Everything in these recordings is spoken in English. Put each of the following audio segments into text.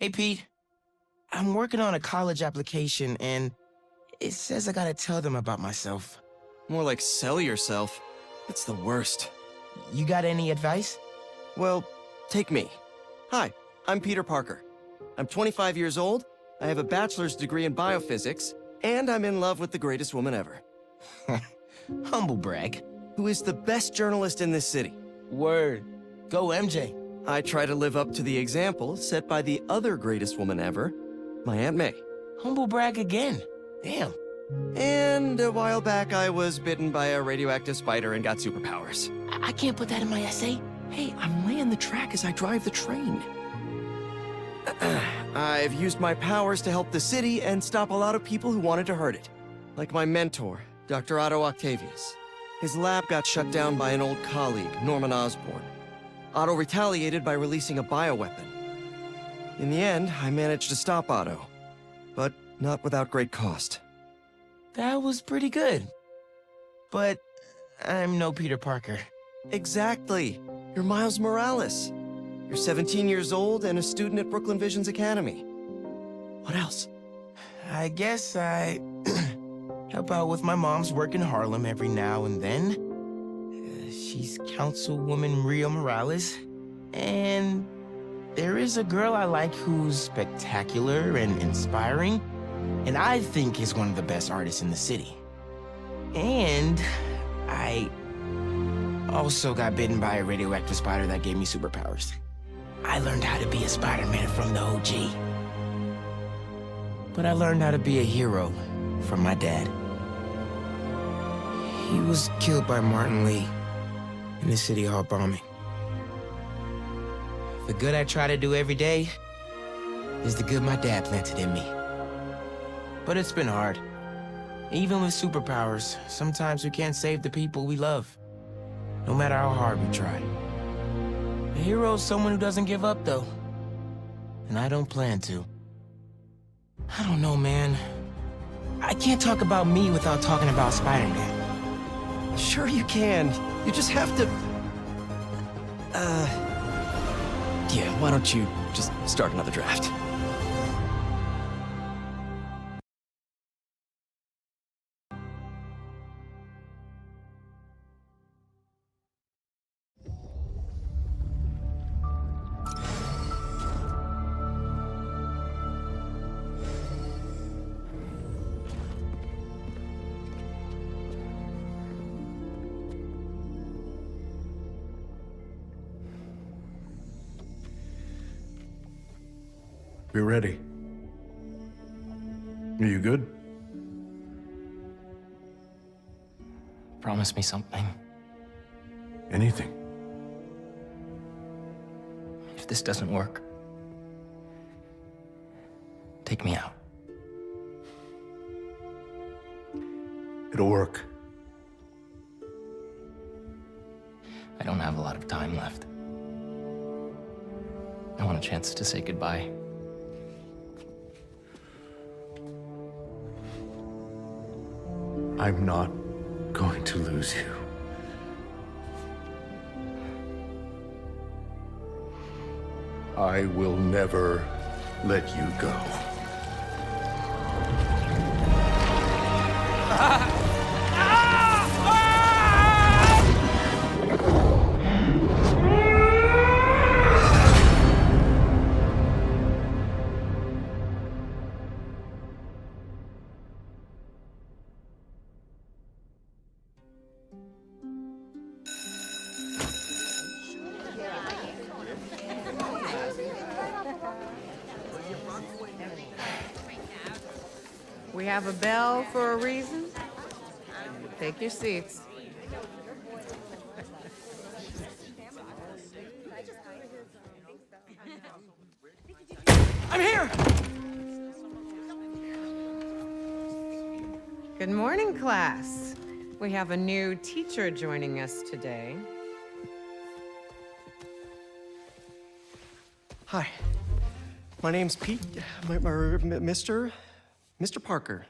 Hey, Pete. I'm working on a college application, and it says I gotta tell them about myself. More like sell yourself. It's the worst. You got any advice? Well, take me. Hi, I'm Peter Parker. I'm 25 years old, I have a bachelor's degree in biophysics, and I'm in love with the greatest woman ever. Humble brag. Who is the best journalist in this city. Word. Go, MJ. I try to live up to the example set by the other greatest woman ever, my Aunt May. Humble brag again. Damn. And a while back, I was bitten by a radioactive spider and got superpowers. I can't put that in my essay. Hey, I'm laying the track as I drive the train. I've used my powers to help the city and stop a lot of people who wanted to hurt it. Like my mentor, Dr. Otto Octavius. His lab got shut down by an old colleague, Norman Osborn. Otto retaliated by releasing a bioweapon. In the end, I managed to stop Otto, but not without great cost. That was pretty good. But I'm no Peter Parker. Exactly. You're Miles Morales. You're 17 years old and a student at Brooklyn Vision's Academy. What else? I guess I help out with my mom's work in Harlem every now and then. She's Councilwoman Rio Morales. And there is a girl I like who's spectacular and inspiring, and I think is one of the best artists in the city. And I also got bitten by a radioactive spider that gave me superpowers. I learned how to be a Spider-Man from the OG. But I learned how to be a hero from my dad. He was killed by Martin Lee in the City Hall bombing. The good I try to do every day is the good my dad planted in me. But it's been hard. Even with superpowers, sometimes we can't save the people we love, no matter how hard we try. A hero's someone who doesn't give up, though. And I don't plan to. I don't know, man. I can't talk about me without talking about SpiderMan. Sure you can. You just have to... Yeah, why don't you just start another draft? Be ready. Are you good? Promise me something. Anything. If this doesn't work, take me out. It'll work. I don't have a lot of time left. I want a chance to say goodbye. I'm not going to lose you. I will never let you go. We have a bell for a reason. Take your seats. I'm here! Good morning, class. We have a new teacher joining us today. Hi. My name's Pete, Mr. Parker.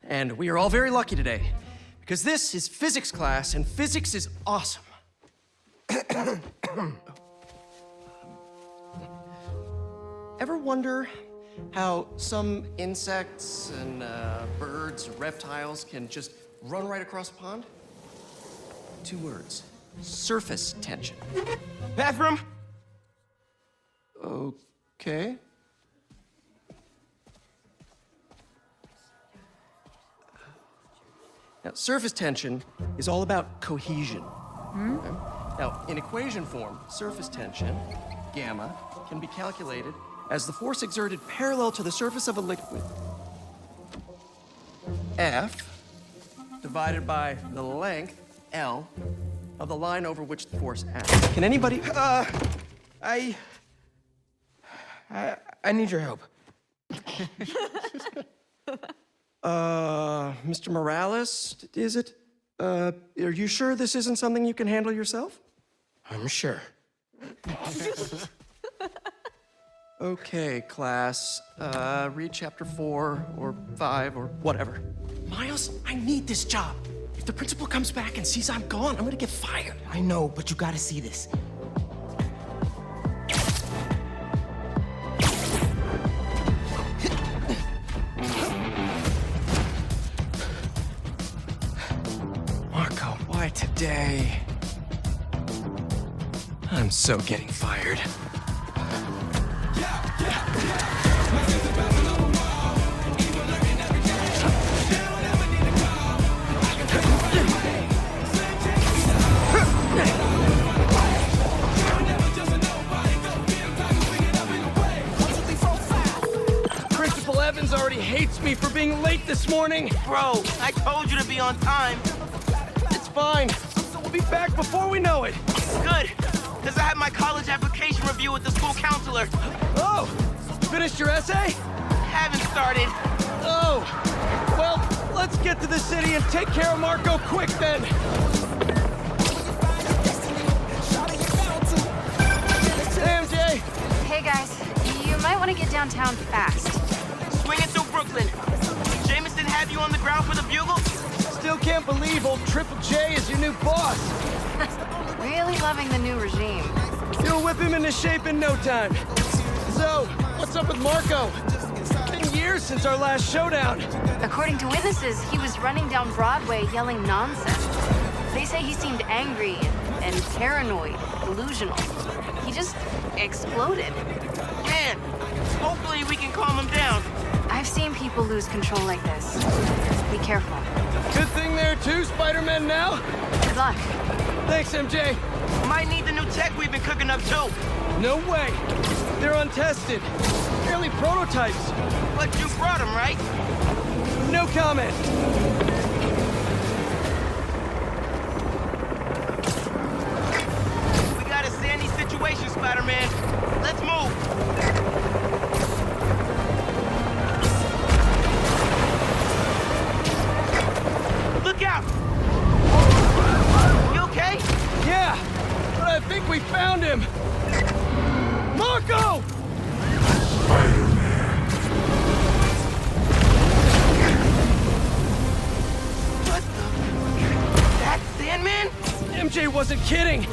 And we are all very lucky today, because this is physics class, and physics is awesome. Ever wonder how some insects and birds, reptiles can just run right across a pond? 2 words. Surface tension. Bathroom? Okay. Now, surface tension is all about cohesion. Okay? Now, in equation form, surface tension, gamma, can be calculated as the force exerted parallel to the surface of a liquid, F, divided by the length, L, of the line over which the force acts. Can anybody... I need your help. Mr. Morales, is it? Are you sure this isn't something you can handle yourself? I'm sure. Okay, class. Read chapter 4 or 5 or whatever. Miles, I need this job. If the principal comes back and sees I'm gone, I'm gonna get fired. I know, but you gotta see this. Marco, why today? I'm so getting fired. Principal Evans already hates me for being late this morning. Bro, I told you to be on time. It's fine. We'll be back before we know it. Good, because I had my college application review with the school counselor. Oh, finished your essay? Haven't started. Oh, well, let's get to the city and take care of Marco quick then. Hey, MJ. Hey guys, you might want to get downtown fast. Swinging through Brooklyn. Jameson have you on the ground for the bugle? Still can't believe old Triple J is your new boss. Really loving the new regime. You'll whip him into shape in no time. So, what's up with Marco? It's been years since our last showdown. According to witnesses, he was running down Broadway yelling nonsense. They say he seemed angry and paranoid, delusional. He just exploded. Man, hopefully we can calm him down. I've seen people lose control like this. Be careful. Good thing there too, SpiderMan now. Good luck. Thanks, MJ. Might need the new tech we've been cooking up too. No way. They're untested. Barely prototypes. But you brought them, right? No comment. We got a sandy situation, Spider-Man. Let's move. Look out! You okay? Yeah, but I think we found him. Marco! What the? That Sandman? MJ wasn't kidding.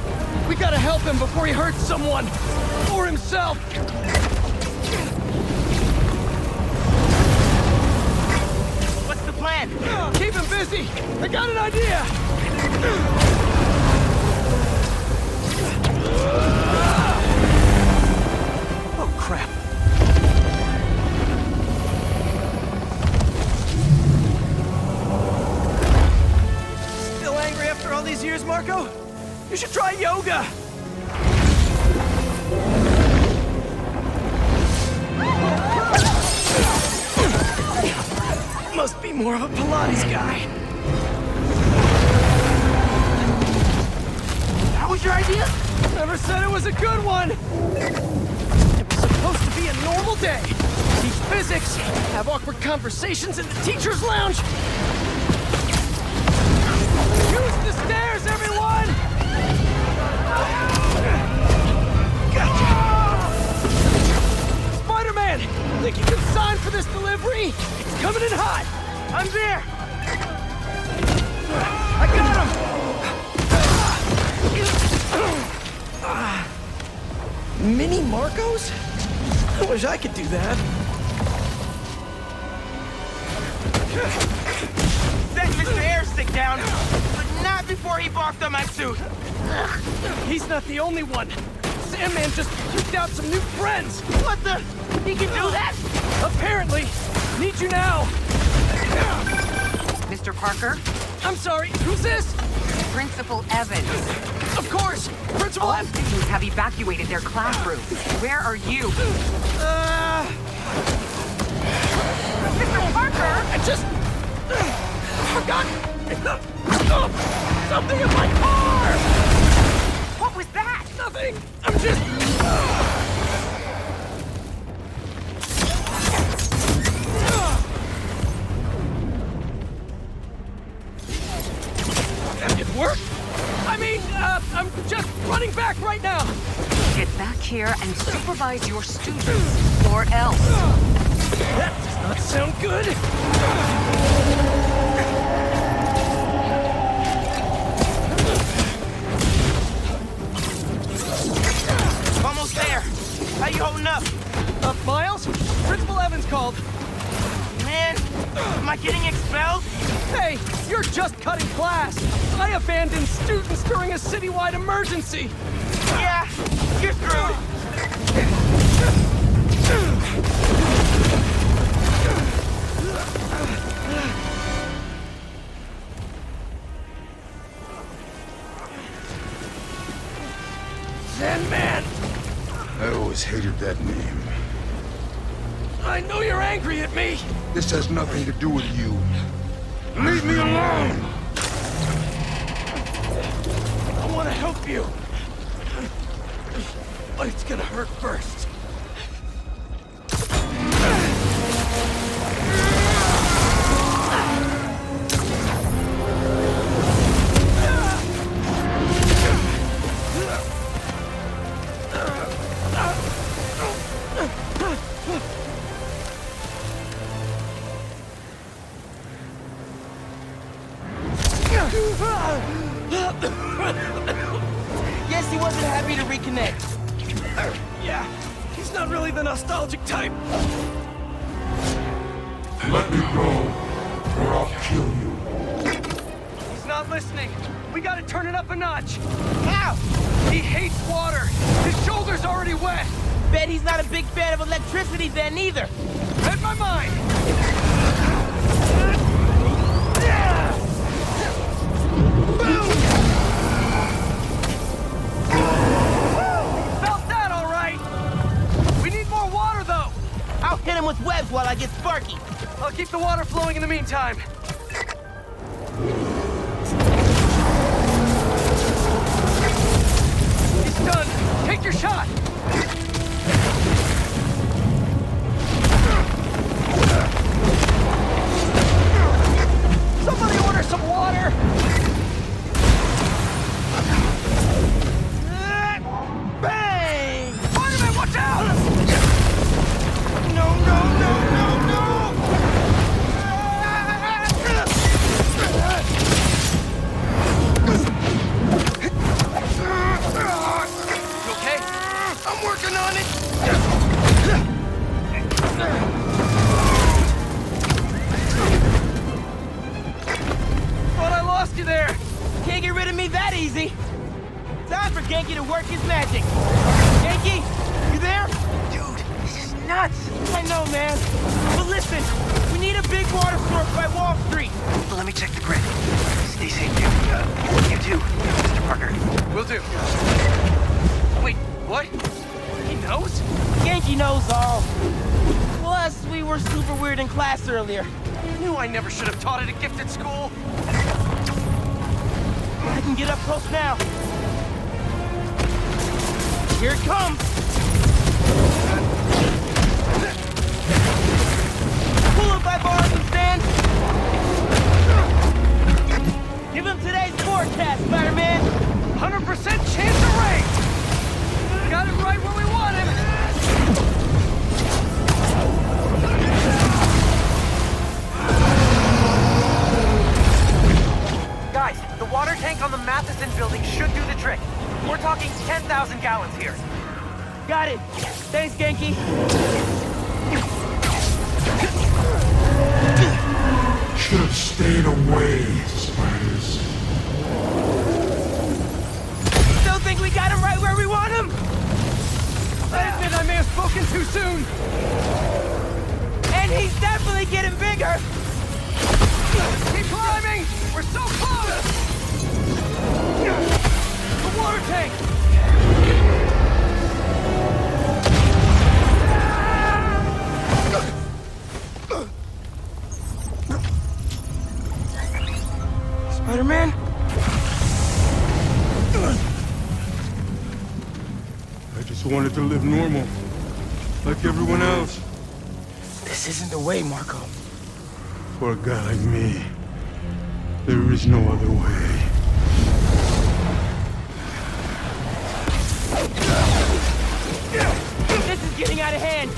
We gotta help him before he hurts someone. Or himself. What's the plan? Keep him busy. I got an idea. Oh, crap. Still angry after all these years, Marco? You should try yoga. Must be more of a Pilates guy. That was your idea? Never said it was a good one. It was supposed to be a normal day. Teach physics, have awkward conversations in the teacher's lounge. Use the stairs, everyone! Gotcha! Spider-Man, think you can sign for this delivery? It's coming in hot. I'm there! I got him! Mini Marcos? I wish I could do that. Set Mr. Airstick down, but not before he barked on my suit. He's not the only one. Sandman just picked out some new friends. What the? He can do that? Apparently. Need you now. Mr. Parker, I'm sorry, who's this? Principal Evans. Of course, Principal All Evans. students have evacuated their classrooms. Where are you? Mr. Parker! I just forgot something in my car. What was that? Nothing. I'm just. It worked? I mean, I'm just running back right now. Get back here and supervise your students, or else. That does not sound good. Almost there. How you holding up? Miles? Principal Evans called. Man, am I getting expelled? Hey, you're just cutting class. I abandoned students during a citywide emergency. Yeah, you're screwed. Sandman! I always hated that name. I know you're angry at me. This has nothing to do with you. Leave me alone! I want to help you. But it's gonna hurt first. Guess he wasn't happy to reconnect. Yeah, he's not really the nostalgic type. Let me go, or I'll kill you. He's not listening. We gotta turn it up a notch. How? He hates water. His shoulder's already wet. Bet he's not a big fan of electricity then either. Read my mind. Felt that all right. We need more water though. I'll hit him with webs while I get Sparky. I'll keep the water flowing in the meantime. He's done. Take your shot. Somebody order some water. Bang! Spider-Man, watch out! No, no, no, no, no! You okay? I'm working on it! Thought I lost you there. Can't get rid of me that easy. Time for Genki to work his magic. Genki, you there? Dude, this is nuts. I know, man. But listen, we need a big water source by Wall Street. Let me check the grid. Stay safe, dude. You too, Mr. Parker. Will do. Wait, what? He knows? Genki knows all. Plus, we were super weird in class earlier. Knew I never should have taught at a gifted school. I can get up close now. Here it comes. Pull it by bars and stand. Give him today's forecast, Spider-Man. 100% chance of rain. Got it right where we want him. Guys, the water tank on the Matheson building should do the trick. We're talking 10,000 gallons here. Got it. Thanks, Genki. Should have stayed away, spiders. Still think we got him right where we want him? I admit I may have spoken too soon. And he's definitely getting bigger. Keep climbing! We're so close! The water tank! Spider-Man? I just wanted to live normal, like everyone else. This isn't the way, Marco. For a guy like me, there is no other way. This is getting out of hand.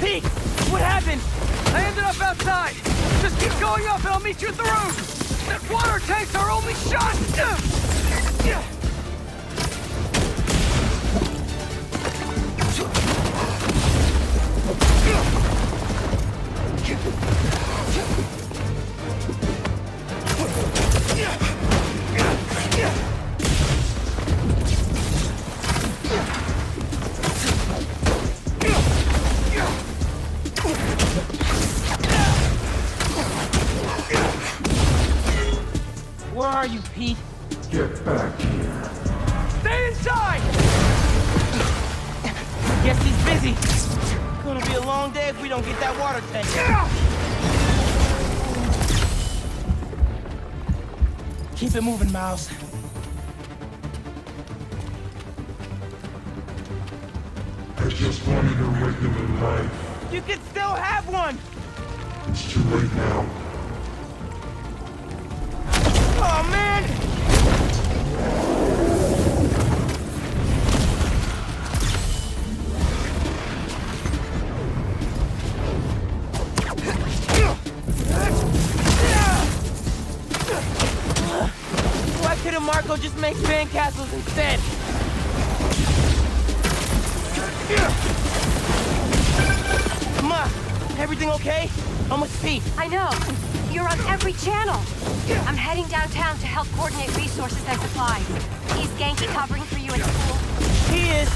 Pete, what happened? I ended up outside. Just keep going up and I'll meet you at the roof. That water tank's our only shot. Where are you, Pete? Get back here. Stay inside! Guess he's busy. Gonna be a long day if we don't get that water tank. Keep it moving, Miles. I just wanted a regular life. You can still have one! It's too late now. Oh, man! Why couldn't Marco just make sandcastles instead? Ma, everything okay? How much Pete? I know. You're on every channel. I'm heading downtown to help coordinate resources and supplies. Is Genki covering for you at school? He is.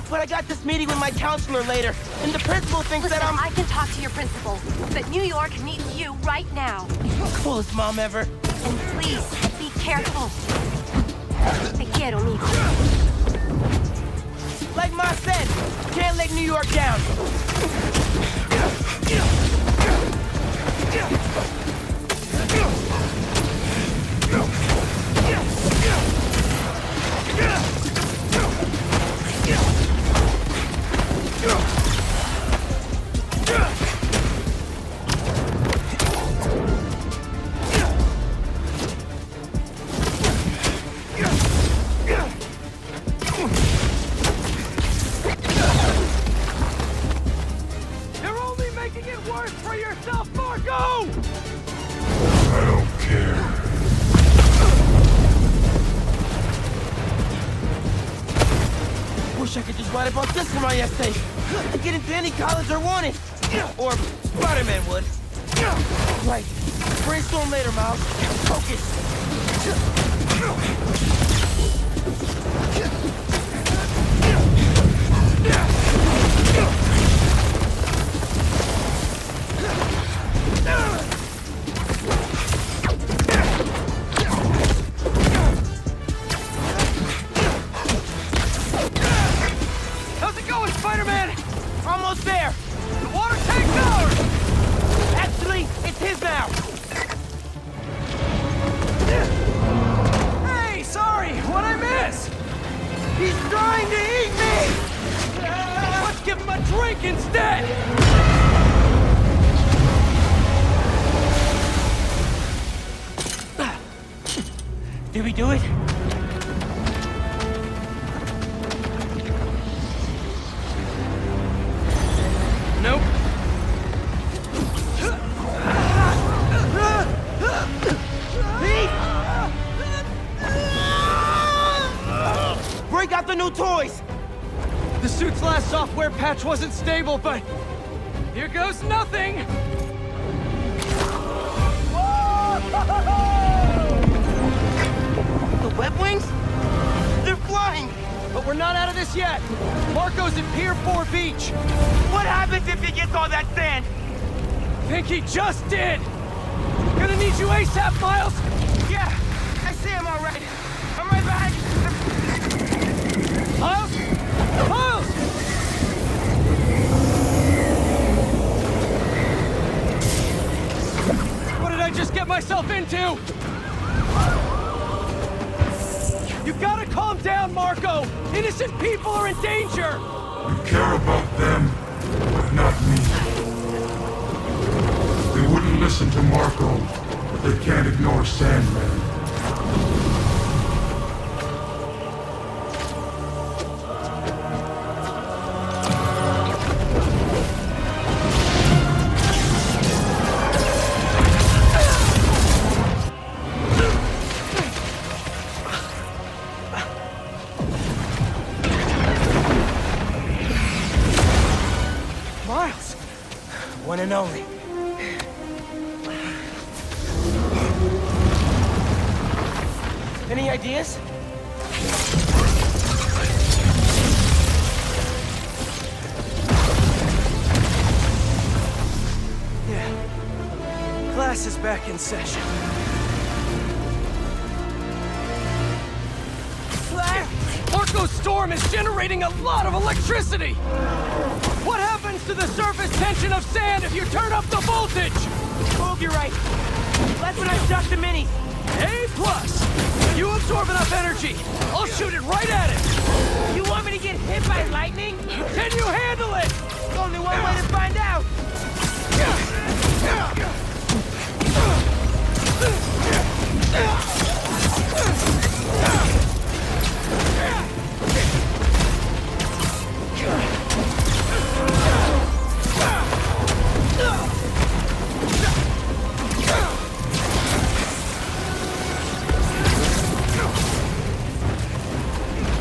But I got this meeting with my counselor later, and the principal thinks Listen, that I'm... I can talk to your principal, but New York needs you right now. Coolest mom ever. And please, be careful. Te quiero, mijo. Like Ma said, can't let New York down. You're only making it worse for yourself, Marco! I don't care. Wish I could just write about this for my essay. I'd get into any college I wanted. Or Spider-Man would. Right. Brainstorm later, Miles. Focus. How's it going, Spider-Man? Almost there. The water tank's ours! Actually, it's his now. Hey, sorry, what'd I miss? He's trying to eat me! Let's give him a drink instead! Did we do it? Nope. Pete! Break out the new toys! The suit's last software patch wasn't stable, but here goes nothing! The web wings? They're flying! But we're not out of this yet! Marco's at Pier 4 Beach! What happens if he gets all that sand? Think he just did! Gonna need you ASAP, Miles! Yeah, I see him all right. I'm right behind you. Miles? Miles! What did I just get myself into? You gotta calm down, Marco! Innocent people are in danger! You care about them, but not me. They wouldn't listen to Marco, but they can't ignore Sandman. Miles! One and only. Any ideas? Yeah. Class is back in session. Marco's storm is generating a lot of electricity! What happens to the surface tension of sand if you turn up the voltage? Move, you're right. That's when I shot the minis. A+! You absorb enough energy, I'll shoot it right at it! You want me to get hit by lightning? Can you handle it? There's only one way to find out.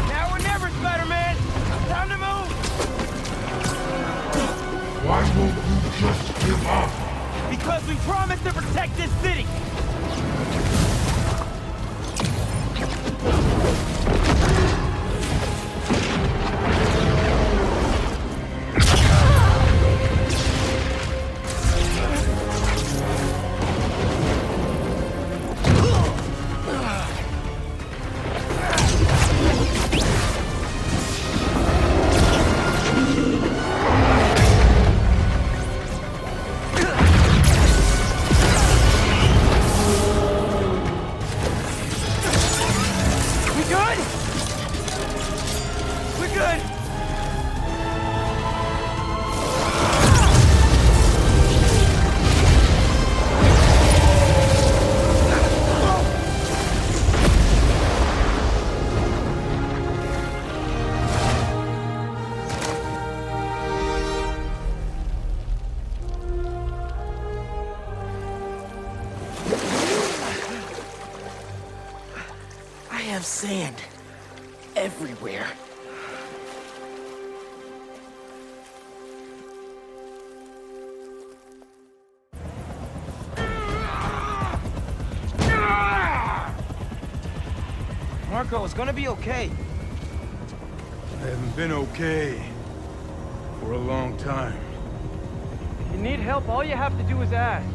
Now or never, Spider-Man. Time to move. Why won't you just give up? Because we promised to protect this city. We good? We're good. I have sand everywhere. Marco, it's gonna be okay. I haven't been okay for a long time. If you need help, all you have to do is ask.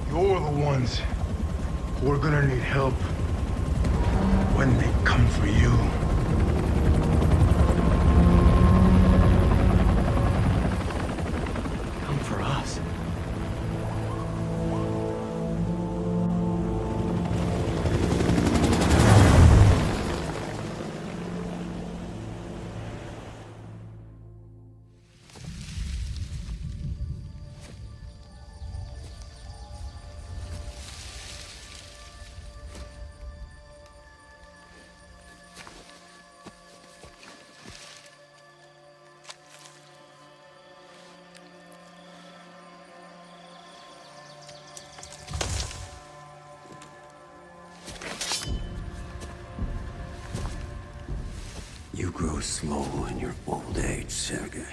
You're the ones who are gonna need help when they come for you. Come for us. You grow slow in your old age, Sergei.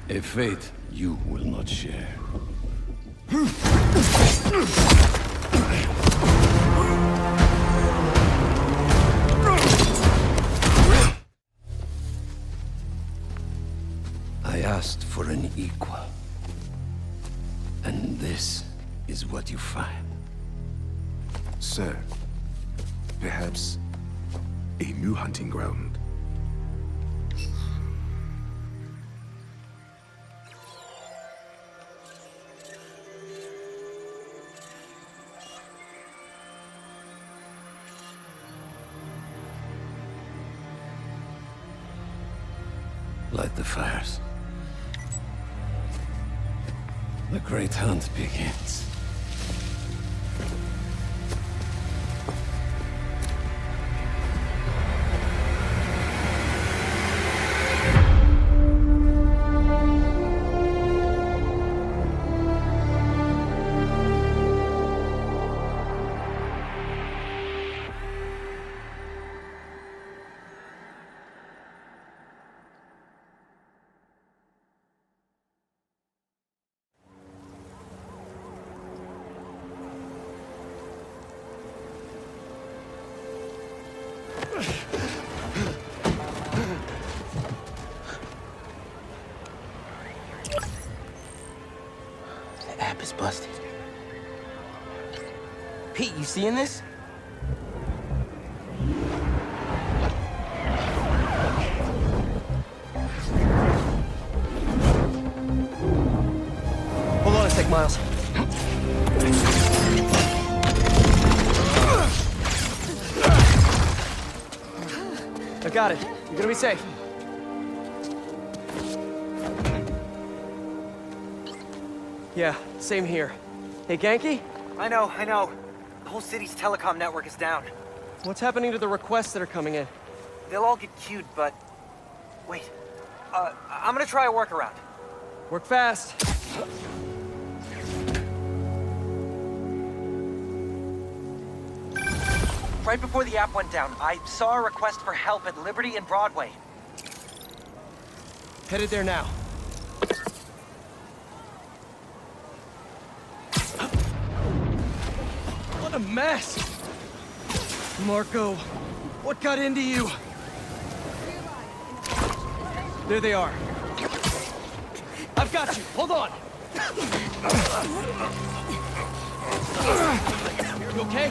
A fate you will not share. I asked for an equal. And this is what you find. Sir, perhaps a new hunting ground. Light the fires. The great hunt begins. The app is busted. Pete, you seeing this? Hold on a sec, Miles. I got it. You're gonna be safe. Yeah, same here. Hey, Genki? I know. The whole city's telecom network is down. What's happening to the requests that are coming in? They'll all get queued, but... Wait. I'm gonna try a workaround. Work fast. Right before the app went down, I saw a request for help at Liberty and Broadway. Headed there now. What a mess! Marco, what got into you? There they are. I've got you. Hold on. You okay?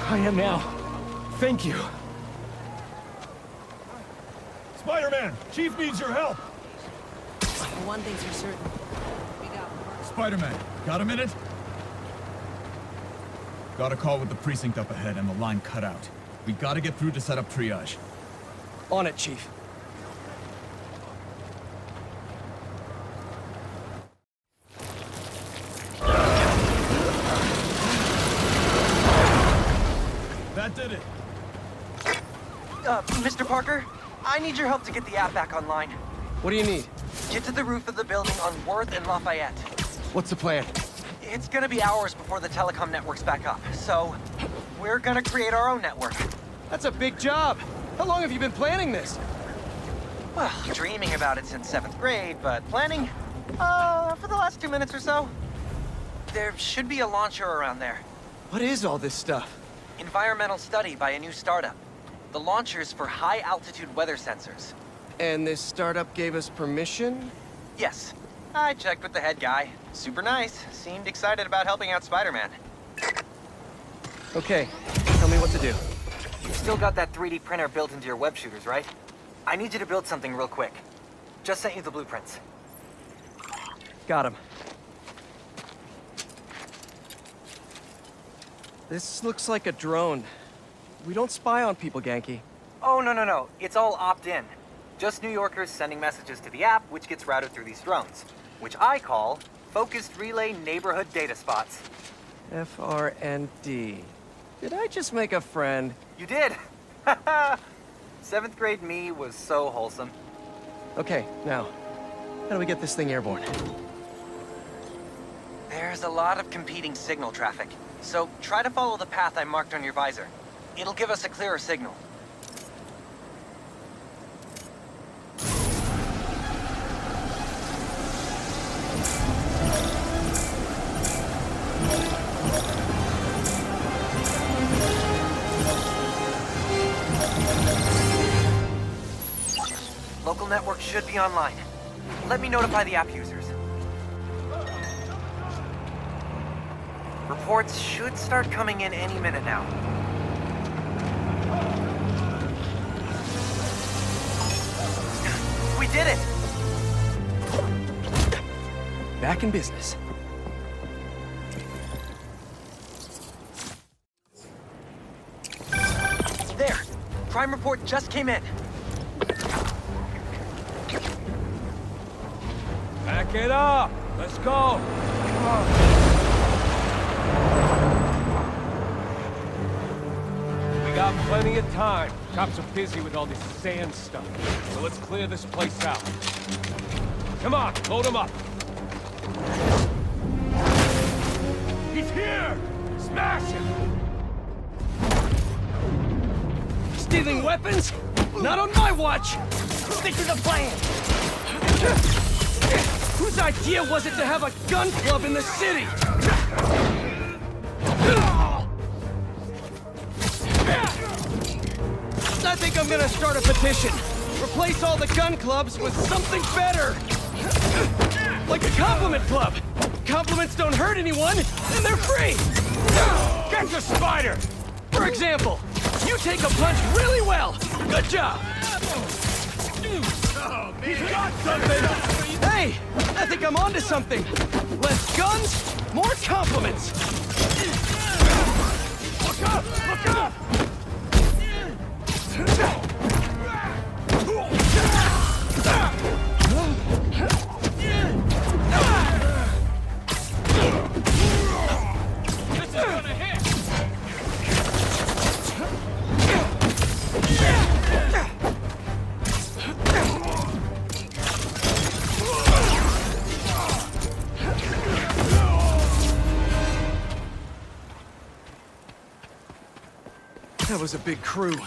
I am now. Thank you. SpiderMan! Chief needs your help! One thing's for certain. We got work. SpiderMan, got a minute? Got a call with the precinct up ahead and the line cut out. We gotta get through to set up triage. On it, Chief. That did it. Mr. Parker, I need your help to get the app back online. What do you need? Get to the roof of the building on Worth and Lafayette. What's the plan? It's gonna be hours before the telecom network's back up, so we're gonna create our own network. That's a big job. How long have you been planning this? Well, dreaming about it since 7th grade, but planning, for the last 2 minutes or so. There should be a launcher around there. What is all this stuff? Environmental study by a new startup. The launcher's for high-altitude weather sensors. And this startup gave us permission? Yes. I checked with the head guy. Super nice. Seemed excited about helping out Spider-Man. Okay, tell me what to do. You've still got that 3D printer built into your web shooters, right? I need you to build something real quick. Just sent you the blueprints. Got him. This looks like a drone. We don't spy on people, Genki. Oh, no. It's all opt-in. Just New Yorkers sending messages to the app, which gets routed through these drones, which I call Focused Relay Neighborhood Data Spots. FRND. Did I just make a friend? You did! 7th grade me was so wholesome. Okay, now, how do we get this thing airborne? There's a lot of competing signal traffic. So try to follow the path I marked on your visor. It'll give us a clearer signal. Local network should be online. Let me notify the app users. Reports should start coming in any minute now. We did it! Back in business. There! Crime report just came in. Back it up! Let's go! Come on. We got plenty of time. Cops are busy with all this sand stuff. So let's clear this place out. Come on, load them up. He's here! Smash him! Stealing weapons? Not on my watch! Stick to the plan! Whose idea was it to have a gun club in the city? I think I'm gonna start a petition. Replace all the gun clubs with something better! Like a compliment club! Compliments don't hurt anyone, and they're free! Catch a spider! For example, you take a punch really well! Good job! He's got something! Hey! I think I'm onto something! Less guns, more compliments! Look up! Look up! This is gonna hit! That was a big crew.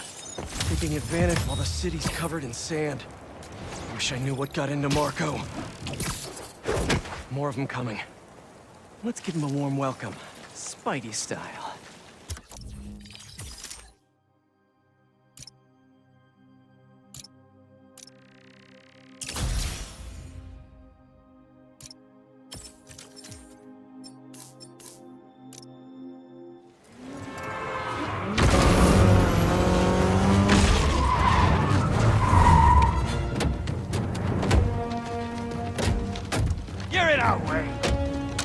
Taking advantage while the city's covered in sand. Wish I knew what got into Marco. More of them coming. Let's give him a warm welcome. Spidey style.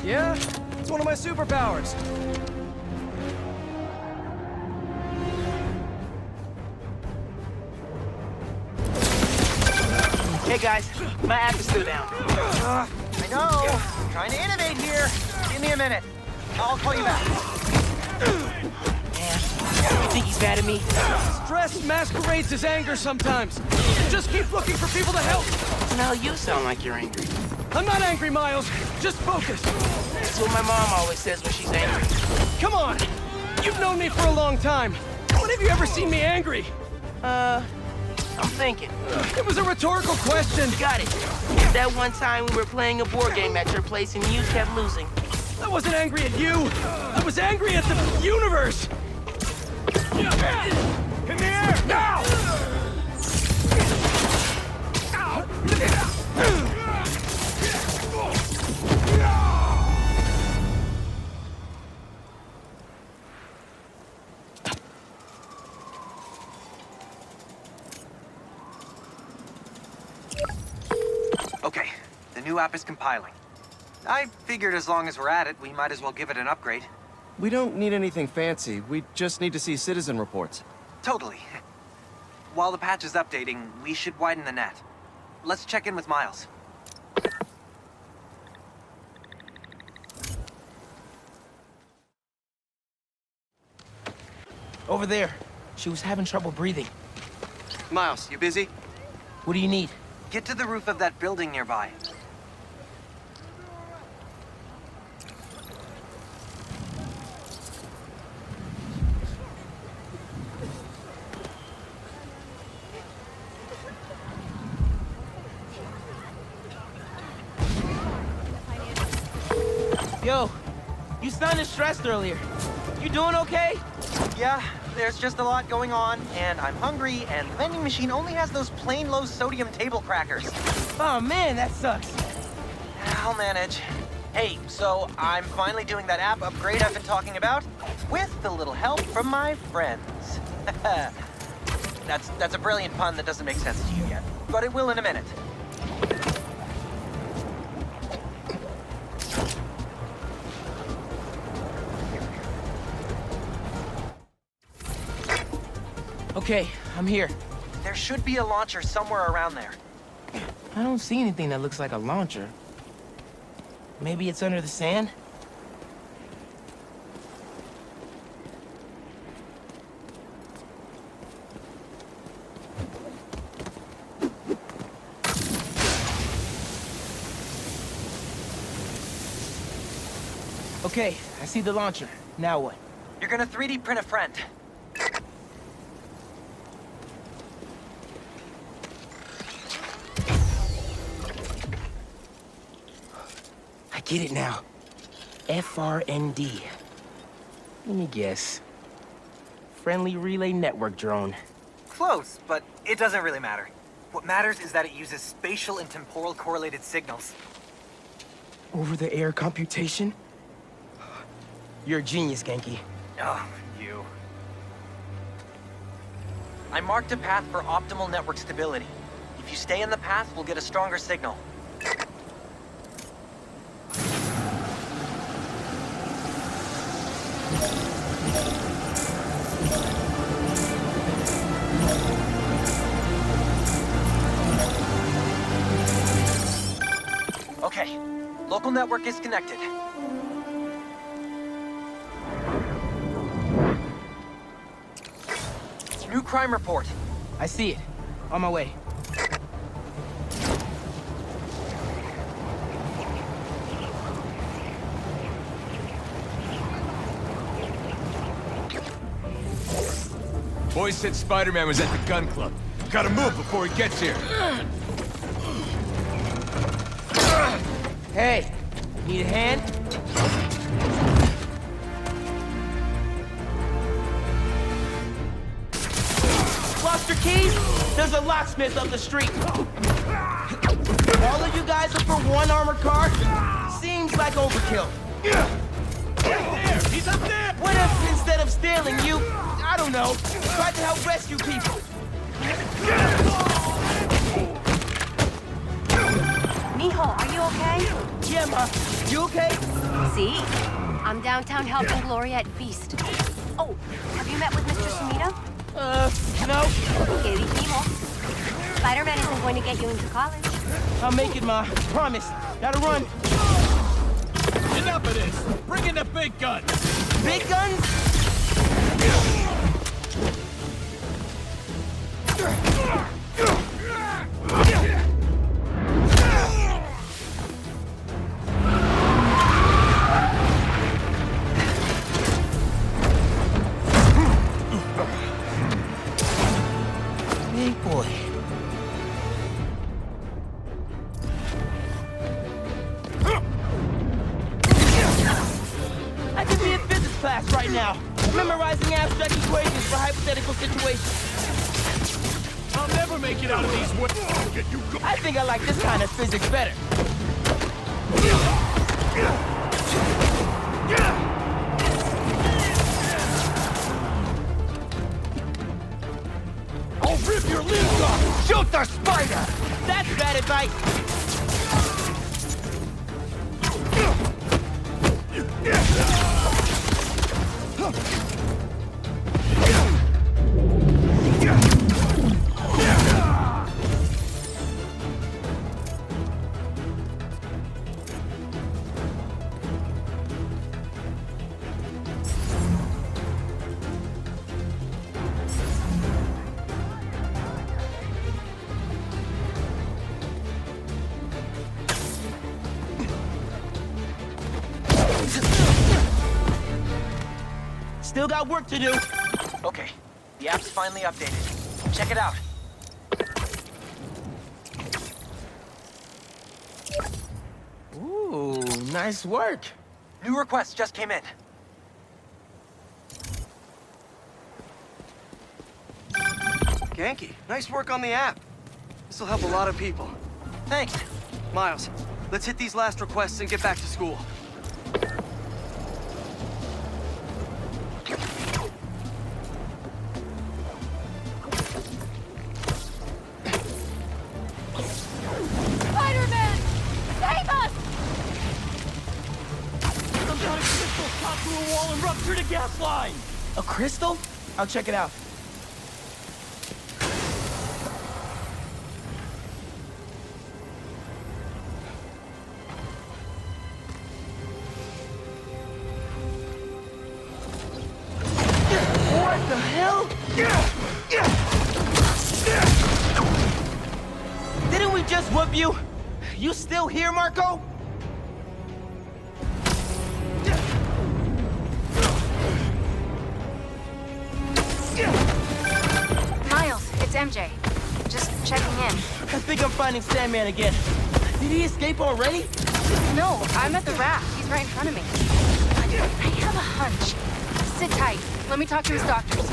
Yeah? It's one of my superpowers. Hey guys, my app is still down. I know. Trying to innovate here. Give me a minute. I'll call you back. Man, you think he's mad at me? Stress masquerades as anger sometimes. Just keep looking for people to help. Now you sound like you're angry. I'm not angry, Miles. Just focus. That's what my mom always says when she's angry. Come on. You've known me for a long time. When have you ever seen me angry? I'm thinking. It was a rhetorical question. Got it. That one time we were playing a board game at your place and you kept losing. I wasn't angry at you. I was angry at the universe. In the air, now! Okay, the new app is compiling. I figured as long as we're at it, we might as well give it an upgrade. We don't need anything fancy. We just need to see citizen reports. Totally. While the patch is updating, we should widen the net. Let's check in with Miles. Over there. She was having trouble breathing. Miles, you busy? What do you need? Get to the roof of that building nearby. Yo, you sounded stressed earlier. You doing okay? Yeah, there's just a lot going on, and I'm hungry, and the vending machine only has those plain low-sodium table crackers. Oh man, that sucks. I'll manage. Hey, so I'm finally doing that app upgrade I've been talking about, with a little help from my friends. That's a brilliant pun that doesn't make sense to you yet, but it will in a minute. Okay, I'm here. There should be a launcher somewhere around there. I don't see anything that looks like a launcher. Maybe it's under the sand? Okay, I see the launcher. Now what? You're gonna 3D print a friend. I get it now. FRND. Let me guess. Friendly Relay Network drone. Close, but it doesn't really matter. What matters is that it uses spatial and temporal correlated signals. Over-the-air computation? You're a genius, Genki. Oh, you. I marked a path for optimal network stability. If you stay in the path, we'll get a stronger signal. Okay, local network is connected. New crime report. I see it. On my way. Boys said SpiderMan was at the gun club. Gotta move before he gets here. Hey, need a hand? Lost your keys? There's a locksmith up the street. All of you guys are for one armored car? Seems like overkill. There! He's up there! What if, instead of stealing, you, I don't know, tried to help rescue people? Mijo, are you okay? Yeah, Ma. You okay? See? I'm downtown helping Gloria at Feast. Oh, have you met with Mr. Sumida? No. Que dijimos. SpiderMan isn't going to get you into college. I'll make it, Ma. Promise. Gotta run. Enough of this! Bring in the big guns! Big guns? Big boy. I could be in physics class right now, memorizing abstract equations for hypothetical situations. I'll never make it out of these woods. I think I like this kind of physics better. I'll rip your limbs off! Shoot the spider! That's bad advice. Still got work to do. Okay, the app's finally updated. Check it out. Ooh, nice work. New requests just came in. Genki, nice work on the app. This'll help a lot of people. Thanks. Miles, let's hit these last requests and get back to school. SpiderMan! Save us! Some kind of crystal shot through a wall and ruptured a gas line! A crystal? I'll check it out. What the hell? Didn't we just whoop you? You still here, Marco? Miles, it's MJ. Just checking in. I think I'm finding Sandman again. Did he escape already? No, I'm at the raft. He's right in front of me. I have a hunch. Sit tight. Let me talk to his doctors.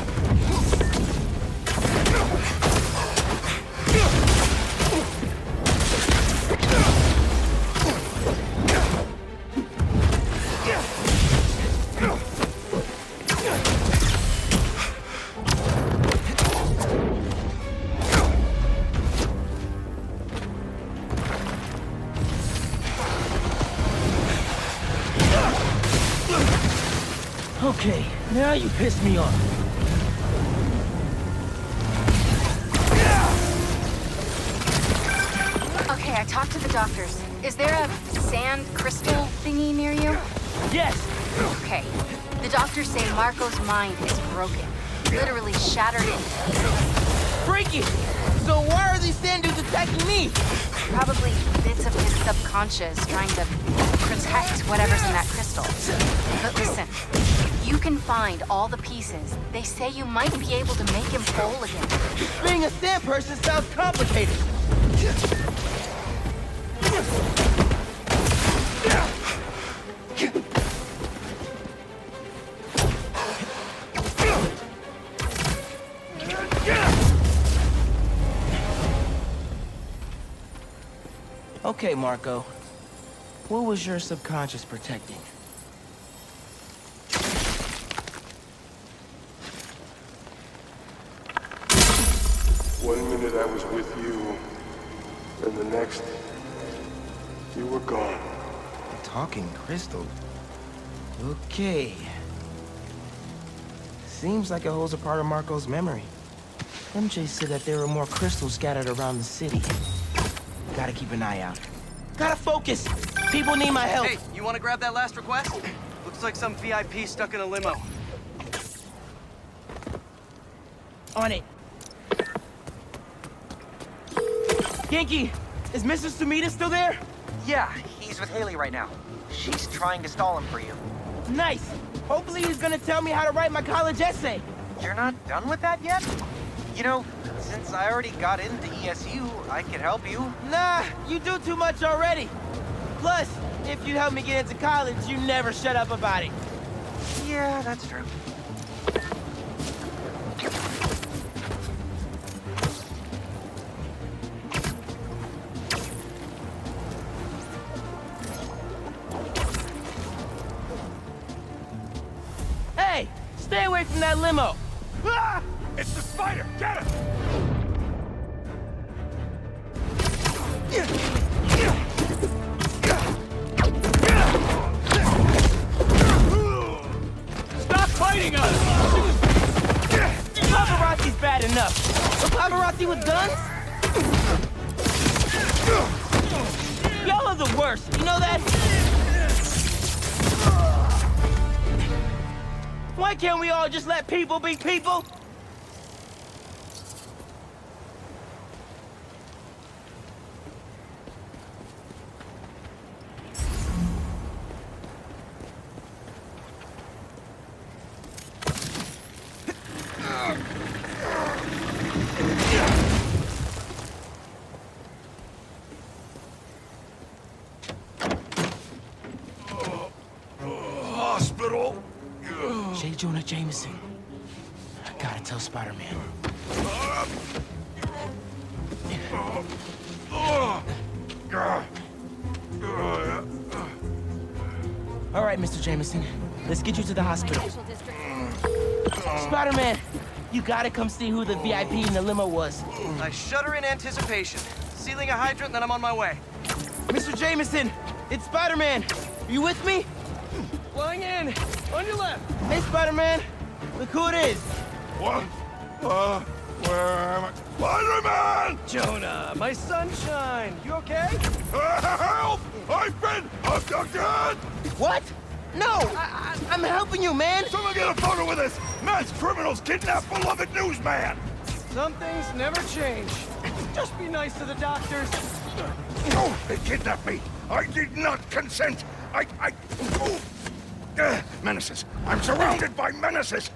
Okay, now you piss me off. Okay, I talked to the doctors. Is there a sand crystal thingy near you? Yes! Okay. The doctors say Marco's mind is broken. Literally shattered in pieces. Freaky! So why are these sand dudes attacking me? Probably bits of his subconscious trying to protect whatever's in that crystal. But listen, if you can find all the pieces, they say you might be able to make him whole again. Being a sand person sounds complicated. Okay, Marco. What was your subconscious protecting? One minute I was with you, and the next, you were gone. Talking crystal. Okay. Seems like it holds a part of Marco's memory. MJ said that there were more crystals scattered around the city. Gotta keep an eye out. Gotta focus! People need my help! Hey, you want to grab that last request? Looks like some VIP stuck in a limo. On it. Genki, is Mr. Sumida still there? Yeah, he's with Haley right now. She's trying to stall him for you. Nice! Hopefully he's gonna tell me how to write my college essay. You're not done with that yet? You know, since I already got into ESU, I could help you. Nah, you do too much already. Plus, if you help me get into college, you never shut up about it. Yeah, that's true. Hey, stay away from that limo. Ah! It's the spider! Get him! Stop fighting us! Paparazzi's bad enough. But paparazzi with guns? Y'all are the worst, you know that? Why can't we all just let people be people? Jonah Jameson. I gotta tell Spider-Man. All right, Mr. Jameson. Let's get you to the hospital. Spider-Man, you gotta come see who the VIP in the limo was. I shudder in anticipation. Sealing a hydrant, then I'm on my way. Mr. Jameson, it's Spider-Man. Are you with me? Flying in! On your left! Hey, Spider-Man. Look who it is. What? Where am I? Spider-Man! Jonah, my sunshine! You okay? Help! I've been abducted! What? No, I'm helping you, man. Someone get a photo with us! Mass criminals kidnap beloved newsman! Some things never change. Just be nice to the doctors. Oh, they kidnapped me! I did not consent! Oh. Menaces. I'm surrounded by menaces!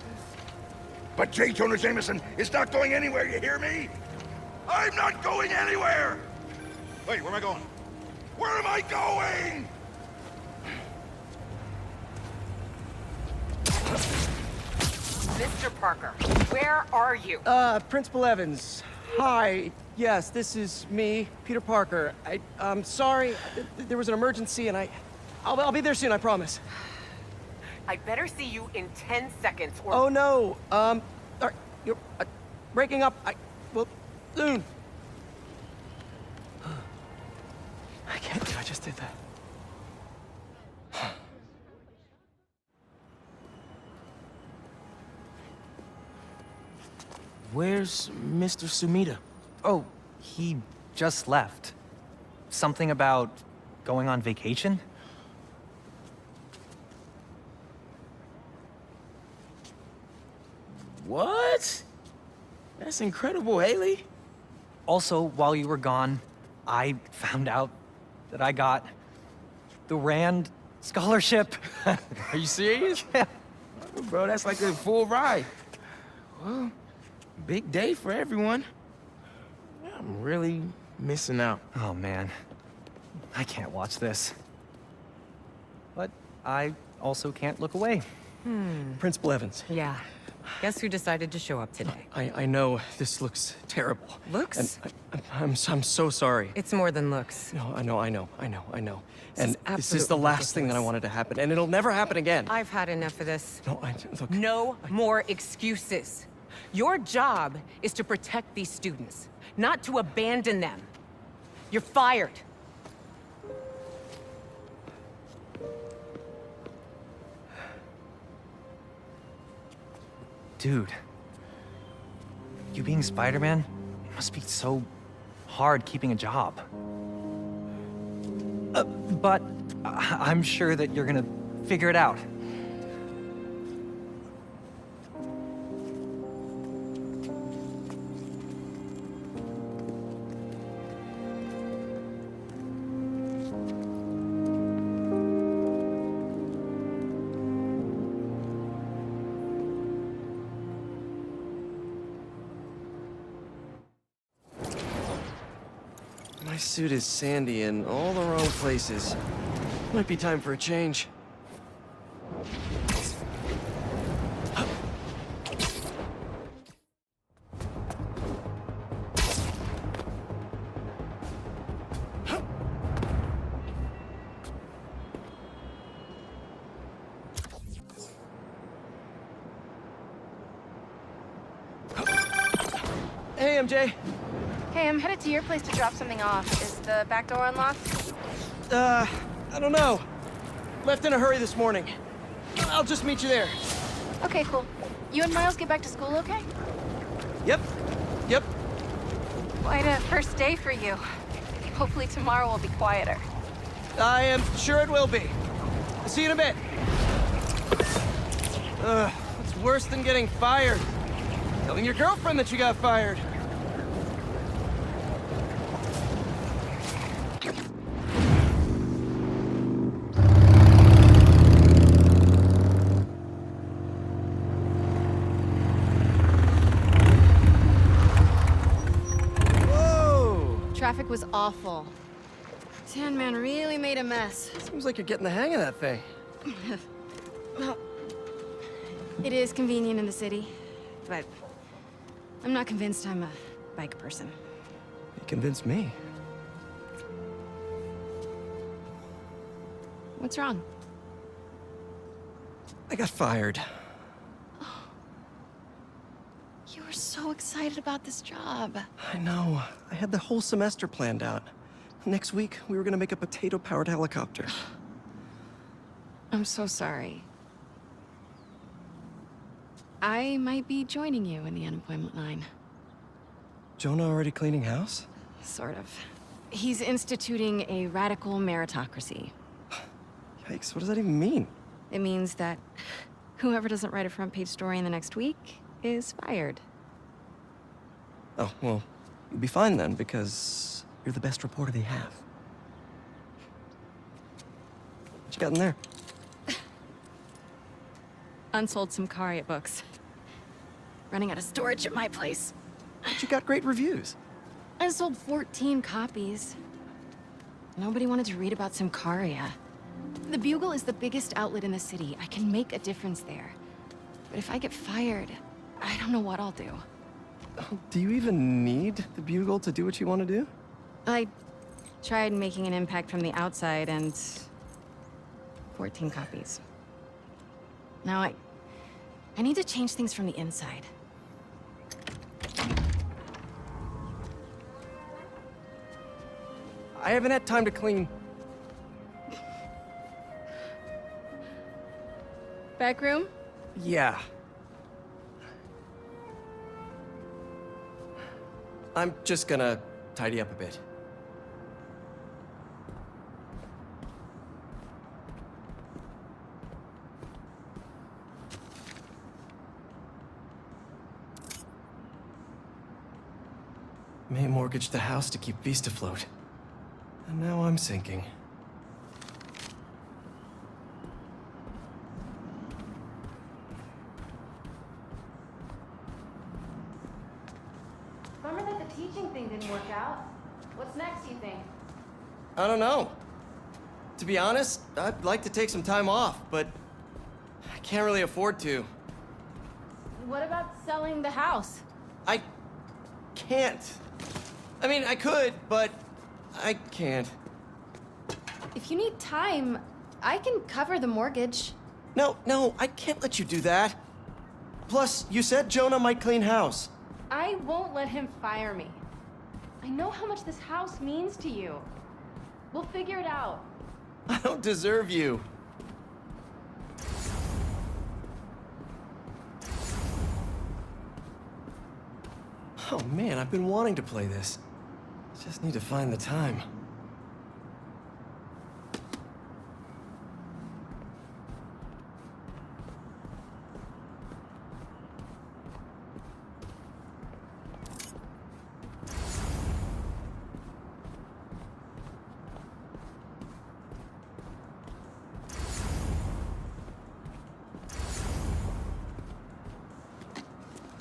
But J. Jonah Jameson is not going anywhere, you hear me? I'm not going anywhere! Wait, where am I going? Where am I going? Mr. Parker, where are you? Principal Evans. Hi. Yes, this is me, Peter Parker. I'm sorry. There was an emergency, and I'll be there soon, I promise. I better see you in 10 seconds or... Oh, no. You're breaking up. Well, soon. I can't believe I just did that. Where's Mr. Sumida? Oh, he just left. Something about going on vacation? What? That's incredible, Haley. Also, while you were gone, I found out that I got the Rand scholarship. Are you serious? Yeah. Bro, that's like a full ride. Well, big day for everyone. I'm really missing out. Oh, man. I can't watch this. But I also can't look away. Principal Evans. Yeah. Guess who decided to show up today? I know this looks terrible. Looks? And I'm so sorry. It's more than looks. No, I know. This And is this is the absolutely last thing that I ridiculous. wanted to happen, and it'll never happen again. I've had enough of this. No, look. No more excuses. Your job is to protect these students, not to abandon them. You're fired. Dude. You being Spider-Man, it must be so hard keeping a job. But I'm sure that you're gonna figure it out. My suit is sandy in all the wrong places. Might be time for a change. Hey, MJ. Hey, I'm headed to your place to drop something off. Is the back door unlocked? I don't know. Left in a hurry this morning. I'll just meet you there. Okay, cool. You and Miles get back to school okay? Yep. Quite a first day for you. Hopefully tomorrow will be quieter. I am sure it will be. See you in a bit. What's worse than getting fired? Telling your girlfriend that you got fired. Traffic was awful. Sandman really made a mess. Seems like you're getting the hang of that thing. It is convenient in the city, but I'm not convinced I'm a bike person. You convinced me. What's wrong? I got fired. You were so excited about this job. I know. I had the whole semester planned out. Next week, we were gonna make a potato-powered helicopter. I'm so sorry. I might be joining you in the unemployment line. Jonah already cleaning house? Sort of. He's instituting a radical meritocracy. Yikes, what does that even mean? It means that whoever doesn't write a front-page story in the next week is fired. Oh, well, you'll be fine then, because you're the best reporter they have. What you got in there? Unsold Simcaria books. Running out of storage at my place. But you got great reviews. I sold 14 copies. Nobody wanted to read about Simcaria. The Bugle is the biggest outlet in the city. I can make a difference there. But if I get fired, I don't know what I'll do. Do you even need the Bugle to do what you want to do? I tried making an impact from the outside and 14 copies. Now I need to change things from the inside. I haven't had time to clean. Back room? Yeah. I'm just gonna tidy up a bit. May mortgaged the house to keep Beast afloat. And now I'm sinking. Bummer that the teaching thing didn't work out. What's next, you think? I don't know. To be honest, I'd like to take some time off, but I can't really afford to. What about selling the house? I can't. I mean, I could, but I can't. If you need time, I can cover the mortgage. No, I can't let you do that. Plus, you said Jonah might clean house. I won't let him fire me. I know how much this house means to you. We'll figure it out. I don't deserve you. Oh man, I've been wanting to play this. Just need to find the time.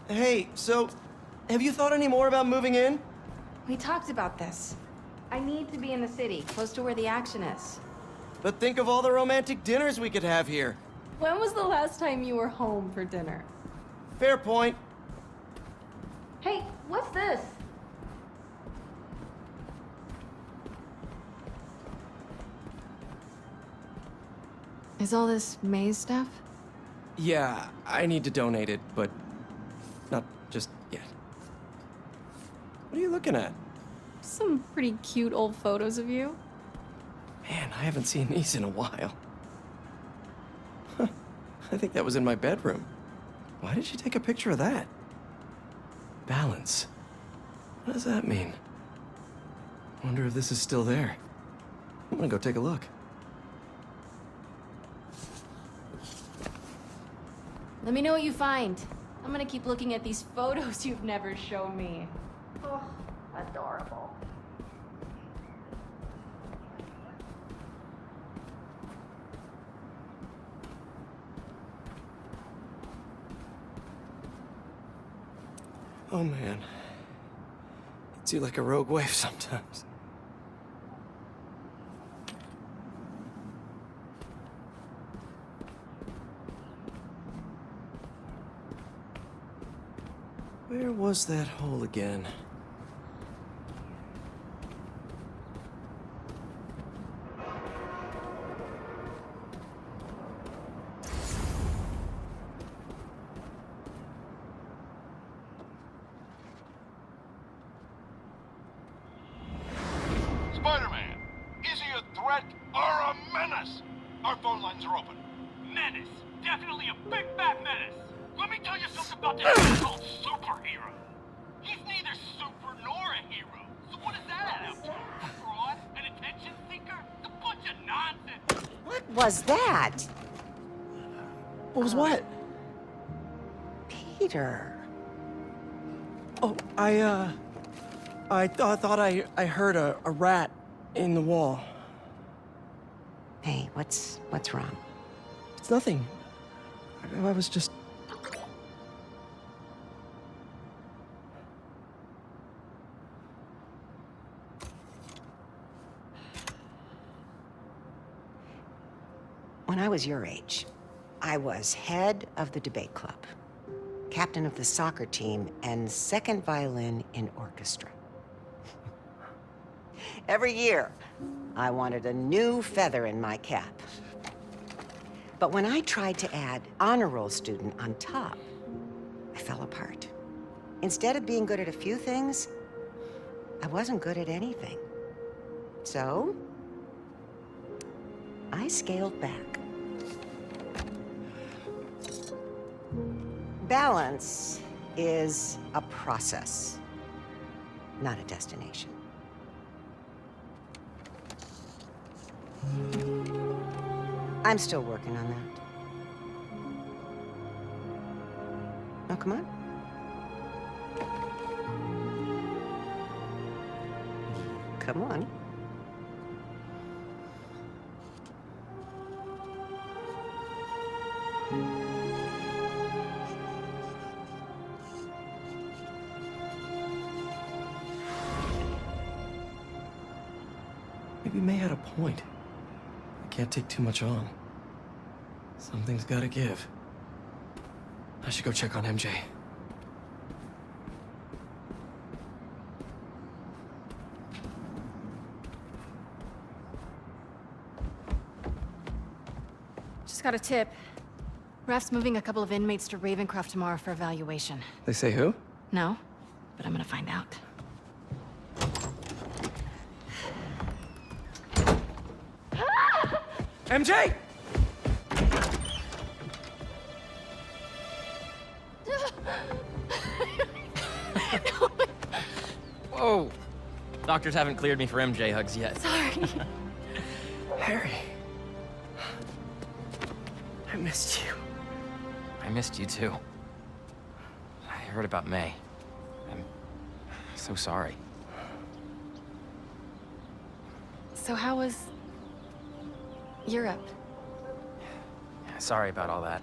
Hey, so, have you thought any more about moving in? We talked about this. I need to be in the city, close to where the action is. But think of all the romantic dinners we could have here. When was the last time you were home for dinner? Fair point. Hey, what's this? Is all this Maze stuff? Yeah, I need to donate it, but not just yet. What are you looking at? Some pretty cute old photos of you. Man, I haven't seen these in a while. Huh. I think that was in my bedroom. Why did she take a picture of that? Balance. What does that mean? Wonder if this is still there. I'm gonna go take a look. Let me know what you find. I'm gonna keep looking at these photos you've never shown me. Oh, adorable. Oh man. Hits you like a rogue wave sometimes. Where was that hole again? Spider-Man, is he a threat or a menace? Our phone lines are open. Menace. Definitely a big fat menace. Let me tell you something about this thing called superhero. He's neither super nor a hero. So what does that add up to? A fraud? An attention seeker? A bunch of nonsense. What was that? What was what? Peter. Oh, I thought I heard a rat in the wall. Hey, what's wrong? It's nothing. I was just... When I was your age, I was head of the debate club, captain of the soccer team, and second violin in orchestra. Every year, I wanted a new feather in my cap. But when I tried to add honor roll student on top, I fell apart. Instead of being good at a few things, I wasn't good at anything. So, I scaled back. Balance is a process, not a destination. I'm still working on that. Oh, come on. Come on. Maybe May had a point. I can't take too much on. Something's gotta give. I should go check on MJ. Just got a tip. Raph's moving a couple of inmates to Ravencroft tomorrow for evaluation. They say who? No, but I'm gonna find out. MJ! Whoa! Doctors haven't cleared me for MJ hugs yet. Sorry. Harry. I missed you. I missed you too. I heard about May. I'm so sorry. So how was Europe? Sorry about all that.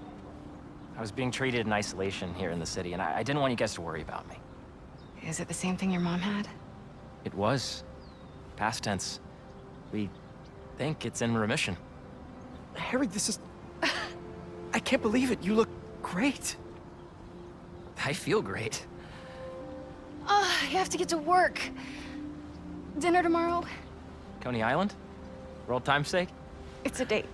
I was being treated in isolation here in the city, and I didn't want you guys to worry about me. Is it the same thing your mom had? It was. Past tense. We think it's in remission. Harry, this is... I can't believe it. You look great. I feel great. I have to get to work. Dinner tomorrow? Coney Island? For old time's sake? It's a date.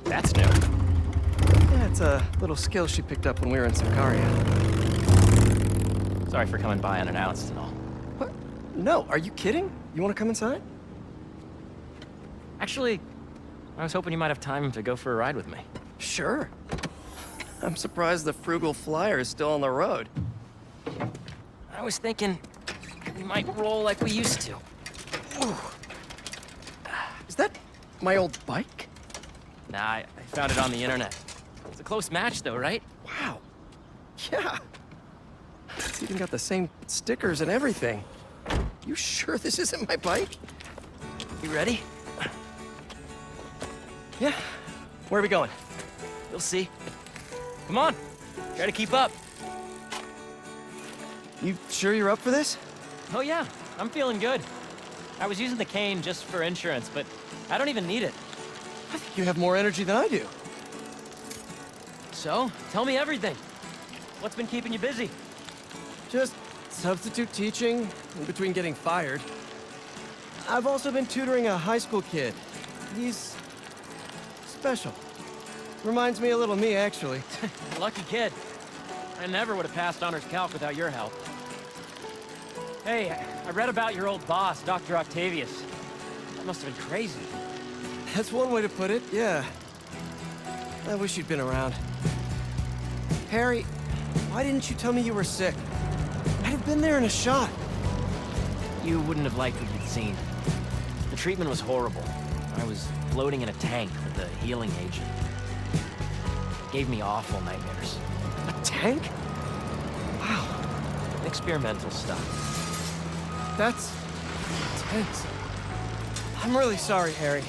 That's new. Yeah, it's a little skill she picked up when we were in Sicaria. Sorry for coming by unannounced and all. What? No, are you kidding? You want to come inside? Actually, I was hoping you might have time to go for a ride with me. Sure. I'm surprised the frugal flyer is still on the road. I was thinking we might roll like we used to. Ooh. Is that my old bike? Nah, I found it on the internet. It's a close match though, right? Wow. Yeah. It's even got the same stickers and everything. You sure this isn't my bike? You ready? Yeah. Where are we going? You'll see. Come on. Try to keep up. You sure you're up for this? Oh yeah, I'm feeling good. I was using the cane just for insurance, but I don't even need it. I think you have more energy than I do. So, tell me everything. What's been keeping you busy? Just substitute teaching in between getting fired. I've also been tutoring a high school kid. He's special. Reminds me a little of me, actually. Lucky kid. I never would have passed honors calc without your help. Hey, I read about your old boss, Dr. Octavius. That must have been crazy. That's one way to put it, yeah. I wish you'd been around. Harry, why didn't you tell me you were sick? I'd have been there in a shot. You wouldn't have liked what you'd seen. The treatment was horrible. I was floating in a tank with a healing agent. It gave me awful nightmares. A tank? Wow. Experimental stuff. That's intense. I'm really sorry, Harry.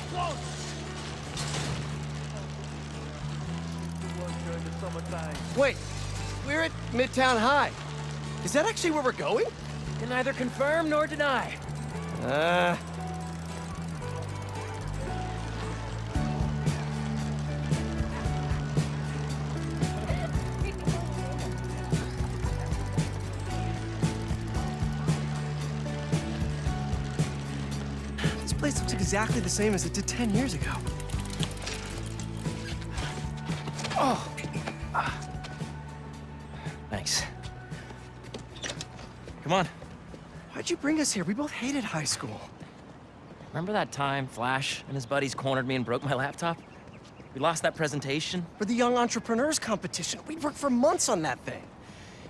Wait, we're at Midtown High. Is that actually where we're going? Can neither confirm nor deny. This place looks exactly the same as it did 10 years ago. Oh. Thanks. Come on. Why'd you bring us here? We both hated high school. Remember that time Flash and his buddies cornered me and broke my laptop? We lost that presentation. For the Young Entrepreneurs competition. We'd worked for months on that thing.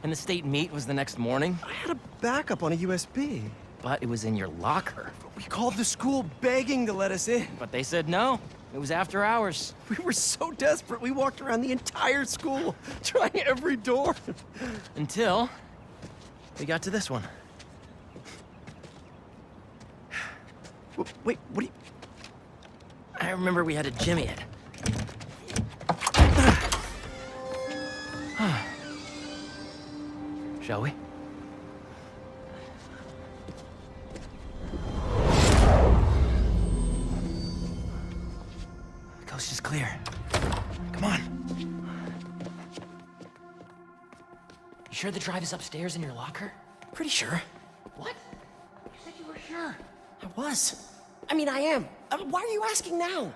And the state meet was the next morning. I had a backup on a USB. But it was in your locker. We called the school begging to let us in. But they said no. It was after hours. We were so desperate, we walked around the entire school, trying every door. Until we got to this one. Wait, what do you... I remember we had to jimmy it. Shall we? The coast is clear. Come on. You sure the drive is upstairs in your locker? Pretty sure. What? You said you were sure. I was. I mean, I am. Why are you asking now?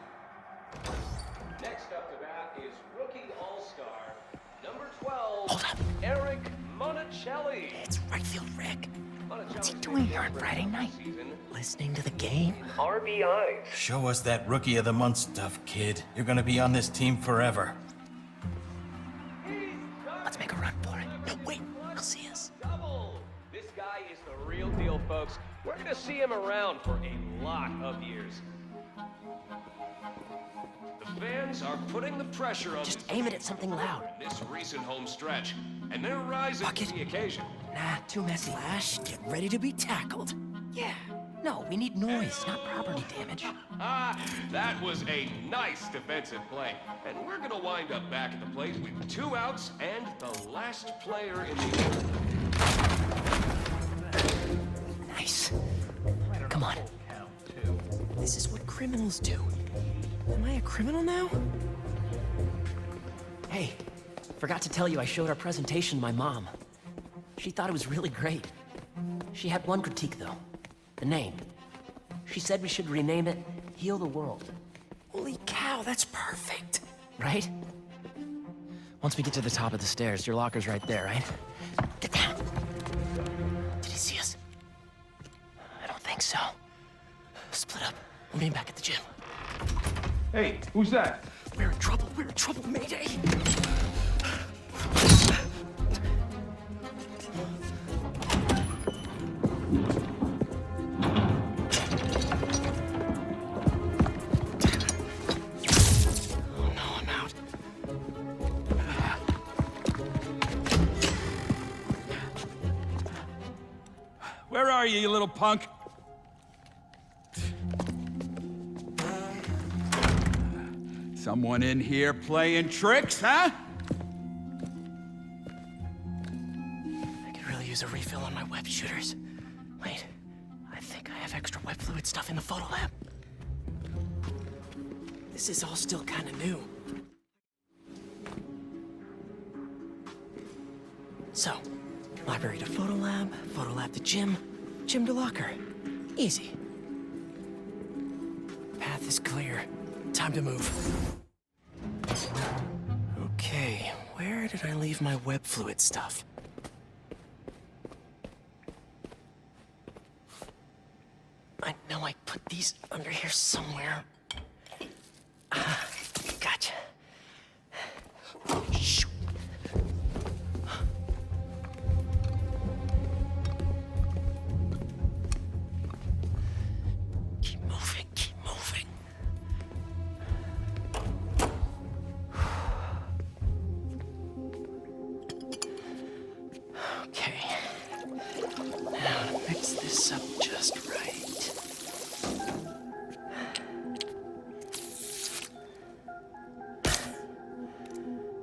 Next up to bat is rookie all-star, number 12, Hold up. Eric Monticelli. It's right field Rick. What's he doing here on Friday night? Listening to the game? RBIs. Show us that Rookie of the Month stuff, kid. You're gonna be on this team forever. Let's make a run for it. No, wait. He'll see us. Double. This guy is the real deal, folks. We're gonna see him around for a lot of years. The fans are putting the pressure on. Just aim it at something loud. In this recent home stretch, and they're rising to the occasion. Nah, too messy. Flash, get ready to be tackled. Yeah. No, we need noise, not property damage. That was a nice defensive play. And we're gonna wind up back at the plate with 2 outs and the last player in the inning. Nice. Come on. This is what criminals do. Am I a criminal now? Hey, forgot to tell you I showed our presentation to my mom. She thought it was really great. She had one critique, though. The name. She said we should rename it Heal the World. Holy cow, that's perfect. Right? Once we get to the top of the stairs, your locker's right there, right? Get down. Did he see us? I don't think so. Split up. We'll meet back at the gym. Hey, who's that? We're in trouble, Mayday. Where are you little punk? Someone in here playing tricks, huh? I could really use a refill on my web shooters. Wait, I think I have extra wet fluid stuff in the photo lab. This is all still kind of new. So, library to photo lab to gym to locker. Easy. Path is clear. Time to move. Okay, where did I leave my web fluid stuff? I know I put these under here somewhere. Gotcha. Shoot. Keep moving, keep moving. Okay. Now to mix this up just right.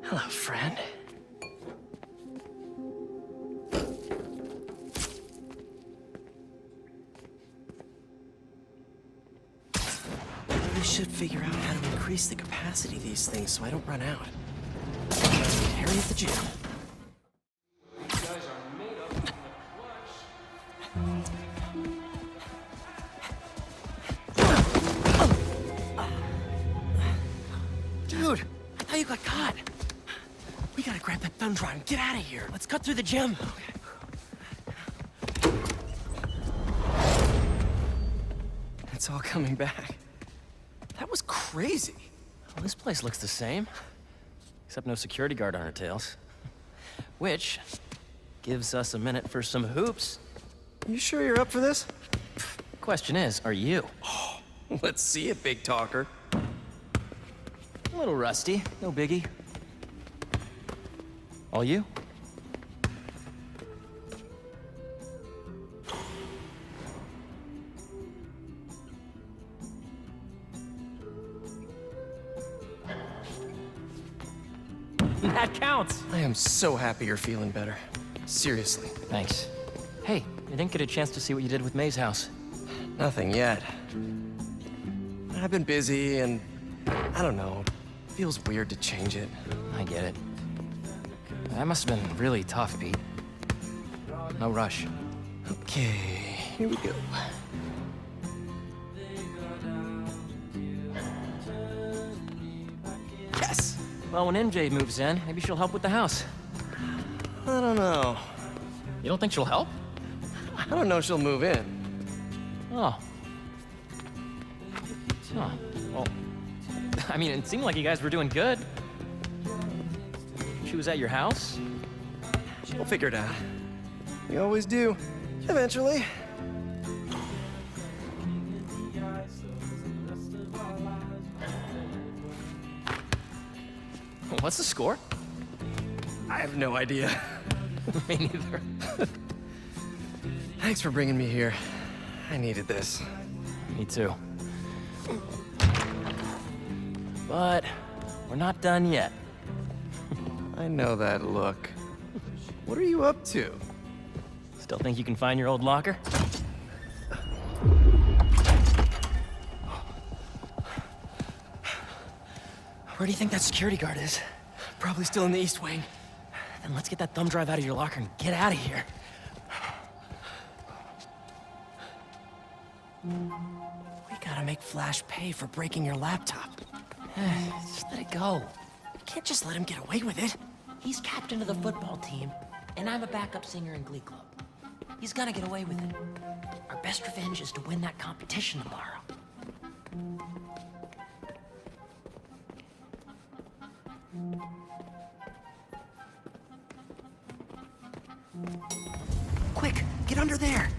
Hello, friend. We should figure out how to increase the capacity of these things so I don't run out. Harry at the gym. You guys are made up in the Dude, I thought you got caught. We gotta grab that thumb drive and get out of here. Let's cut through the gym. Okay. It's all coming back. That was crazy. Well, this place looks the same. Except no security guard on our tails. Which gives us a minute for some hoops. You sure you're up for this? Question is, are you? Oh, let's see it, big talker. A little rusty, no biggie. All you? That counts! I am so happy you're feeling better. Seriously. Thanks. Hey, I didn't get a chance to see what you did with May's house. Nothing yet. I've been busy and, I don't know, feels weird to change it. I get it. That must have been really tough, Pete. No rush. Okay, here we go. Yes! Well, when MJ moves in, maybe she'll help with the house. I don't know. You don't think she'll help? I don't know she'll move in. Oh. Oh, well, I mean, it seemed like you guys were doing good. She was at your house? We'll figure it out. We always do. Eventually. What's the score? I have no idea. Me neither. Thanks for bringing me here. I needed this. Me too. But we're not done yet. I know that look. What are you up to? Still think you can find your old locker? Where do you think that security guard is? Probably still in the East Wing. Then let's get that thumb drive out of your locker and get out of here. We gotta make Flash pay for breaking your laptop. Just let it go. You can't just let him get away with it. He's captain of the football team, and I'm a backup singer in Glee Club. He's gonna get away with it. Our best revenge is to win that competition tomorrow. Quick, get under there.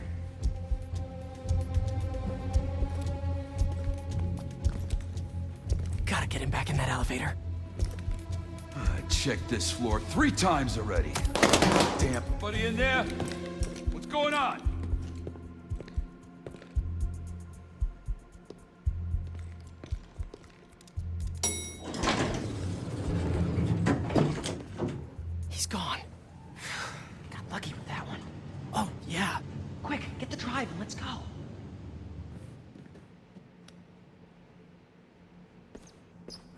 Gotta get him back in that elevator. I checked this floor 3 times already. Damn. Buddy in there? What's going on? He's gone. Got lucky with that one. Oh, yeah. Quick, get the drive and let's go.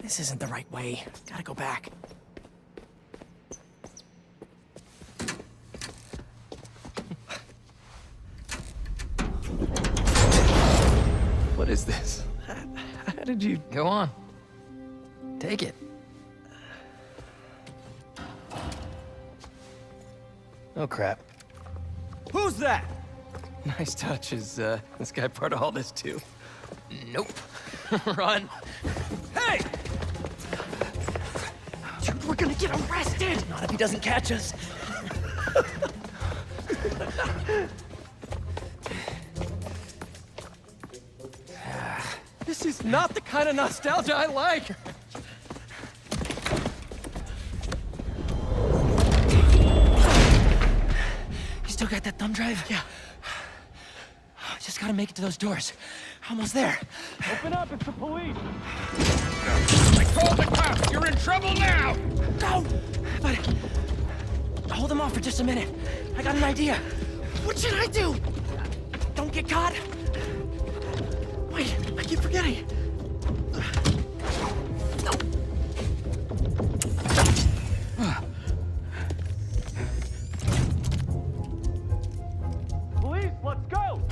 This isn't the right way. Gotta go back. What is this? How did you... Go on. Take it. Oh, crap. Who's that? Nice touch. Is this guy part of all this too? Nope. Run. Hey! Dude, we're gonna get arrested! Not if he doesn't catch us. This is not the kind of nostalgia I like. You still got that thumb drive? Yeah. Just gotta make it to those doors. Almost there. Open up, it's the police. I called the cops. You're in trouble now. No! But hold them off for just a minute. I got an idea. What should I do? Don't get caught. Wait, I keep forgetting. No. Police, let's go!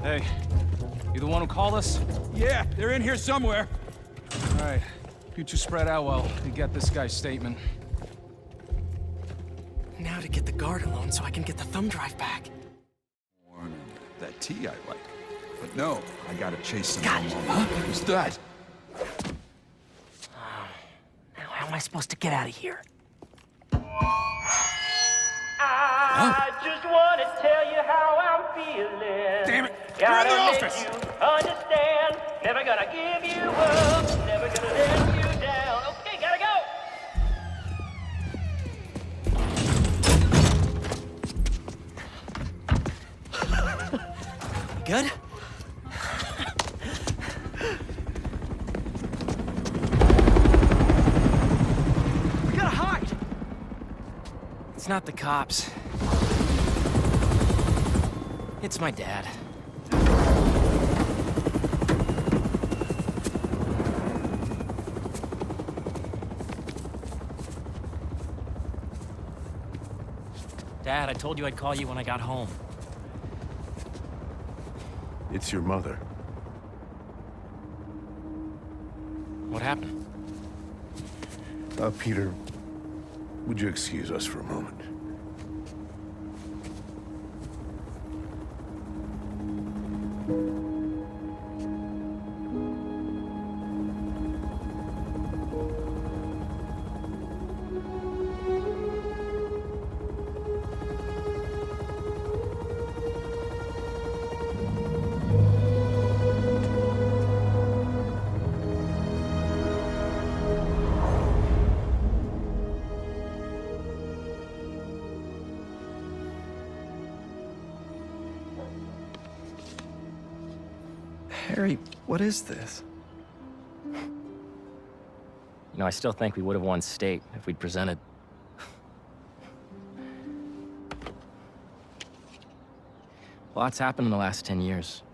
Hey, you the one who called us? Yeah, they're in here somewhere. All right, you two spread out while we get this guy's statement. Now to get the guard alone so I can get the thumb drive back. That tea I like. But no, I gotta chase some Gotcha. Huh? Who's that? Now how am I supposed to get out of here? I just want to tell you how I'm feeling. Damn it! Gotta You're in the make office! you understand. Never gonna give you up. Never gonna let you down. Okay, gotta go. Good? We gotta hide! It's not the cops. It's my dad. Dad, I told you I'd call you when I got home. It's your mother. What happened? Peter, would you excuse us for a moment? Harry, what is this? You know, I still think we would have won state if we'd presented. Lots happened in the last 10 years.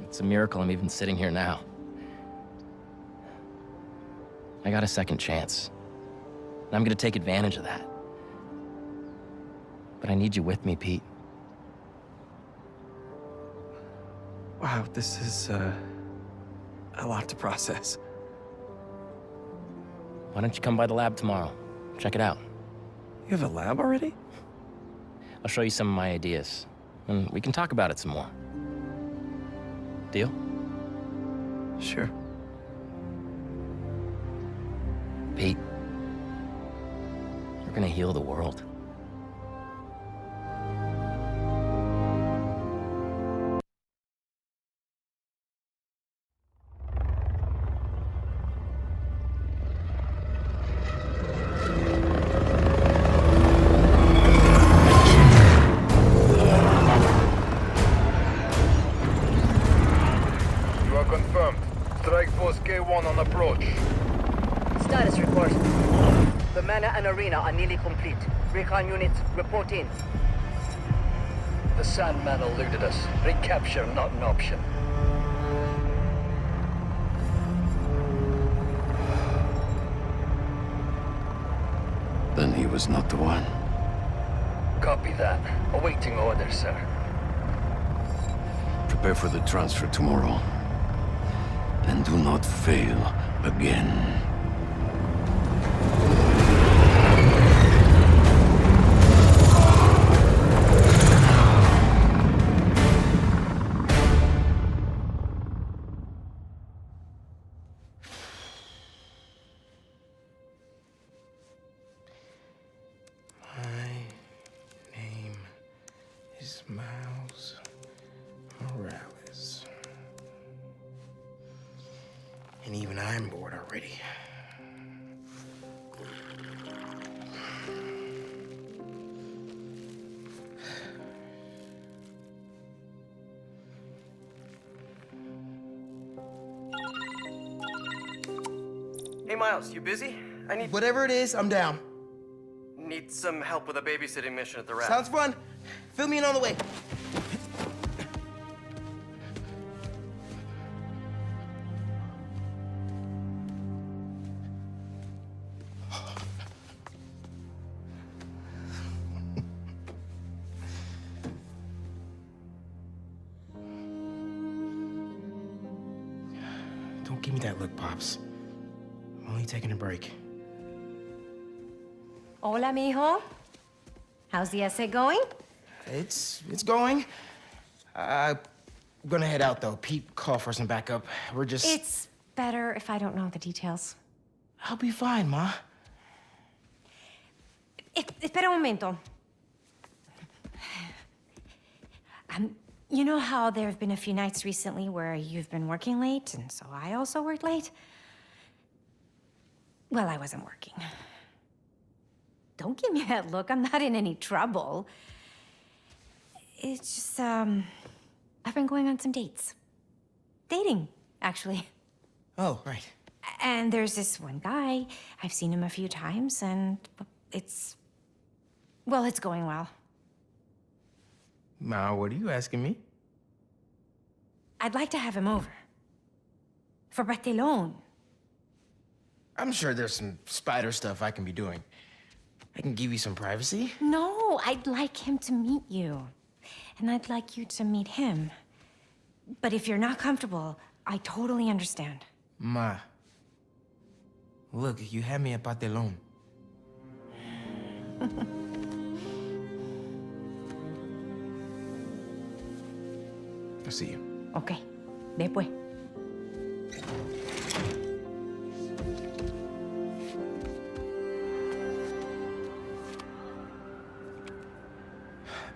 It's a miracle I'm even sitting here now. I got a second chance. And I'm gonna take advantage of that. But I need you with me, Pete. Wow, this is, a lot to process. Why don't you come by the lab tomorrow? Check it out. You have a lab already? I'll show you some of my ideas, and we can talk about it some more. Deal? Sure. Pete, we're gonna heal the world. Status report. The manor and arena are nearly complete. Recon units, report in. The Sandman eluded us. Recapture not an option. Then he was not the one. Copy that. Awaiting orders, sir. Prepare for the transfer tomorrow. And do not fail again. Miles Morales. And even I'm bored already. Hey, Miles, you busy? I need... Whatever it is, I'm down. Need some help with a babysitting mission at the raft. Sounds fun. Fill me in on the way. Don't give me that look, Pops. I'm only taking a break. Hola, mijo. How's the essay going? It's going. I'm gonna head out, though. Pete called for some backup. We're just... It's better if I don't know the details. I'll be fine, Ma. Espera un momento. You know how there have been a few nights recently where you've been working late, and so I also worked late? Well, I wasn't working. Don't give me that look. I'm not in any trouble. It's just, I've been going on some dates. Dating, actually. Oh, right. And there's this one guy. I've seen him a few times, and well, it's going well. Ma, what are you asking me? I'd like to have him over. For Bartelone. I'm sure there's some spider stuff I can be doing. I can give you some privacy. No, I'd like him to meet you. And I'd like you to meet him. But if you're not comfortable, I totally understand. Ma, look, you had me at Bartelone. I'll see you. Okay. Después.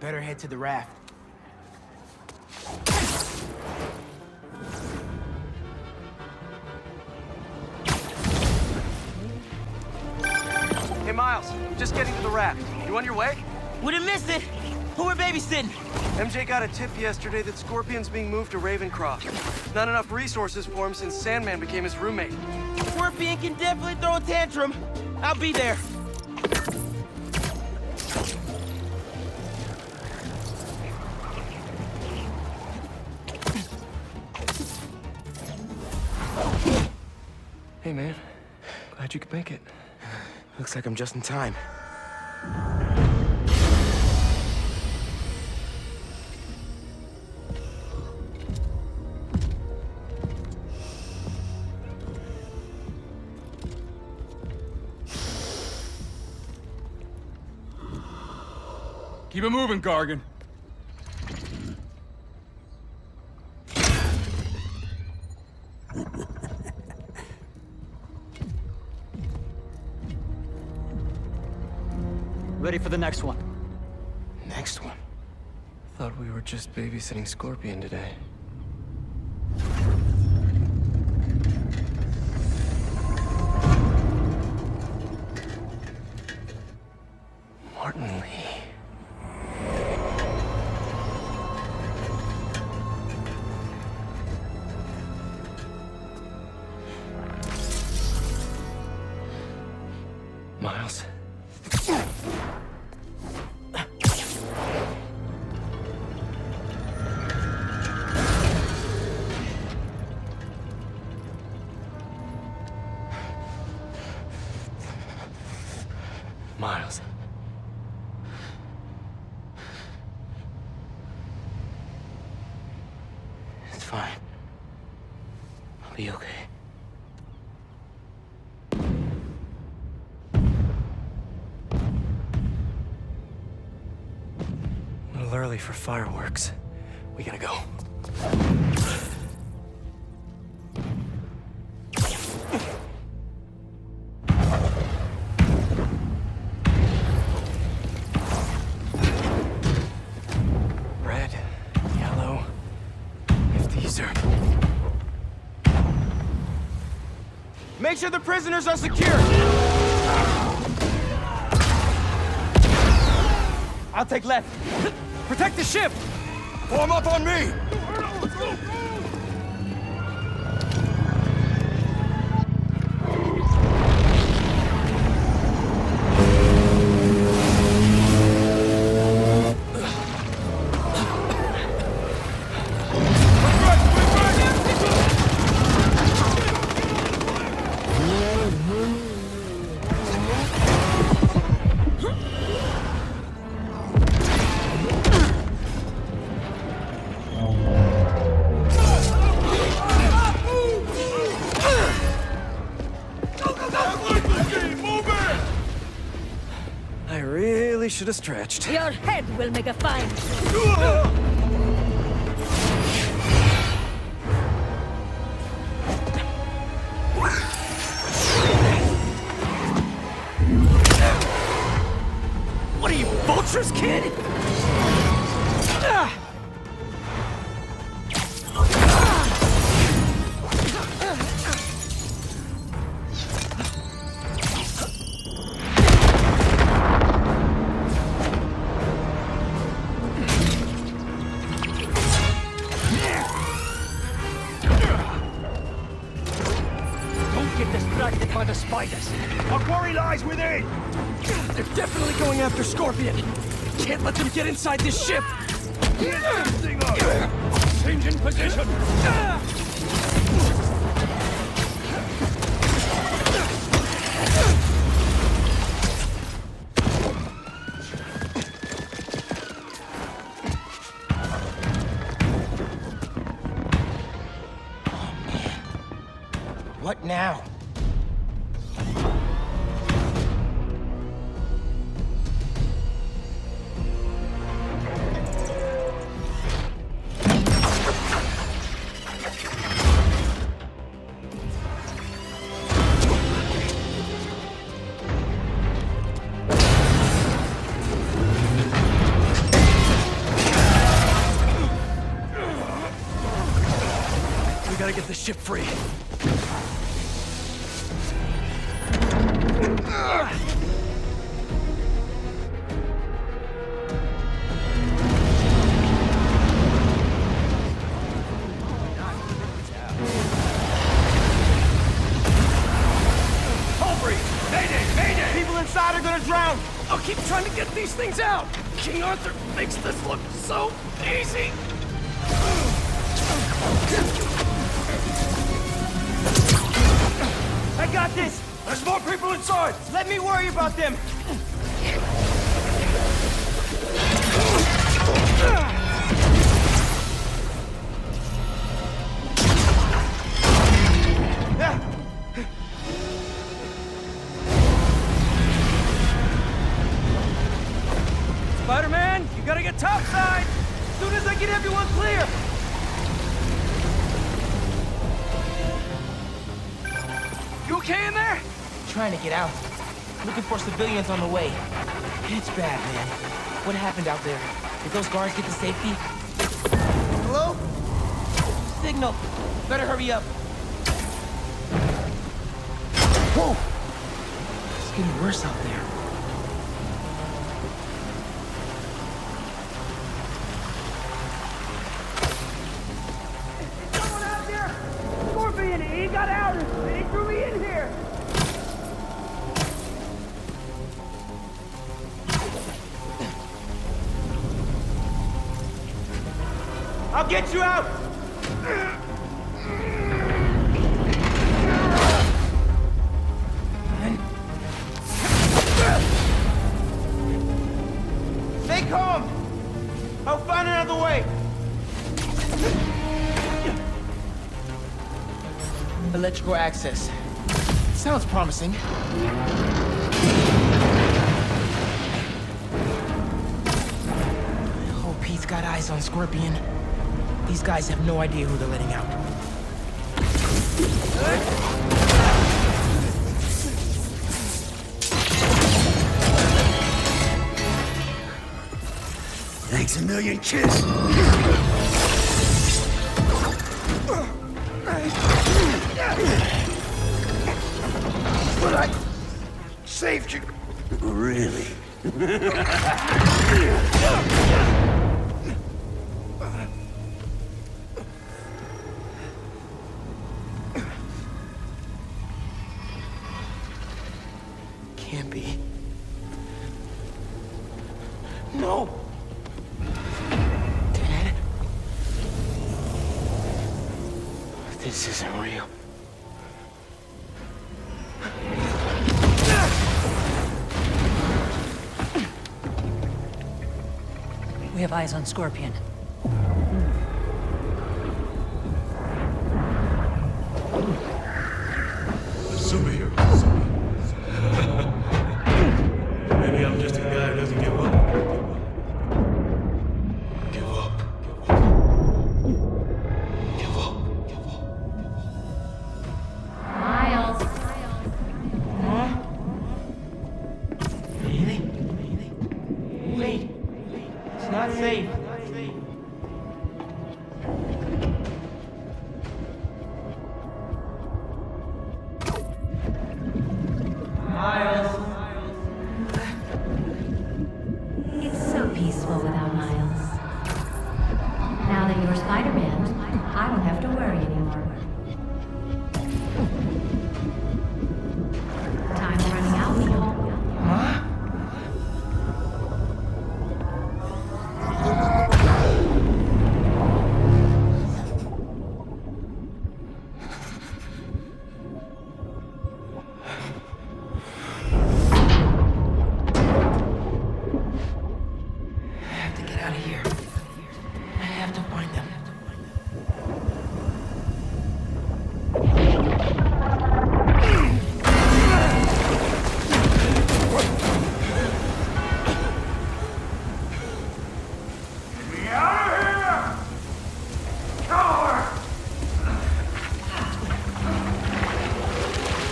Better head to the raft. Hey, Miles, just getting to the raft. You on your way? Wouldn't miss it. Who we're babysitting? MJ got a tip yesterday that Scorpion's being moved to Ravencroft. Not enough resources for him since Sandman became his roommate. Scorpion can definitely throw a tantrum. I'll be there. Hey, man. Glad you could make it. Looks like I'm just in time. Keep it moving, Gargan. Ready for the next one. Next one? Thought we were just babysitting Scorpion today. Martin Lee. Miles. fine. I'll be okay. A little early for fireworks. We gotta go. Red, yellow. If these are... Make sure the prisoners are secure! I'll take left. Protect the ship! Form up on me! I really should have stretched. Your head will make a fine. What are you, vultures, kid? Don't get distracted by the spiders. Our quarry lies within. They're definitely going after Scorpion. Can't let them get inside this ship. Change in position. What now? We gotta get the ship free. People inside are gonna drown! I'll keep trying to get these things out! King Arthur makes this look so easy! I got this! There's more people inside. Let me worry about them! SpiderMan, you gotta get topside! As soon as I get everyone clear! You okay in there? Trying to get out. Looking for civilians on the way. It's bad, man. What happened out there? Did those guards get to safety? Hello? Signal. Better hurry up. Whoa! It's getting worse out there. Someone out there! Scorpion, he got out. He threw me in here. I'll get you out! Stay calm! I'll find another way! Electrical access. Sounds promising. I hope Pete's got eyes on Scorpion. These guys have no idea who they're letting out. Thanks a million, kiss. But I saved you. Really? Can't be. No! Dad? This isn't real. We have eyes on Scorpion. Superhero. Maybe I'm just a guy who doesn't give up. Give up. Give up. Give up. Miles. Huh? Really? Wait. It's not safe. Miles. It's so peaceful without Miles. Now that you're Spider-Man, I don't have to worry anymore. Time's running out, Neil. Huh? I have to get out of here. I have to find them. Get me out of here! Coward!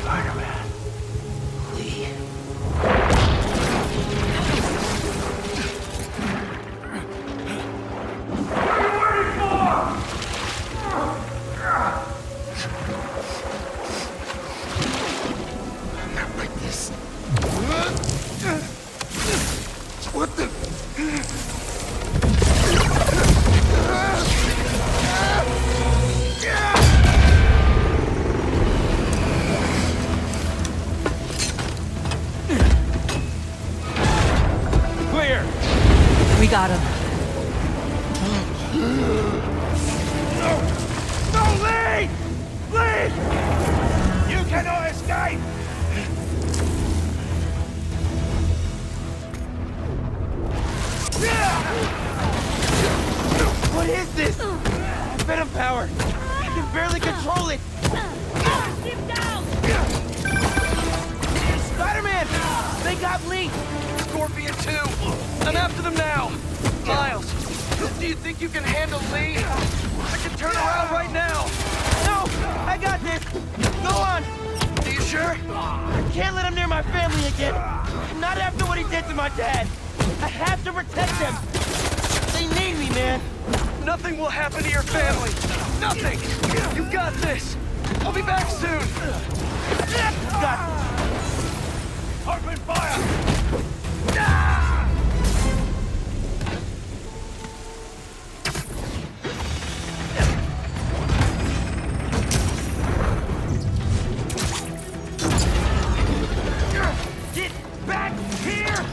Spider-Man. Lee. What are you waiting for? Not like this. What the? Clear! We got him. No, Lee! Lee! You cannot escape! What is this? Venom power. I can barely control it. Spider-Man! They got Lee! Scorpion 2! I'm after them now! Miles, do you think you can handle Lee? I can turn around right now! No! I got this! Go on! Are you sure? I can't let him near my family again! Not after what he did to my dad! I have to protect them! They need me, man! Nothing will happen to your family! Nothing! You got this! I'll be back soon! Got this! Open fire! Get back here!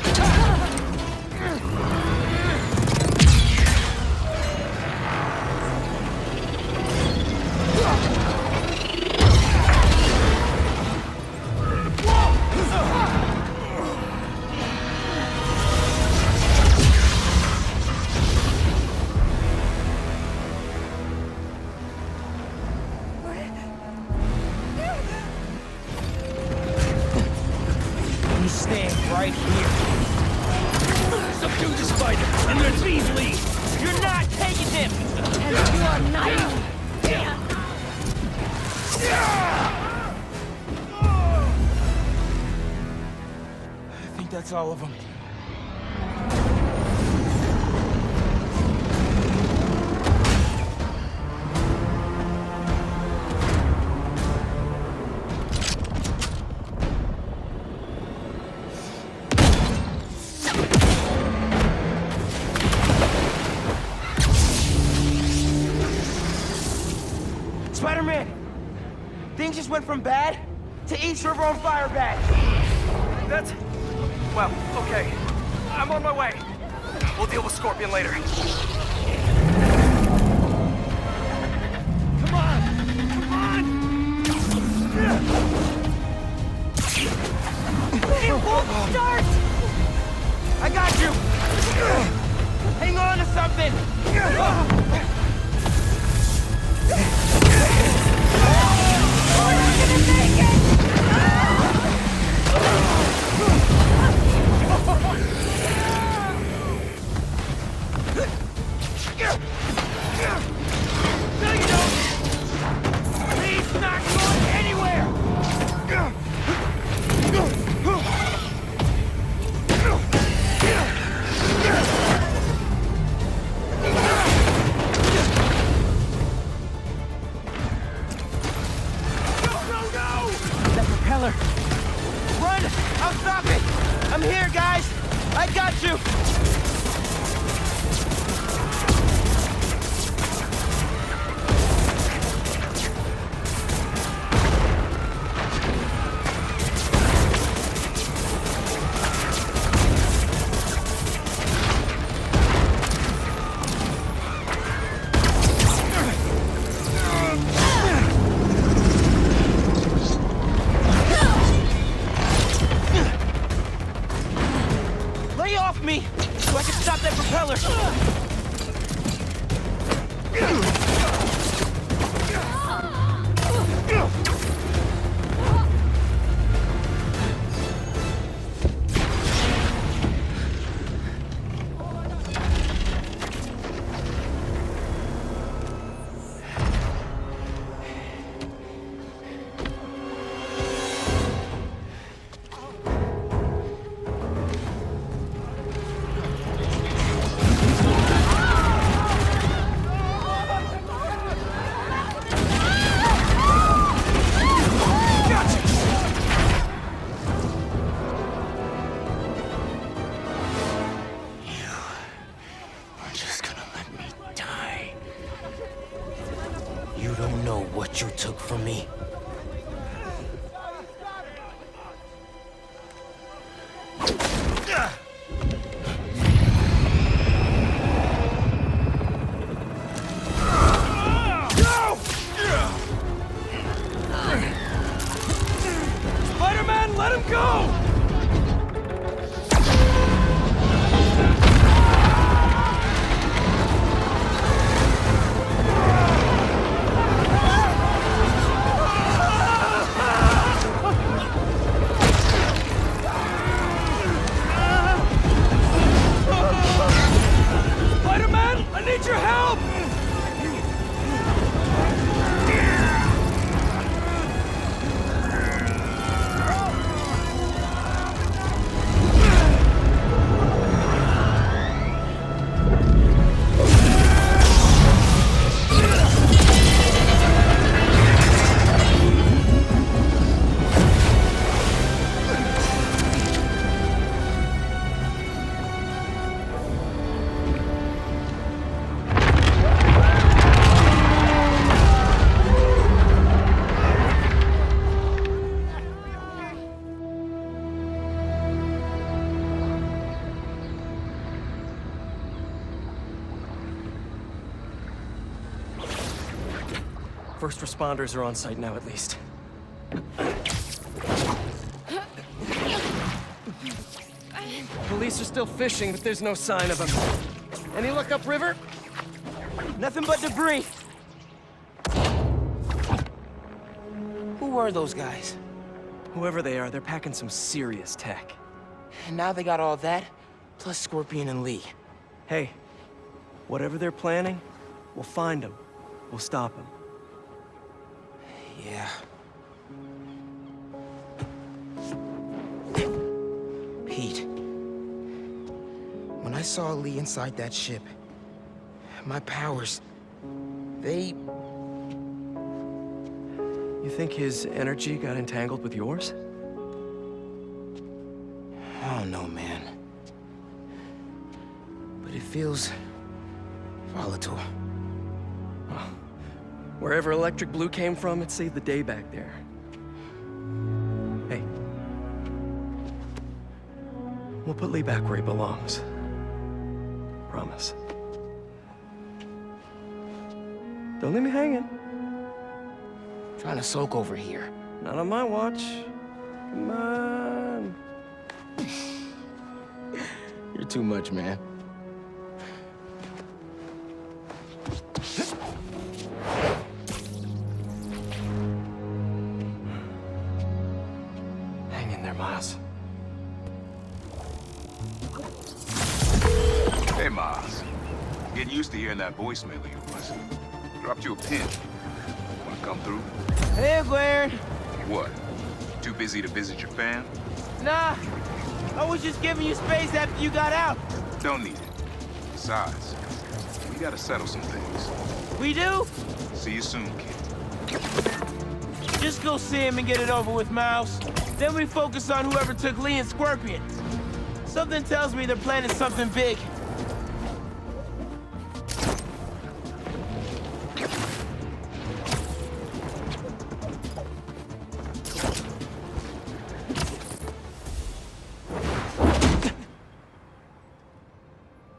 on your feet, Lee! You're not taking him! And you're not! I think that's all of them. Spider-Man! Things just went from bad to East River on fire bad. That's... well, okay. I'm on my way. We'll deal with Scorpion later. Come on! Come on! It won't start! I got you! Hang on to something! No, you don't! He's not going anywhere! That propeller! Run! I'll stop it! I'm here, guys! I got you! Lay off me so I can stop that propeller! You don't know what you took from me. Spider-Man, let him go! Spider-Man, I need your help! First responders are on site now, at least. Police are still fishing, but there's no sign of them. Any luck upriver? Nothing but debris. Who were those guys? Whoever they are, they're packing some serious tech. And now they got all that, plus Scorpion and Lee. Hey, whatever they're planning, we'll find them. We'll stop them. Yeah. Pete. When I saw Lee inside that ship, my powers, they... You think his energy got entangled with yours? I don't know, man. But it feels volatile. Well, wherever Electric Blue came from, it saved the day back there. Hey. We'll put Lee back where he belongs. Promise. Don't leave me hanging. Trying to soak over here. Not on my watch. Come on. You're too much, man. Hang in there, Miles. Hey, Miles. Getting used to hearing that voicemail of yours. Dropped you a pin. Wanna come through? Hey, Gwen. What? Too busy to visit your fam? Nah. I was just giving you space after you got out. Don't need it. Besides, we gotta settle some things. We do? See you soon, kid. Just go see him and get it over with, Miles. Then we focus on whoever took Lee and Scorpion. Something tells me they're planning something big.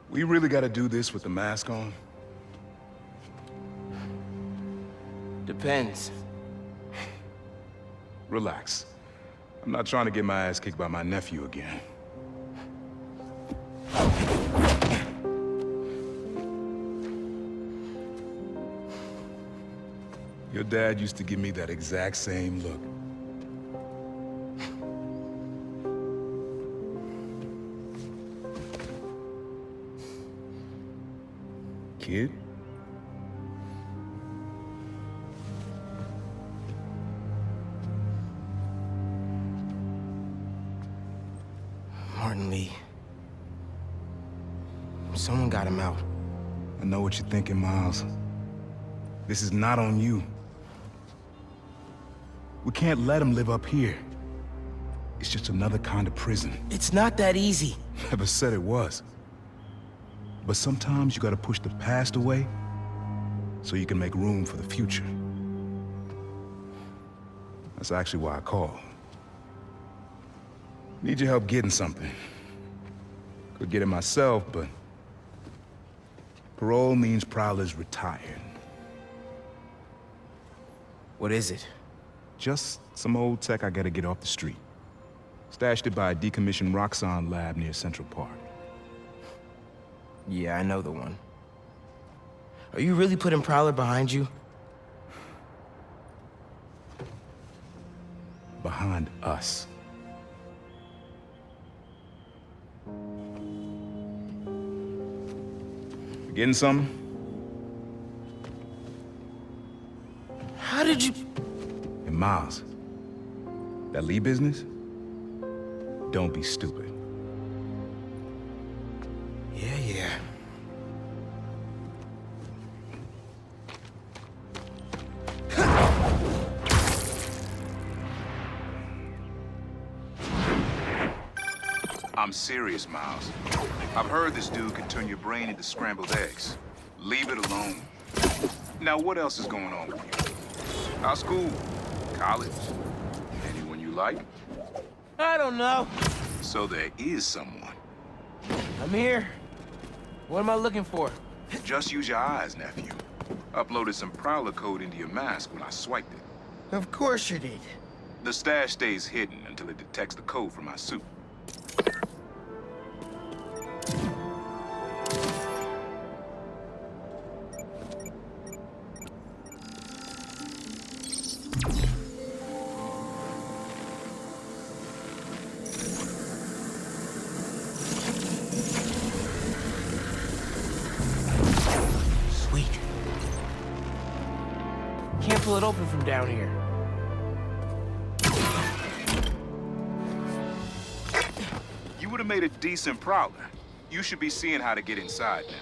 We really gotta do this with the mask on? Depends. Relax. I'm not trying to get my ass kicked by my nephew again. Your dad used to give me that exact same look. Kid? Martin Lee. Someone got him out. I know what you're thinking, Miles. This is not on you. We can't let him live up here. It's just another kind of prison. It's not that easy. Never said it was. But sometimes you gotta push the past away so you can make room for the future. That's actually why I called. Need your help getting something. Could get it myself, but parole means Prowler's retired. What is it? Just some old tech I gotta get off the street. Stashed it by a decommissioned Roxxon lab near Central Park. Yeah, I know the one. Are you really putting Prowler behind you? Behind us. You getting something? How did you... Hey, Miles. That Lee business? Don't be stupid. Yeah. I'm serious, Miles. I've heard this dude can turn your brain into scrambled eggs. Leave it alone. Now, what else is going on with you? How's school? College? Anyone you like? I don't know. So there is someone. I'm here. What am I looking for? Just use your eyes, nephew. Uploaded some Prowler code into your mask when I swiped it. Of course you did. The stash stays hidden until it detects the code from my suit. pull it open from down here. You would have made a decent prowler. You should be seeing how to get inside now.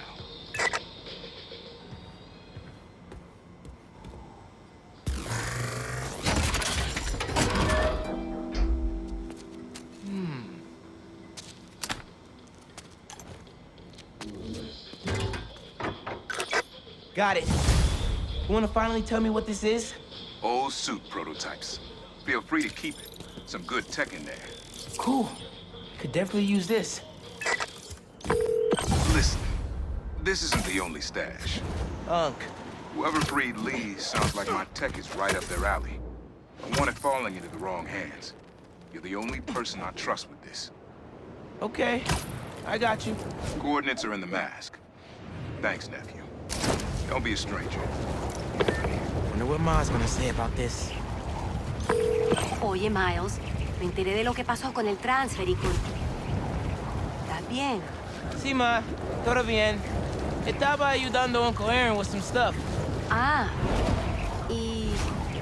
Got it. You wanna finally tell me what this is? Old suit prototypes. Feel free to keep it. Some good tech in there. Cool. Could definitely use this. Listen, this isn't the only stash. Unc. Whoever freed Lee sounds like my tech is right up their alley. I want it falling into the wrong hands. You're the only person I trust with this. Okay, I got you. Coordinates are in the mask. Thanks, nephew. Don't be a stranger. Wonder what Ma's gonna say about this. Oye, Miles, me enteré de lo que pasó con el transfer y con... ¿Estás bien? Sí, Ma. Todo bien. Estaba ayudando a Uncle Aaron with some stuff. Ah. ¿Y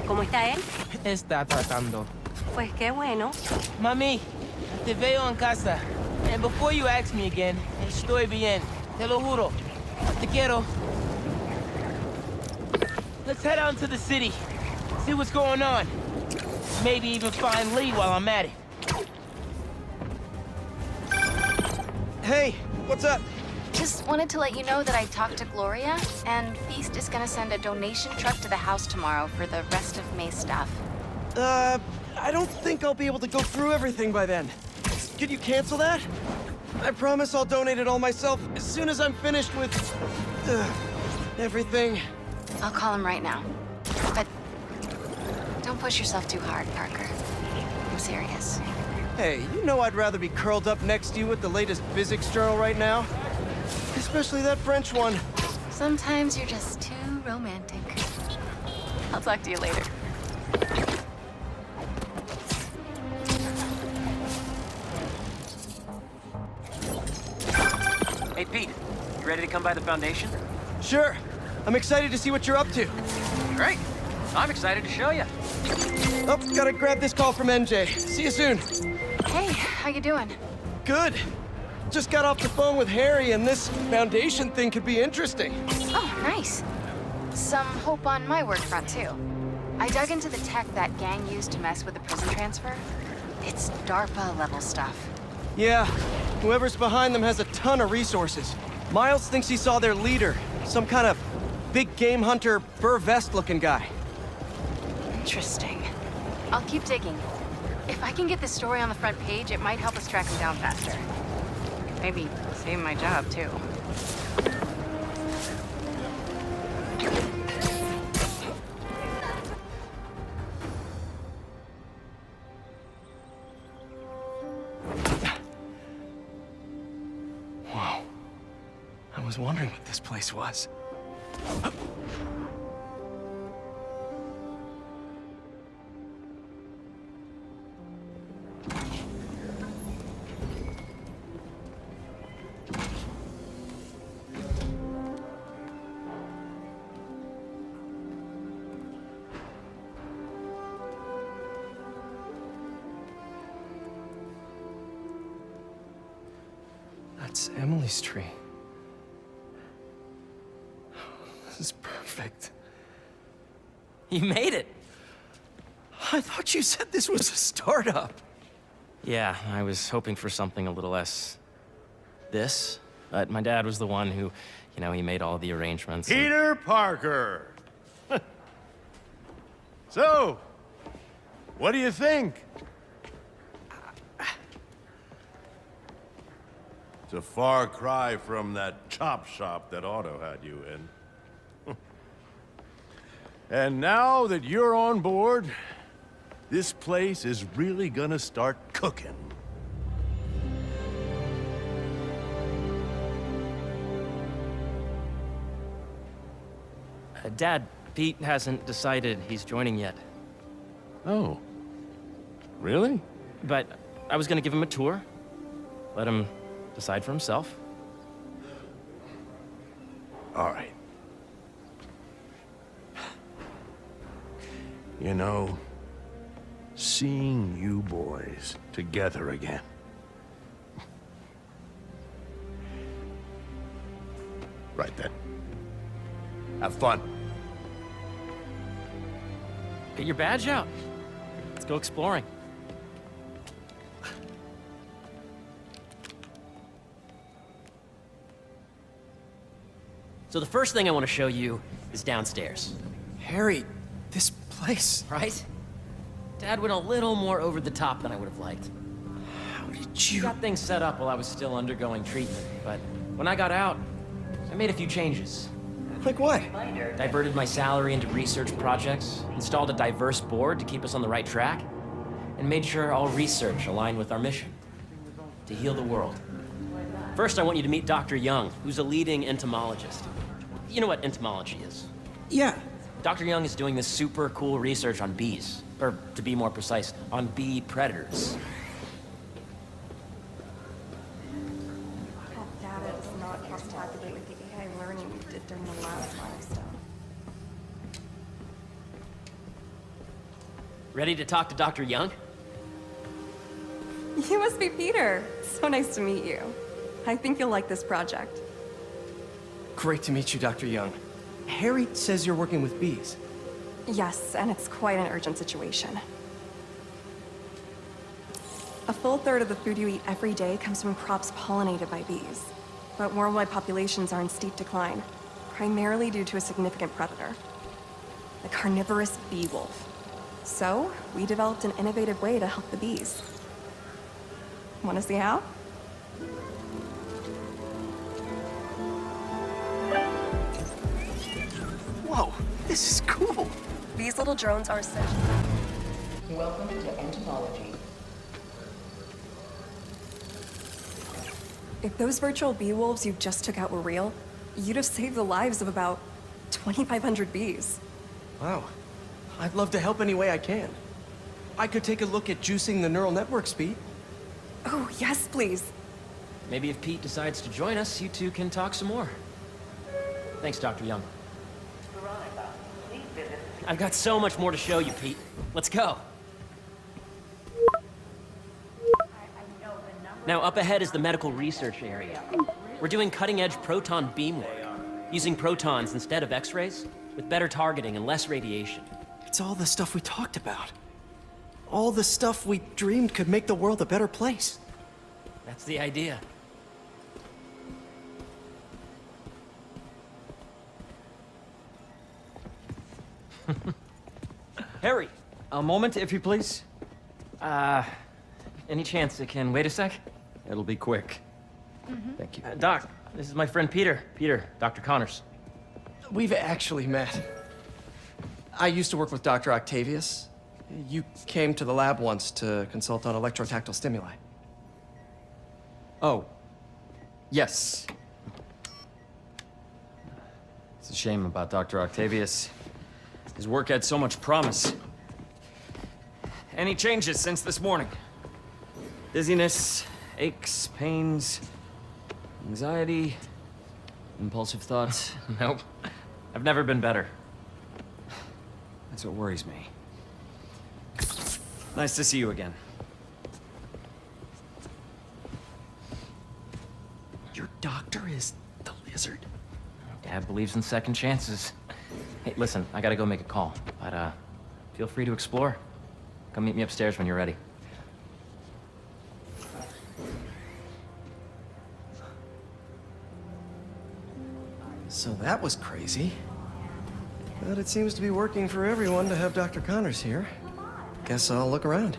cómo está él? Está tratando. Pues qué bueno. Mami, te veo en casa. And before you ask me again, estoy bien. Te lo juro. Te quiero. Let's head out into the city. See what's going on. Maybe even find Lee while I'm at it. Hey, what's up? Just wanted to let you know that I talked to Gloria, and Feast is gonna send a donation truck to the house tomorrow for the rest of May's stuff. I don't think I'll be able to go through everything by then. Could you cancel that? I promise I'll donate it all myself as soon as I'm finished with... everything. I'll call him right now. But don't push yourself too hard, Parker. I'm serious. Hey, you know I'd rather be curled up next to you with the latest physics journal right now. Especially that French one. Sometimes you're just too romantic. I'll talk to you later. Hey, Pete. You ready to come by the Foundation? Sure. I'm excited to see what you're up to. Great. I'm excited to show you. Oh, gotta grab this call from NJ. See you soon. Hey, how you doing? Good. Just got off the phone with Harry, and this Foundation thing could be interesting. Oh, nice. Some hope on my work front, too. I dug into the tech that gang used to mess with the prison transfer. It's DARPA-level stuff. Yeah, whoever's behind them has a ton of resources. Miles thinks he saw their leader, some kind of big game hunter, fur vest-looking guy. Interesting. I'll keep digging. If I can get this story on the front page, it might help us track him down faster. Maybe save my job, too. Whoa. I was wondering what this place was. That's Emily's tree. This is perfect. You made it. I thought you said this was a startup. Yeah, I was hoping for something a little less... this. But my dad was the one who, you know, he made all the arrangements. Peter Parker! So, what do you think? It's a far cry from that chop shop that Otto had you in. And now that you're on board, this place is really gonna start cooking. Dad, Pete hasn't decided he's joining yet. Oh. Really? But I was gonna give him a tour. Let him decide for himself. All right. You know, seeing you boys together again. Right then. Have fun. Get your badge out. Let's go exploring. So the first thing I want to show you is downstairs. Harry, this place... Right? Dad went a little more over the top than I would have liked. How did you... Got things set up while I was still undergoing treatment, but when I got out, I made a few changes. Like what? Diverted my salary into research projects, installed a diverse board to keep us on the right track, and made sure all research aligned with our mission, to heal the world. First, I want you to meet Dr. Young, who's a leading entomologist. You know what entomology is? Yeah. Dr. Young is doing this super cool research on bees, or to be more precise, on bee predators. That data does not cross-tabulate with the AI learning we did during the last milestone. Ready to talk to Dr. Young? You must be Peter. So nice to meet you. I think you'll like this project. Great to meet you, Dr. Young. Harry says you're working with bees. Yes, and it's quite an urgent situation. A full third of the food you eat every day comes from crops pollinated by bees. But worldwide populations are in steep decline, primarily due to a significant predator, the carnivorous bee wolf. So, we developed an innovative way to help the bees. Want to see how? Whoa, this is cool. These little drones are essential. Welcome to entomology. If those virtual bee wolves you just took out were real, you'd have saved the lives of about 2,500 bees. Wow. I'd love to help any way I can. I could take a look at juicing the neural network speed. Oh, yes, please. Maybe if Pete decides to join us, you two can talk some more. Thanks, Dr. Young. I've got so much more to show you, Pete. Let's go. Now, up ahead is the medical research area. We're doing cutting-edge proton beam work, using protons instead of X-rays, with better targeting and less radiation. It's all the stuff we talked about. All the stuff we dreamed could make the world a better place. That's the idea. Harry, a moment, if you please. Any chance it can wait a sec? It'll be quick. Thank you. Doc, this is my friend Peter. Peter, Dr. Connors. We've actually met. I used to work with Dr. Octavius. You came to the lab once to consult on electrotactile stimuli. Oh. Yes. It's a shame about Dr. Octavius. His work had so much promise. Any changes since this morning? Dizziness, aches, pains, anxiety, impulsive thoughts? Nope. I've never been better. That's what worries me. Nice to see you again. Your doctor is the lizard? Dad believes in second chances. Hey, listen, I gotta go make a call, but feel free to explore. Come meet me upstairs when you're ready. So that was crazy. But it seems to be working for everyone to have Dr. Connors here. Guess I'll look around.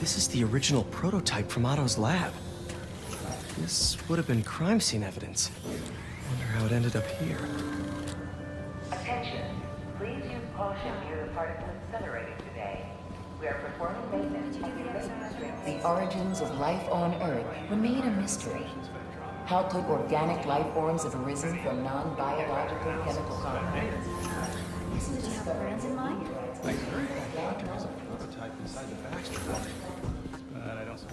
This is the original prototype from Otto's lab. This would have been crime scene evidence. Wonder how it ended up here. Attention. Please use caution near the particle accelerator today. We are performing maintenance on the electric. The origins of life on Earth remain a mystery. How could organic life forms have arisen from non-biological chemical compounds? Did you have brands in mind? I heard that doctor has a prototype inside the Baxter building, but I don't see it.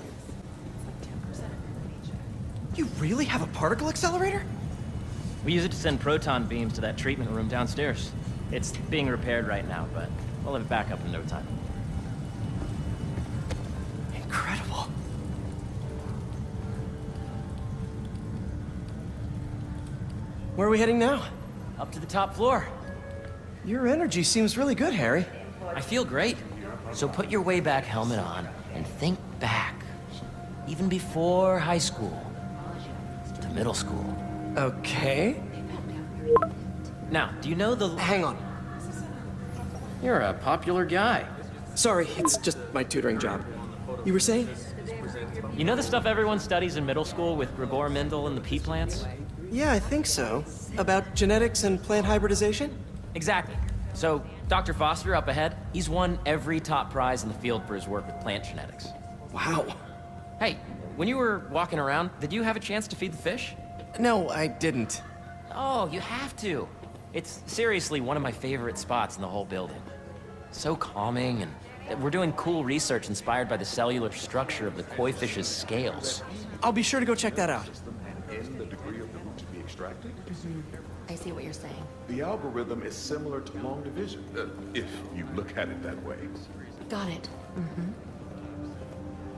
You really have a particle accelerator? We use it to send proton beams to that treatment room downstairs. It's being repaired right now, but we'll have it back up in no time. Incredible. Where are we heading now? Up to the top floor. Your energy seems really good, Harry. I feel great. So put your way back helmet on and think back. Even before high school. To middle school. Okay. Now, do you know the... Hang on. You're a popular guy. Sorry, it's just my tutoring job. You were saying? You know the stuff everyone studies in middle school with Gregor Mendel and the pea plants? Yeah, I think so. About genetics and plant hybridization? Exactly. So, Dr. Foster up ahead, he's won every top prize in the field for his work with plant genetics. Wow. Hey, when you were walking around, did you have a chance to feed the fish? No, I didn't. Oh, you have to. It's seriously one of my favorite spots in the whole building. So calming, and we're doing cool research inspired by the cellular structure of the koi fish's scales. I'll be sure to go check that out. And the degree of the root to be extracted? I see what you're saying. The algorithm is similar to long division, if you look at it that way. Got it.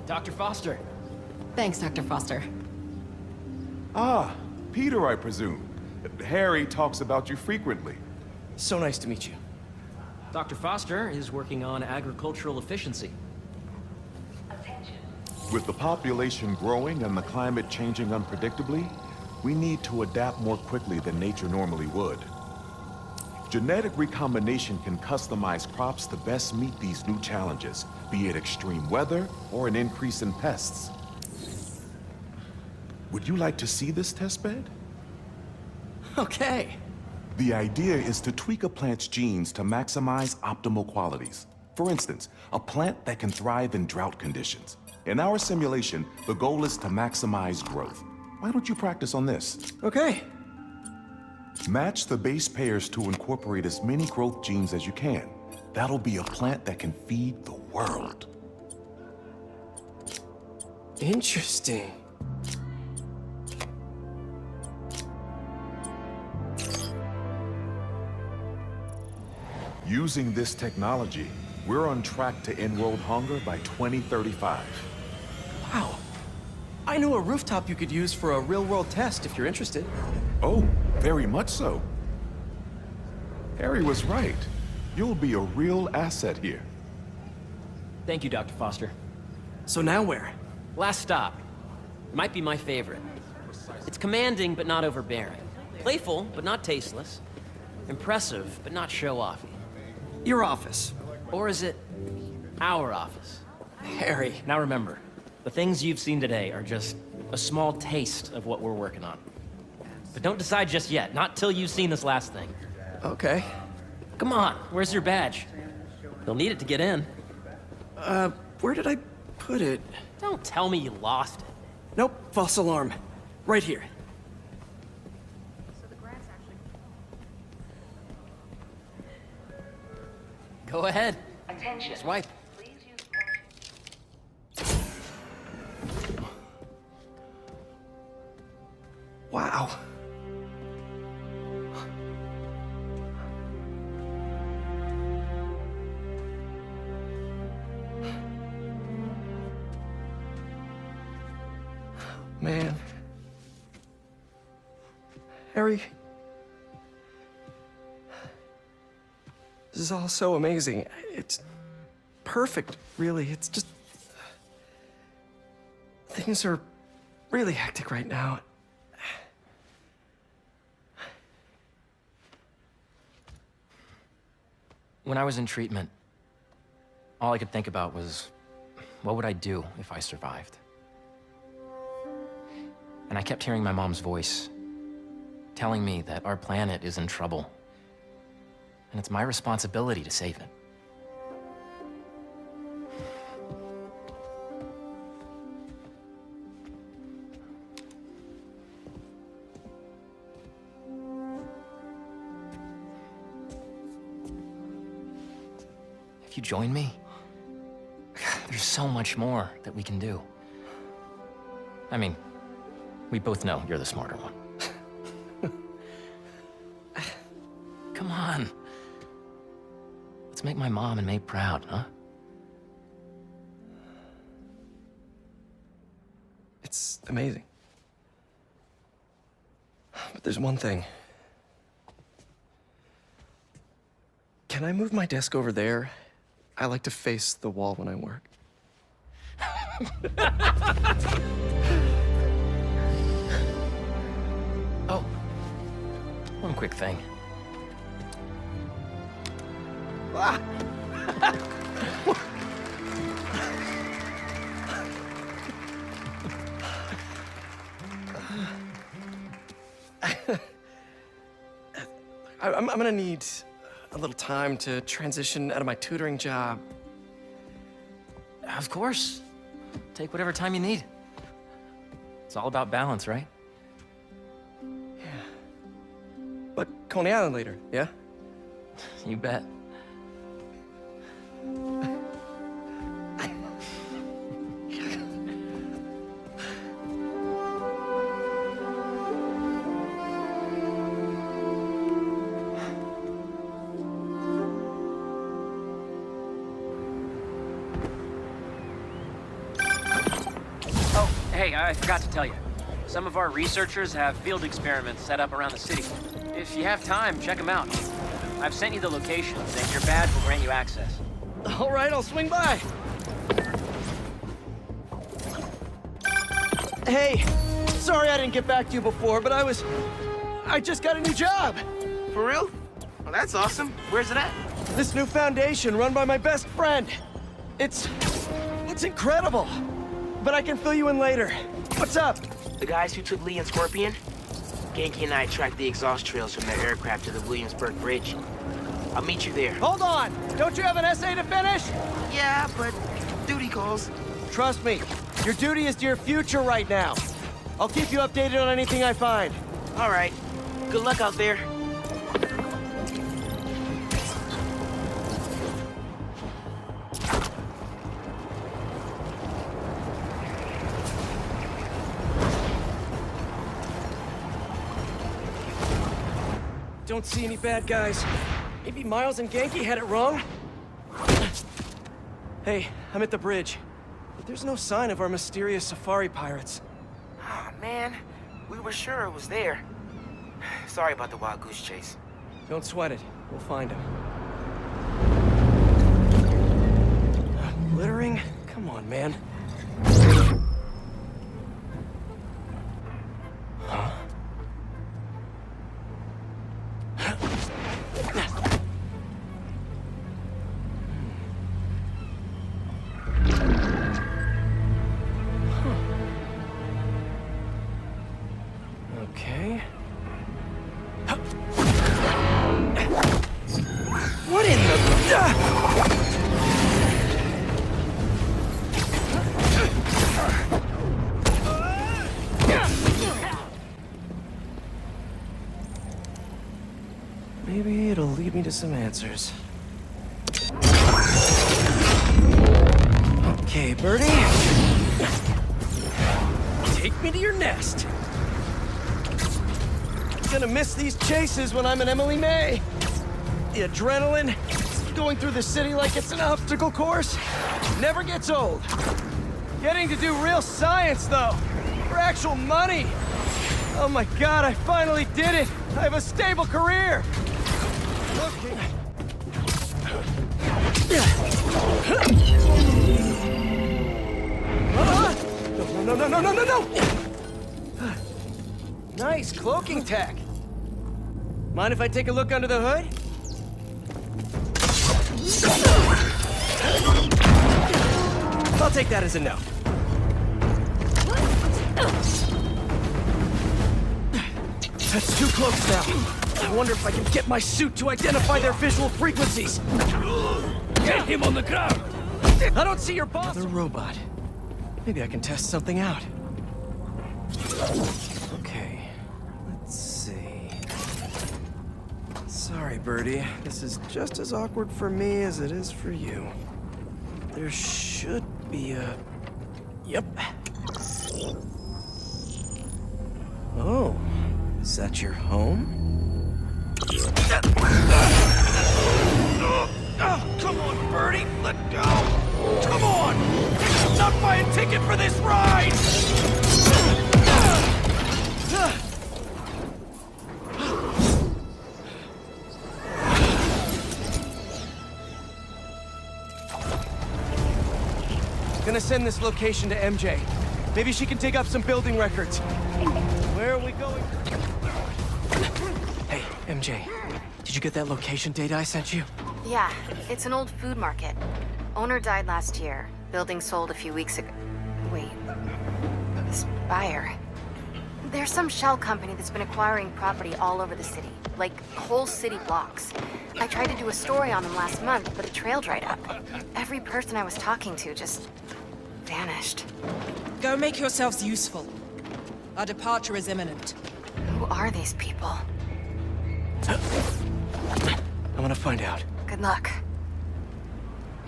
Dr. Foster. Thanks, Dr. Foster. Ah, Peter, I presume. Harry talks about you frequently. So nice to meet you. Dr. Foster is working on agricultural efficiency. With the population growing and the climate changing unpredictably, we need to adapt more quickly than nature normally would. Genetic recombination can customize crops to best meet these new challenges, be it extreme weather or an increase in pests. Would you like to see this testbed? Okay. The idea is to tweak a plant's genes to maximize optimal qualities. For instance, a plant that can thrive in drought conditions. In our simulation, the goal is to maximize growth. Why don't you practice on this? Okay. Match the base pairs to incorporate as many growth genes as you can. That'll be a plant that can feed the world. Interesting. Using this technology, we're on track to end world hunger by 2035. Wow. I know a rooftop you could use for a real-world test if you're interested. Oh, very much so. Harry was right. You'll be a real asset here. Thank you, Dr. Foster. So now where? Last stop. Might be my favorite. It's commanding, but not overbearing. Playful, but not tasteless. Impressive, but not show-offy. Your office. Or is it our office? Harry. Now remember, the things you've seen today are just a small taste of what we're working on. But don't decide just yet, not till you've seen this last thing. Okay. Come on, where's your badge? You'll need it to get in. Where did I put it? Don't tell me you lost it. Nope, false alarm. Right here. Go ahead. Attention. Swipe. Wow. Man. Harry. This is all so amazing. It's perfect, really. It's just... Things are really hectic right now. When I was in treatment, all I could think about was, what would I do if I survived? And I kept hearing my mom's voice, telling me that our planet is in trouble, and it's my responsibility to save it. If you join me, there's so much more that we can do. I mean, we both know you're the smarter one. Come on. Let's make my mom and May proud, huh? It's amazing. But there's one thing. Can I move my desk over there? I like to face the wall when I work. Oh, one quick thing. Ah! I'm gonna need a little time to transition out of my tutoring job. Of course. Take whatever time you need. It's all about balance, right? But Coney Island later, yeah? You bet. Hey, I forgot to tell you. Some of our researchers have field experiments set up around the city. If you have time, check them out. I've sent you the locations, and your badge will grant you access. All right, I'll swing by. Hey, sorry I didn't get back to you before, but I just got a new job. For real? Well, that's awesome. Where's it at? This new foundation run by my best friend. It's incredible. But I can fill you in later. What's up? The guys who took Lee and Scorpion? Genki and I tracked the exhaust trails from their aircraft to the Williamsburg Bridge. I'll meet you there. Hold on! Don't you have an essay to finish? Yeah, but duty calls. Trust me, your duty is to your future right now. I'll keep you updated on anything I find. All right. Good luck out there. Don't see any bad guys. Maybe Miles and Genki had it wrong? Hey, I'm at the bridge. But there's no sign of our mysterious safari pirates. Oh, man. We were sure it was there. Sorry about the wild goose chase. Don't sweat it. We'll find him. Littering? Come on, man. Huh? Okay. What in the... Maybe it'll lead me to some answers. Okay, Birdie. Take me to your nest. Gonna miss these chases when I'm in Emily May. The adrenaline, going through the city like it's an obstacle course, never gets old. Getting to do real science, though, for actual money. Oh my God, I finally did it. I have a stable career. Okay. No. Nice cloaking tech. Mind if I take a look under the hood? I'll take that as a no. That's two cloaks now. I wonder if I can get my suit to identify their visual frequencies. Get him on the ground! I don't see your boss! Another robot. Maybe I can test something out. Okay, let's see. Sorry, Birdie. This is just as awkward for me as it is for you. There should be a... Yep. Oh, is that your home? Come on, Birdie, let go! Come on! Not buy a ticket for this ride! Gonna send this location to MJ. Maybe she can dig up some building records. Where are we going? Hey, MJ. Did you get that location data I sent you? Yeah, it's an old food market. Owner died last year. Building sold a few weeks ago. Wait. This buyer. There's some shell company that's been acquiring property all over the city. Like, whole city blocks. I tried to do a story on them last month, but it trailed right up. Every person I was talking to just vanished. Go make yourselves useful. Our departure is imminent. Who are these people? I'm gonna find out. Good luck.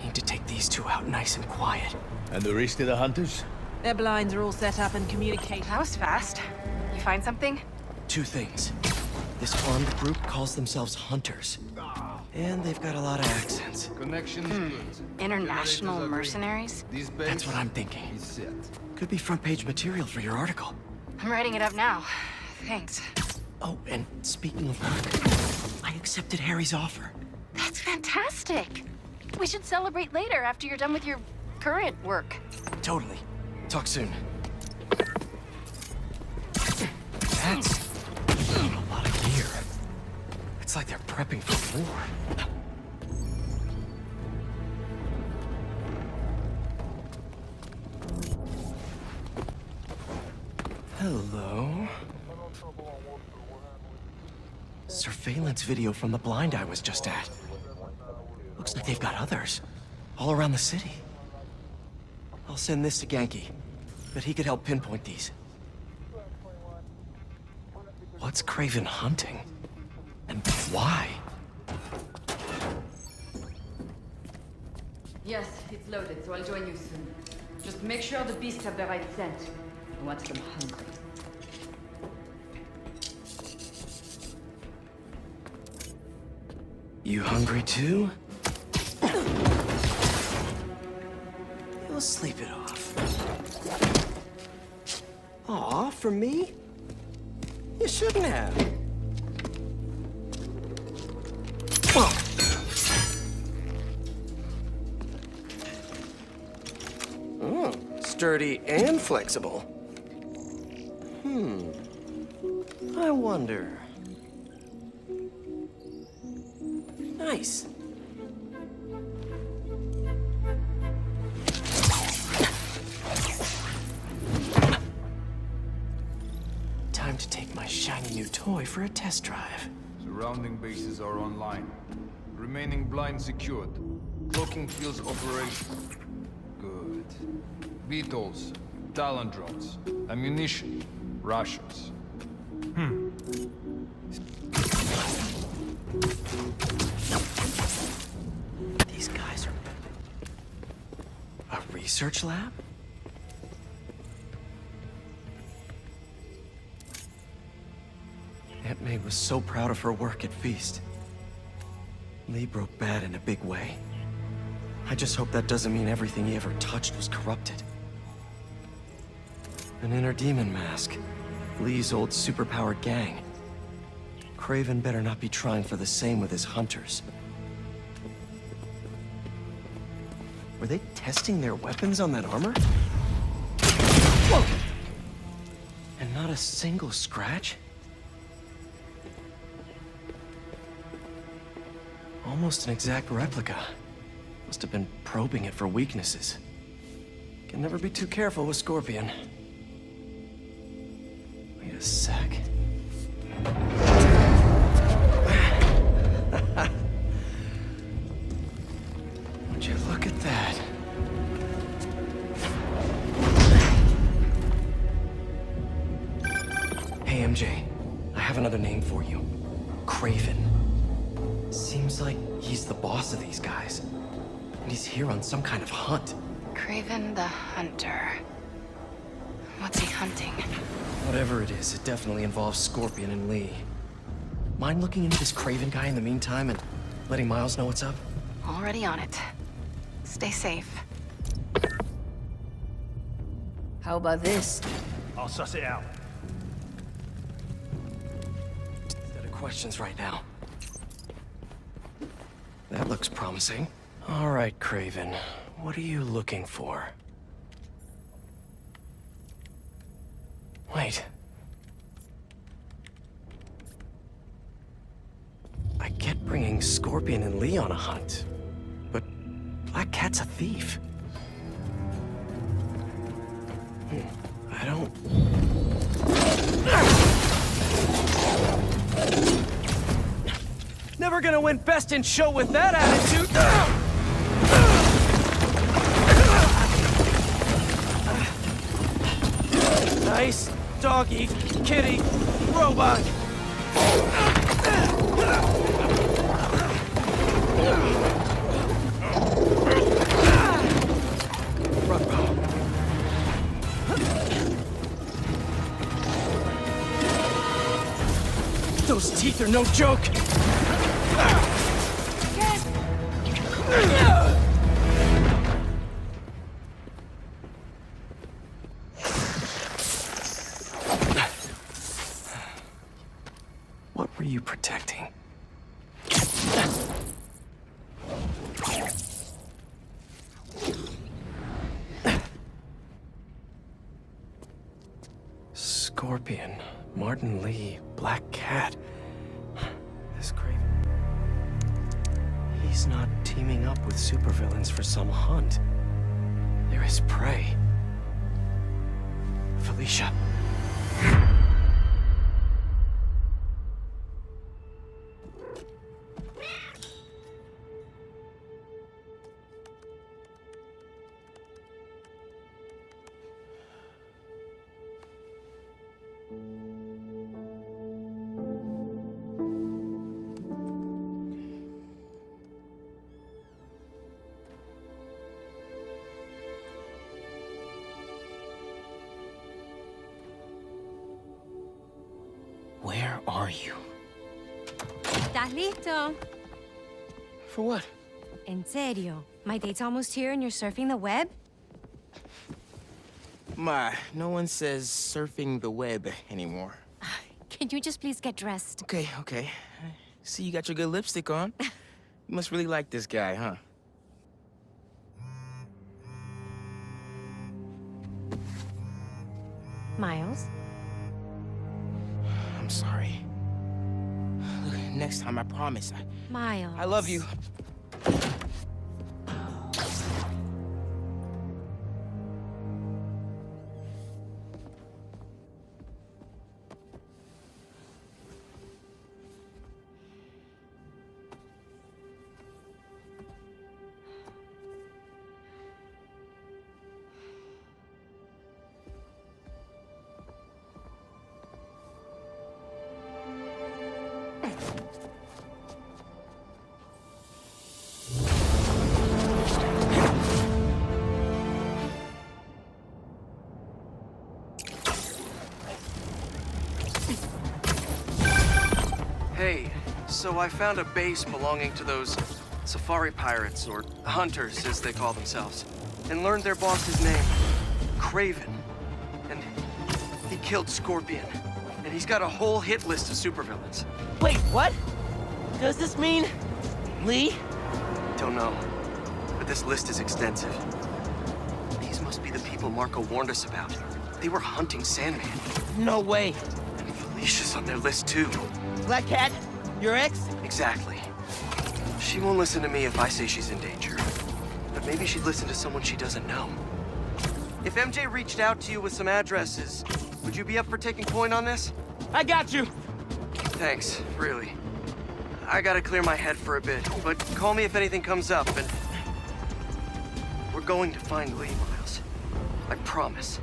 Need to take these two out nice and quiet. And the rest of the hunters? Their blinds are all set up and communicate. That was fast. You find something? Two things. This armed group calls themselves Hunters. And they've got a lot of accents. International mercenaries? That's what I'm thinking. Could be front-page material for your article. I'm writing it up now. Thanks. Oh, and speaking of work, I accepted Harry's offer. That's fantastic. We should celebrate later after you're done with your current work. Totally. Talk soon. That's a lot of gear. It's like they're prepping for war. Hello? Surveillance video from the blind I was just at. Looks like they've got others. All around the city. I'll send this to Genki. Bet he could help pinpoint these. What's Craven hunting? And why? Yes, it's loaded, so I'll join you soon. Just make sure the beasts have the right scent. I want them hungry. You hungry too? You'll sleep it off. Aw, for me? You shouldn't have. Sturdy and flexible. I wonder. Nice. Time to take my shiny new toy for a test drive. Surrounding bases are online. Remaining blind secured. Cloaking fields operational. Good. Beetles, Talon drones, ammunition, rations. These guys are... a research lab? Aunt May was so proud of her work at Feast. Lee broke bad in a big way. I just hope that doesn't mean everything he ever touched was corrupted. An inner demon mask. Lee's old superpowered gang. Craven better not be trying for the same with his hunters. Were they testing their weapons on that armor? Whoa! And not a single scratch? Almost an exact replica. Must have been probing it for weaknesses. Can never be too careful with Scorpion. Wait a sec. Would you look at that? Hey, MJ. I have another name for you. Craven. Seems like he's the boss of these guys. And he's here on some kind of hunt. Craven the Hunter. What's he hunting? Whatever it is, it definitely involves Scorpion and Lee. Mind looking into this Craven guy in the meantime and letting Miles know what's up? Already on it. Stay safe. How about this? I'll suss it out. Instead of questions right now. That looks promising. All right, Craven. What are you looking for? Wait. I get bringing Scorpion and Lee on a hunt, but Black Cat's a thief. I don't... Never gonna win best in show with that attitude! Nice doggy, kitty, robot! Those teeth are no joke! What were you protecting? Scorpion, Martin Lee, Black Cat. This Craven. He's not teaming up with supervillains for some hunt. They're his prey. Felicia. Where are you? ¿Estás listo? For what? En serio. My date's almost here and you're surfing the web? Ma, no one says surfing the web anymore. Can you just please get dressed? Okay, okay. See, you got your good lipstick on. You must really like this guy, huh? Miles? I'm sorry. Look, next time, I promise. Miles. I love you. Hey, so I found a base belonging to those safari pirates, or hunters as they call themselves, and learned their boss's name, Craven. And he killed Scorpion. And he's got a whole hit list of supervillains. Wait, what? Does this mean Lee? Don't know, but this list is extensive. These must be the people Marco warned us about. They were hunting Sandman. No way. And Felicia's on their list too. Black Cat? Your ex? Exactly. She won't listen to me if I say she's in danger. But maybe she'd listen to someone she doesn't know. If MJ reached out to you with some addresses, would you be up for taking point on this? I got you! Thanks, really. I gotta clear my head for a bit, but call me if anything comes up, and... We're going to find Lee, Miles. I promise.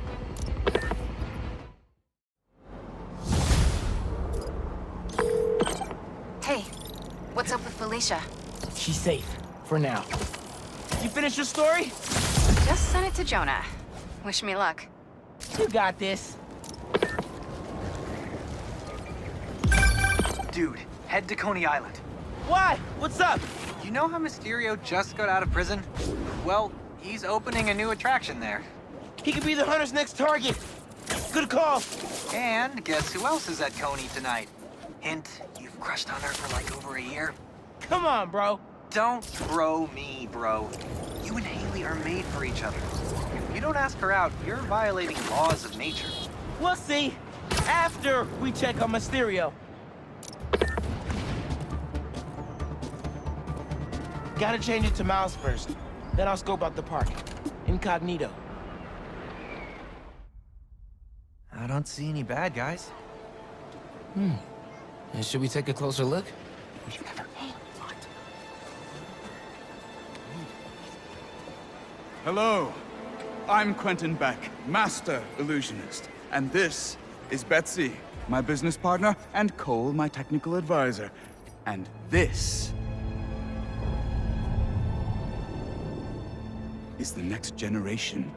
Hey, what's up with Felicia? She's safe, for now. You finished your story? Just sent it to Jonah. Wish me luck. You got this. Dude, head to Coney Island. Why? What's up? You know how Mysterio just got out of prison? Well, he's opening a new attraction there. He could be the Hunter's next target. Good call. And guess who else is at Coney tonight? Hint, you've crushed on her for like over a year. Come on, bro. Don't bro me, bro. You and Haley are made for each other. If you don't ask her out, you're violating laws of nature. We'll see. After we check on Mysterio. Gotta change it to Miles first. Then I'll scope out the park. Incognito. I don't see any bad guys. And should we take a closer look? Hello, I'm Quentin Beck, Master Illusionist. And this is Betsy, my business partner, and Cole, my technical advisor. And this is the next generation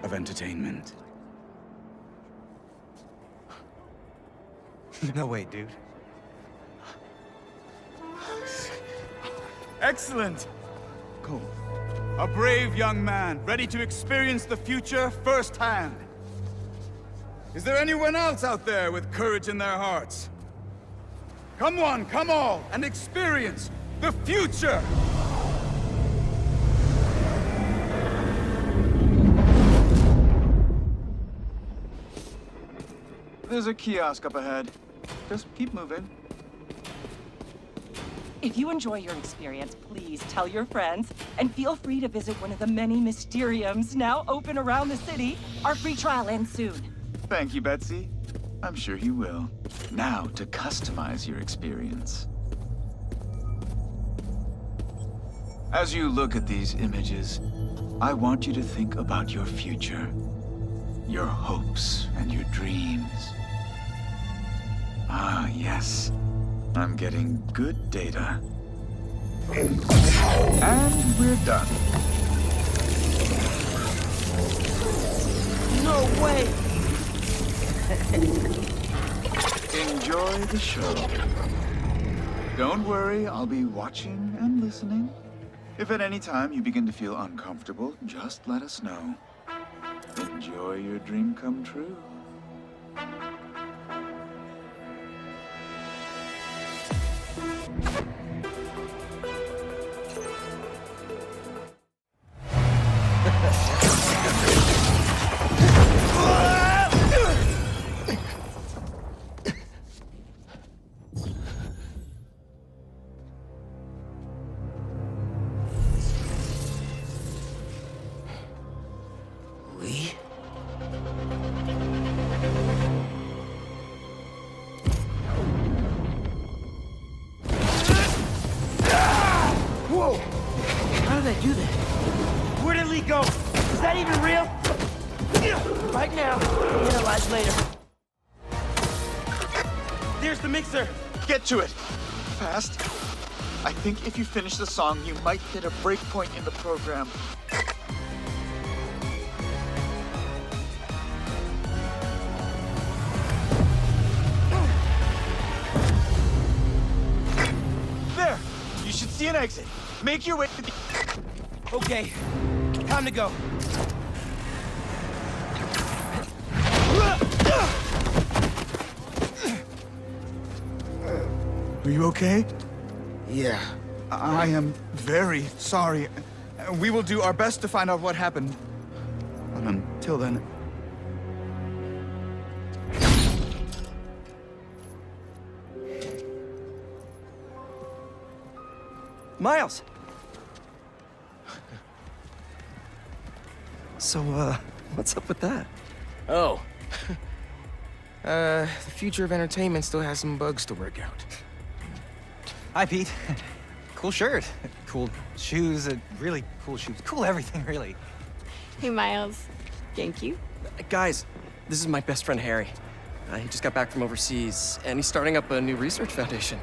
of entertainment. No way, dude. Excellent! Cole, a brave young man, ready to experience the future firsthand. Is there anyone else out there with courage in their hearts? Come one, come all, and experience the future! There's a kiosk up ahead. Just keep moving. If you enjoy your experience, please tell your friends, and feel free to visit one of the many Mysteriums now open around the city. Our free trial ends soon. Thank you, Betsy. I'm sure he will. Now to customize your experience. As you look at these images, I want you to think about your future, your hopes and your dreams. Ah, yes. I'm getting good data. And we're done. No way! Enjoy the show. Don't worry, I'll be watching and listening. If at any time you begin to feel uncomfortable, just let us know. Enjoy your dream come true. Whoa! How did I do that? Where did Lee go? Is that even real? Right now, analyze later. There's the mixer. Get to it. Fast. I think if you finish the song, you might hit a break point in the program. There! You should see an exit. Make your way to the... Okay, time to go. Are you okay? Yeah. I am very sorry. We will do our best to find out what happened. But until then... Miles! So, what's up with that? Oh. The future of entertainment still has some bugs to work out. Hi, Pete. Cool shirt. Cool shoes. Really cool shoes. Cool everything, really. Hey, Miles. Thank you. Guys, this is my best friend, Harry. He just got back from overseas, and he's starting up a new research foundation.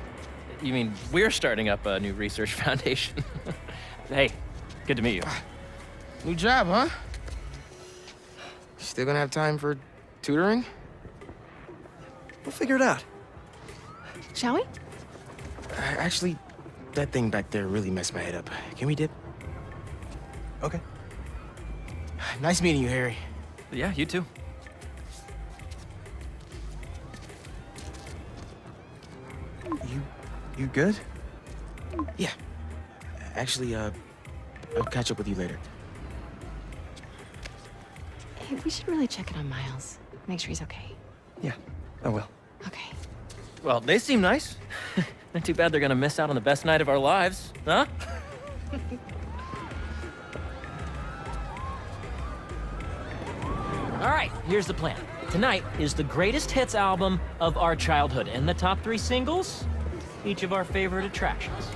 You mean we're starting up a new research foundation? Hey, good to meet you. New job, huh? Still gonna have time for tutoring? We'll figure it out. Shall we? Actually, that thing back there really messed my head up. Can we dip? Okay. Nice meeting you, Harry. Yeah, you too. You good? Yeah. Actually, I'll catch up with you later. Hey, we should really check in on Miles. Make sure he's okay. Yeah, I will. Okay. Well, they seem nice. Not too bad they're gonna miss out on the best night of our lives, huh? All right, here's the plan. Tonight is the greatest hits album of our childhood, and the top 3 singles, each of our favorite attractions.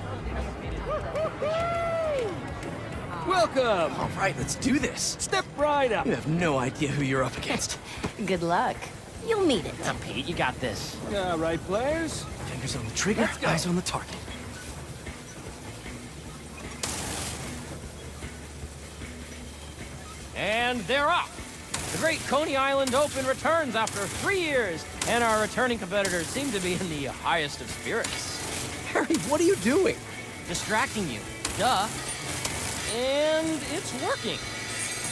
Welcome! All right, let's do this. Step right up. You have no idea who you're up against. Good luck. You'll need it. Now, Pete, you got this. All right, players. Fingers on the trigger, eyes on the target. And they're off! The Great Coney Island Open returns after 3 years, and our returning competitors seem to be in the highest of spirits. Harry, what are you doing? Distracting you. Duh. And it's working.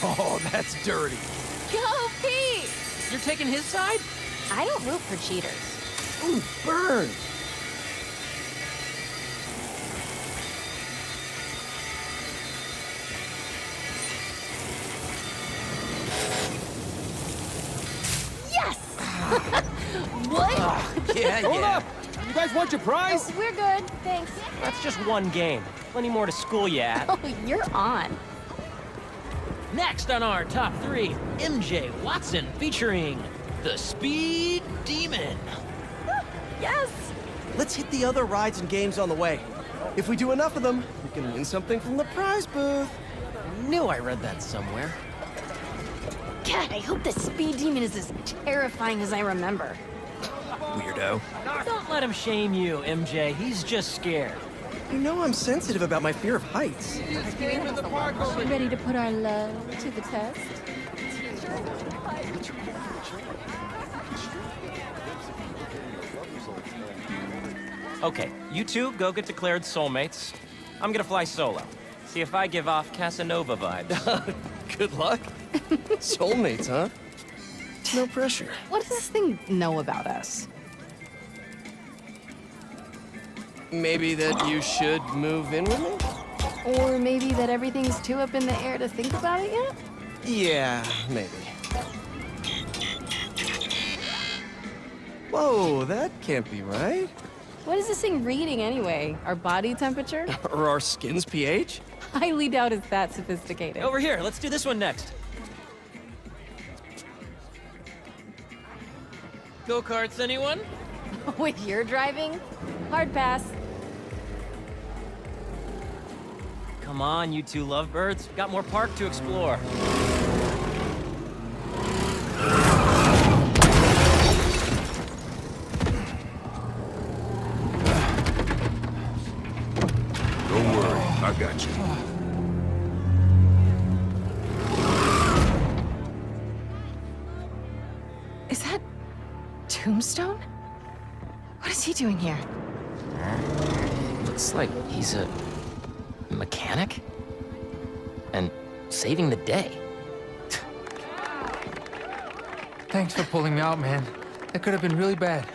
Oh, that's dirty. Go, Pete! You're taking his side? I don't root for cheaters. Ooh, burn! Yes! What? Hold up! You guys want your prize? We're good, thanks. That's just one game. Plenty more to school you at. Oh, you're on. Next on our top 3, MJ Watson featuring the Speed Demon. Yes! Let's hit the other rides and games on the way. If we do enough of them, we can win something from the prize booth. I knew I read that somewhere. God, I hope the Speed Demon is as terrifying as I remember. Weirdo. Don't let him shame you, MJ. He's just scared. You know I'm sensitive about my fear of heights. Ready to put our love to the test? Okay, you two go get declared soulmates. I'm gonna fly solo. See if I give off Casanova vibes. Good luck. Soulmates, huh? No pressure. What does this thing know about us? Maybe that you should move in with me? Or maybe that everything's too up in the air to think about it yet? Yeah, maybe. Whoa, that can't be right. What is this thing reading anyway? Our body temperature? Or our skin's pH? Highly doubt it's that sophisticated. Over here, let's do this one next. Go-karts, anyone? With your driving? Hard pass. Come on, you two lovebirds. Got more park to explore. Don't worry, I got you. Is that Tombstone? What is he doing here? Looks like he's a mechanic? And saving the day. Thanks for pulling me out, man. That could have been really bad.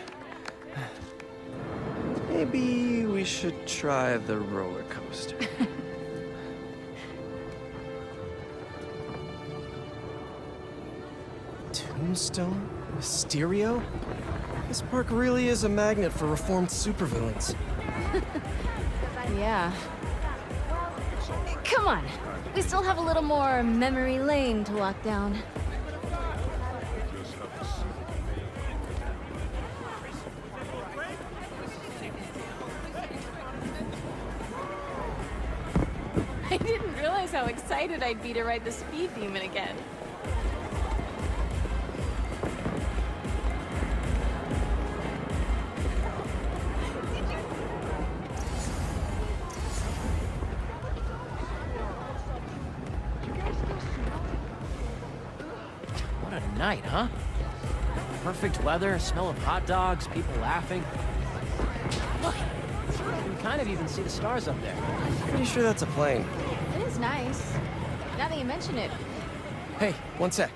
Maybe we should try the roller coaster. Tombstone? Mysterio? This park really is a magnet for reformed supervillains. Yeah. Come on. We still have a little more memory lane to walk down. I didn't realize how excited I'd be to ride the Speed Demon again. What a night, huh? Perfect weather, smell of hot dogs, people laughing. Look, kind of even see the stars up there. Pretty sure that's a plane. It is nice. Now that you mention it. Hey, one sec.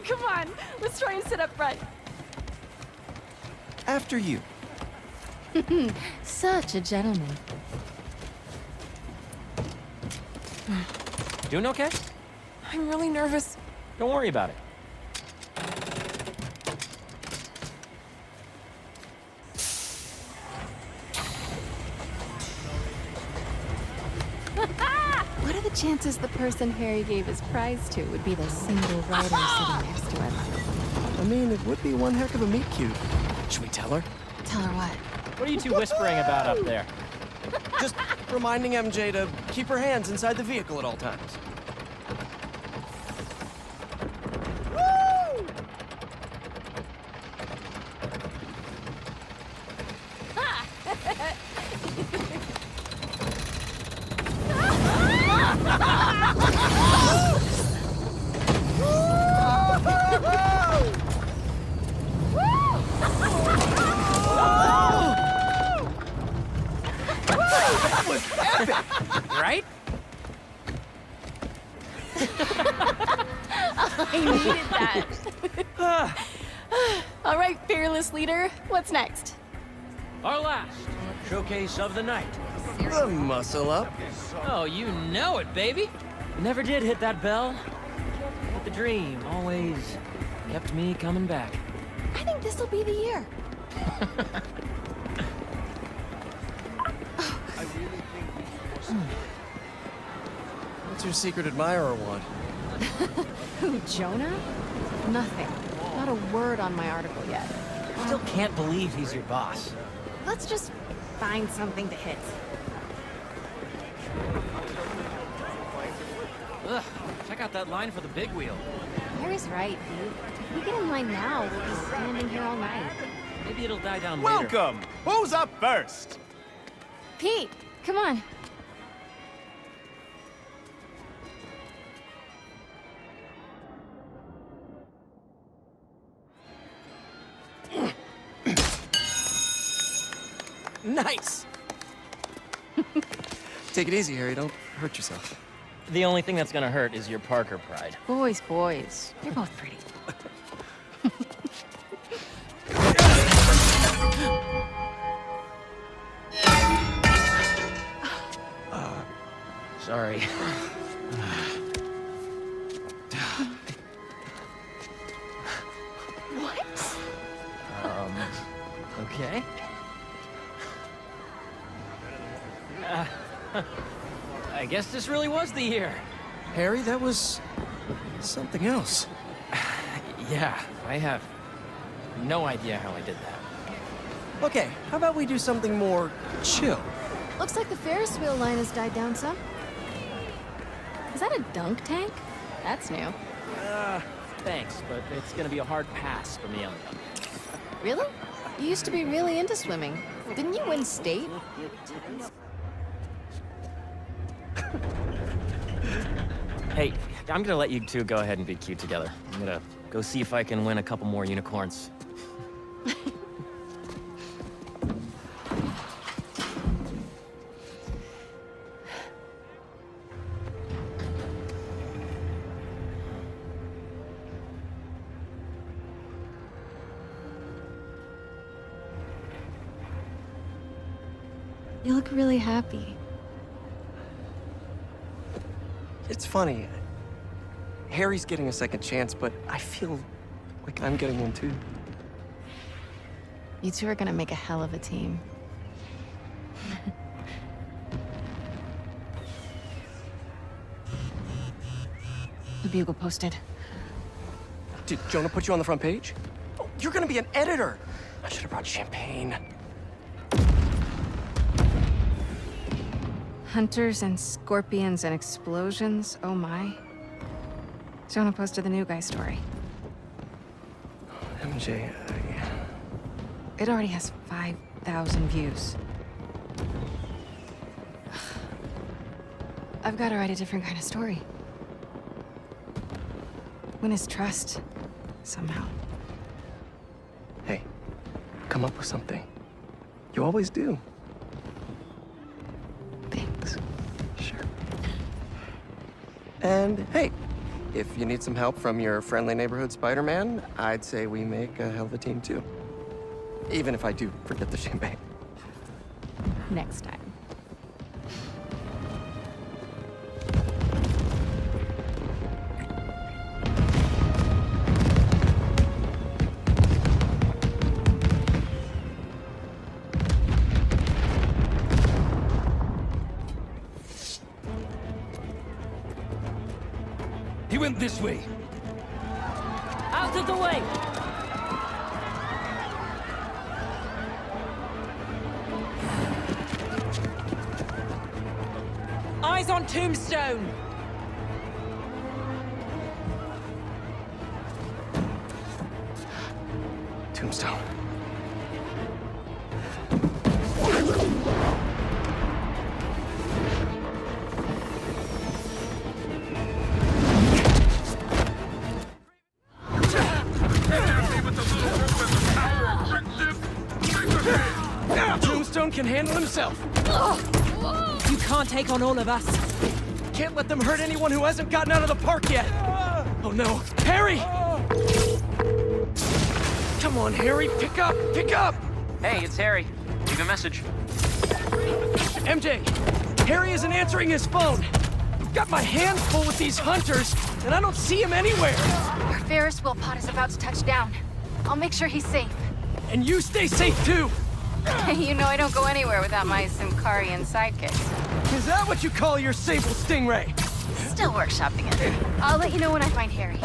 Come on, let's try and sit up front. After you. Such a gentleman. Doing okay? I'm really nervous. Don't worry about it. What are the chances the person Harry gave his prize to would be the single writer sitting next to him? I mean, it would be one heck of a meet cute. Should we tell her? Tell her what? What are you two whispering about up there? Just reminding MJ to keep her hands inside the vehicle at all times. Right? I needed that. All right, fearless leader. What's next? Our last showcase of the night. The muscle up. Oh, you know it, baby. Never did hit that bell. But the dream always kept me coming back. I think this'll be the year. What's your secret admirer want? Who, Jonah? Nothing. Not a word on my article yet. Still can't believe he's your boss. Let's just find something to hit. Ugh, check out that line for the big wheel. Harry's right, dude. If we get in line now, we'll be standing here all night. Maybe it'll die down later. Welcome! Who's up first? Pete, come on. Nice! Take it easy, Harry. Don't hurt yourself. The only thing that's gonna hurt is your Parker pride. Boys, boys. You're both pretty. Sorry. What? Okay. I guess this really was the year. Harry, that was something else. Yeah, I have no idea how I did that. Okay, how about we do something more chill? Looks like the Ferris wheel line has died down some. Is that a dunk tank? That's new. Thanks, but it's gonna be a hard pass for me on them. Really? You used to be really into swimming. Didn't you win state? Hey, I'm gonna let you two go ahead and be cute together. I'm gonna go see if I can win a couple more unicorns. You look really happy. It's funny. Harry's getting a second chance, but I feel like I'm getting one too. You two are gonna make a hell of a team. The Bugle posted. Did Jonah put you on the front page? Oh, you're gonna be an editor! I should have brought champagne. Hunters and scorpions and explosions, oh my. Jonah posted the new guy story. MJ, It already has 5,000 views. I've got to write a different kind of story. Win his trust, somehow. Hey, come up with something. You always do. Thanks. Sure. And hey, if you need some help from your friendly neighborhood Spider-Man, I'd say we make a hell of a team too. Even if I do forget the champagne. Next time. He went this way. Out of the way! Eyes on Tombstone! Tombstone. Tombstone can handle himself. You can't take on all of us. Can't let them hurt anyone who hasn't gotten out of the park yet. Oh no. Harry! Come on, Harry, pick up! Pick up! Hey, it's Harry. Leave a message. MJ, Harry isn't answering his phone. I've got my hands full with these hunters, and I don't see him anywhere. Our Ferris wheel pod is about to touch down. I'll make sure he's safe. And you stay safe too. You know I don't go anywhere without my Simkarian sidekicks. Is that what you call your Sable Stingray? Still workshopping it. I'll let you know when I find Harry.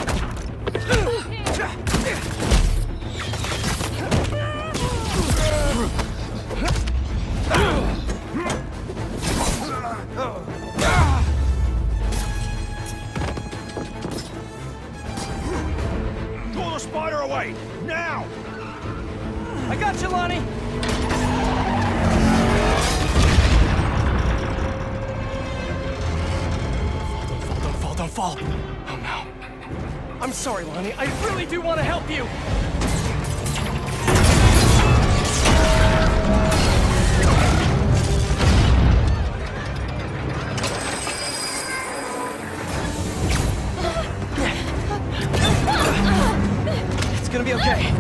Pull the spider away! Now! I got you, Lonnie! Don't fall. Oh no. I'm sorry, Lonnie. I really do want to help you. It's gonna be okay.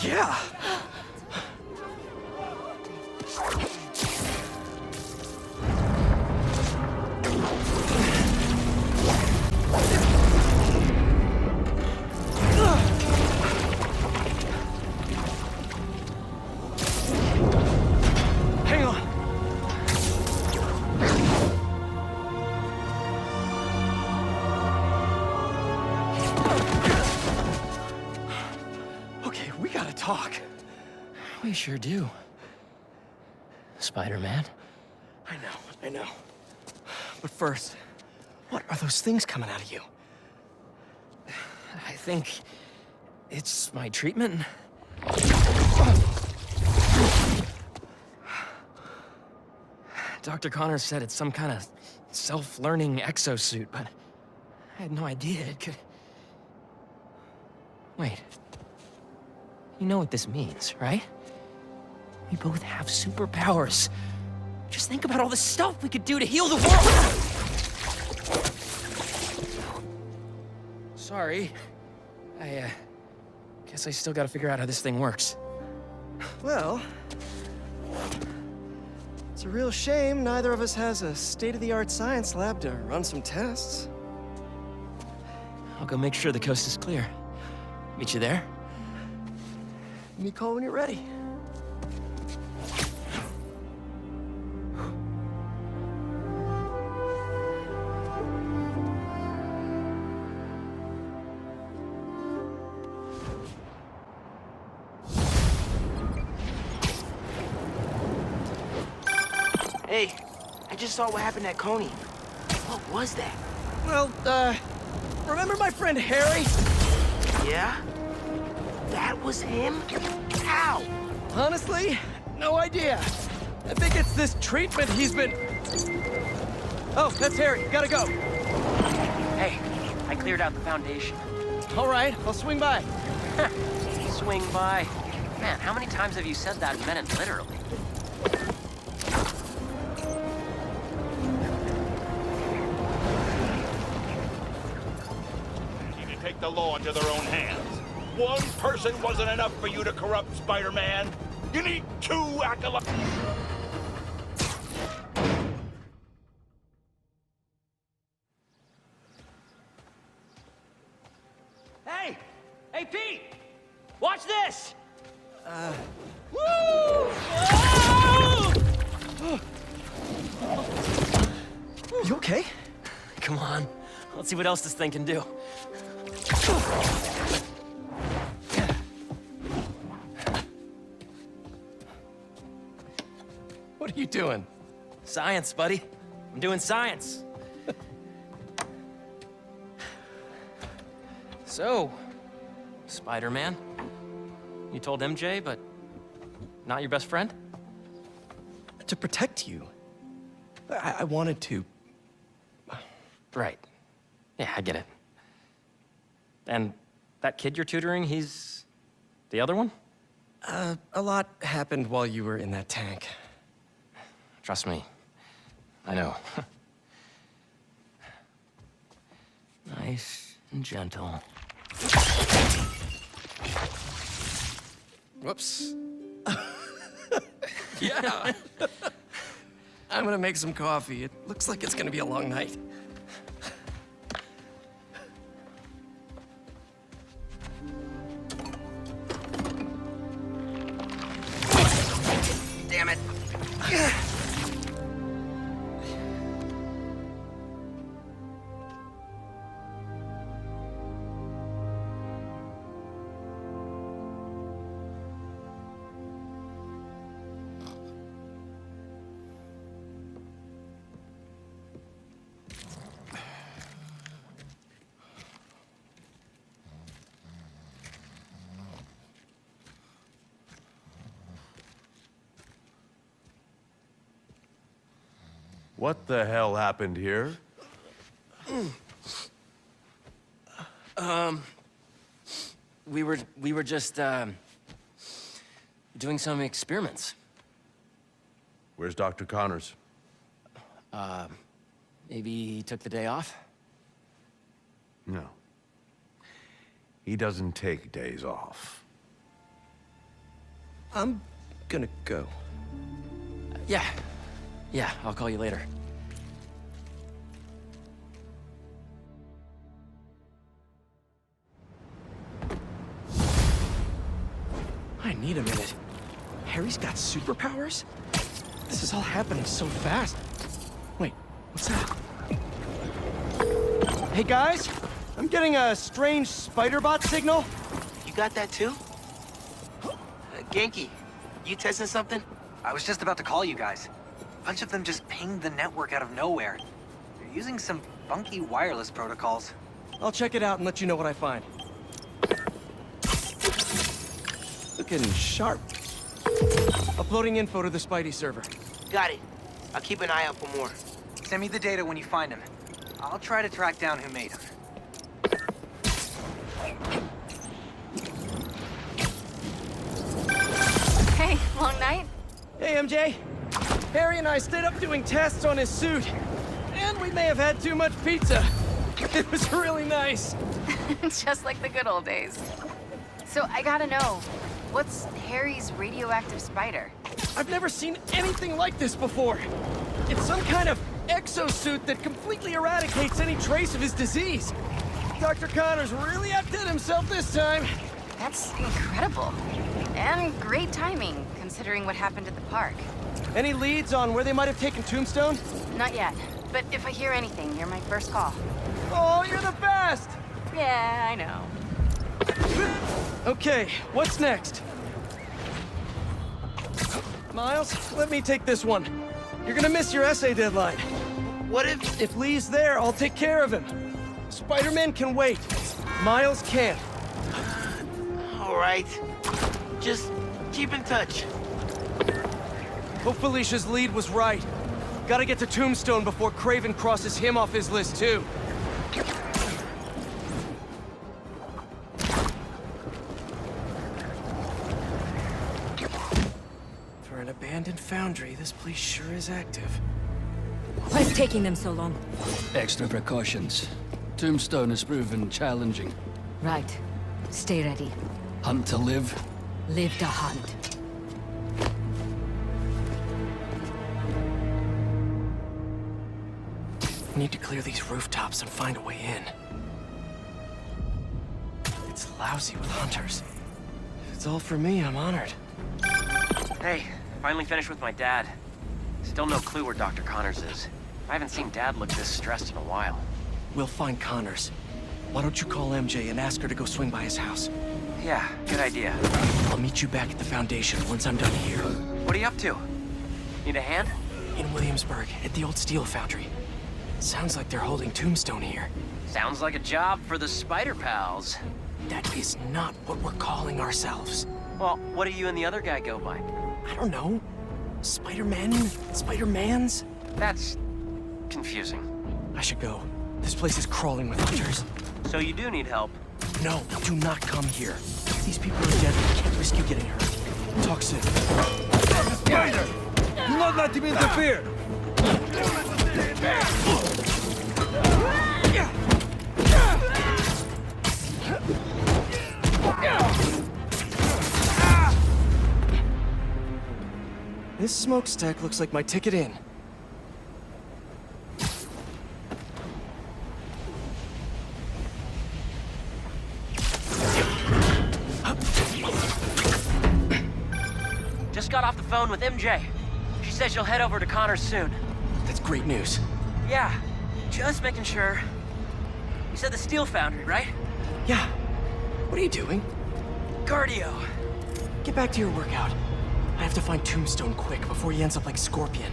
Yeah! Hang on. Okay, we gotta talk. We sure do. Spider-Man? I know. But first, what are those things coming out of you? I think it's my treatment. Dr. Connors said it's some kind of self-learning exosuit, but I had no idea it could... Wait. You know what this means, right? We both have superpowers. Just think about all the stuff we could do to heal the world! Sorry. I guess I still gotta figure out how this thing works. Well, it's a real shame neither of us has a state-of-the-art science lab to run some tests. I'll go make sure the coast is clear. Meet you there? Give me a call when you're ready. Hey, I just saw what happened at Coney. What was that? Well, remember my friend Harry? Yeah? That was him? How? Honestly, no idea. I think it's this treatment he's been... Oh, that's Harry. Gotta go. Hey, I cleared out the foundation. All right, I'll swing by. Swing by. Man, how many times have you said that and meant it literally? Take the law into their own hands. One person wasn't enough for you to corrupt Spider-Man. You need 2 acolytes. Hey! Hey, Pete! Watch this! Woo! You okay? Come on. Let's see what else this thing can do. What are you doing? Science, buddy. I'm doing science. So, Spider-Man, you told MJ, but not your best friend? To protect you. I wanted to. Right. Yeah, I get it. And that kid you're tutoring, he's the other one? A lot happened while you were in that tank. Trust me. I know. Nice and gentle. Whoops. Yeah. I'm gonna make some coffee. It looks like it's gonna be a long night. Damn it. What the hell happened here? We were just, doing some experiments. Where's Dr. Connors? Maybe he took the day off? No. He doesn't take days off. I'm gonna go. Yeah. Yeah, I'll call you later. I need a minute. Harry's got superpowers? This is all happening so fast. Wait, what's that? Hey guys, I'm getting a strange spider-bot signal. You got that too? Genki, you testing something? I was just about to call you guys. A bunch of them just pinged the network out of nowhere. They're using some funky wireless protocols. I'll check it out and let you know what I find. Looking sharp. Uploading info to the Spidey server. Got it. I'll keep an eye out for more. Send me the data when you find them. I'll try to track down who made them. Hey, long night? Hey, MJ. Harry and I stayed up doing tests on his suit. And we may have had too much pizza. It was really nice. Just like the good old days. So I gotta know, what's Harry's radioactive spider? I've never seen anything like this before. It's some kind of exosuit that completely eradicates any trace of his disease. Dr. Connors really outdid himself this time. That's incredible. And great timing, considering what happened at the park. Any leads on where they might have taken Tombstone? Not yet, but if I hear anything, you're my first call. Oh, you're the best! Yeah, I know. Okay, what's next? Miles, let me take this one. You're gonna miss your essay deadline. What if... If Lee's there, I'll take care of him. Spider-Man can wait. Miles can't. All right. Just keep in touch. Hope Felicia's lead was right. Gotta get to Tombstone before Craven crosses him off his list, too. For an abandoned foundry, this place sure is active. What's taking them so long? Extra precautions. Tombstone has proven challenging. Right. Stay ready. Hunt to live. Live to hunt. Need to clear these rooftops and find a way in. It's lousy with hunters. If it's all for me, I'm honored. Hey, finally finished with my dad. Still no clue where Dr. Connors is. I haven't seen Dad look this stressed in a while. We'll find Connors. Why don't you call MJ and ask her to go swing by his house? Yeah, good idea. I'll meet you back at the Foundation once I'm done here. What are you up to? Need a hand? In Williamsburg, at the old steel foundry. Sounds like they're holding Tombstone here. Sounds like a job for the Spider Pals. That is not what we're calling ourselves. Well, what do you and the other guy go by? I don't know. Spider-Man? Spider-Mans? That's confusing. I should go. This place is crawling with hunters. So you do need help? No, do not come here. These people are dead. We can't risk you getting hurt. Talk soon. The spider! Do not let him interfere! This smokestack looks like my ticket in. Just got off the phone with MJ. She says she'll head over to Connors soon. That's great news. Yeah, just making sure. You said the steel foundry, right? Yeah. What are you doing? Cardio. Get back to your workout. I have to find Tombstone quick before he ends up like Scorpion.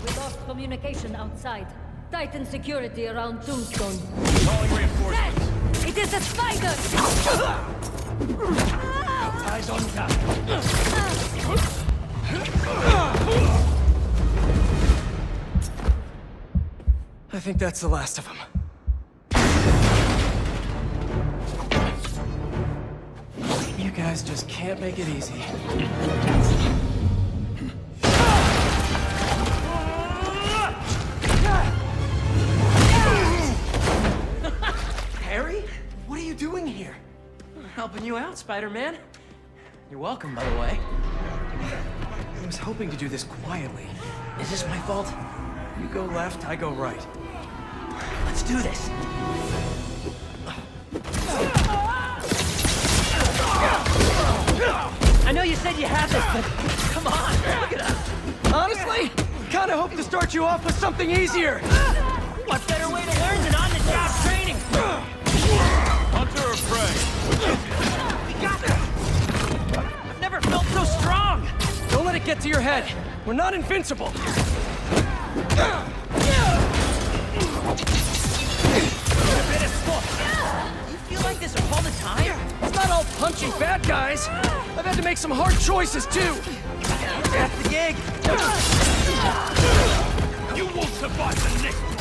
We lost communication outside. Tighten security around Tombstone. Calling reinforcements. It is a spider! Eyes on top. I think that's the last of them. You guys just can't make it easy. Helping you out, Spider-Man. You're welcome, by the way. I was hoping to do this quietly. Is this my fault? You go left, I go right. Let's do this. I know you said you had this, but come on, look at us. Honestly, kinda hope to start you off with something easier. What better way to learn than on-the-job training? Hunter or prey? We got this! I've never felt so strong! Don't let it get to your head. We're not invincible. You feel like this all the time? It's not all punchy bad guys. I've had to make some hard choices, too. That's the gig. You won't survive the next one.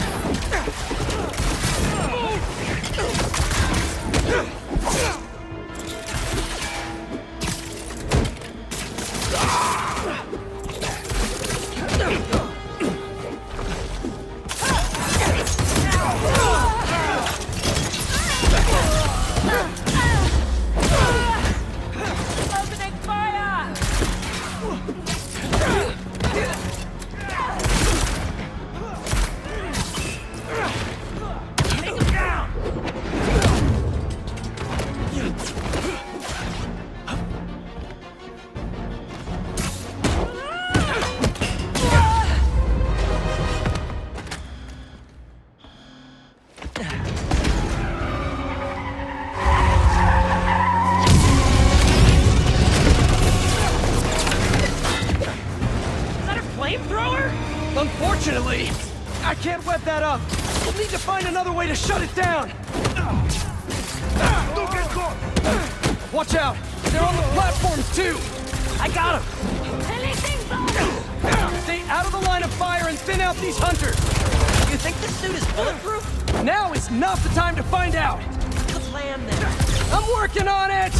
Opening fire! Take him down! Unfortunately, I can't web that up. We'll need to find another way to shut it down. Don't get caught! Watch out! They're on the platforms, too! I got them! Stay out of the line of fire and thin out these hunters! You think this suit is bulletproof? Now is not the time to find out! The plan, then. I'm working on it!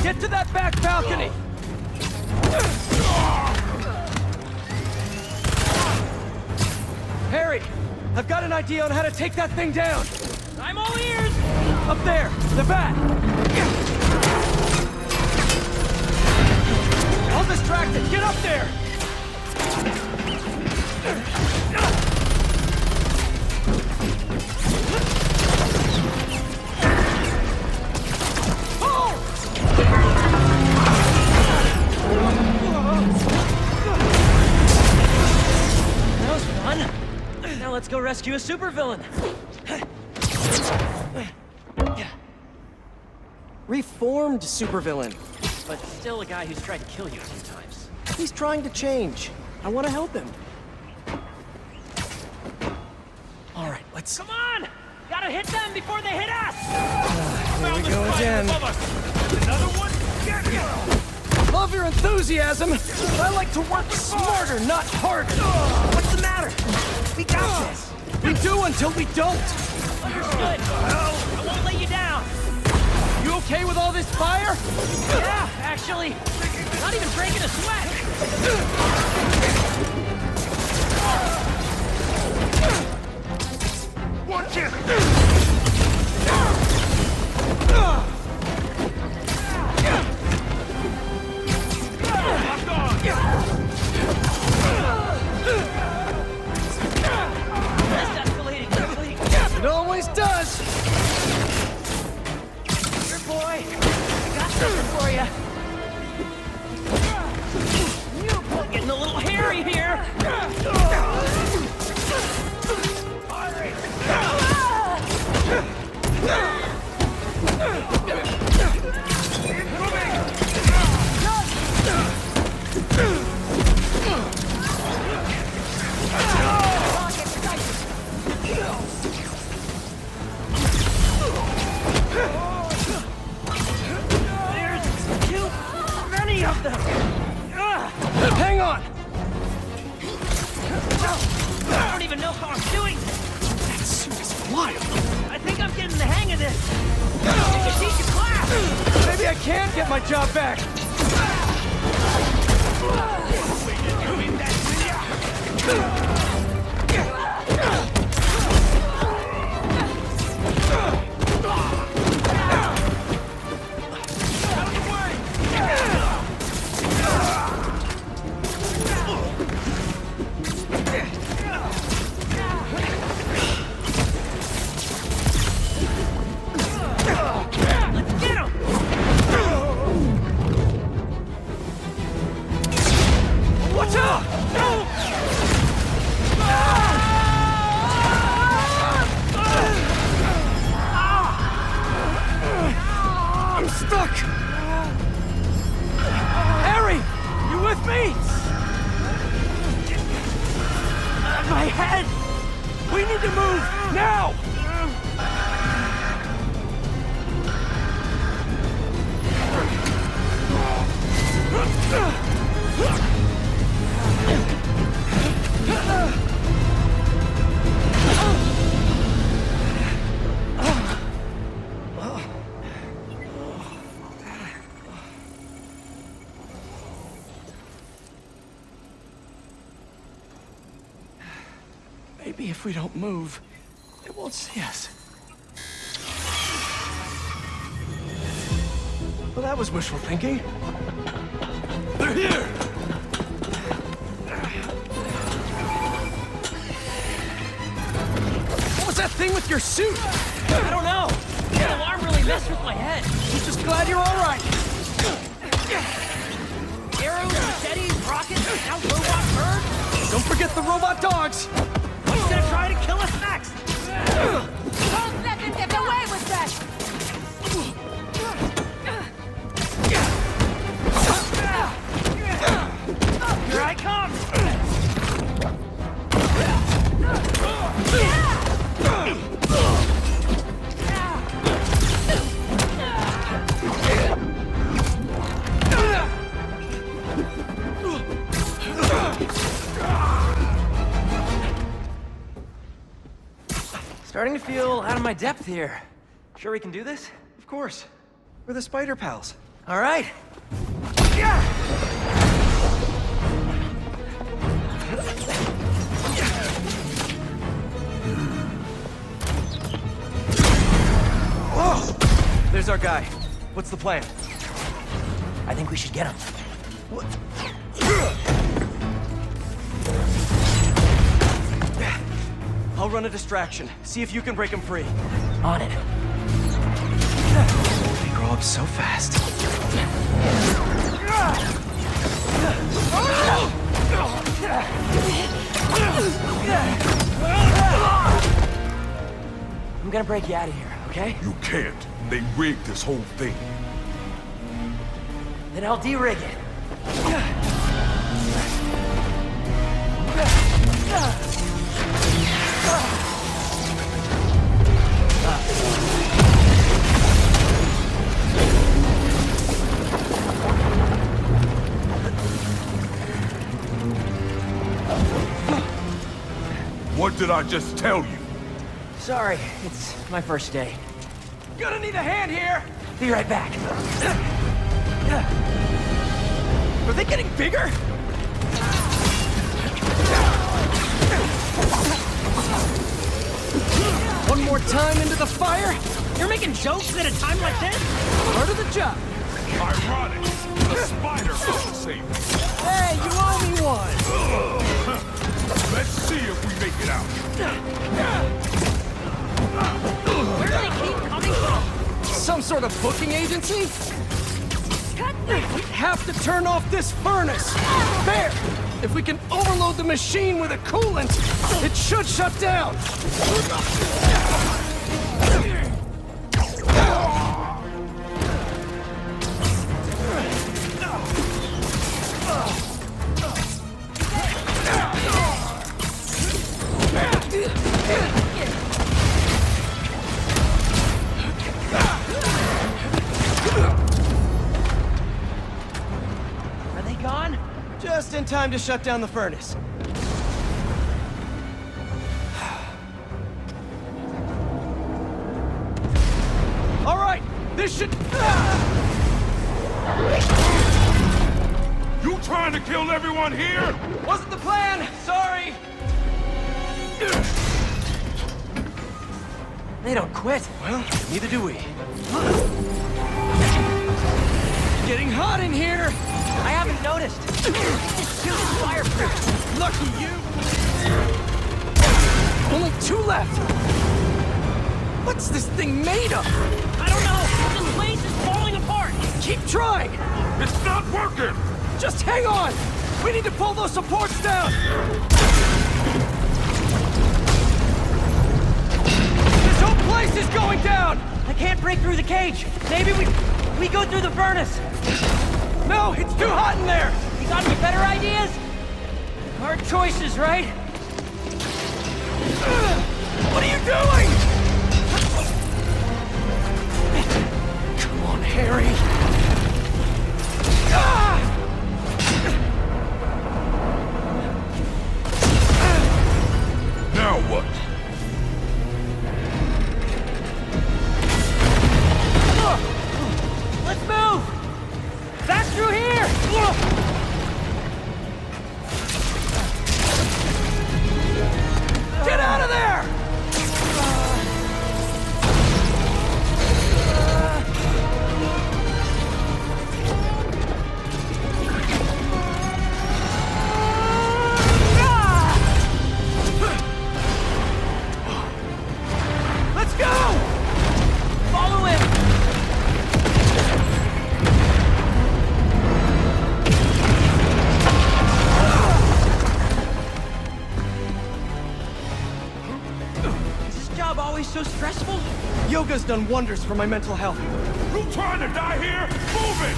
Get to that back balcony! Harry, I've got an idea on how to take that thing down. I'm all ears! Up there, the bat! I'll distract it, get up there! That was fun. Now let's go rescue a supervillain. Reformed supervillain. But still a guy who's tried to kill you a few times. He's trying to change. I want to help him. All right, let's... Come on! Gotta hit them before they hit us! Here we go again. Another one? Get him! Love your enthusiasm, but I like to work smarter, not harder. What's the matter? We got this. We do until we don't. Understood. I won't let you down. You okay with all this fire? Yeah, actually. Not even breaking a sweat. Watch it! It always does! Here, boy! I got something for you! You're getting a little hairy here! There's too many of them! Hang on! I don't even know how I'm doing this! That suit is wild! I think I'm getting the hang of this! I can teach a class! Maybe I can get my job back! need to move! Now! Maybe if we don't move, they won't see us. Well, that was wishful thinking. They're here! What was that thing with your suit? I don't know. The alarm really messed with my head. I'm just glad you're all right. Arrows, machetes, rockets, now robot bird. Don't forget the robot dogs. What's gonna try to kill us next? Don't let them get away with that! Here I come! Starting to feel out of my depth here. Sure we can do this? Of course. We're the Spider Pals. All right. Whoa! There's our guy. What's the plan? I think we should get him. What? I'll run a distraction. See if you can break him free. On it. They grow up so fast. I'm gonna break you out of here, okay? You can't. They rigged this whole thing. Then I'll de-rig it. What did I just tell you? Sorry, it's my first day. Gonna need a hand here! Be right back. Are they getting bigger? One more time into the fire? You're making jokes at a time like this? Part of the job. Ironic. The spider will save me. Hey, you owe me one! Let's see if we make it out. Where do they keep coming from? Some sort of booking agency? We have to turn off this furnace! There! If we can overload the machine with a coolant, it should shut down! Are they gone? Just in time to shut down the furnace. All right, this should... You trying to kill everyone here? Wasn't the plan, sorry! They don't quit. Well, neither do we. Getting hot in here! I haven't noticed. This suit is fireproof. Lucky you! Only 2 left! What's this thing made of? I don't know. This place is falling apart. Keep trying! It's not working! Just hang on! We need to pull those supports down! This whole place is going down! I can't break through the cage. Maybe we go through the furnace. No, it's too hot in there! You got any better ideas? Hard choices, right? job always so stressful? Yoga's done wonders for my mental health. You trying to die here? Move it!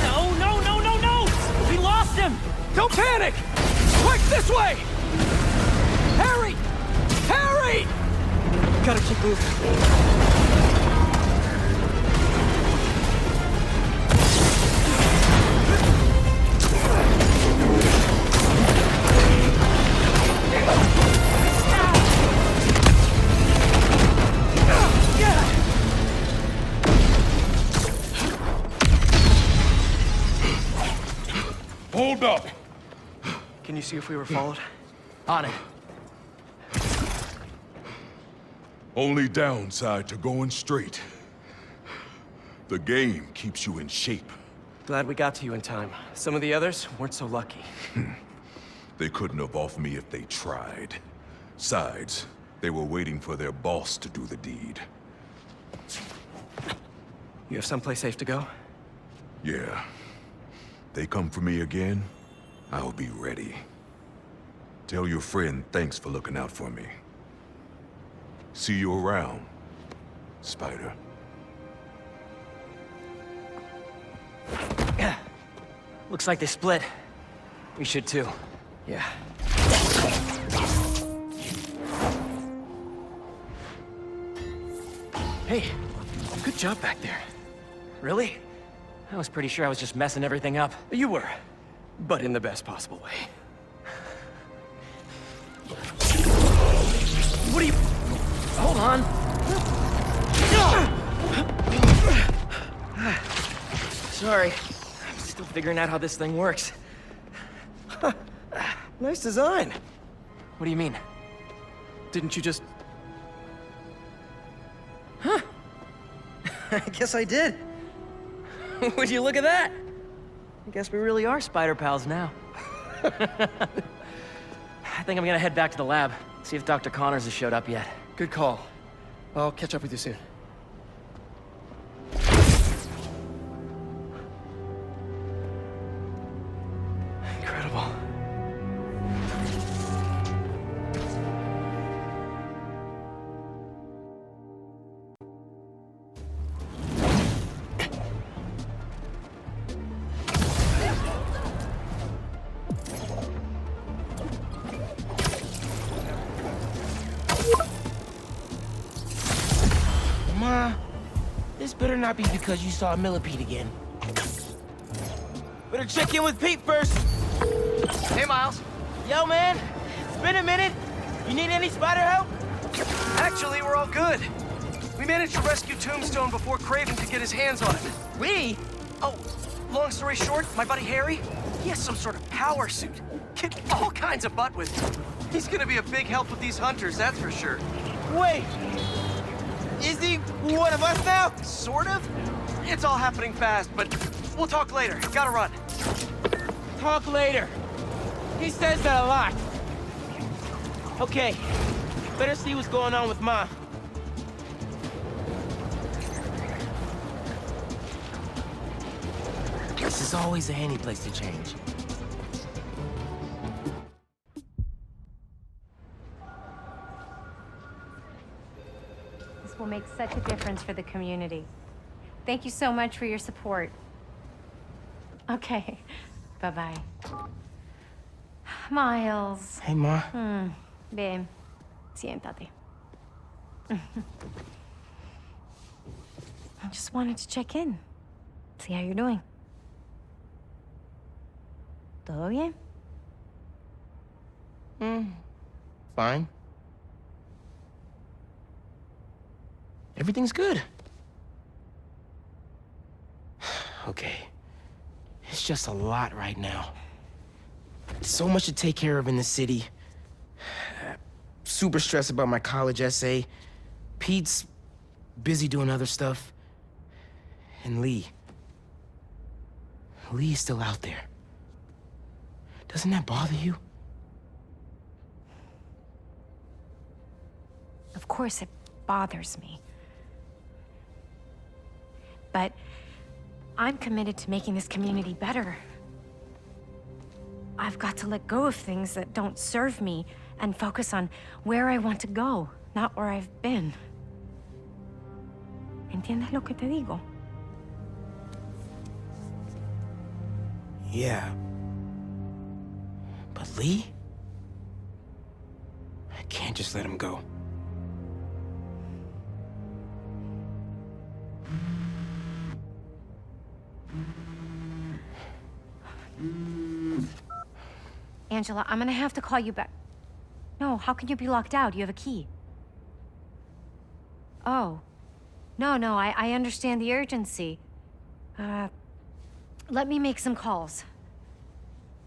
No, no, no, no, no! We lost him! Don't panic! Quick, this way! Harry! Harry! Gotta keep moving. Hold up! Can you see if we were followed? On it. Only downside to going straight. The game keeps you in shape. Glad we got to you in time. Some of the others weren't so lucky. They couldn't have off me if they tried. Besides, they were waiting for their boss to do the deed. You have someplace safe to go? Yeah. They come for me again, I'll be ready. Tell your friend thanks for looking out for me. See you around, Spider. Looks like they split. We should too. Yeah. Hey, good job back there. Really? I was pretty sure I was just messing everything up. You were, but in the best possible way. What are you... Hold on. Sorry. I'm still figuring out how this thing works. Nice design. What do you mean? Didn't you just... Huh. I guess I did. Would you look at that? I guess we really are spider pals now. I think I'm gonna head back to the lab, see if Dr. Connors has showed up yet. Good call. I'll catch up with you soon. Incredible. Ma, this better not be because you saw Millipede again. Better check in with Pete first. Hey, Miles. Yo, man. It's been a minute. You need any spider help? Actually, we're all good. We managed to rescue Tombstone before Craven could get his hands on it. We? Oh, long story short, my buddy Harry, he has some sort of power suit. Kicked all kinds of butt with it. He's gonna be a big help with these hunters, that's for sure. Wait. Is he one of us now? Sort of. It's all happening fast, but we'll talk later. Gotta run. Talk later. He says that a lot. Okay. Better see what's going on with Ma. This is always a handy place to change. This will make such a difference for the community. Thank you so much for your support. Okay, bye-bye. Miles. Hey, Ma. Ven, siéntate. I just wanted to check in. See how you're doing. ¿Todo bien? Fine. Everything's good. Okay. It's just a lot right now. So much to take care of in the city. Super stressed about my college essay. Pete's busy doing other stuff. And Lee. Lee's still out there. Doesn't that bother you? Of course it bothers me. But I'm committed to making this community better. I've got to let go of things that don't serve me and focus on where I want to go. not where I've been. ¿Entiendes lo que te digo? Yeah. But Lee? I can't just let him go. Angela, I'm gonna have to call you back. No, how can you be locked out? You have a key. Oh. No, I understand the urgency. Let me make some calls.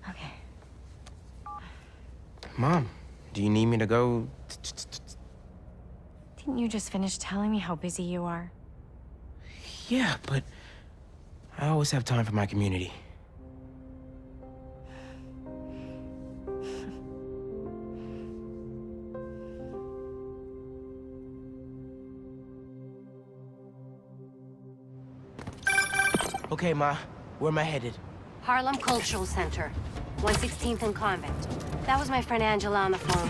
Okay. Mom, do you need me to go? Didn't you just finish telling me how busy you are? Yeah, but I always have time for my community. Okay, Ma, where am I headed? Harlem Cultural Center, 116th and Convent. That was my friend Angela on the phone.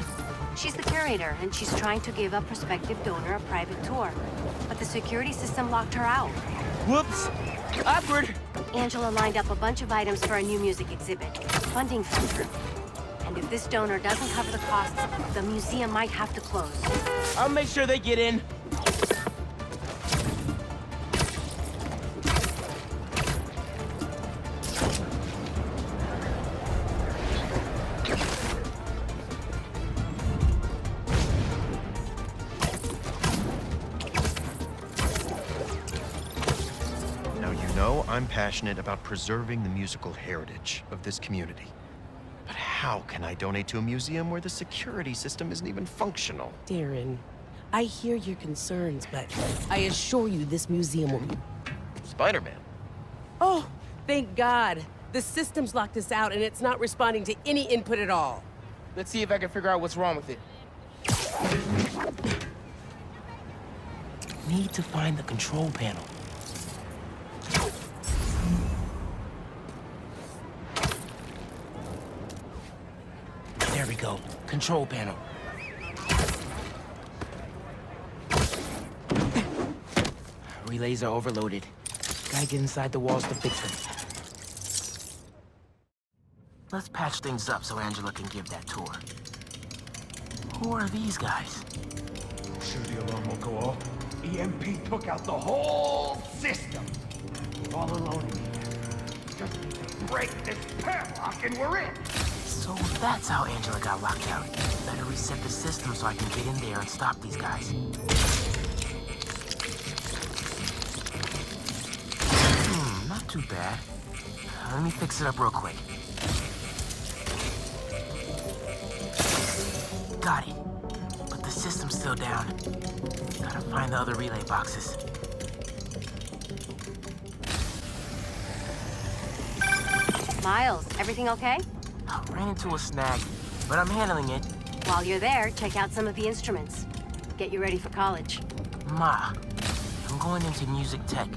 She's the curator, and she's trying to give a prospective donor a private tour. But the security system locked her out. Whoops! Awkward! Angela lined up a bunch of items for a new music exhibit. Funding fell through. And if this donor doesn't cover the costs, the museum might have to close. I'll make sure they get in. I'm passionate about preserving the musical heritage of this community. But how can I donate to a museum where the security system isn't even functional? Darren, I hear your concerns, but I assure you this museum will be... SpiderMan? Oh, thank God. The system's locked us out and it's not responding to any input at all. Let's see if I can figure out what's wrong with it. Need to find the control panel. There we go. Control panel. Relays are overloaded. Gotta get inside the walls to fix them. Let's patch things up so Angela can give that tour. Who are these guys? Sure the alarm will go off. EMP took out the whole system. We're all alone in here. Just break this padlock and we're in. So that's how Angela got locked out. Better reset the system so I can get in there and stop these guys. Not too bad. Let me fix it up real quick. Got it. But the system's still down. Gotta find the other relay boxes. Miles, everything okay? Ran into a snag, but I'm handling it. While you're there, check out some of the instruments. Get you ready for college. Ma, I'm going into music tech.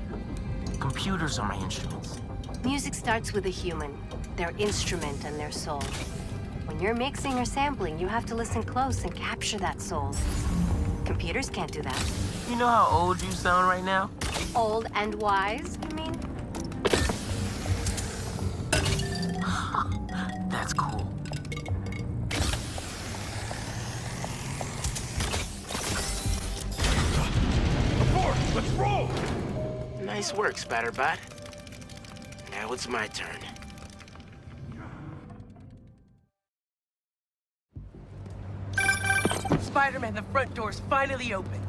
Computers are my instruments. Music starts with a human, their instrument and their soul. When you're mixing or sampling, you have to listen close and capture that soul. Computers can't do that. You know how old you sound right now? Old and wise, you mean? That's cool. Aboard! Let's roll! Nice work, SpiderBot. Now it's my turn. Spider-Man, the front door's finally open.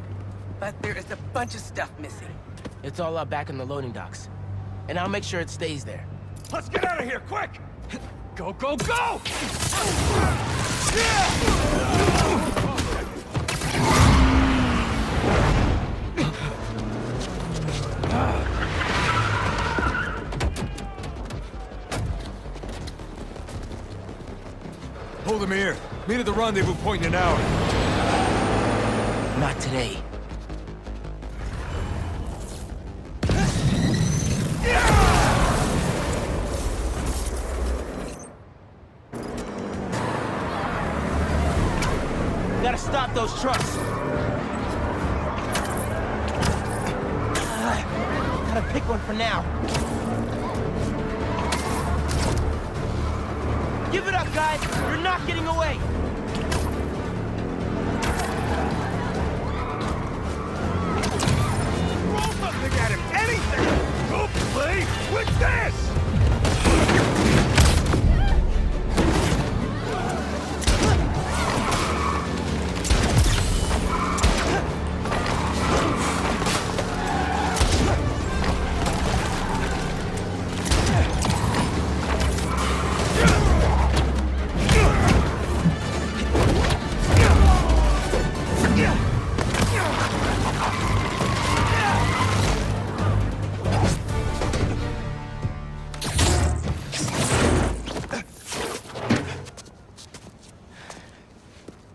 But there is a bunch of stuff missing. It's all up back in the loading docks. And I'll make sure it stays there. Let's get out of here, quick! Go, go, go! Hold him here. Meet at the rendezvous point in an hour. Not today. Gotta stop those trucks. Gotta pick one for now. Give it up, guys! You're not getting away! Roll something at him! Anything! Go play with this!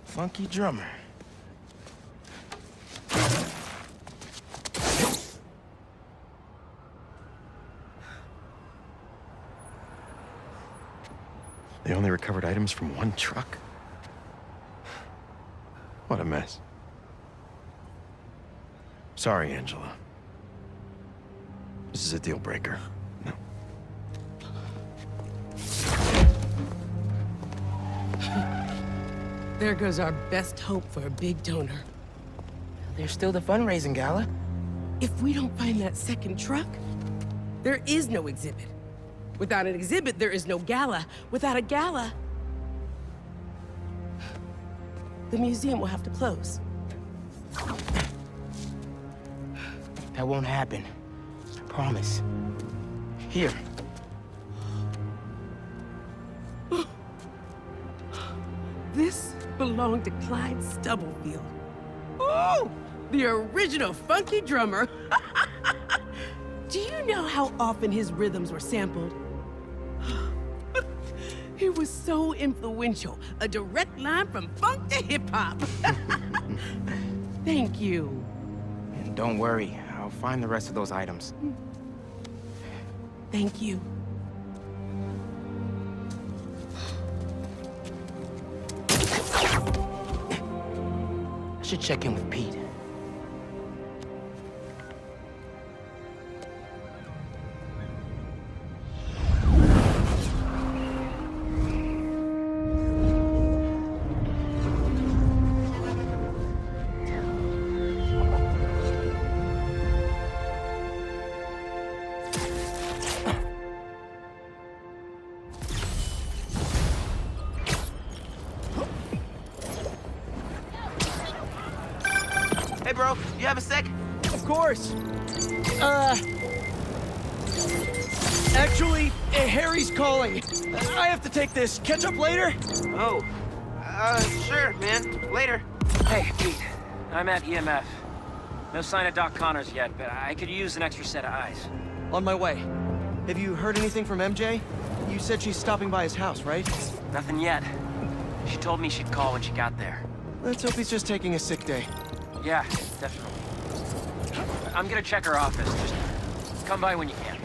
Funky drummer. They only recovered items from one truck? What a mess. Sorry, Angela. This is a deal breaker. No. There goes our best hope for a big donor. There's still the fundraising gala. If we don't find that second truck, there is no exhibit. Without an exhibit, there is no gala. Without a gala, the museum will have to close. That won't happen. I promise. Here. This belonged to Clyde Stubblefield. Oh, the original funky drummer. Do you know how often his rhythms were sampled? He was so influential, a direct line from funk to hip-hop. Thank you. And don't worry, I'll find the rest of those items. Thank you. I should check in with Pete. Hey, bro, you have a sec? Of course. Actually, Harry's calling. I have to take this. Catch up later? Oh, sure, man. Later. Hey, Pete. I'm at EMF. No sign of Doc Connors yet, but I could use an extra set of eyes. On my way. Have you heard anything from MJ? You said she's stopping by his house, right? Nothing yet. She told me she'd call when she got there. Let's hope he's just taking a sick day. Yeah, definitely. I'm gonna check her office. Just come by when you can.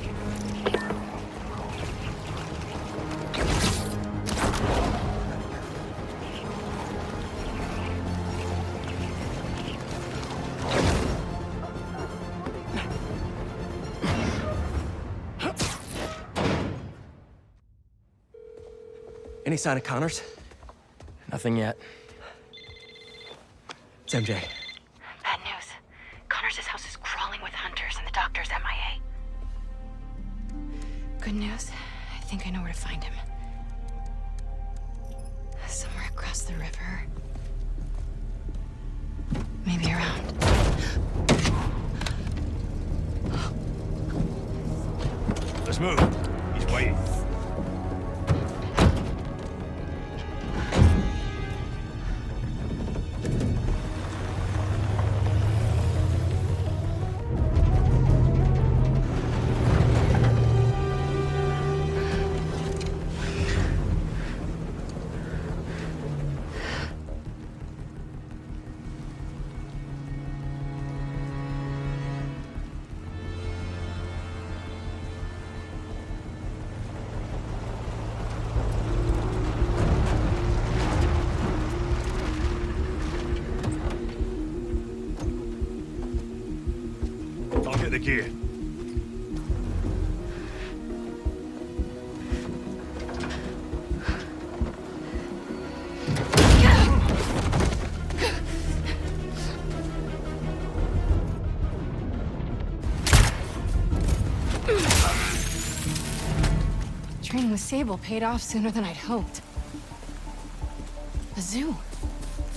Any sign of Connors? Nothing yet. It's MJ. Bad news. Connors' house is crawling with hunters and the doctor's MIA. Good news. I think I know where to find him. Somewhere across the river. Maybe around. Let's move. He's waiting. I'll get the gear. Training with Sable paid off sooner than I'd hoped. A zoo.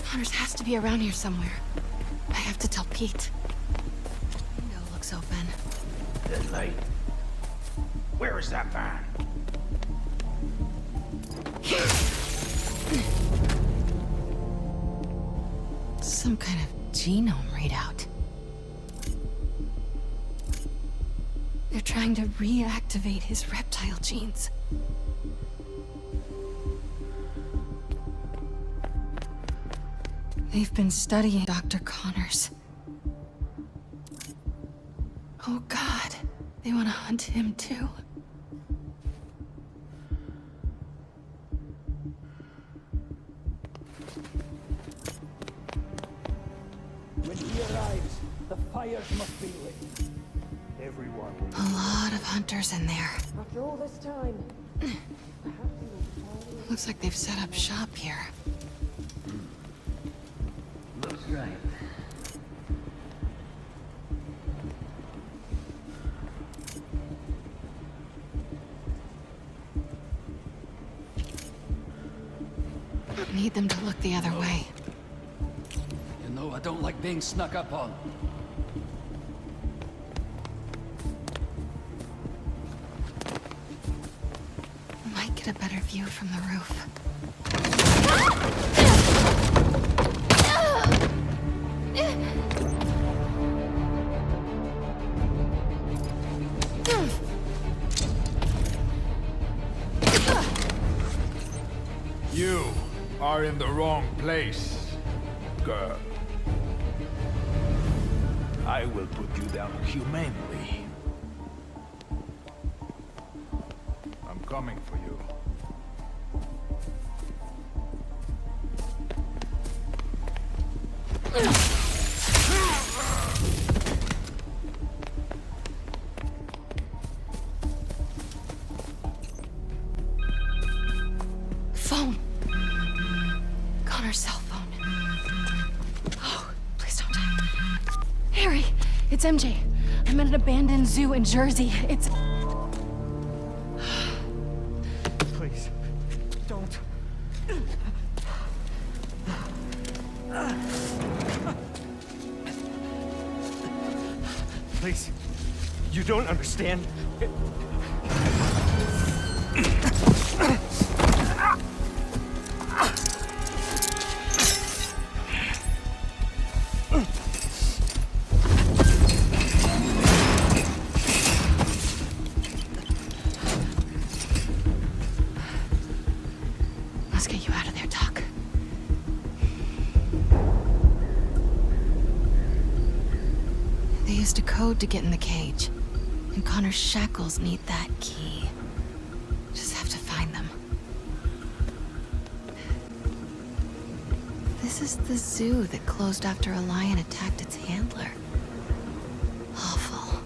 Connors has to be around here somewhere. I have to tell Pete. Window looks open. Dead light. Where is that man? Some kind of genome readout. They're trying to reactivate his reptile genes. They've been studying Dr. Connors. Oh God, they want to hunt him too. When he arrives, the fires must be lit. Everyone will... A lot of hunters in there. After all this time, Looks like they've set up shop here. Looks right. Need them to look the other way. You know I don't like being snuck up on. Might get a better view from the roof. You are in the wrong place, girl. I will put you down humanely. I'm coming for you. Phone. Connor's cell phone. Oh, please don't. Harry, it's MJ. I'm at an abandoned zoo in Jersey. It's... Please, don't. Please, you don't understand. Let's get you out of there, Doc. They used a code to get in the cage, and Connor's shackles need that key. Just have to find them. This is the zoo that closed after a lion attacked its handler. Awful.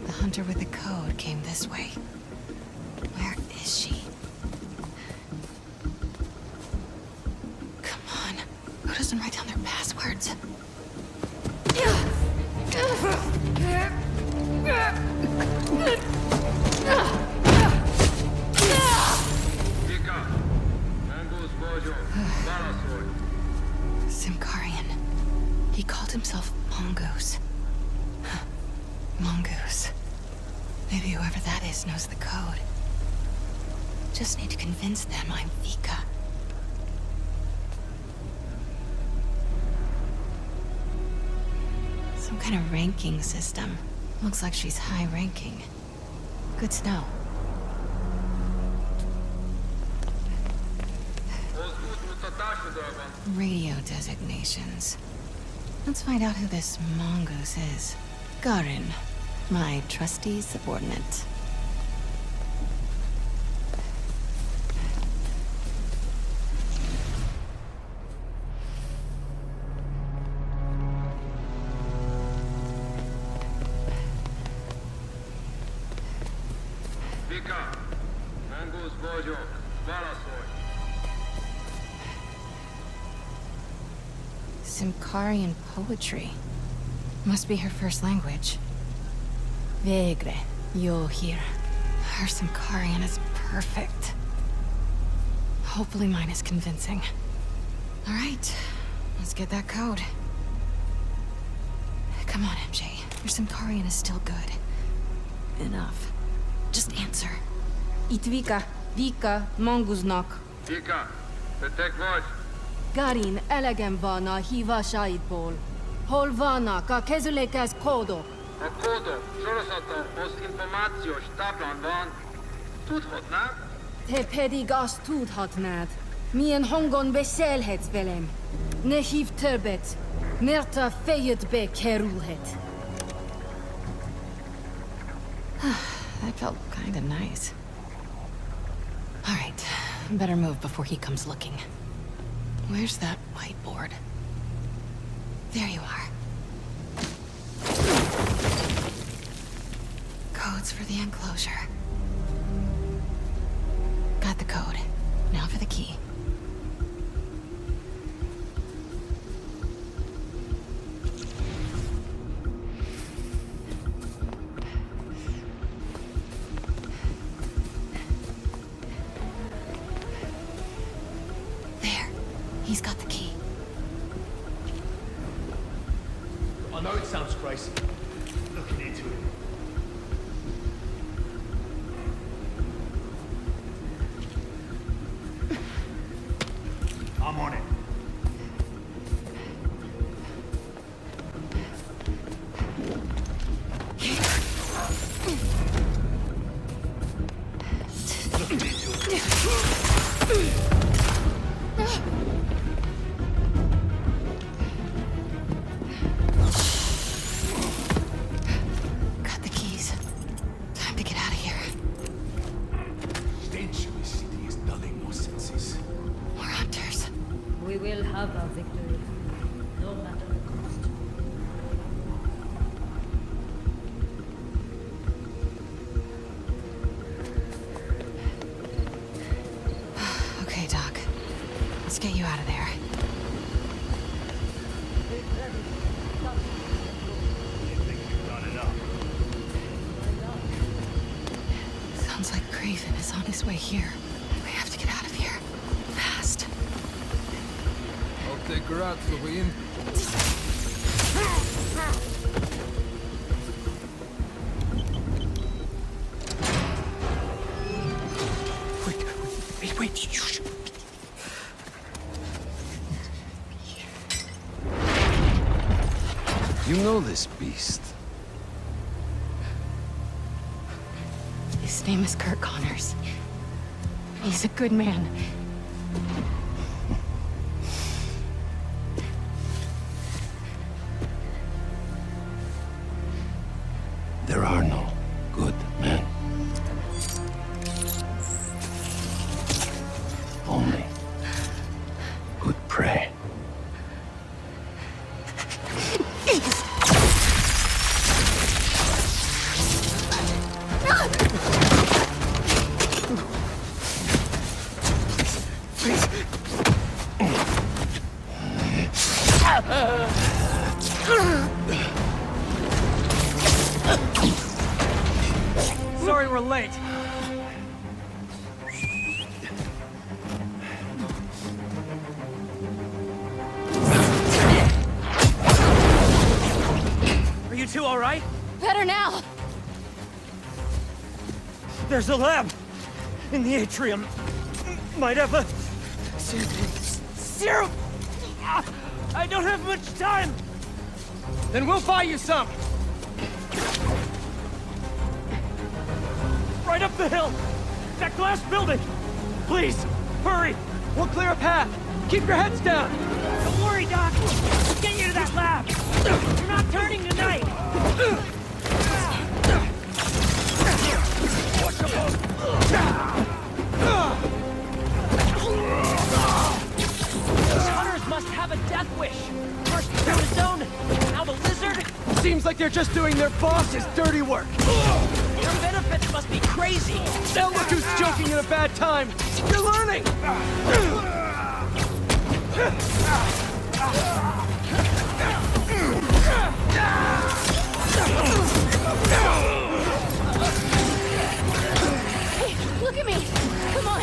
The hunter with the code came this way. Where is she? Come on. Who doesn't write down their passwords? Simkarian. He called himself Mongoose. Mongoose. Maybe whoever that is knows the code. Just need to convince them I'm Vika. Some kind of ranking system. Looks like she's high ranking. Good to know. Radio designations. Let's find out who this mongoose is. Garin, my trusty subordinate. Simkarian poetry. Must be her first language. Vegre, yo here. Her Simkarian is perfect. Hopefully mine is convincing. All right, let's get that code. Come on, MJ. Your Simkarian is still good. Enough. Just answer. Itvika, Vika, Monguznak. Vika, petek vagy. Garin, elegem van a hívásaidból. Hol vannak a kezülékhez kódok? A kódok sorozatomhoz információs táblán van. Tudhatnád? Te pedig azt tudhatnád. Milyen hangon beszélhetsz velem. Ne hív többet, mert a fejedbe kerülhet. That felt kinda nice. All right, better move before he comes looking. Where's that whiteboard? There you are. Codes for the enclosure. Got the code. Now for the key. There. He's got the key. I know it sounds crazy. Looking into it. I'm on it. Looking into it. Got the keys. Time to get out of here. Stench of this city is dulling more senses. More hunters. We will have our victory, no matter the cost. Okay, Doc. Let's get you out of there. Sounds like Craven is on his way here. We have to get out of here. Fast. I'll take her out, Louine. Wait, shh. You know this beast. His name is Kurt Connors. He's a good man. There are no good men. Only good prey. Sorry we're late. Are you two all right? Better now! There's a lab in the atrium. Might have a serum. I don't have much time. Then we'll buy you some. Right up the hill. That glass building. Please, hurry. We'll clear a path. Keep your heads down. Don't worry, Doc. We'll get you to that lab. You're not turning tonight. These hunters must have a death wish. First the zone, now the lizard. Seems like they're just doing their boss's dirty work. Their benefits must be crazy! Now look who's joking at a bad time! You're learning! Hey, look at me! Come on!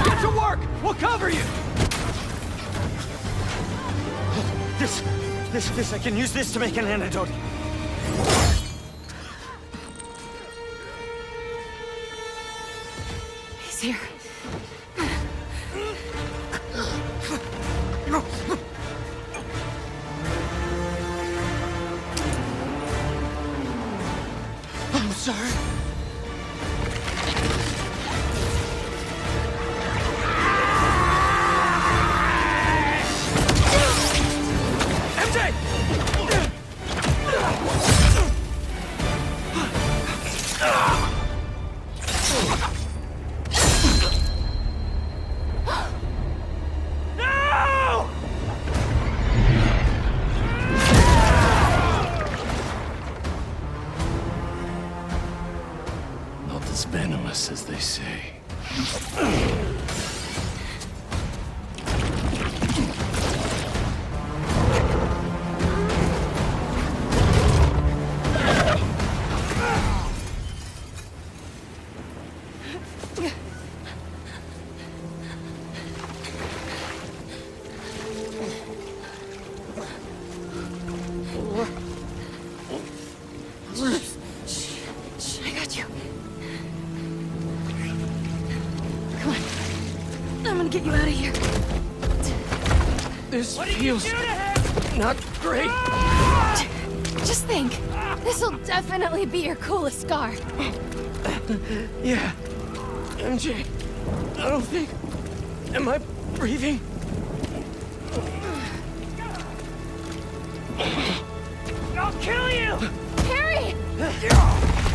Get to work! We'll cover you! This, I can use this to make an antidote. He's here. I'm sorry. MJ! No! Not as venomous as they say. I got you. Come on. I'm gonna get you out of here. This feels not great. Just think, this'll definitely be your coolest scar. Yeah. MJ, I don't think... Am I breathing? I'll kill you! Harry!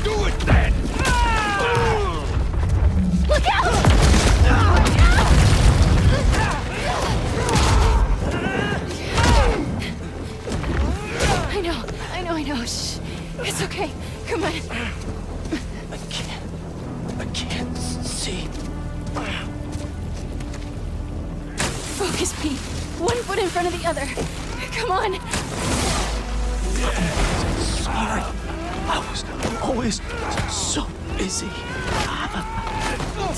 Do it then! Look out! I know. Shh. It's okay. Come on. I can't see. Focus, Pete. One foot in front of the other. Come on. Sorry. I was always so busy.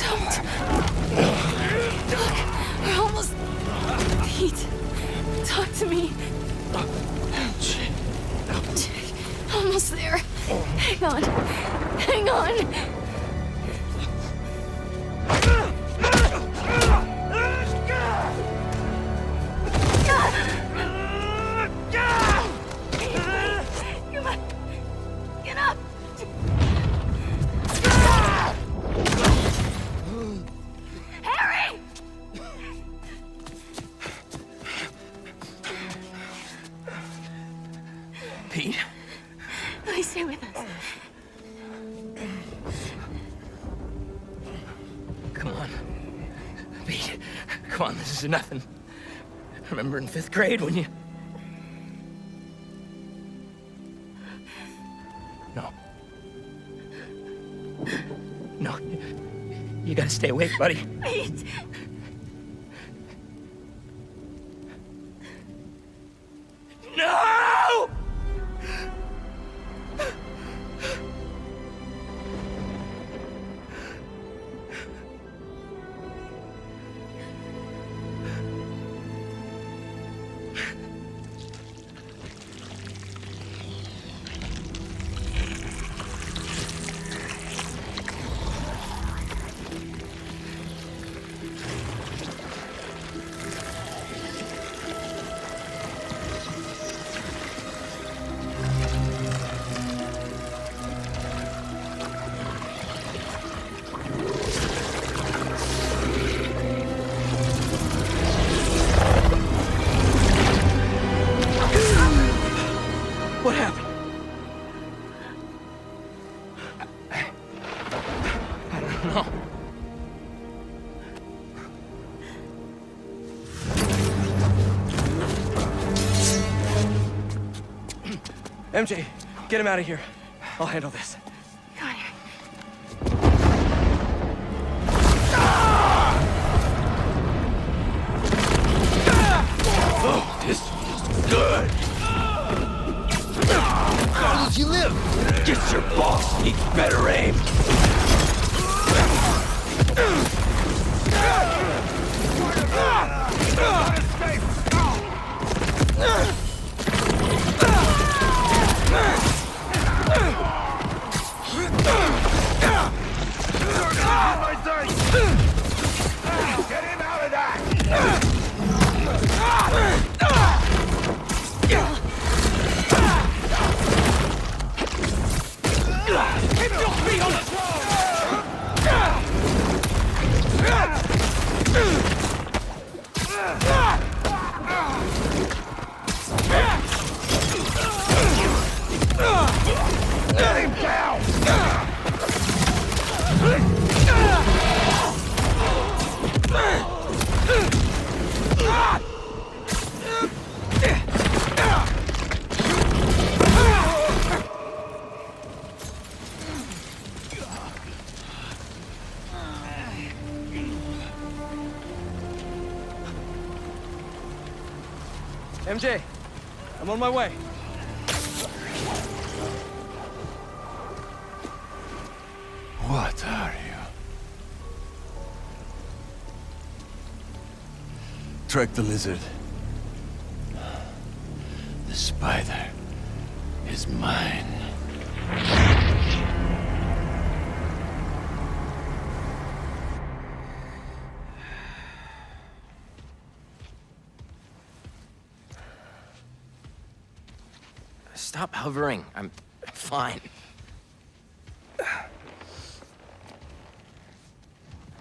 Don't. Look, we're almost... Pete, talk to me. Almost there. Hang on. Hang on. Come on. Get up. Harry! Pete? Please stay with us. Come on. Pete, come on, this is nothing. Remember in 5th grade when you... No. No. You gotta stay awake, buddy. Pete! No! What happened? I don't know. MJ, get him out of here. I'll handle this. Oh, this feels good! How did you live? Guess your boss needs better aim. Get him out of that! Keep your feet on the floor! Get him down! MJ, I'm on my way. What are you? Trek the lizard. The spider is mine. Stop hovering. I'm fine.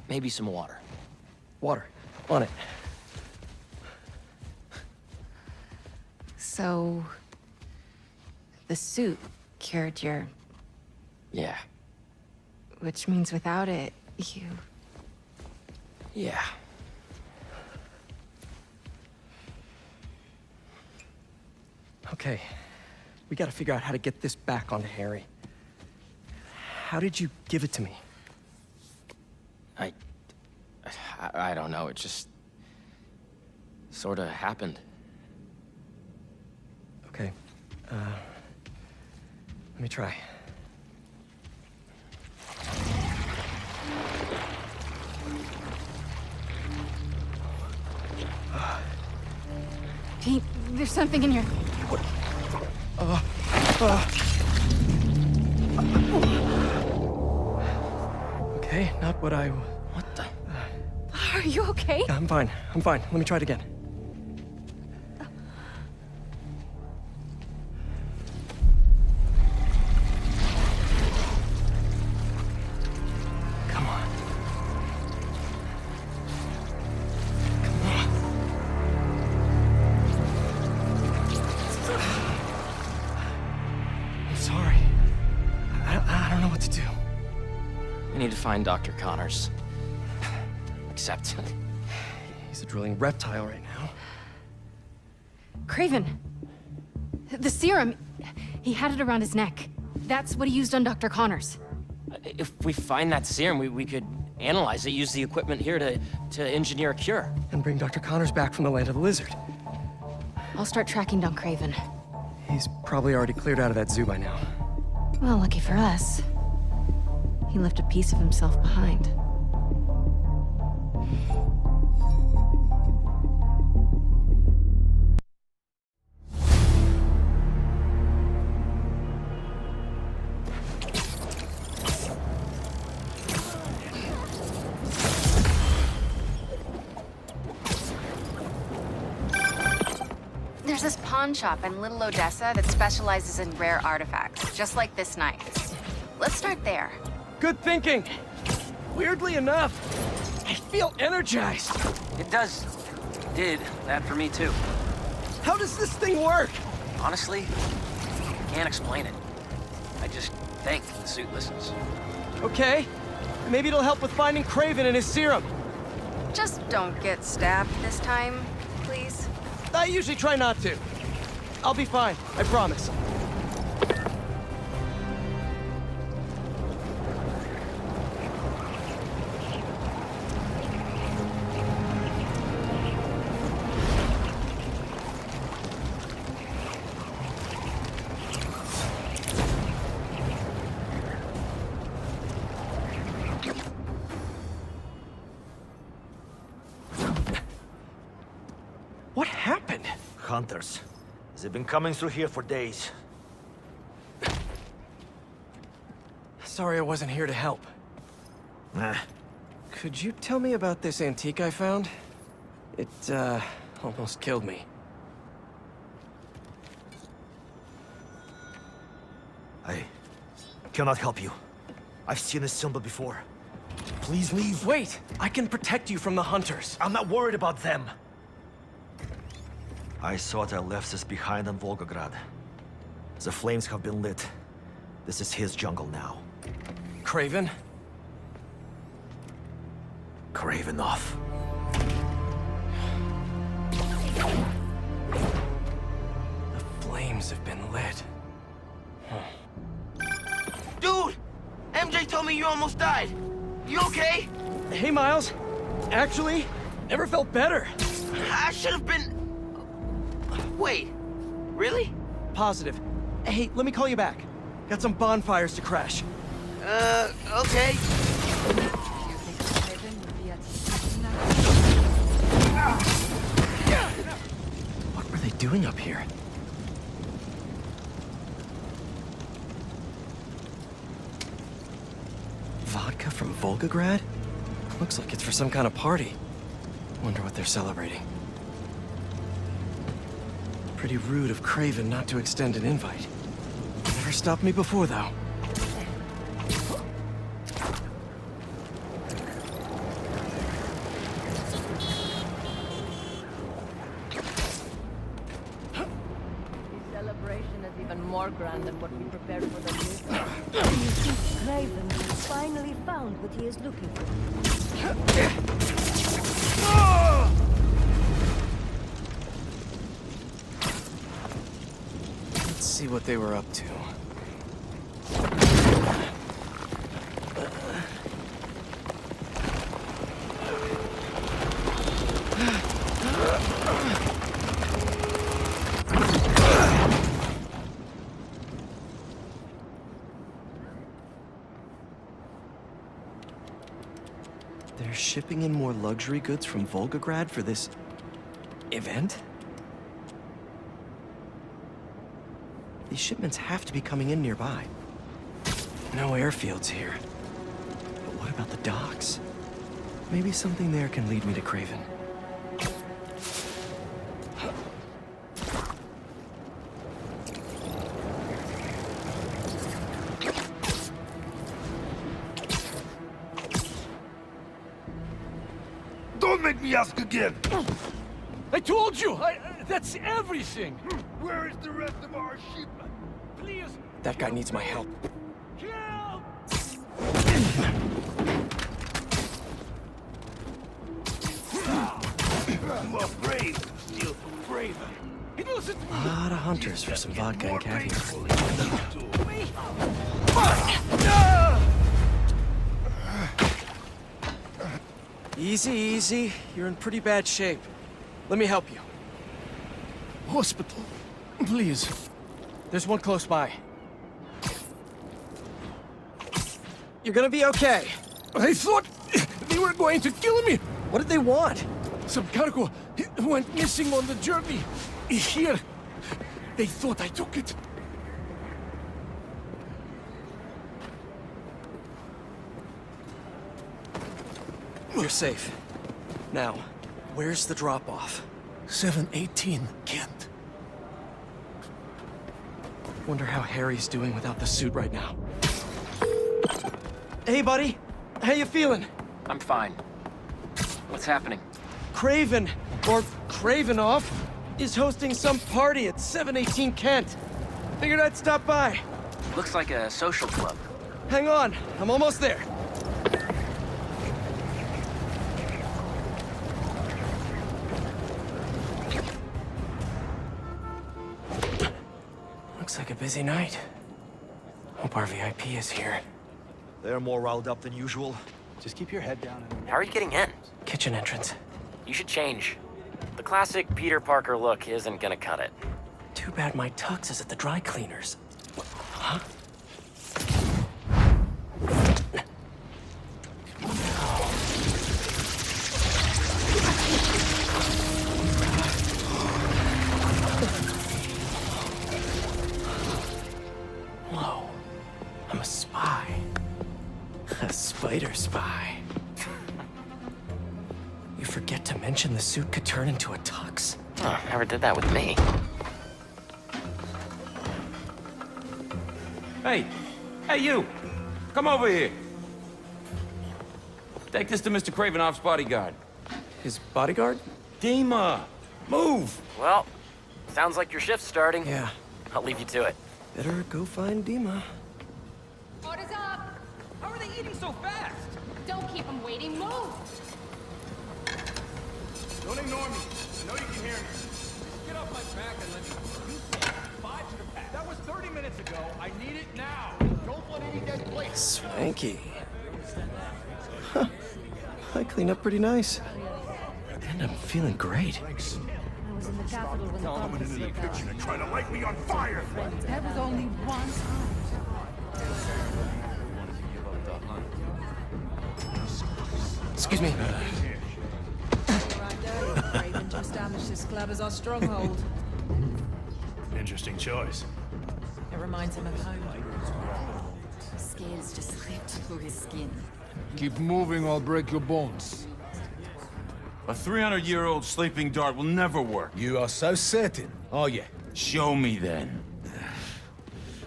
Maybe some water. Water. On it. So... the suit cured your... Yeah. Which means without it, you... Yeah. Okay. We gotta figure out how to get this back onto Harry. How did you give it to me? I don't know. It just... sort of happened. Okay. Let me try. Pete, there's something in your... Okay, not what I... What the... Are you okay? I'm fine. I'm fine. Let me try it again. Come on. Come on. I'm sorry. I don't know what to do. We need to find Dr. Connors. Except... he's a drilling reptile right now. Craven. The serum. He had it around his neck. That's what he used on Dr. Connors. If we find that serum, we could analyze it, use the equipment here to engineer a cure. And bring Dr. Connors back from the land of the lizard. I'll start tracking down Craven. He's probably already cleared out of that zoo by now. Well, lucky for us. He left a piece of himself behind. There's this pawn shop in Little Odessa that specializes in rare artifacts, just like this knife. Let's start there. Good thinking. Weirdly enough, I feel energized. It did that for me too. How does this thing work? Honestly, I can't explain it. I just think the suit listens. Okay. Maybe it'll help with finding Craven and his serum. Just don't get stabbed this time, please. I usually try not to. I'll be fine, I promise. hunters. They've been coming through here for days. Sorry I wasn't here to help. Could you tell me about this antique I found? It, almost killed me. I cannot help you. I've seen this symbol before. Please leave. Wait! I can protect you from the hunters. I'm not worried about them. I thought I left this behind in Volgograd. The flames have been lit. This is his jungle now. Craven? Cravenov. The flames have been lit. Dude! MJ told me you almost died. You okay? Hey, Miles. Actually, never felt better. I should have been... Wait, really? Positive. Hey, let me call you back. Got some bonfires to crash. Okay. What were they doing up here? Vodka from Volgograd? Looks like it's for some kind of party. Wonder what they're celebrating. Pretty rude of Craven not to extend an invite. Never stopped me before, though. The celebration is even more grand than what we prepared for the visit. You think Craven has finally found what he is looking for? Let's see what they were up to. They're shipping in more luxury goods from Volgograd for this event? These shipments have to be coming in nearby. No airfields here. But what about the docks? Maybe something there can lead me to Craven. Don't make me ask again! I told you! That's everything! Where is the rest of our shipment? Please! That guy needs my help. You are brave, still braver. A lot of hunters for some vodka and caviar. Easy, easy. You're in pretty bad shape. Let me help you. Hospital, please. There's one close by. You're gonna be okay. I thought they were going to kill me. What did they want? Some cargo went missing on the journey. Here. They thought I took it. You're safe. Now, where's the drop-off? 718 Kent. Wonder how Harry's doing without the suit right now. Hey, buddy. How you feeling? I'm fine. What's happening? Craven, or Cravenov, is hosting some party at 718 Kent. Figured I'd stop by. Looks like a social club. Hang on, I'm almost there. Looks like a busy night. Hope our VIP is here. They're more riled up than usual. Just keep your head down and... How are you getting in? Kitchen entrance. You should change. The classic Peter Parker look isn't gonna cut it. Too bad my tux is at the dry cleaners. Huh? A spider spy. You forget to mention the suit could turn into a tux. Oh, never did that with me. Hey! Hey, you! Come over here! Take this to Mr. Kravinoff's bodyguard. His bodyguard? Dima! Move! Well, sounds like your shift's starting. Yeah. I'll leave you to it. Better go find Dima. Order's up! How are they eating so fast? Don't keep them waiting, move! Don't ignore me. I know you can hear me. Get off my back and let me... You said 5 to the pack. That was 30 minutes ago. I need it now. Don't let any dead plates. Swanky. Huh. I cleaned up pretty nice. And I'm feeling great. I was in the capital when the conference into the broke out. kitchen and try to light me on fire. That was only one time. Excuse me. Craven to establish this club as our stronghold. Interesting choice. It reminds him of home. Scales just slipped through his skin. Keep moving, I'll break your bones. A 300-year-old sleeping dart will never work. You are so certain, are you? Show me then.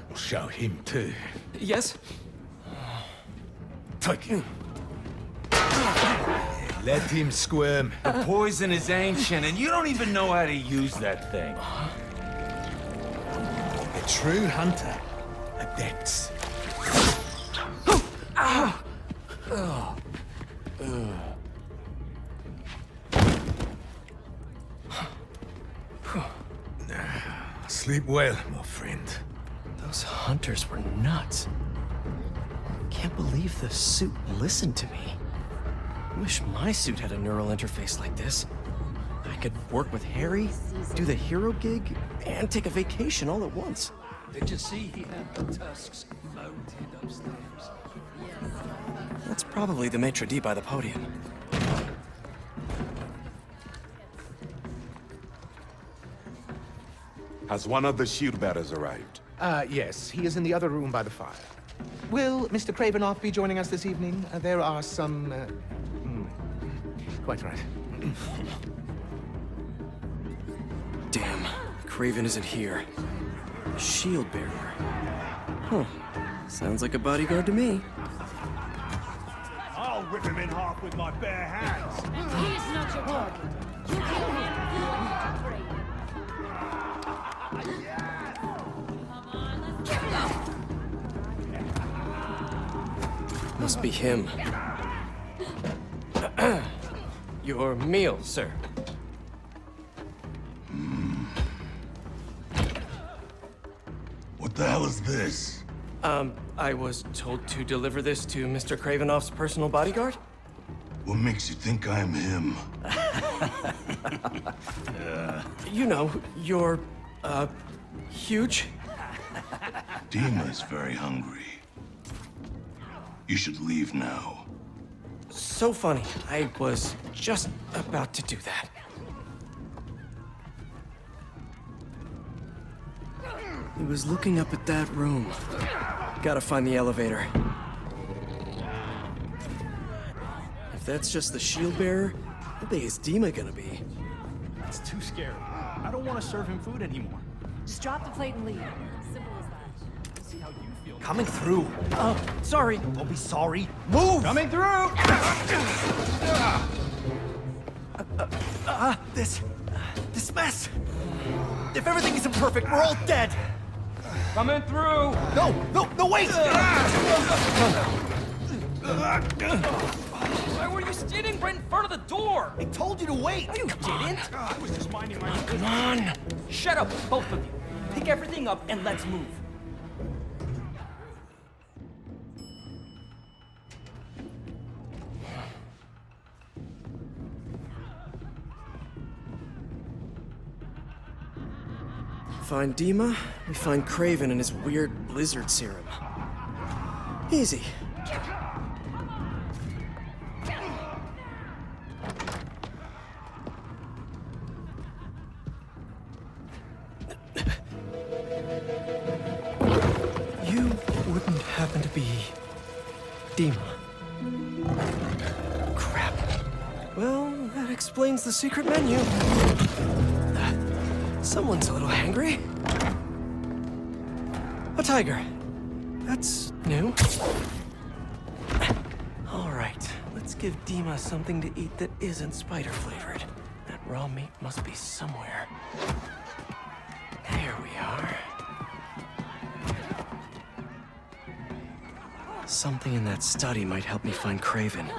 I'll show him too. Yes? Take it. Let him squirm. The poison is ancient, and you don't even know how to use that thing. A true hunter. Adepts. Sleep well, my friend. Those hunters were nuts. Can't believe the suit listened to me. Wish my suit had a neural interface like this. I could work with Harry, do the hero gig, and take a vacation all at once. Did you see he had the tusks mounted upstairs? That's probably the maitre d' by the podium. Has one of the shield bearers arrived? Yes. He is in the other room by the fire. Will Mr. Kravinoff be joining us this evening? There are some, Quite right. Damn, Craven isn't here. Shield bearer. Huh. Sounds like a bodyguard to me. I'll rip him in half with my bare hands. He's not your target. You kill him, you are free. Must be him. Your meal, sir. What the hell is this? I was told to deliver this to Mr. Kravinoff's personal bodyguard? What makes you think I'm him? You know, you're, huge. Dima's very hungry. You should leave now. So funny. I was just about to do that. He was looking up at that room. Gotta find the elevator. If that's just the shield bearer, how big is Dima gonna be? That's too scary. I don't want to serve him food anymore. Just drop the plate and leave. Simple as that. See how you feel. Coming through. Oh, sorry. Don't be sorry. Move! Coming through! This mess. If everything isn't perfect, we're all dead. Coming through! No, wait! Why were you standing right in front of the door? I told you to wait. You didn't. I was just minding my own Come on. Shut up, both of you. Pick everything up and let's move. Find Dima, we find Craven and his weird blizzard serum. Easy. You wouldn't happen to be Dima? Well, that explains the secret menu. Someone's a little hangry. A tiger. That's new. All right, let's give Dima something to eat that isn't spider-flavored. That raw meat must be somewhere. There we are. Something in that study might help me find Craven.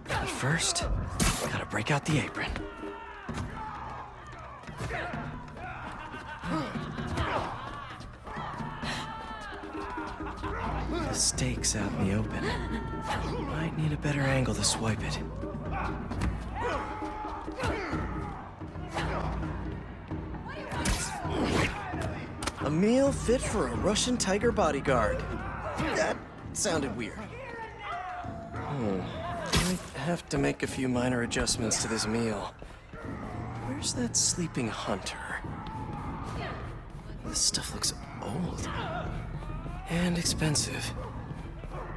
But first, gotta break out the apron. The steak's out in the open. Might need a better angle to swipe it. A meal fit for a Russian tiger bodyguard. That sounded weird. Might have to make a few minor adjustments to this meal. Where's that sleeping hunter? This stuff looks old. And expensive.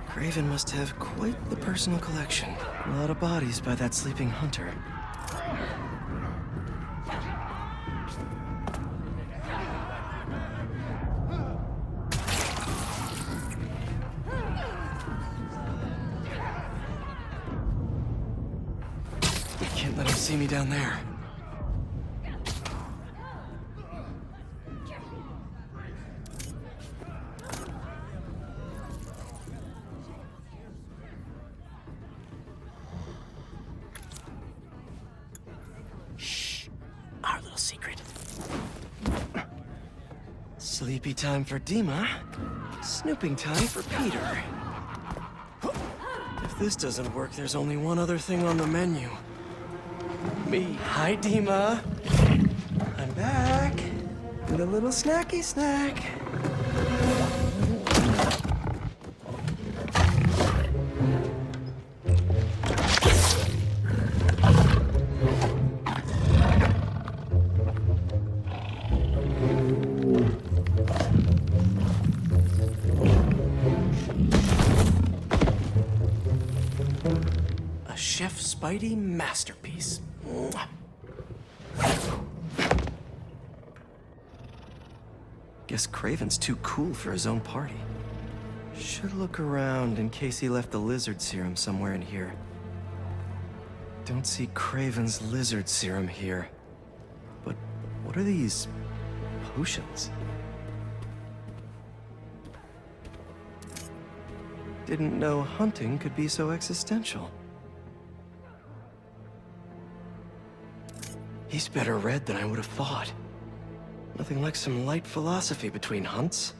Craven must have quite the personal collection. A lot of bodies by that sleeping hunter. I can't let him see me down there. Our little secret. Sleepy time for Dima. Snooping time for Peter. If this doesn't work, there's only one other thing on the menu. Me. Hi, Dima. I'm back. With a little snacky snack. Chef Spidey masterpiece. Mwah. Guess Craven's too cool for his own party. Should look around in case he left the lizard serum somewhere in here. Don't see Craven's lizard serum here. But what are these potions? Didn't know hunting could be so existential. He's better read than I would have thought. Nothing like some light philosophy between hunts.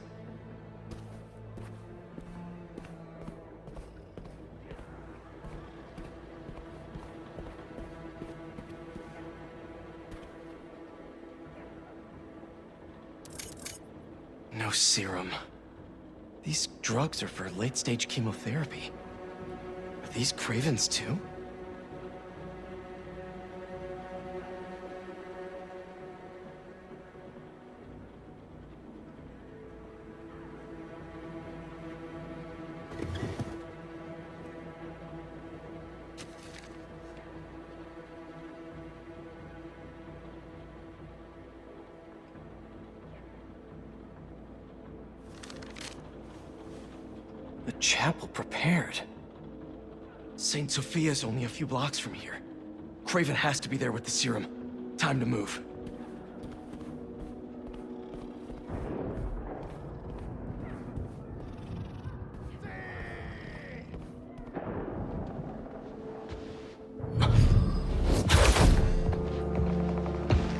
No serum. These drugs are for late-stage chemotherapy. Are these Craven's too? The chapel prepared. St. Sophia's only a few blocks from here. Craven has to be there with the serum. Time to move.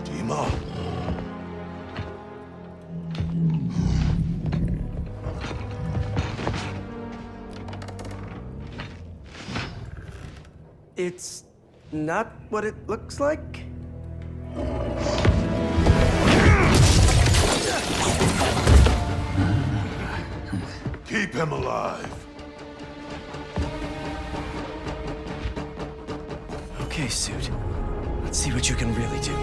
Dima. It's not what it looks like? Keep him alive. Okay, Suit. Let's see what you can really do.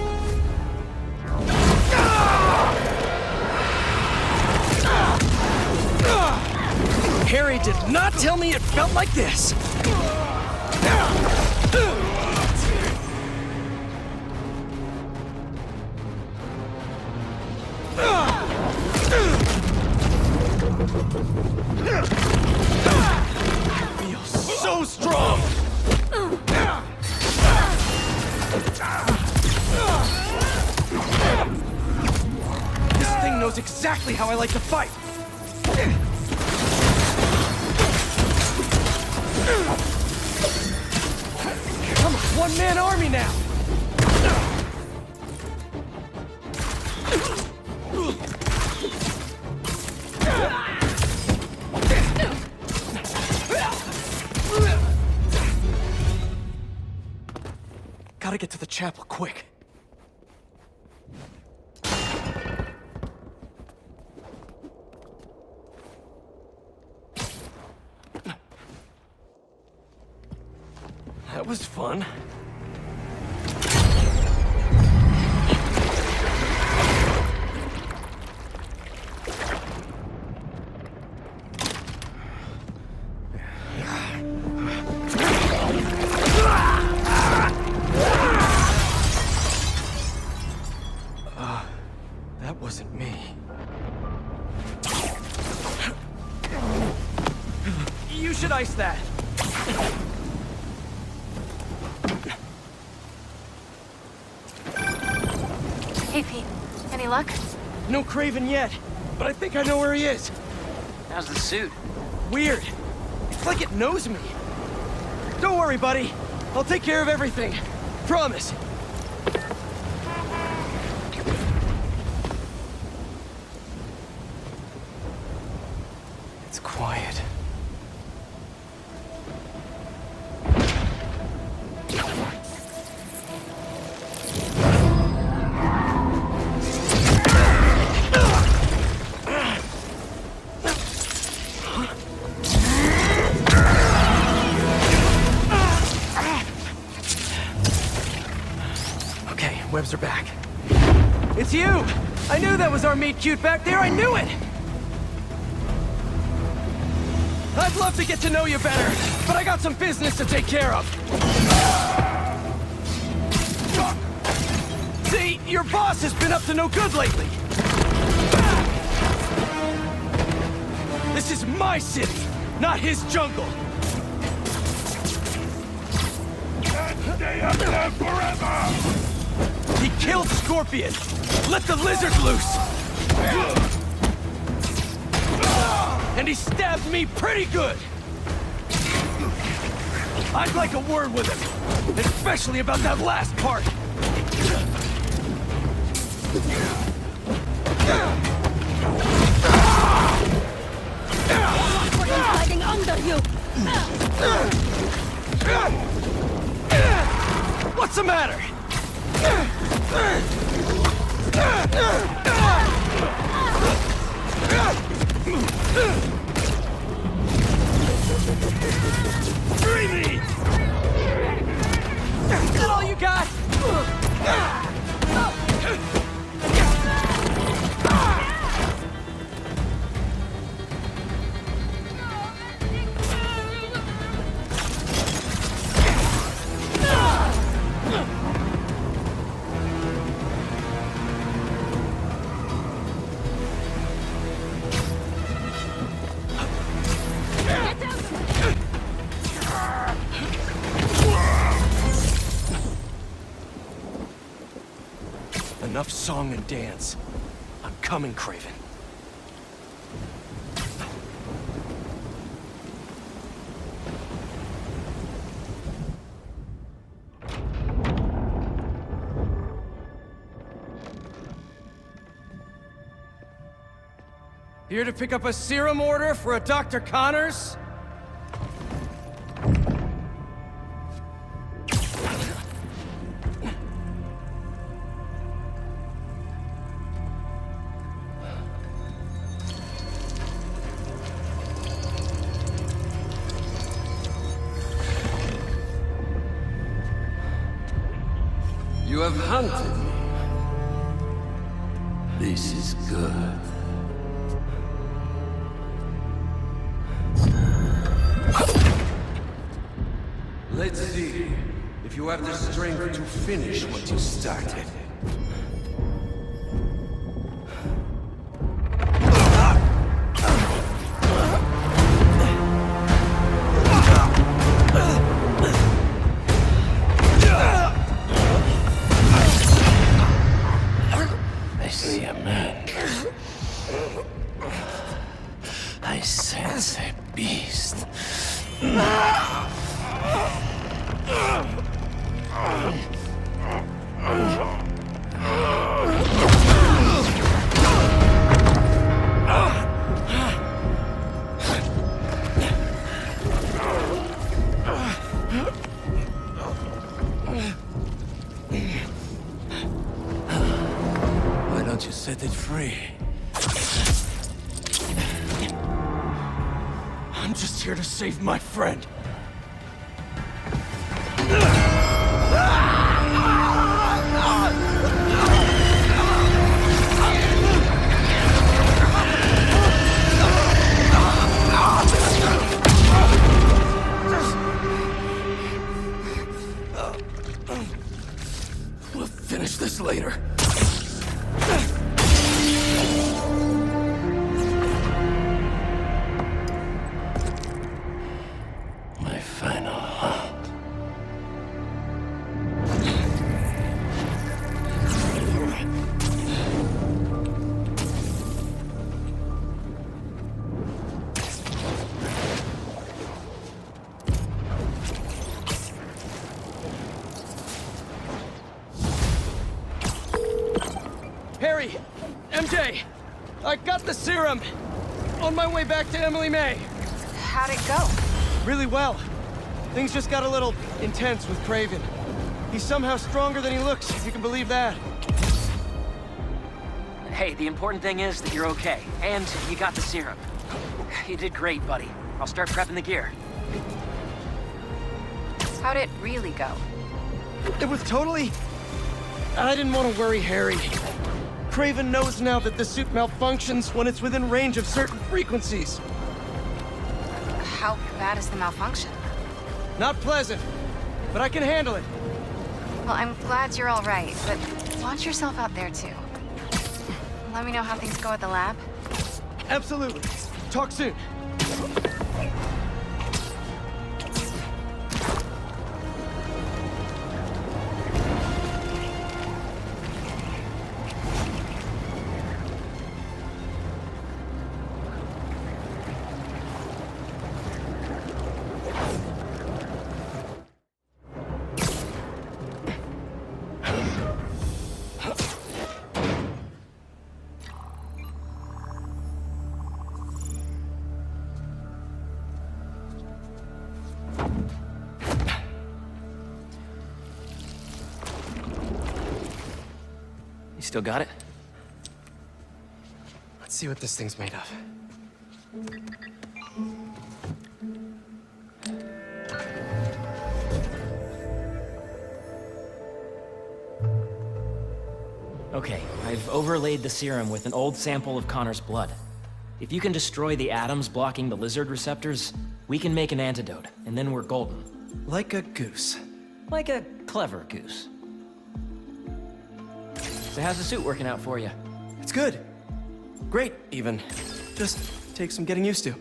Harry did not tell me it felt like this! Feels so strong! This thing knows exactly how I like to fight! I'm a one-man army now! Gotta get to the chapel quick. That was fun. That wasn't me. You should ice that. Hey, Pete. Any luck? No Craven yet, but I think I know where he is. How's the suit? Weird. It's like it knows me. Don't worry, buddy. I'll take care of everything. Promise. It's quiet. Okay, webs are back. It's you! I knew that was our meet cute back there, I knew it! I'd love to get to know you better, but I got some business to take care of. See, your boss has been up to no good lately. This is my city, not his jungle. Stay up there forever! He killed Scorpion. Let the lizard loose. And he stabbed me pretty good. I'd like a word with him, especially about that last part. Hiding under you. What's the matter? Free me! Is that all you got? Enough song and dance. I'm coming, Craven. Here to pick up a serum order for a Dr. Connors? You have hunted me. This is good. Let's see if you have the strength to finish what you started. Why don't you set it free? I'm just here to save my friend. We'll finish this later. My final hunt. Harry! MJ! I got the serum! On my way back to Emily May! How'd it go? Really well. Things just got a little intense with Craven. He's somehow stronger than he looks, if you can believe that. Hey, the important thing is that you're okay, and you got the serum. You did great, buddy. I'll start prepping the gear. How'd it really go? It was totally... I didn't want to worry Harry. Craven knows now that the suit malfunctions when it's within range of certain frequencies. How bad is the malfunction? Not pleasant, but I can handle it. Well, I'm glad you're all right, but watch yourself out there, too. Let me know how things go at the lab. Absolutely. Talk soon. You still got it? Let's see what this thing's made of. Okay, I've overlaid the serum with an old sample of Connor's blood. If you can destroy the atoms blocking the lizard receptors, we can make an antidote, and then we're golden. Like a goose. Like a clever goose. So how's the suit working out for you? It's good. Great, even. Just takes some getting used to.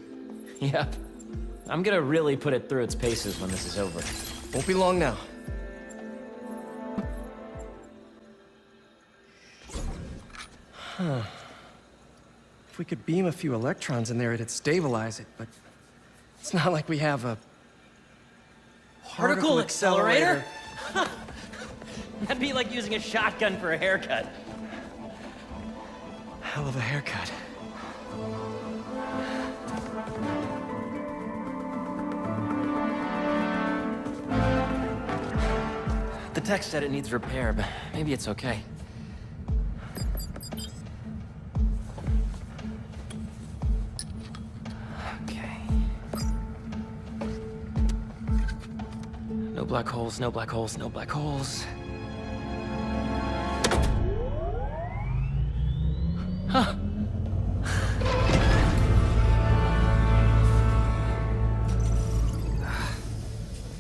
Yep. I'm gonna really put it through its paces when this is over. Won't be long now. Huh. If we could beam a few electrons in there, it'd stabilize it, but it's not like we have a Particle accelerator? That'd be like using a shotgun for a haircut. Hell of a haircut. The tech said it needs repair, but maybe it's okay. Okay. No black holes, no black holes, no black holes. Huh.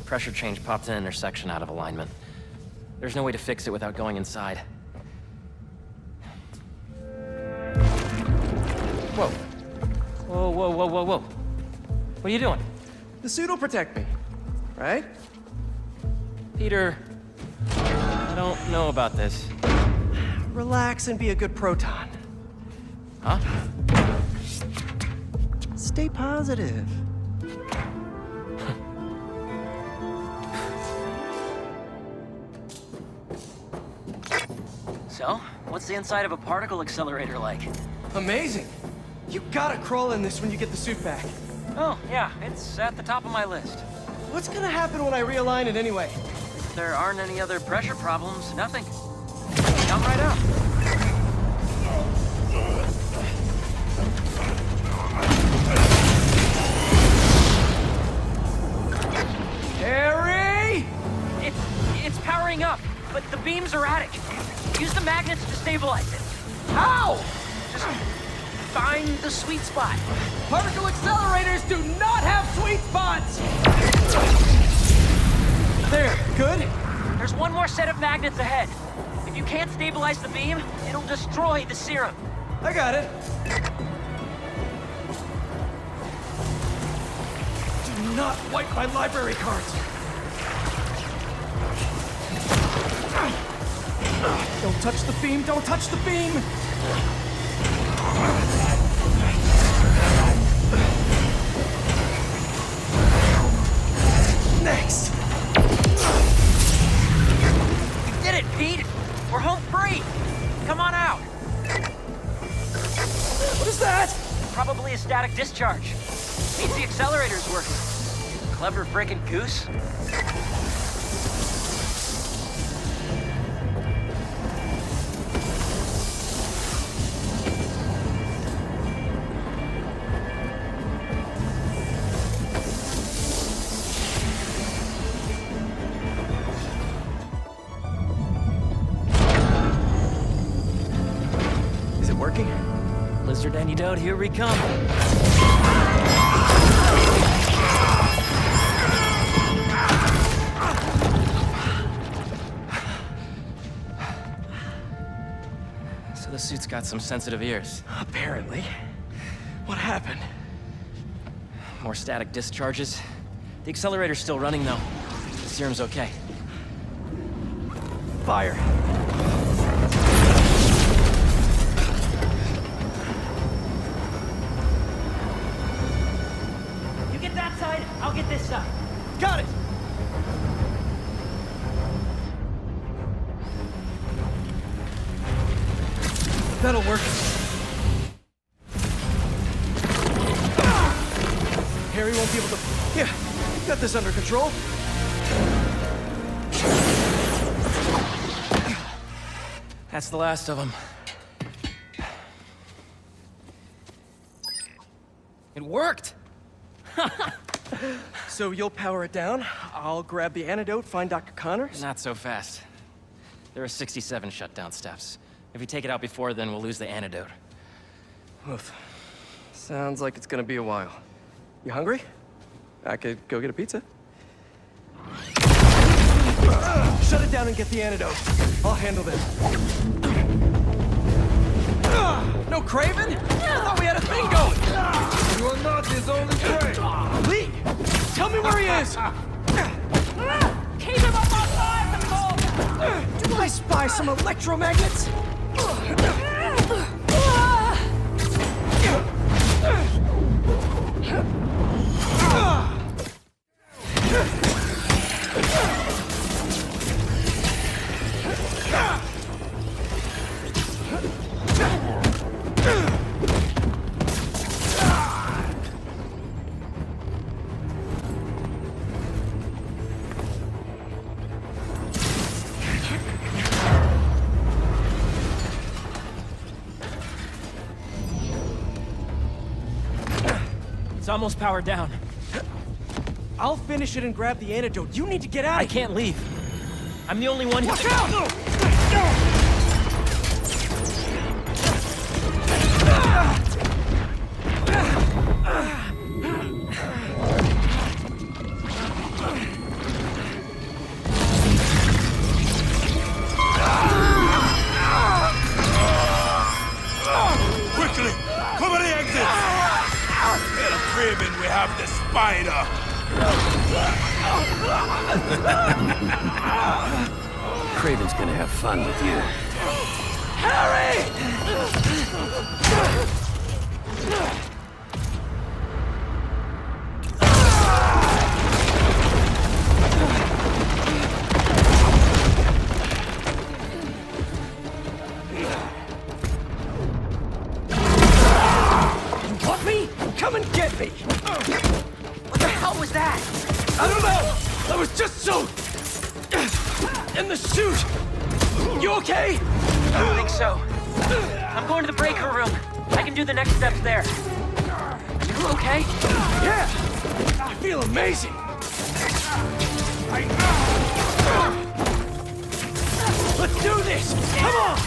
Pressure change popped an intersection out of alignment. There's no way to fix it without going inside. Whoa. Whoa, whoa, whoa, whoa, whoa. What are you doing? The suit will protect me, right? Peter, I don't know about this. Relax and be a good proton. Huh? Stay positive. So, what's the inside of a particle accelerator like? Amazing! You gotta crawl in this when you get the suit back. Oh, yeah, it's at the top of my list. What's gonna happen when I realign it anyway? If there aren't any other pressure problems, nothing. Come right out. Harry! It's powering up, but the beam's erratic. Use the magnets to stabilize it. How? Just find the sweet spot. Particle accelerators do not have sweet spots! There, good? There's one more set of magnets ahead. If you can't stabilize the beam, it'll destroy the serum. I got it. Do not wipe my library cards. Don't touch the beam, don't touch the beam! Next! We did it, Pete! We're home free! Come on out! What is that? Probably a static discharge. Means the accelerator's working. Clever frickin' goose. Is it working? Lizard antidote, here we come. So the suit's got some sensitive ears. Apparently. What happened? More static discharges. The accelerator's still running, though. The serum's okay. Fire. You get that side, I'll get this side. Got it! That'll work. Harry won't be able to... Yeah, got this under control. That's the last of them. It worked! So you'll power it down, I'll grab the antidote, find Dr. Connors? Not so fast. There are 67 shutdown steps. If we take it out before then, we'll lose the antidote. Oof. Sounds like it's gonna be a while. You hungry? I could go get a pizza. Shut it down and get the antidote. I'll handle this. No Craven? I thought we had a thing going! You are not his only prey! Lee! Tell me where he is! Keep him up on fire, Do I spy some electromagnets? It's almost powered down. I'll finish it and grab the antidote. You need to get out I of here. can't leave. I'm the only one who... Watch out! Quickly! Cover the exits! Tell Craven we have the spider! Craven's gonna have fun with you. Harry! I was just so... in the chute! You okay? I don't think so. I'm going to the breaker room. I can do the next steps there. You okay? Yeah! I feel amazing! Let's do this! Come on!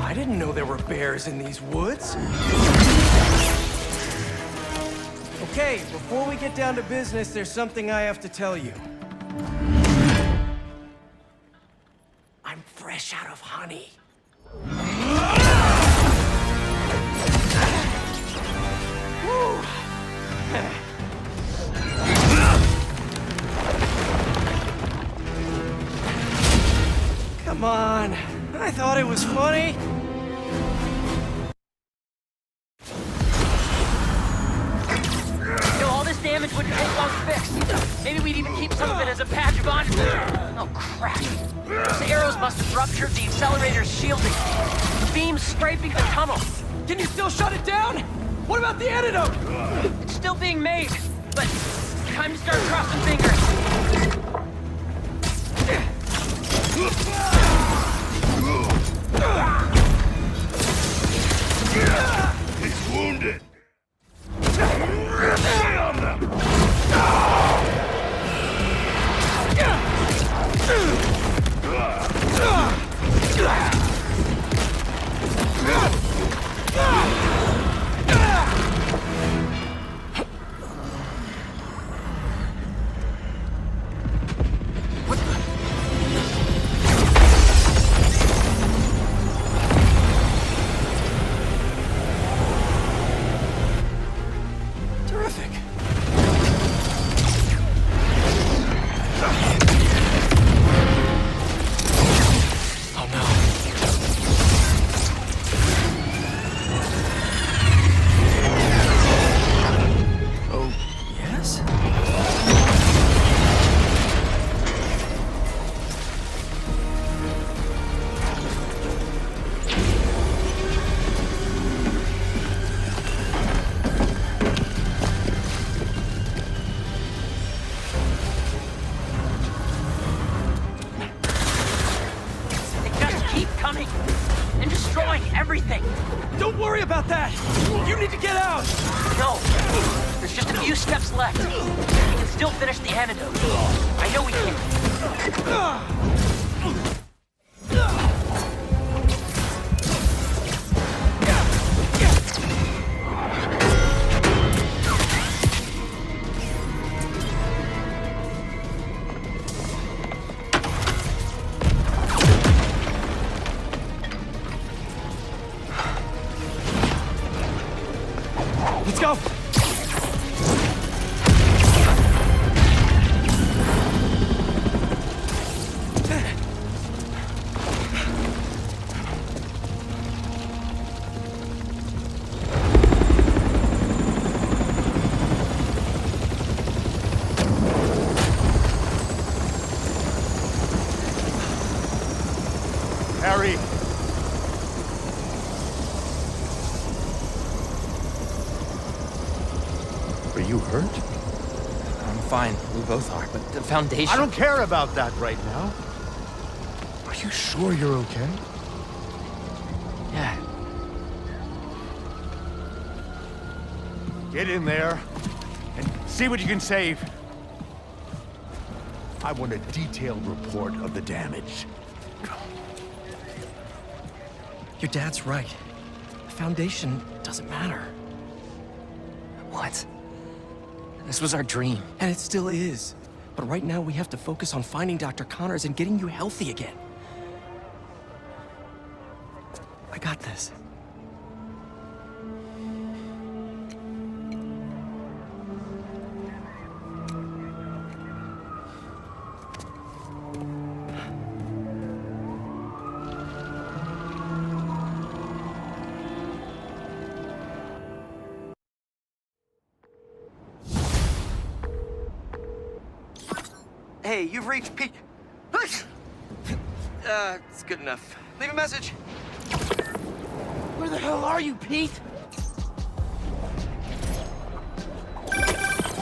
I didn't know there were bears in these woods. Okay, before we get down to business, there's something I have to tell you. I'm fresh out of honey. Come on, I thought it was funny. Damage wouldn't take long to fix. Maybe we'd even keep some of it as a patch of honor. Oh, crap. Those arrows must have ruptured the accelerator's shielding. The beam's scraping the tunnel. Can you still shut it down? What about the antidote? It's still being made, but time to start crossing fingers. He's wounded. Terrific. Oh no. Oh, yes? Coming and destroying everything. Don't worry about that. You need to get out. No, there's just a few steps left. We can still finish the antidote. I know we can. Let's go! Harry! Are you hurt? I'm fine. We both are, but the Foundation... I don't care about that right now. Are you sure you're okay? Yeah. Get in there and see what you can save. I want a detailed report of the damage. Your dad's right. The Foundation doesn't matter. What? This was our dream. And it still is. But right now we have to focus on finding Dr. Connors and getting you healthy again. I got this. Hey, you've reached Pete. It's good enough. Leave a message. Where the hell are you, Pete?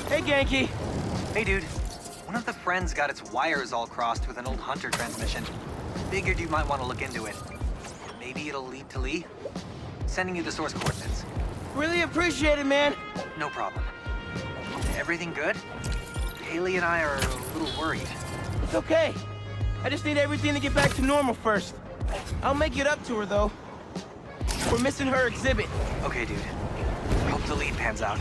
Hey, Genki. Hey, dude. One of the friends got its wires all crossed with an old Hunter transmission. Figured you might want to look into it. Maybe it'll lead to Lee. Sending you the source coordinates. Really appreciate it, man. No problem. Everything good? Haley and I are a little worried. It's okay. I just need everything to get back to normal first. I'll make it up to her, though. We're missing her exhibit. Okay, dude. Hope the lead pans out.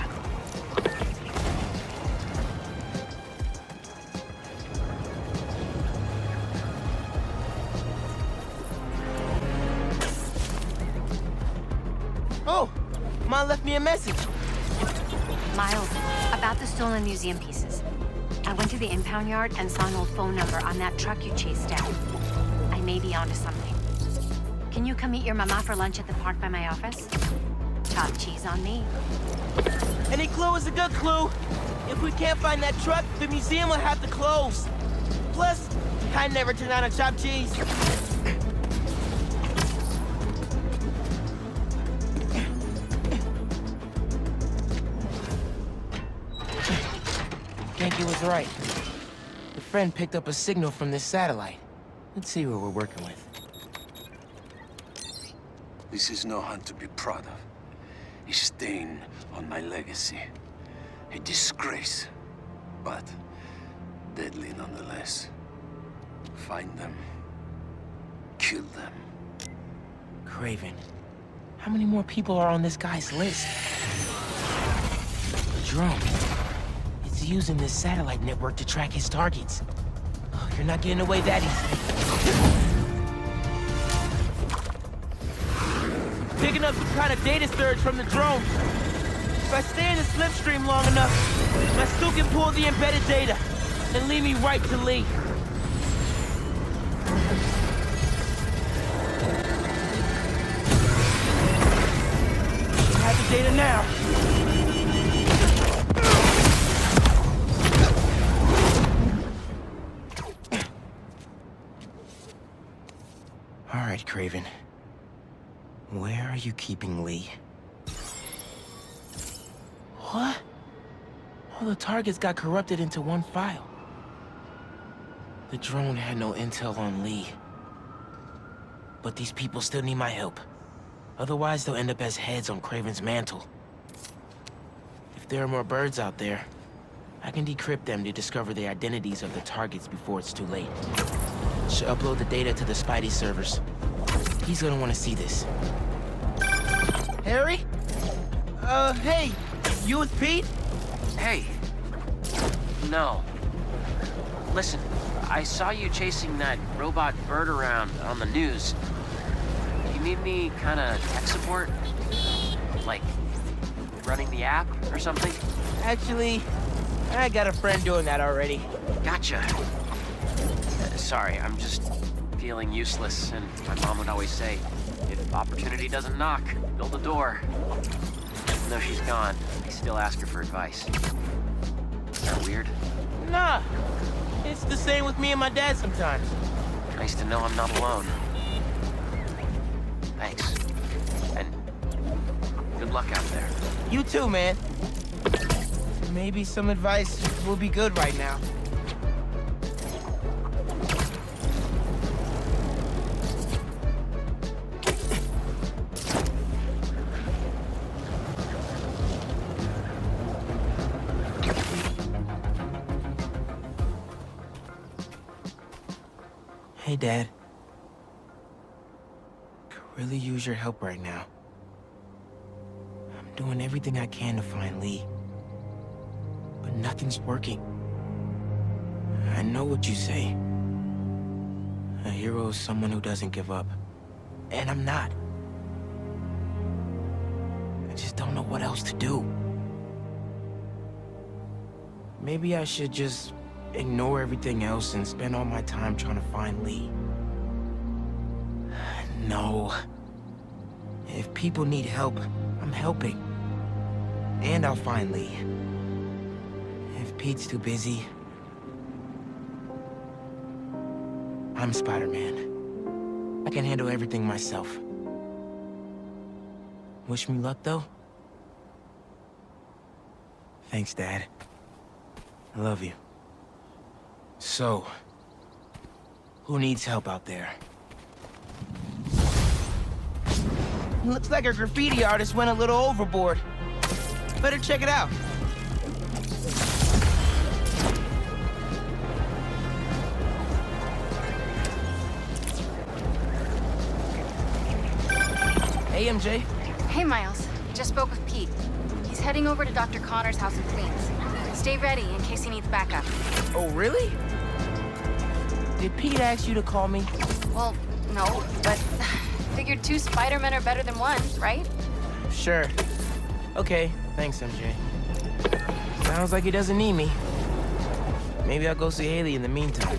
Oh, Ma left me a message. Miles, about the stolen museum pieces. I went to the impound yard and saw an old phone number on that truck you chased down. I may be onto something. Can you come meet your mama for lunch at the park by my office? Chopped cheese on me. Any clue is a good clue. If we can't find that truck, the museum will have to close. Plus, I never turn down a chopped cheese. Genki was right. The friend picked up a signal from this satellite. Let's see what we're working with. This is no hunt to be proud of. A stain on my legacy. A disgrace. But deadly nonetheless. Find them. Kill them. Craven. How many more people are on this guy's list? The drone. It's using this satellite network to track his targets. Oh, you're not getting away that easy. Picking up some kind of data surge from the drone. If I stay in the slipstream long enough, I still can pull the embedded data and lead me right to Lee. I have the data now. All right, Craven. Where are you keeping Lee? What? All the targets got corrupted into one file. The drone had no intel on Lee. But these people still need my help. Otherwise, they'll end up as heads on Craven's mantle. If there are more birds out there, I can decrypt them to discover the identities of the targets before it's too late. Should upload the data to the Spidey servers. He's gonna want to see this. Harry? Hey, you with Pete? Hey. No. Listen, I saw you chasing that robot bird around on the news. You need any kind of tech support? Like, running the app or something? Actually, I got a friend doing that already. Gotcha. Sorry, I'm just feeling useless, and my mom would always say, if opportunity doesn't knock, build a door. Even though she's gone, I still ask her for advice. Is that weird? Nah, it's the same with me and my dad sometimes. Nice to know I'm not alone. Thanks. And good luck out there. You too, man. Maybe some advice will be good right now. Hey, Dad. Could really use your help right now. I'm doing everything I can to find Lee. But nothing's working. I know what you say. A hero is someone who doesn't give up. And I'm not. I just don't know what else to do. Maybe I should just ignore everything else and spend all my time trying to find Lee. No. If people need help, I'm helping. And I'll find Lee. If Pete's too busy, I'm Spider-Man. I can handle everything myself. Wish me luck, though? Thanks, Dad. I love you. So, who needs help out there? Looks like our graffiti artist went a little overboard. Better check it out. Hey, MJ. Hey, Miles. Just spoke with Pete. He's heading over to Dr. Connor's house in Queens. Stay ready in case he needs backup. Oh, really? Did Pete ask you to call me? Well, no, but figured 2 Spider-Men are better than 1, right? Sure. Okay, thanks, MJ. Sounds like he doesn't need me. Maybe I'll go see Haley in the meantime.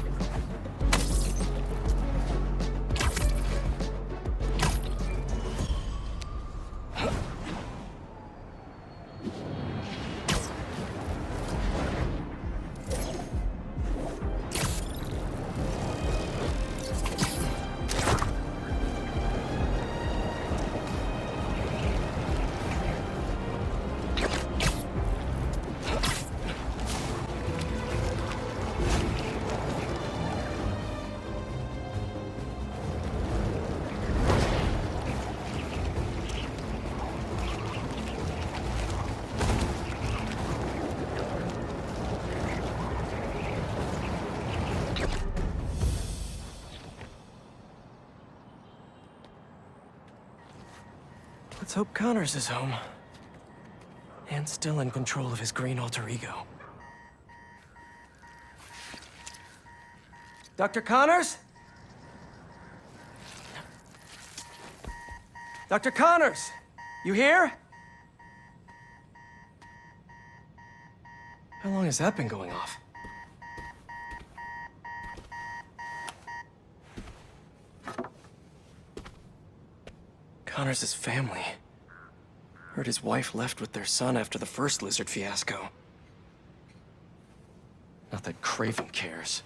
Let's hope Connors is home. And still in control of his green alter ego. Dr. Connors? Dr. Connors! You here? How long has that been going off? Connors' family. Heard his wife left with their son after the first lizard fiasco. Not that Craven cares.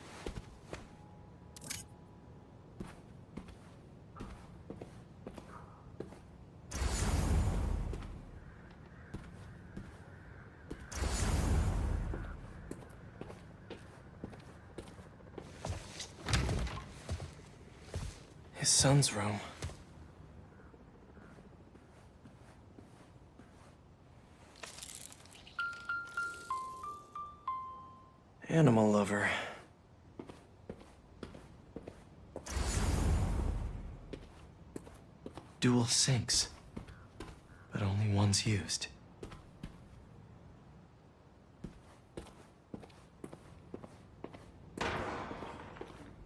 His son's room. Animal lover. Dual sinks, but only one's used.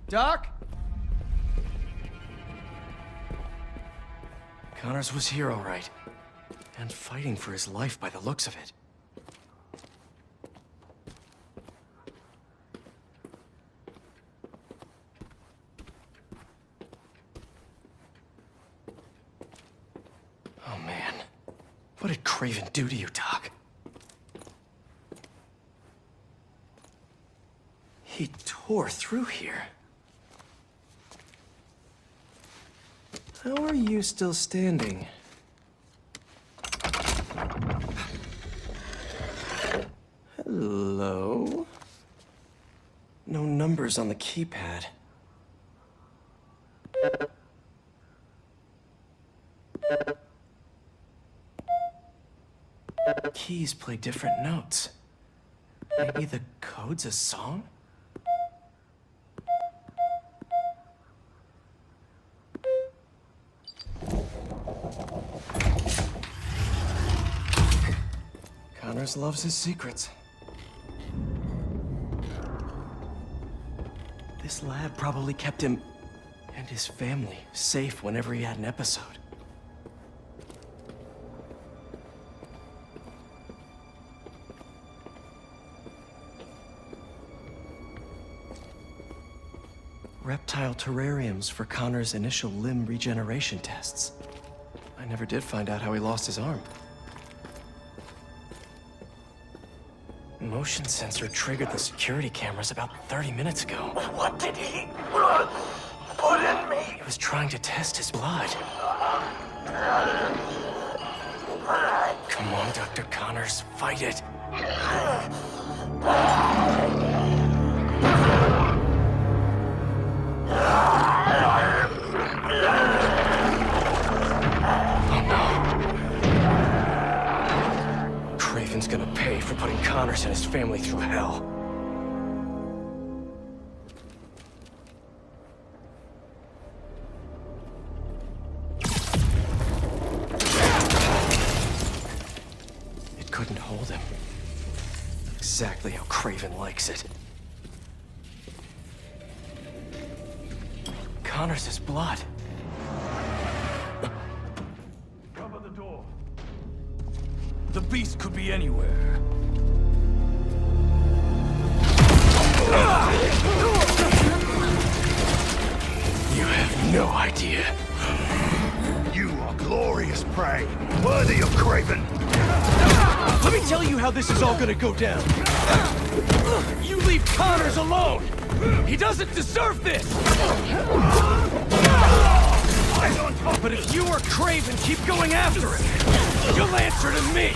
Doc? Connors was here, all right. And fighting for his life by the looks of it. Oh, man. What did Craven do to you, Doc? He tore through here. How are you still standing? Hello? No numbers on the keypad. Keys play different notes. Maybe the code's a song? Connors loves his secrets. This lab probably kept him and his family safe whenever he had an episode. Reptile terrariums for Connor's initial limb regeneration tests. I never did find out how he lost his arm. motion sensor triggered the security cameras about 30 minutes ago. What did he put in me? He was trying to test his blood. Come on, Dr. Connors, fight it. Craven's gonna pay for putting Connors and his family through hell. It couldn't hold him. Exactly how Craven likes it. Connors' blood. Cover the door. The beast could be anywhere. You have no idea. You are glorious prey, worthy of Craven. Let me tell you how this is all gonna go down. You leave Connors alone. He doesn't deserve this. But if you or Craven keep going after him, you'll answer to me.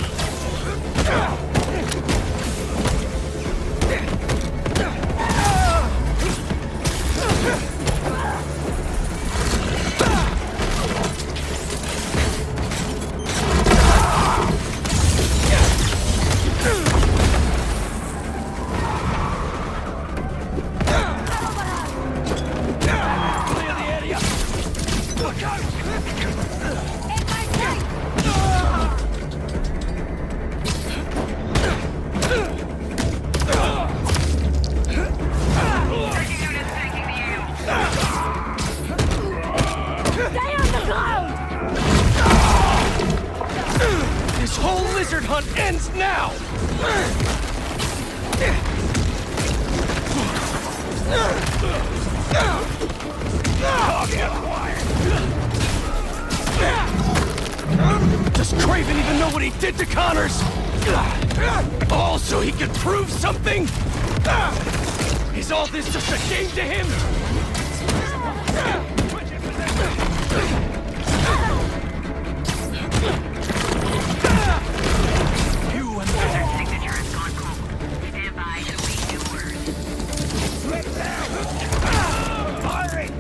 This whole lizard hunt ends now! Does Craven even know what he did to Connors? All so he could prove something? Is all this just a game to him? You and the signature has gone cold. Stand by to await new orders. Get down! Firing!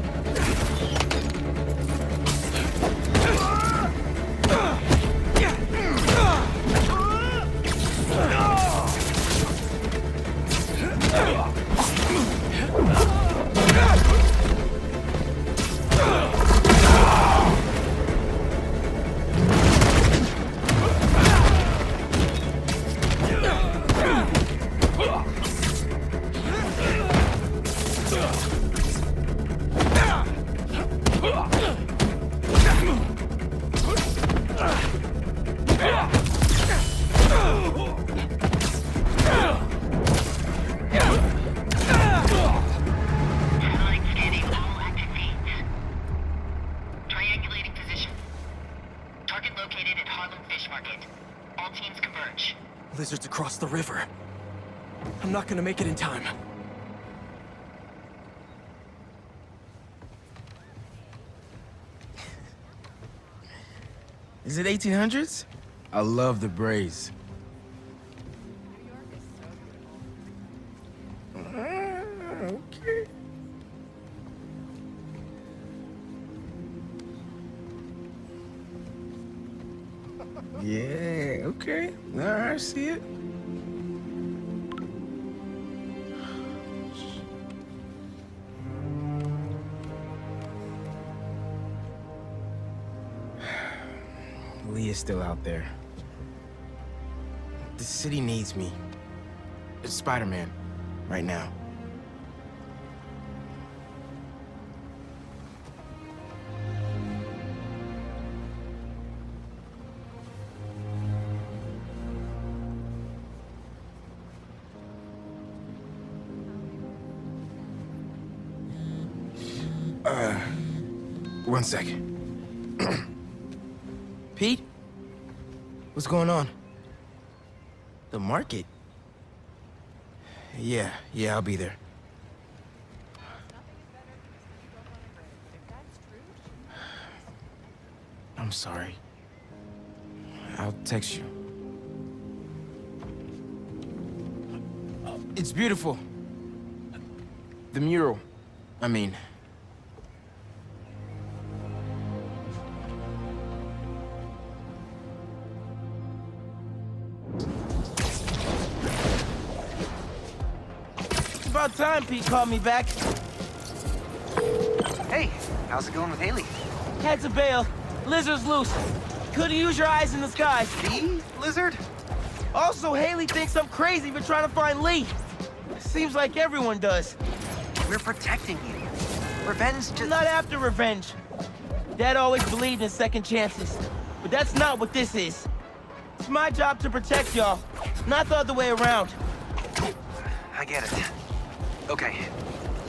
Lizards across the river. I'm not gonna make it in time. Is it 1800s? I love the braids. Okay. Yeah, okay. All right, I see it. Lee is still out there. The city needs me. It's SpiderMan, right now. One second. Pete? What's going on? The market? Yeah, I'll be there. I'm sorry. I'll text you. It's beautiful. The mural, I mean. It's about time Pete called me back. Hey, how's it going with Haley? Had to bail. Lizard's loose. Couldn't use your eyes in the sky. The lizard? Also, Haley thinks I'm crazy for trying to find Lee. Seems like everyone does. We're protecting you. Revenge just... Not after revenge. Dad always believed in second chances. But that's not what this is. It's my job to protect y'all, not the other way around. I get it. Okay,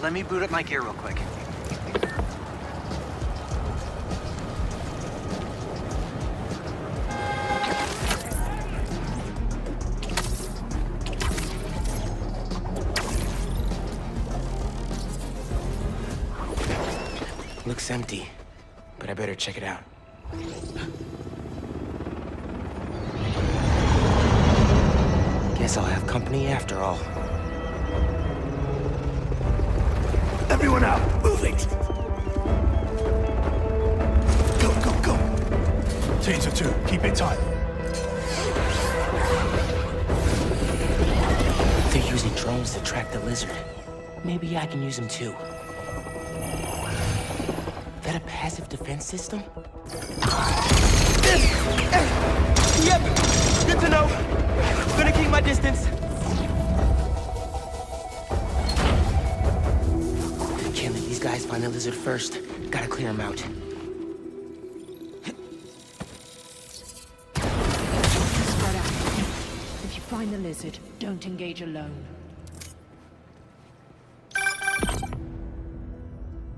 let me boot up my gear real quick. Looks empty, but I better check it out. Guess I'll have company after all. Everyone out! Move it! Go! Teams of two, keep it tight. They're using drones to track the lizard. Maybe I can use them too. That a passive defense system? Yep, good to know. Gonna keep my distance. Can't let these guys find the lizard first. Gotta clear them out. Spread out. If you find the lizard, don't engage alone.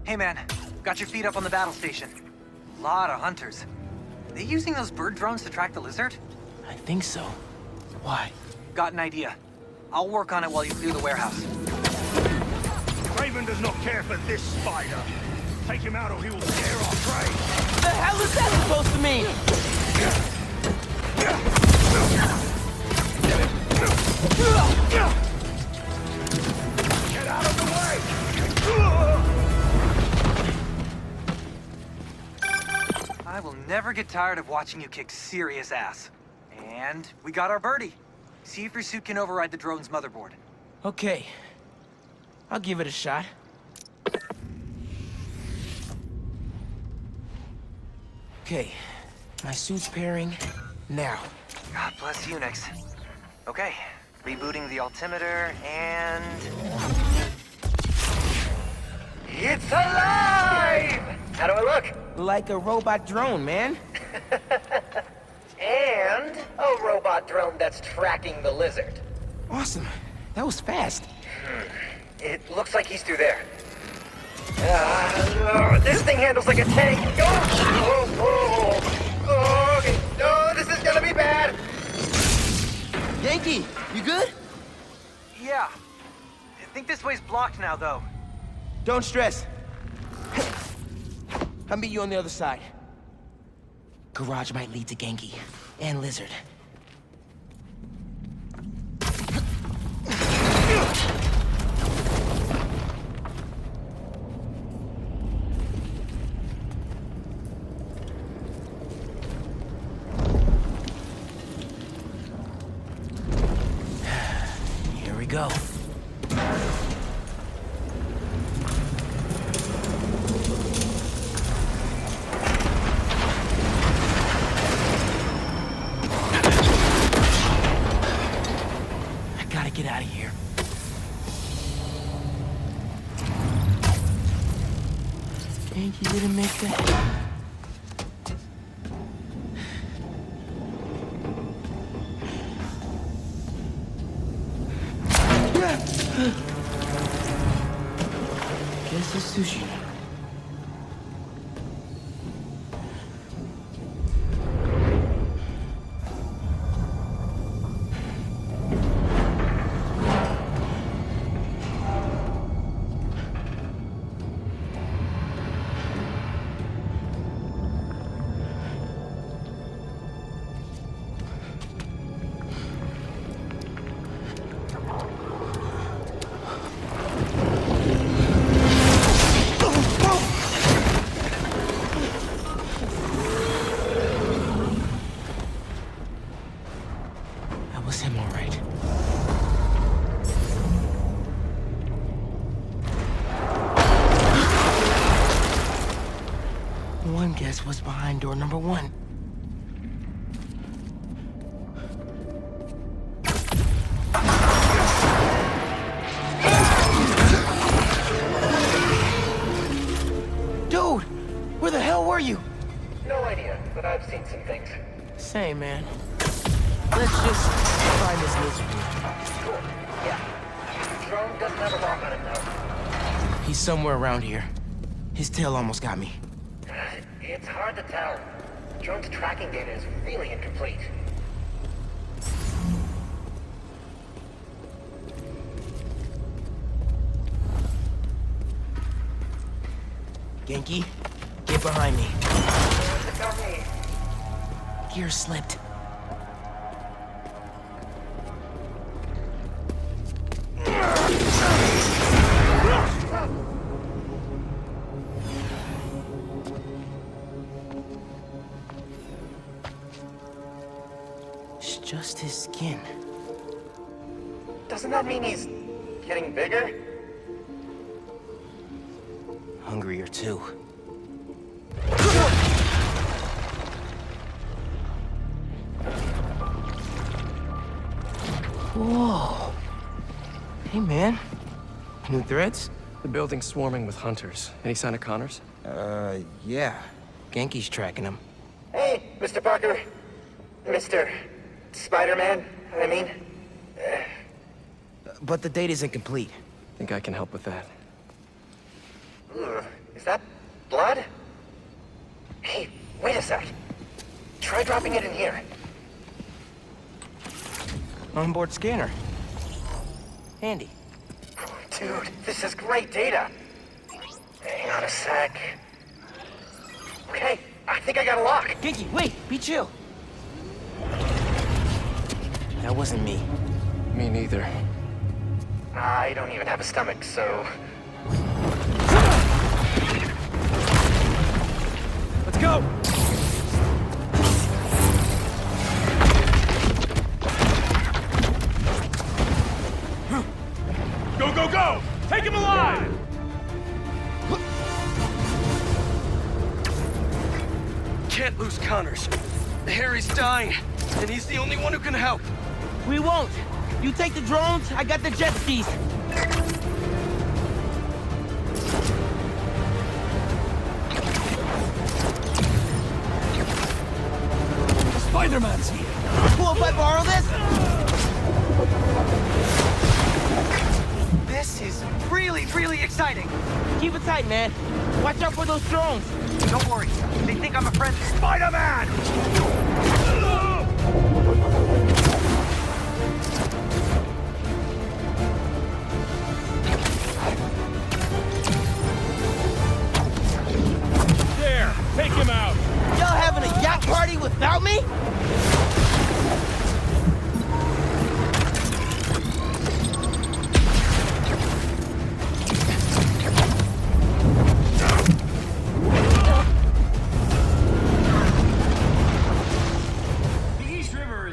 Hey man, got your feet up on the battle station. Lot of hunters. They using those bird drones to track the lizard? I think so. Why? Got an idea. I'll work on it while you clear the warehouse. Raven does not care for this spider. Take him out or he will scare our prey. The hell is that supposed to mean? Get out of the way! I will never get tired of watching you kick serious ass. And we got our birdie. See if your suit can override the drone's motherboard. Okay. I'll give it a shot. Okay. My suit's pairing now. God bless Unix. Okay. Rebooting the altimeter and... It's alive! How do I look? Like a robot drone, man. And a robot drone that's tracking the lizard. Awesome. That was fast. It looks like he's through there. This thing handles like a tank. Okay. No, this is gonna be bad. Yankee, you good? Yeah. I think this way's blocked now, though. Don't stress. I'll meet you on the other side. Garage might lead to Genki and Lizard. Here we go. Get out of here. Yankee didn't make that. Guess it's sushi. was him, all right. One guess was behind door number 1. Dude, where the hell were you? No idea, but I've seen some things. Same, man. Let's just find this lizard. Cool. Yeah. Drone doesn't have a lock on it, though. He's somewhere around here. His tail almost got me. It's hard to tell. Drone's tracking data is really incomplete. Genki, get behind me. Gear slipped. It's just his skin. Doesn't that mean he's getting bigger? Hungrier too. Whoa. Hey, man. New threats? The building's swarming with hunters. Any sign of Connors? Yeah. Genki's tracking him. Hey, Mr. Parker. Mr. SpiderMan, I mean. But the data's incomplete. Think I can help with that. Ugh, is that blood? Hey, wait a sec. Try dropping it in here. Onboard scanner. Handy. Dude, this is great data. Hang on a sec. Okay, I think I got a lock. Genki, wait, be chill. That wasn't me. Me neither. I don't even have a stomach, so... Let's go! Go, go, go! Take him alive! Can't lose Connors. Harry's dying, and he's the only one who can help. We won't. You take the drones, I got the jet skis. Spider-Man's here. Cool if I borrow this? This is really, really exciting. Keep it tight, man. Watch out for those drones. Don't worry. They think I'm a friend. Spider-Man! There! Take him out! Y'all having a yacht party without me?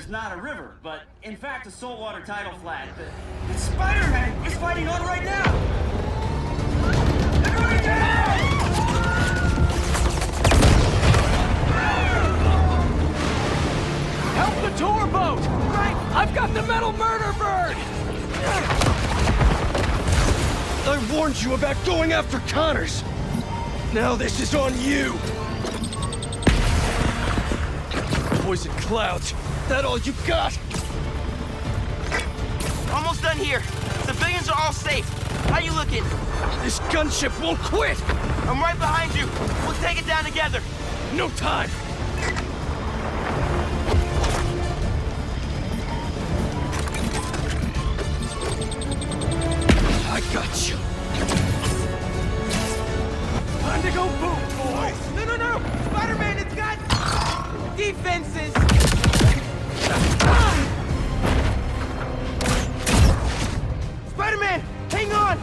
Not a river, but in fact a saltwater tidal flat. The Spider-Man is fighting on right now! Everybody down! Help the tour boat! Right! I've got the metal murder bird! I warned you about going after Connors! Now this is on you! Poison clouds! That all you got? Almost done here. Civilians are all safe. How you looking? This gunship won't quit! I'm right behind you. We'll take it down together. No time! I got you. Time to go boom, boys! No! Spider-Man, it's got defenses! Spider-Man, hang on!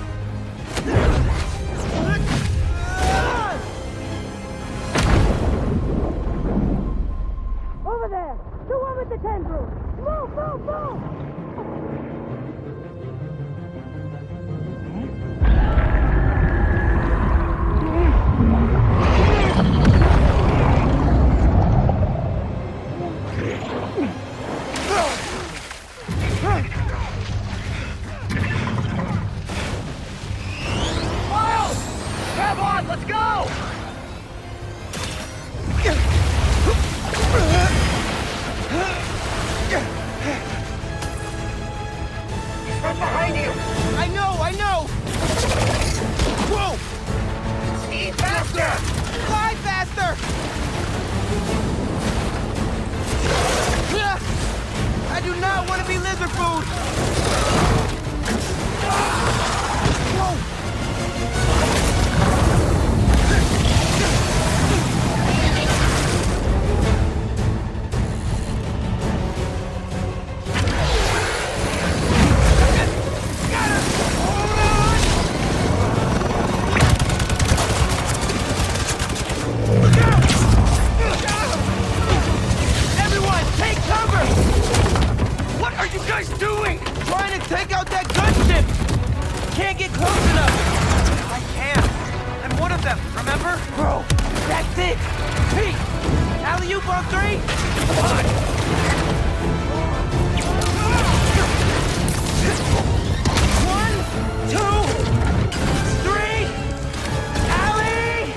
Right behind you! I know! Whoa! Speed faster! Fly faster! I do not want to be lizard food! Everyone, take cover! What are you guys doing? Trying to take out that gunship! Can't get close enough! I can. I'm one of them, remember? Bro, that's it! Pete! Alley-oop on 3? One, two, three! Alley!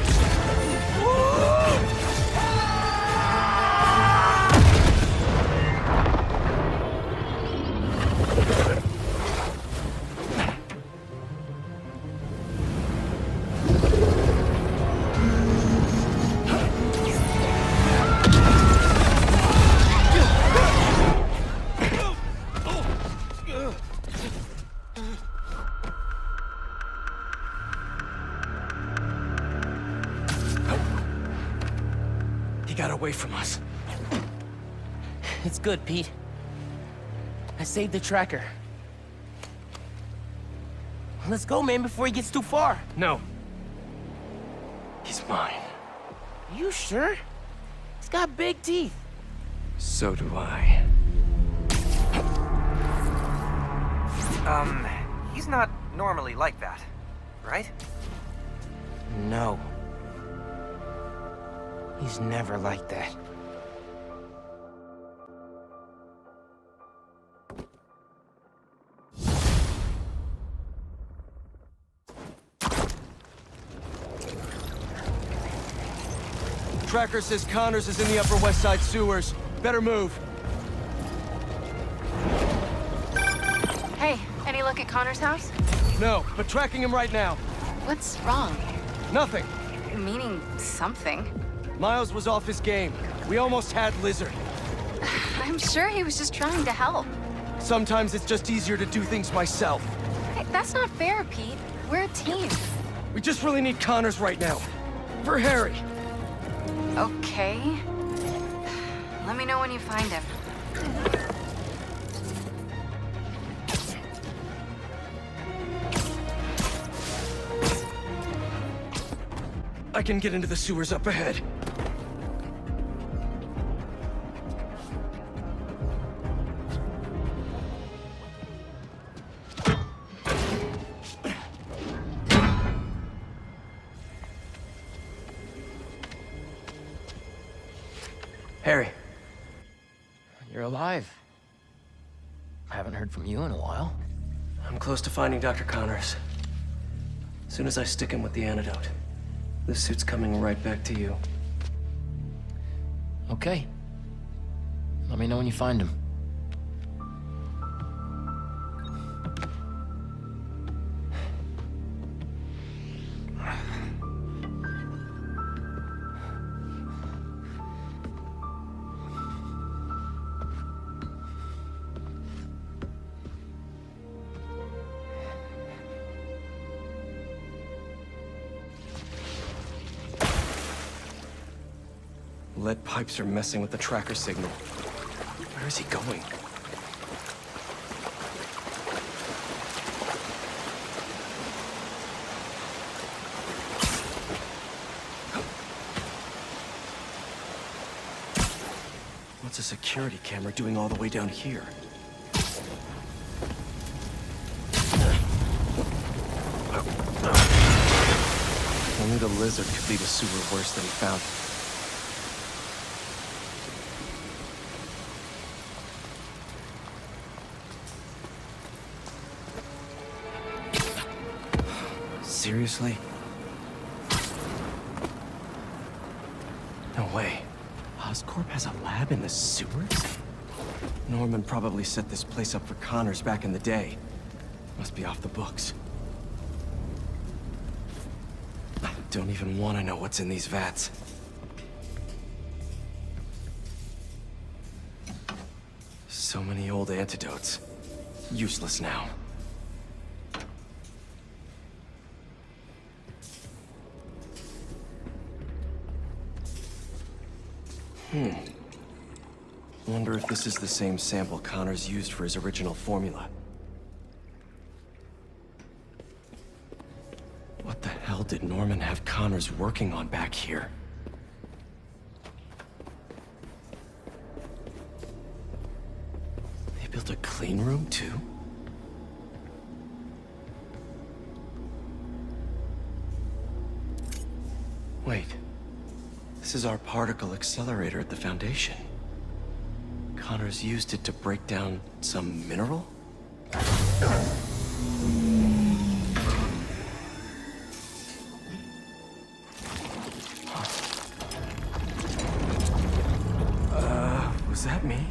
He got away from us. It's good, Pete. I saved the tracker. Let's go, man, before he gets too far. No. He's mine. You sure? He's got big teeth. So do I. He's not normally like that, right? No. He's never like that. Tracker says Connors is in the Upper West Side sewers. Better move. Hey, any look at Connor's house? No, but tracking him right now. What's wrong? Nothing. Meaning something. Miles was off his game. We almost had Lizard. I'm sure he was just trying to help. Sometimes it's just easier to do things myself. Hey, that's not fair, Pete. We're a team. We just really need Connors right now. For Harry. Okay. Let me know when you find him. I can get into the sewers up ahead. Harry. You're alive. I haven't heard from you in a while. I'm close to finding Dr. Connors. As soon as I stick him with the antidote, this suit's coming right back to you. Okay. Let me know when you find him. Lead pipes are messing with the tracker signal. Where is he going? What's a security camera doing all the way down here? Only the lizard could leave a sewer worse than he found it. Seriously? No way. Oscorp has a lab in the sewers? Norman probably set this place up for Connors back in the day. Must be off the books. I don't even want to know what's in these vats. So many old antidotes. Useless now. Wonder if this is the same sample Connors used for his original formula. What the hell did Norman have Connors working on back here? They built a clean room too? Wait. This is our particle accelerator at the Foundation. Connors used it to break down some mineral? Was that me?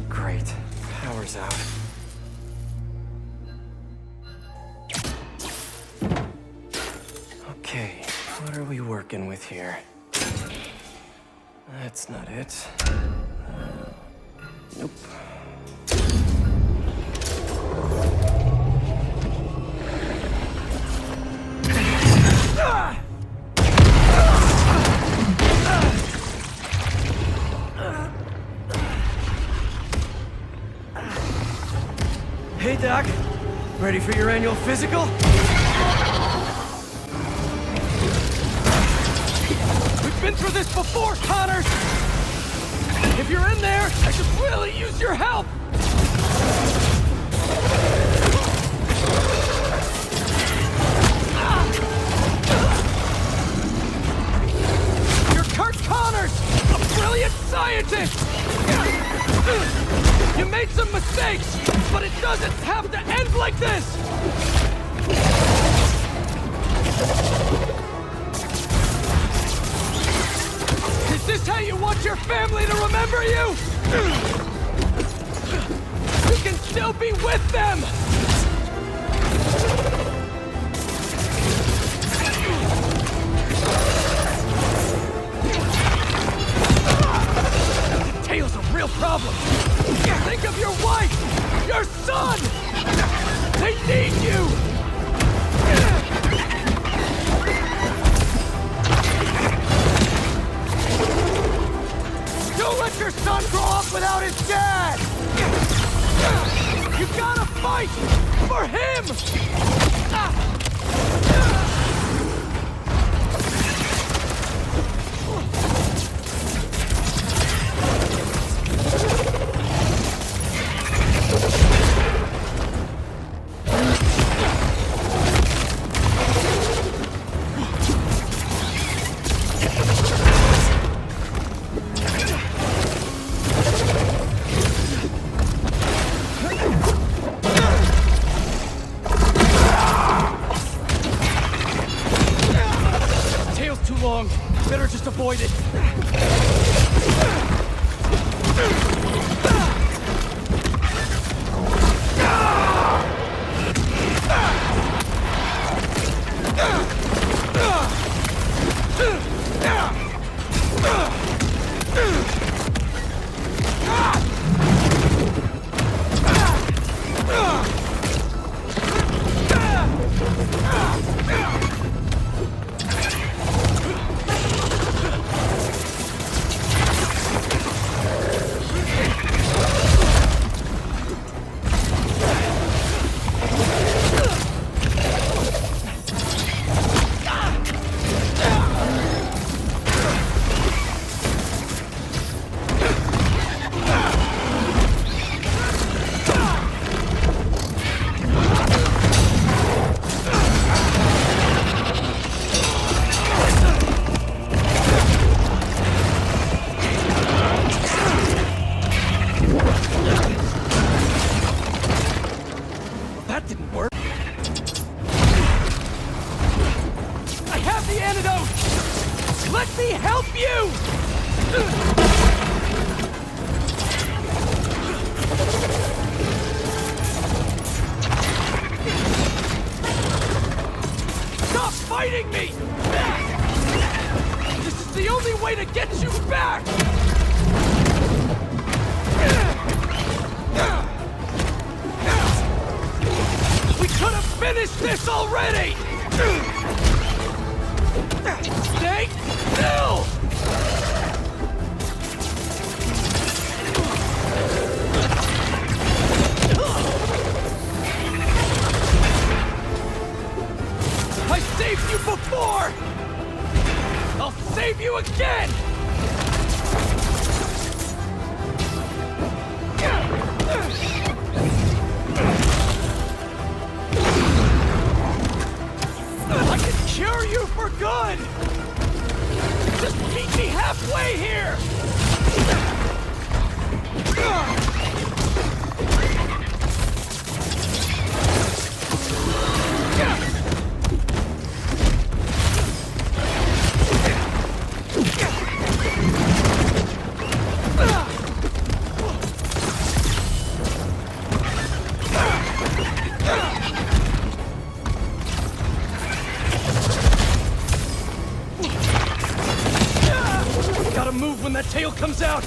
Great. Power's out. Okay, what are we working with here? That's not it. Nope. Hey, Doc. Ready for your annual physical? We've been through this before, Connors! If you're in there, I could really use your help! You're Kurt Connors, a brilliant scientist! You made some mistakes, but it doesn't have to end like this! Is this how you want your family to remember you? You can still be with them! Tail's a real problem! Think of your wife! Your son! They need you! Don't let your son grow up without his dad! You gotta fight for him! Better just avoid it. way to get you back! We could have finished this already! Stay still! I saved you before! I'll save you again! I can cure you for good! Just meet me halfway here! Gotta move when that tail comes out!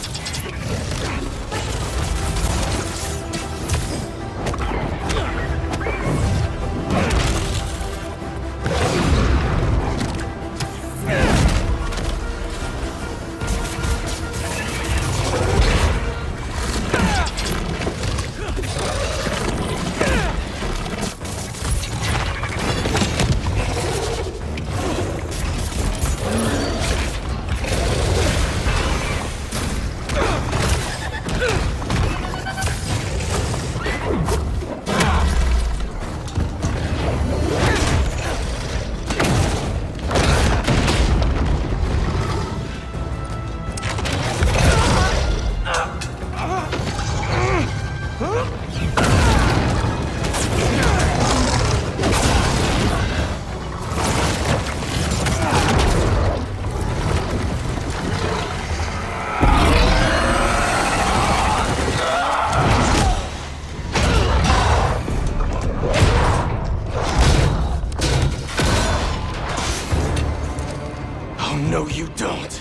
No, you don't.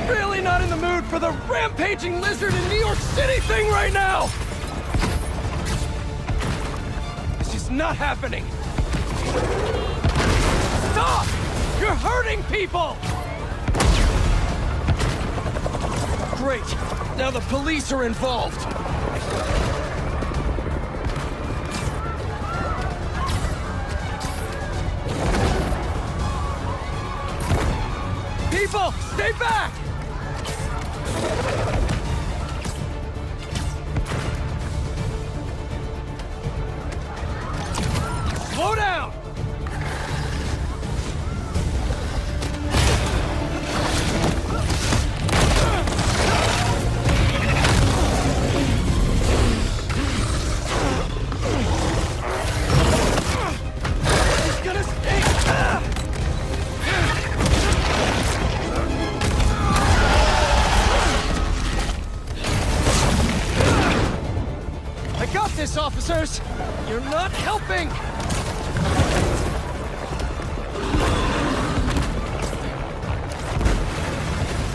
Really not in the mood for the rampaging lizard in New York City thing right now! It's just not happening. Stop! You're hurting people! Great. Now the police are involved. People, stay back! Slow down! Officers, you're not helping!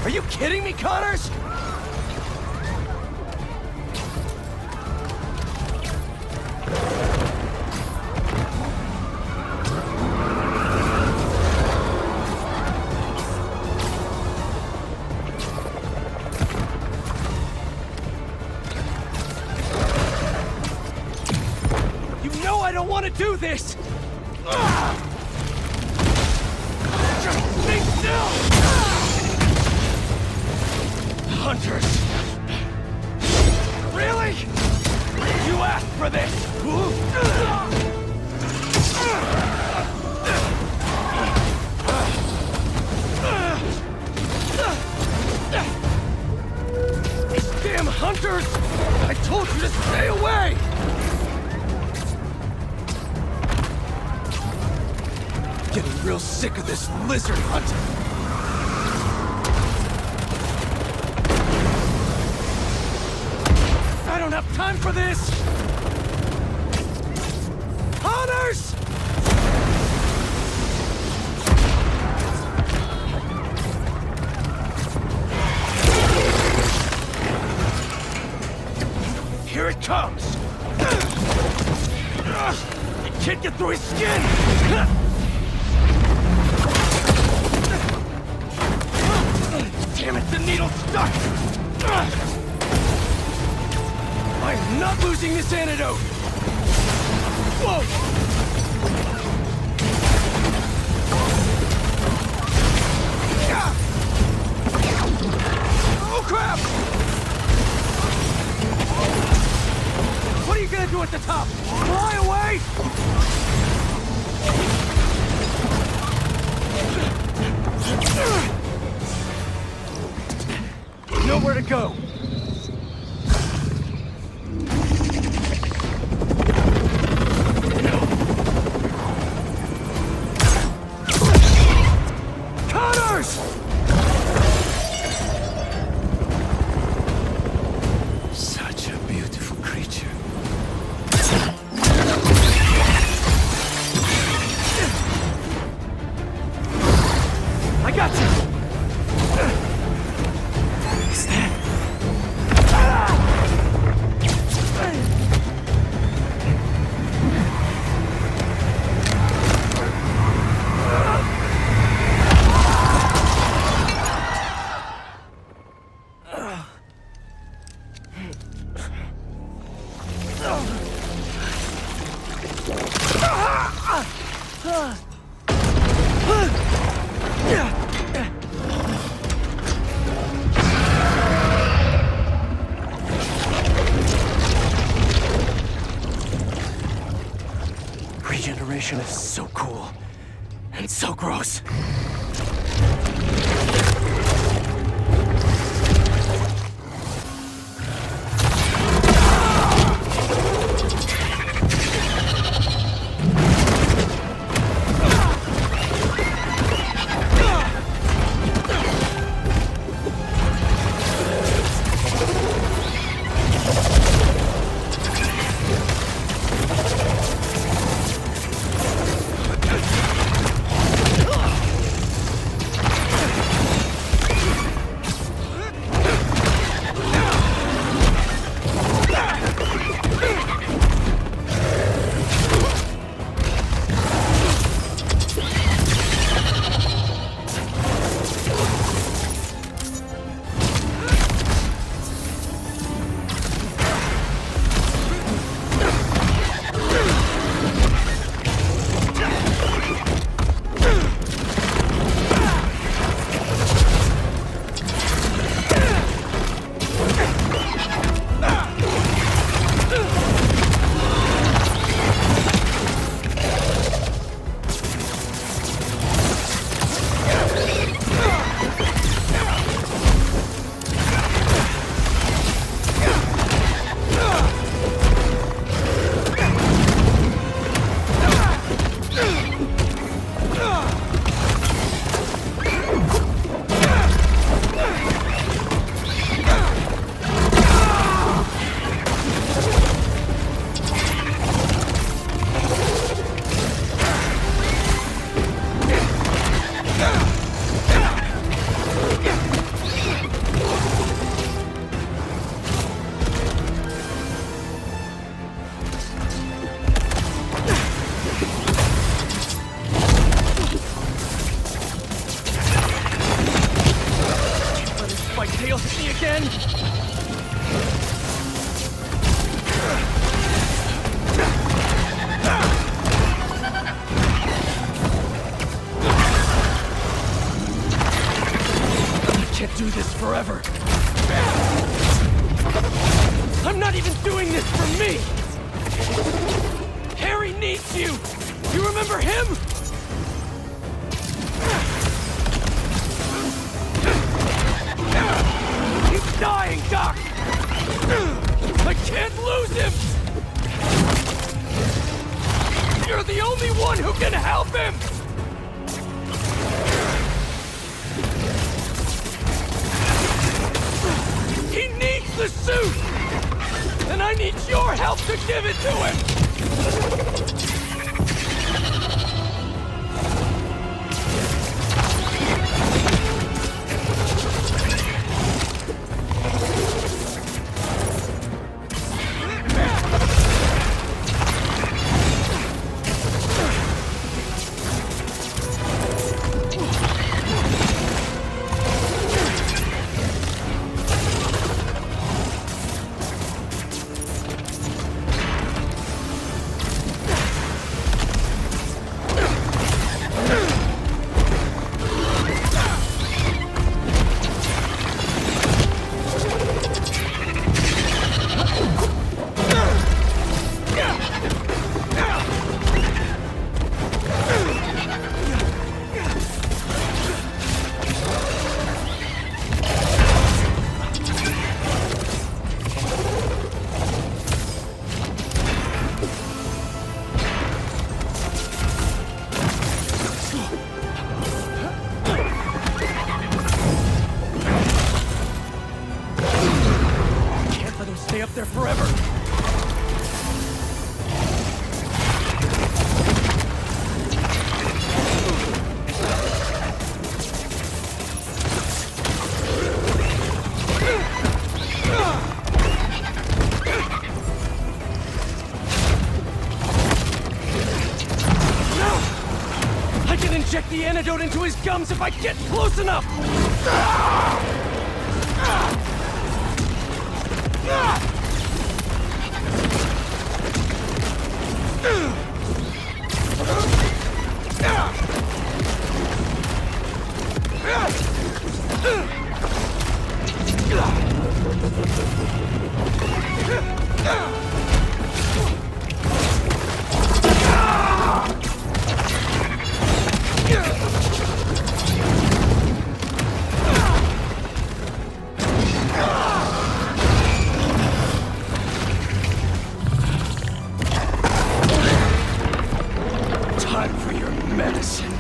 Are you kidding me, Connors? I don't want to do this! Just stay still! Hunters! Really? You asked for this! These damn hunters! I told you to stay away! Getting real sick of this lizard hunt. I don't have time for this! Hunters! Here it comes! It can't get through his skin! Damn it, the needle's stuck! I'm not losing this antidote! Whoa! Oh, crap! What are you gonna do at the top? Fly away? Nowhere to go. Connors! Such a beautiful creature. I got you! Regeneration is so cool and so gross. Tail hit me again? I can't do this forever. I'm not even doing this for me! Harry needs you! You remember him? He's dying, Doc! I can't lose him! You're the only one who can help him! your help to give it to him! Stay up there forever! I can inject the antidote into his gums if I get close enough! Time for your medicine.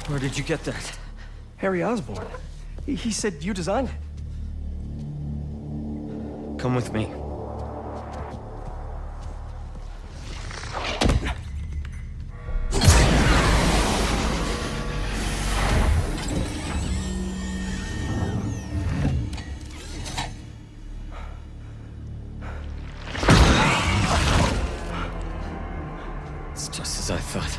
Where did you get that? Harry Osborn. He said you designed it. Come with me. It's just as I thought.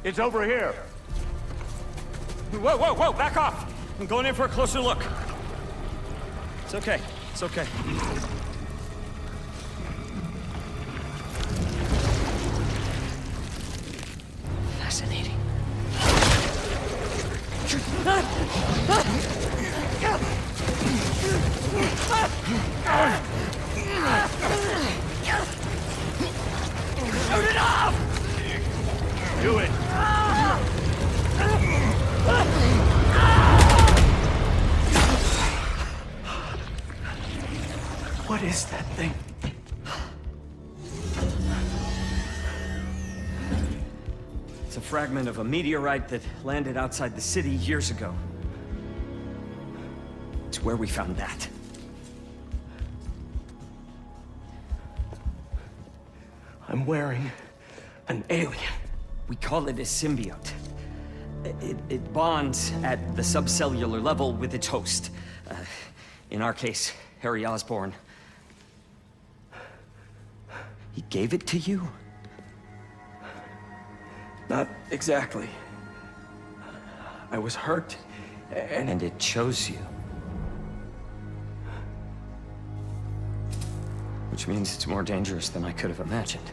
It's over here. Whoa, whoa, whoa, back off! I'm going in for a closer look. It's okay, it's okay. Fascinating. Shoot it off! Do it. What is that thing? It's a fragment of a meteorite that landed outside the city years ago. It's where we found that. I'm wearing an alien. We call it a symbiote. It bonds at the subcellular level with its host. In our case, Harry Osborn. He gave it to you? Not exactly. I was hurt, And it chose you. Which means it's more dangerous than I could have imagined.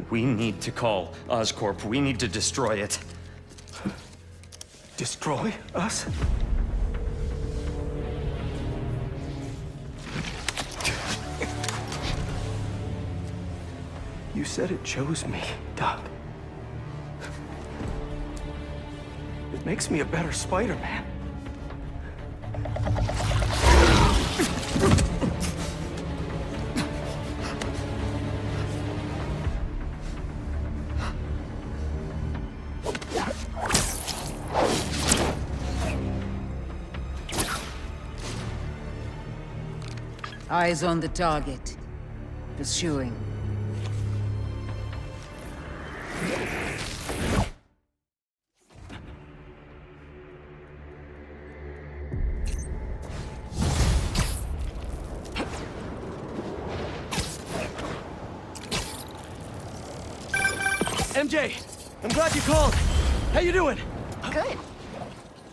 We need to call Oscorp. We need to destroy it. Destroy us? You said it chose me, Doc. It makes me a better Spider-Man. Eyes on the target. Pursuing. MJ, I'm glad you called. How you doing? Good.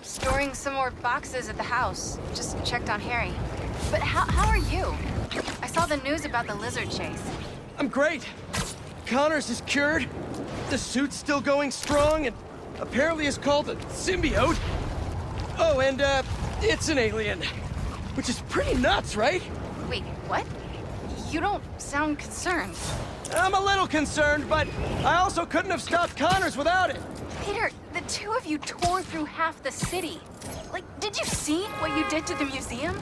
Storing some more boxes at the house. Just checked on Harry. But how are you? I saw the news about the lizard chase. I'm great. Connors is cured. The suit's still going strong, and apparently is called a symbiote. Oh, and it's an alien. Which is pretty nuts, right? Wait, what? You don't sound concerned. I'm a little concerned, but I also couldn't have stopped Connors without it. Peter, the two of you tore through half the city. Like, did you see what you did to the museum?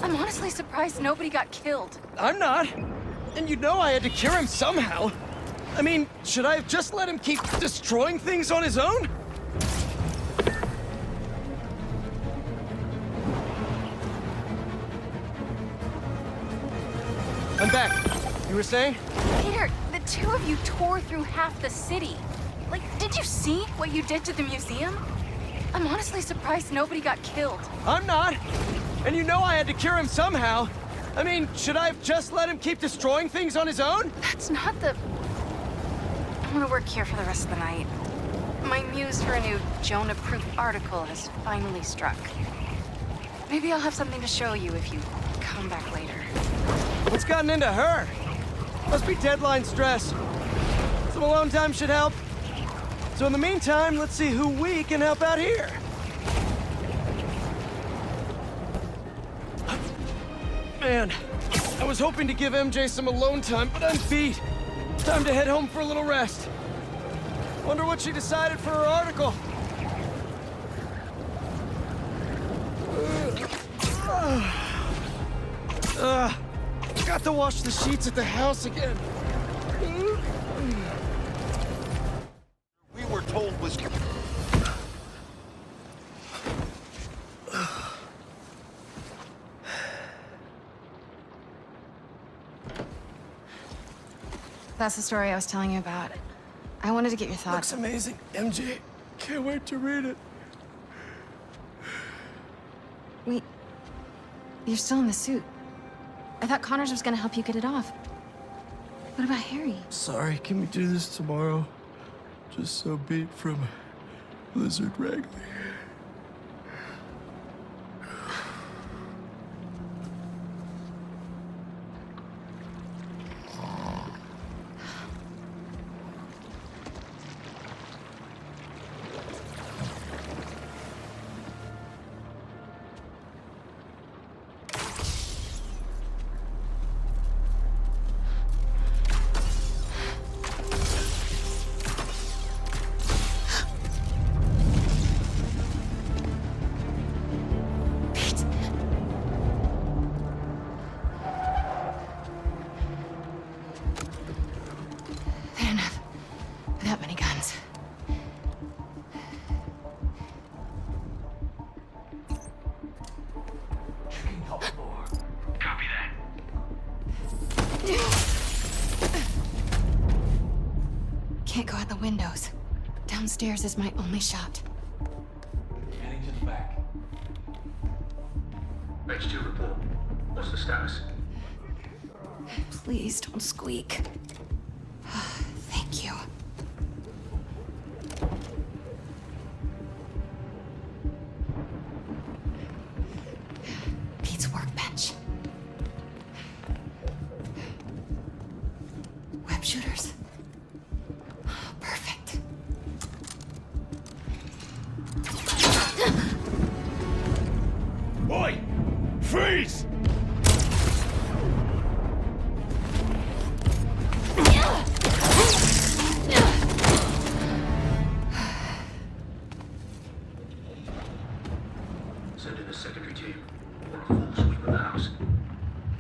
I'm honestly surprised nobody got killed. I'm not. And you know I had to cure him somehow. I mean, should I have just let him keep destroying things on his own? I'm back. You were saying? Peter, the two of you tore through half the city. Like, did you see what you did to the museum? I'm honestly surprised nobody got killed. I'm not. And you know I had to cure him somehow. I mean, should I have just let him keep destroying things on his own? That's not the... I'm gonna work here for the rest of the night. My muse for a new Jonah-proof article has finally struck. Maybe I'll have something to show you if you come back later. What's gotten into her? Must be deadline stress. Some alone time should help. So in the meantime, let's see who we can help out here. Man, I was hoping to give MJ some alone time, but I'm beat. Time to head home for a little rest. Wonder what she decided for her article. Got to wash the sheets at the house again. We were told was... That's the story I was telling you about. I wanted to get your Looks thoughts. amazing, MJ. Can't wait to read it. Wait, you're still in the suit. I thought Connors was gonna help you get it off. What about Harry? Sorry, can we do this tomorrow? Just so beat from lizard wrangling. Fair enough. Without many guns. Copy that. the windows. Downstairs is my only shot. Heading to the back. H2 report. What's the status? Please don't squeak. Thank you. Pete's workbench. Web shooters. Perfect. Oi! Freeze! Send in a secondary team. Or a full sweep of the house.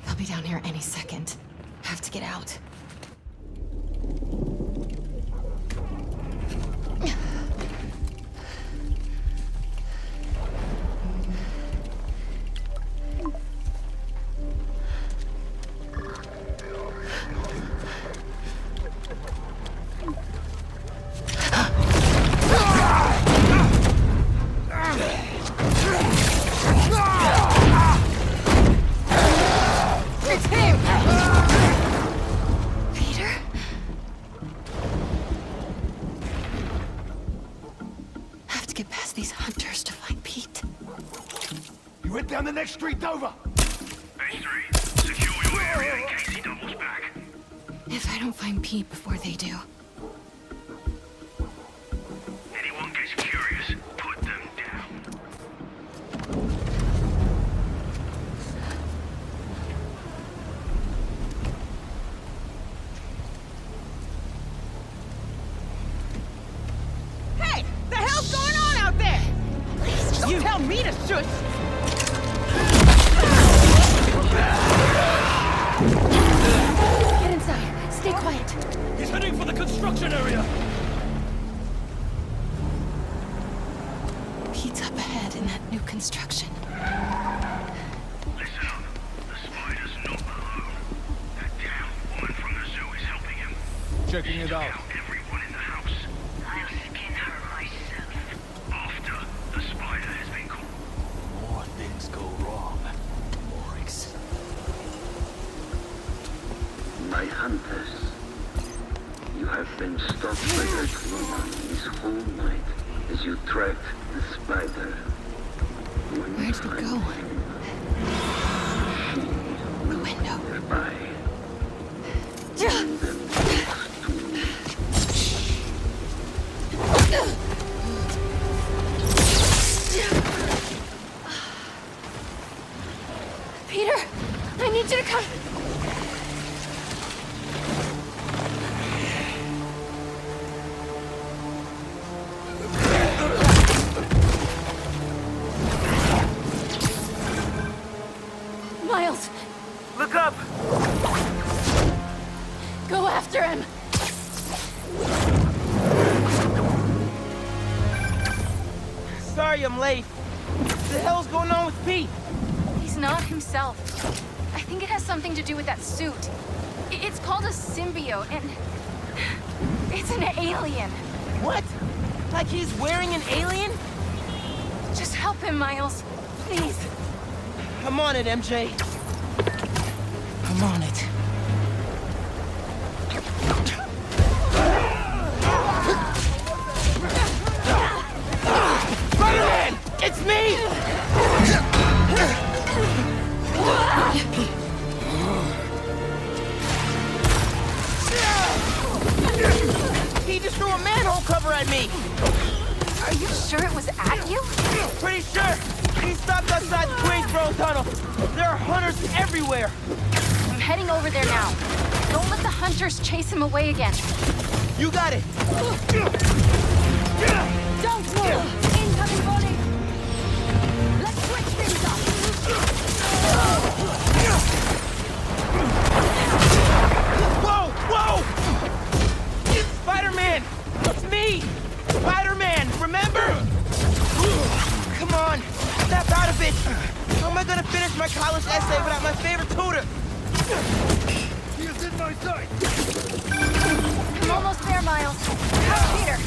They'll be down here any second. Have to get out. It's him! Peter? Have to get past these hunters to find Pete. You went down the next street over. H3, secure your area in case he doubles back. If I don't find Pete before they do. Anyone gets curious, put them down. Hey! The hell's going on out there? Please, Don't tell me to shush! Get inside. Stay quiet. He's heading for the construction area! Pete's up ahead in that new construction. Listen up. The spider's not alone. That damn woman from the zoo is helping him. Checking it out. Everyone in the house. I'll skin her myself. After the spider has been caught. More things go wrong. Oryx. My hunters. You have been stalked by that woman this whole night as you tracked the spider. Where'd it go? The window. Nearby. Peter, I need you to come. Miles, Look up! go after him. Sorry I'm late. What the hell's going on with Pete? He's not himself. I think it has something to do with that suit. It's called a symbiote, and it's an alien. What? Like he's wearing an alien? Just help him, Miles. Please. I'm on it, MJ. I'm on it. Spider-Man! It's me! He just threw a manhole cover at me! Are you sure it was at you? Pretty sure! He stopped outside the Queensboro Tunnel! There are hunters everywhere! I'm heading over there now. Don't let the hunters chase him away again. You got it! Don't move! Incoming volley! Let's switch things up! Whoa! Whoa! Spider-Man! It's me! Spider-Man! Remember? Come on! Snap out of it! How am I gonna finish my college essay without my favorite tutor? is in my sight! I'm almost there, Miles. Peter.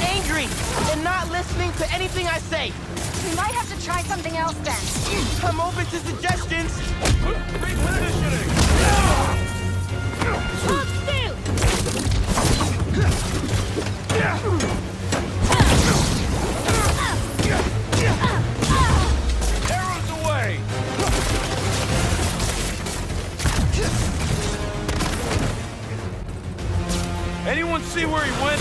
Angry and not listening to anything I say. We might have to try something else then. I'm open to suggestions. Repositioning! Hold still! Arrows away! Anyone see where he went?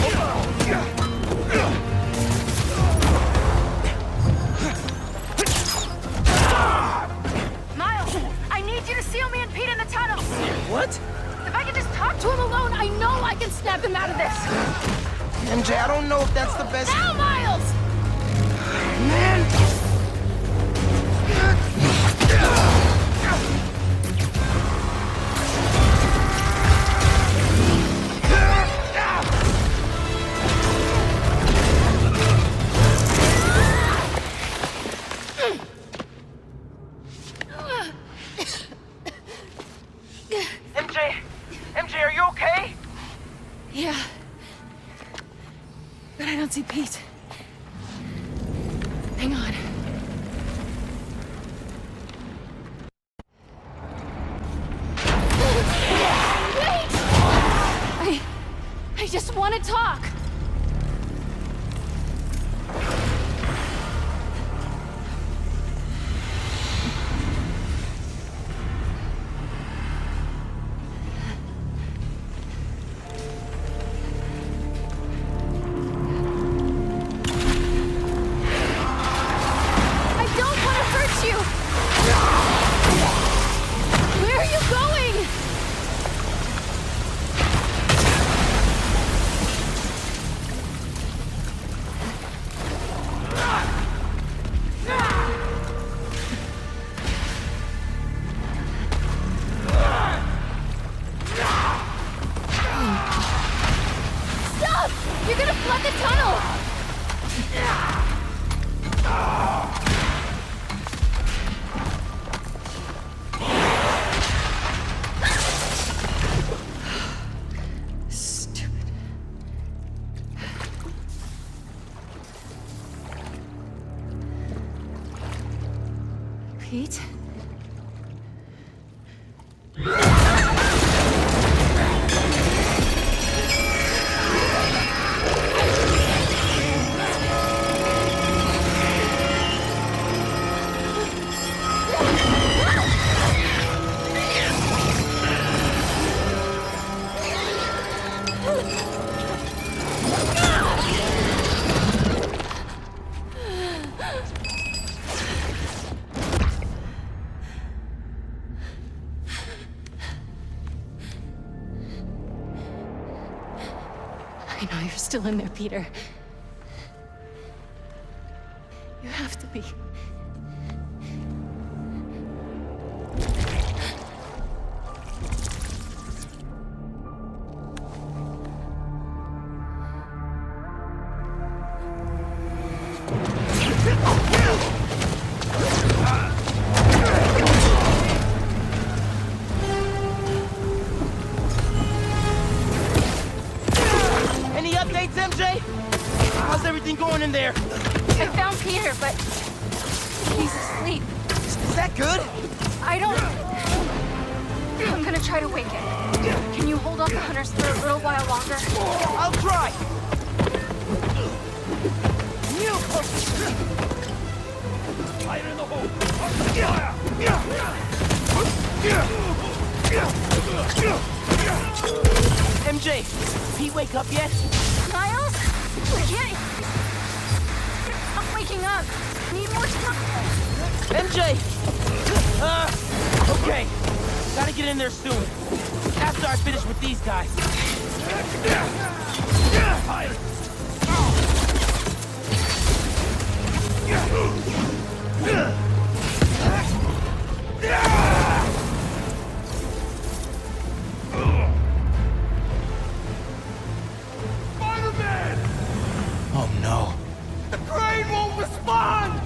Miles, I need you to seal me and Pete in the tunnels. What? If I can just talk to him alone, I know I can snap him out of this. MJ, I don't know if that's the best... Now, Miles! Man! MJ, are you okay? Yeah. But I don't see Pete. Hang on. Wait! I just want to talk. Where are you going? Stop! You're gonna flood the tunnel! Pete? I know you're still in there, Peter. You have to be. Any updates, MJ? How's everything going in there? I found Peter, but he's asleep. Is that good? I don't... I'm gonna try to wake him. Can you hold off the hunters for a little while longer? I'll try. Fire in the hole! MJ, Pete wake up yet? Miles? I can't... I'm waking up. Need more time. MJ! Okay. Gotta get in there soon. After I finish with these guys. Spider-Man! Oh no. The crane won't respond!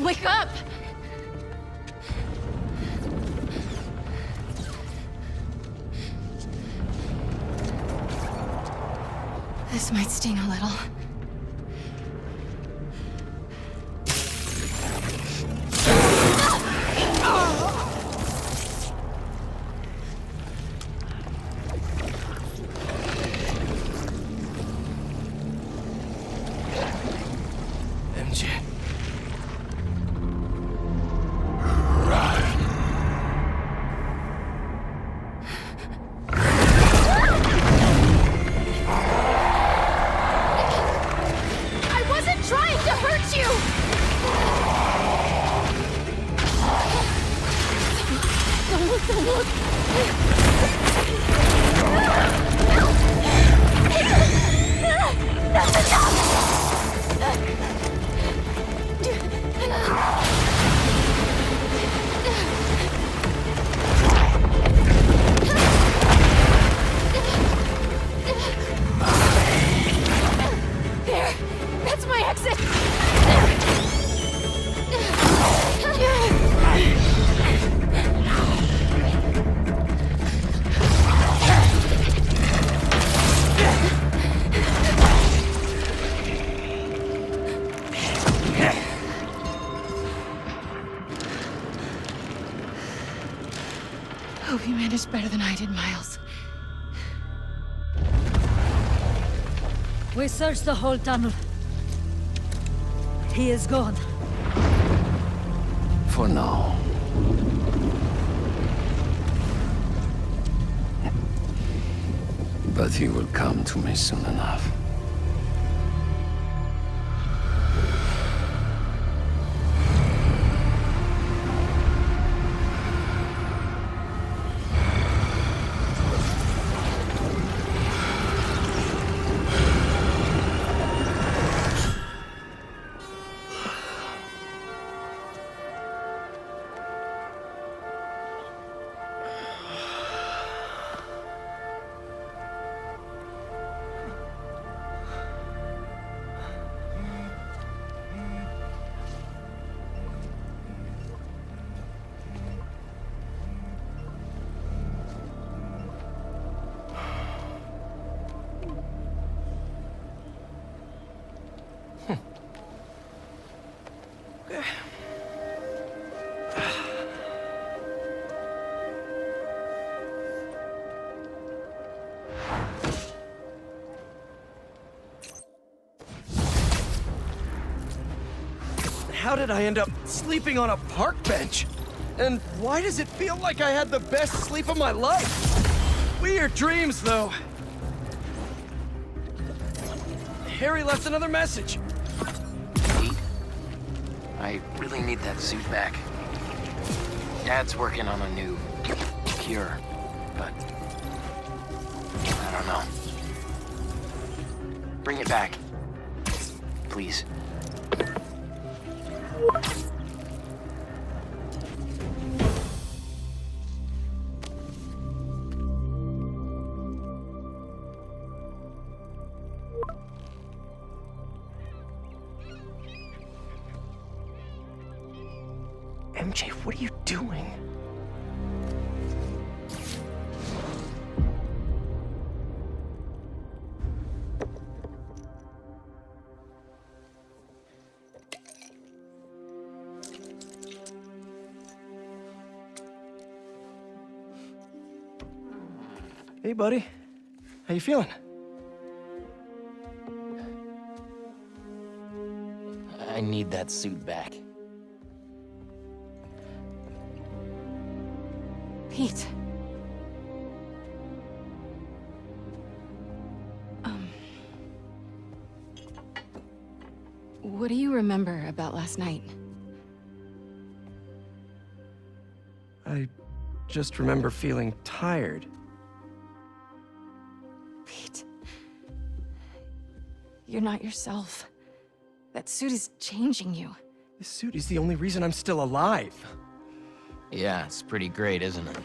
Wake up! This might sting a little. MJ. I wasn't trying to hurt you! Don't look, don't look! That's there! That's my exit! Hope you managed better than I did, Miles. We searched the whole tunnel. He is gone. For now. But he will come to me soon enough. How did I end up sleeping on a park bench? And why does it feel like I had the best sleep of my life? Weird dreams, though. Harry left another message. Pete, I really need that suit back. Dad's working on a new cure, but I don't know. Bring it back, please. MJ, what are you doing? Hey, buddy. How you feeling? I need that suit back. Pete. What do you remember about last night? I just remember feeling tired. Pete. You're not yourself. That suit is changing you. This suit is the only reason I'm still alive. Yeah, it's pretty great, isn't it?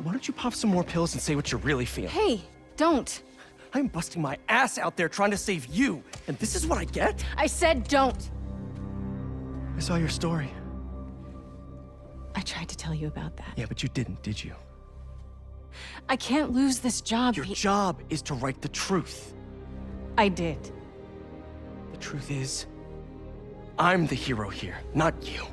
Why don't you pop some more pills and say what you're really feeling? Hey, don't. I'm busting my ass out there trying to save you, and this is what I get? I said don't. I saw your story. I tried to tell you about that. Yeah, but you didn't, did you? I can't lose this job. Your job is to write the truth. I did. The truth is, I'm the hero here, not you.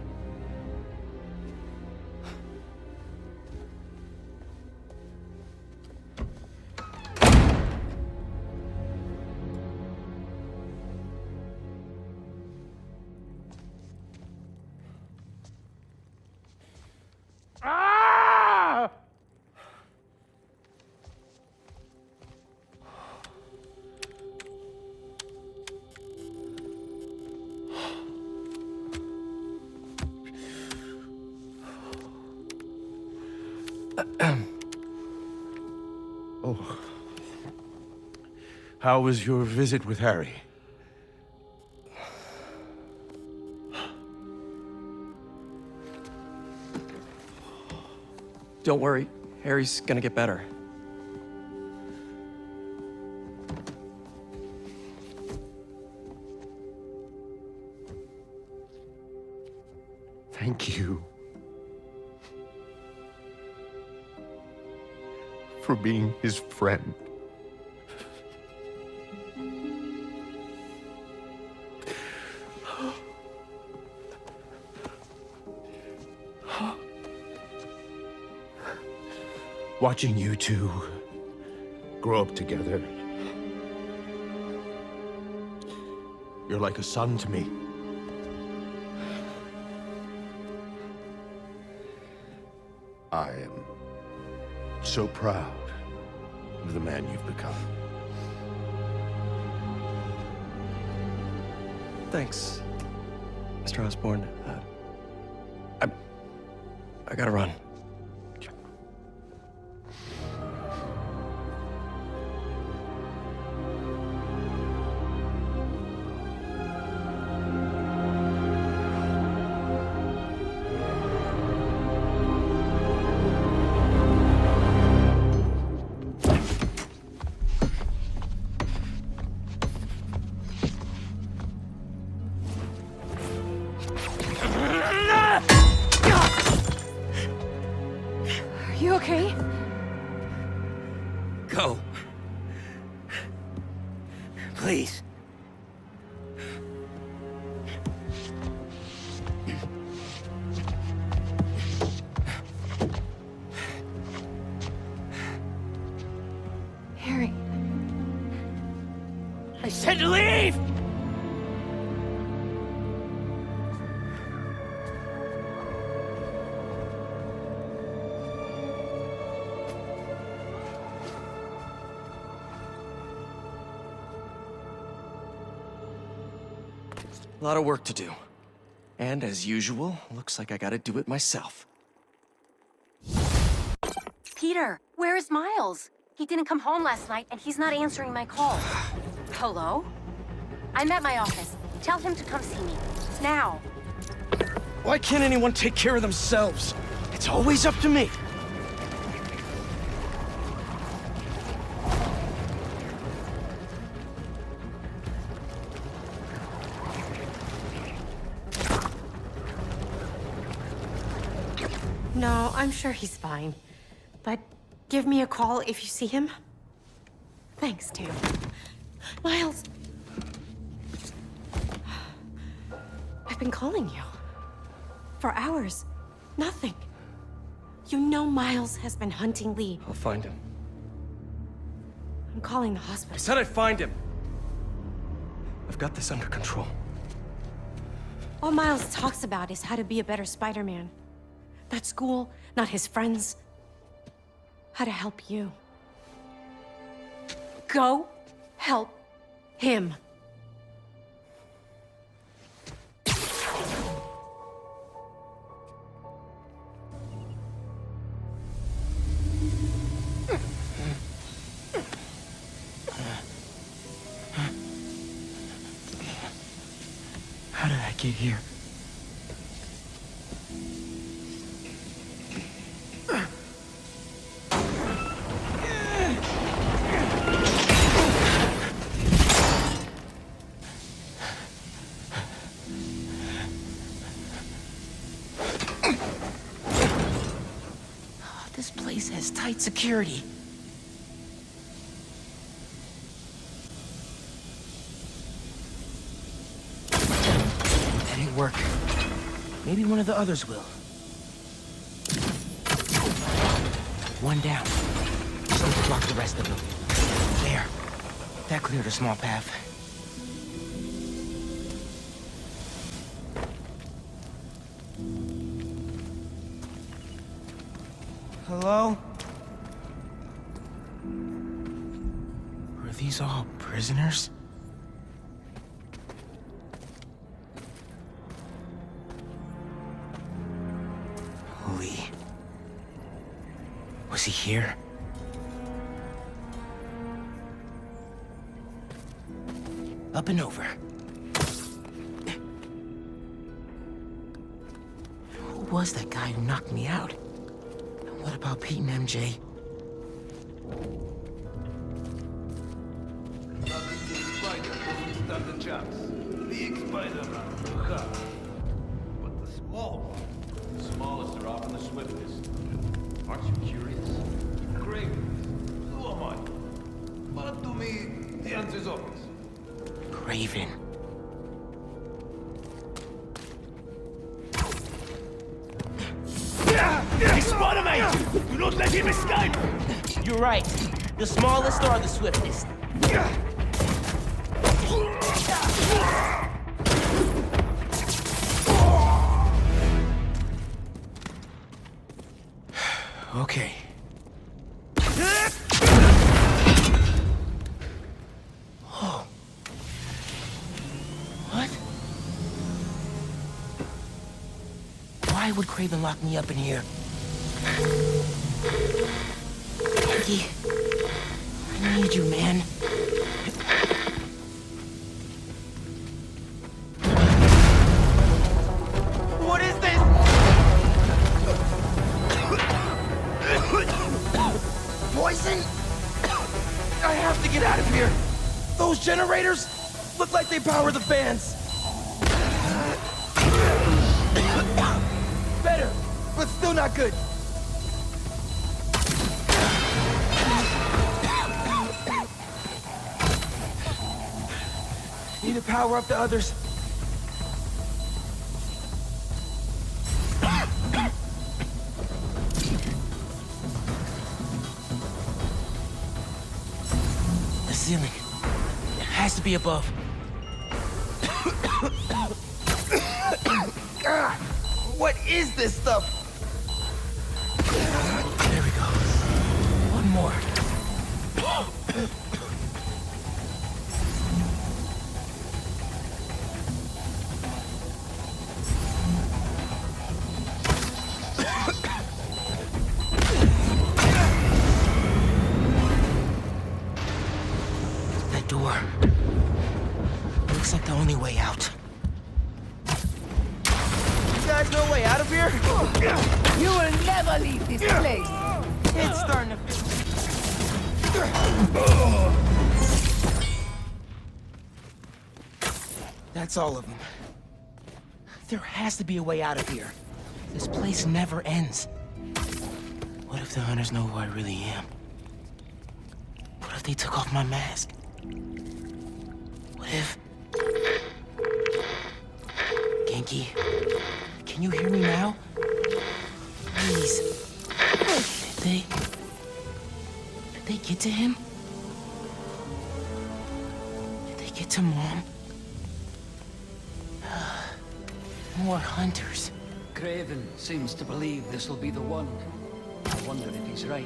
Ah! Oh. How was your visit with Harry? Don't worry, Harry's gonna get better. Thank you for being his friend. Watching you two grow up together. You're like a son to me. I am so proud of the man you've become. Thanks, Mr. Osborn. I gotta run. Are you okay? Go. Please. Harry. I said to leave! A lot of work to do. And as usual, looks like I gotta do it myself. Peter, where is Miles? He didn't come home last night, and he's not answering my calls. Hello? I'm at my office. Tell him to come see me. Now. Why can't anyone take care of themselves? It's always up to me. No, I'm sure he's fine. But give me a call if you see him. Thanks, Tam. Miles! I've been calling you. For hours. Nothing. You know Miles has been hunting Lee. I'll find him. I'm calling the hospital. I said I'd find him. I've got this under control. All Miles talks about is how to be a better Spider-Man. Not school, not his friends. How to help you. Go help him. How did I get here? This place has tight security. That didn't work. Maybe one of the others will. One down. Something blocked the rest of them. There. That cleared a small path. Hello? Were these all prisoners? Lee. Was he here? Up and over. Who was that guy who knocked me out? And what about Pete and MJ? Stand a chance. Big SpiderMan. Ha. But the small one, the smallest are often the swiftest. Aren't you curious? Great. Who am I? But to me, the answer's obvious. Raven. Hey, SpiderMan! Do not let him escape! You're right. The smallest are the swiftest. Okay. Oh. What? Why would Craven lock me up in here? Peggy, I need you, man. What is this? Poison? I have to get out of here. Those generators look like they power the fans. Better, but still not good. Need to power up the others. The ceiling. It has to be above. What is this stuff? There we go. One more. That door. Looks like the only way out. You guys no way out of here? You will never leave this place. It's starting to feel... That's all of them. There has to be a way out of here. This place never ends. What if the hunters know who I really am? What if they took off my mask? What if... Genki, can you hear me now? Please. Did they get to him? Did they get to Mom? More hunters. Craven seems to believe this will be the one. I wonder if he's right.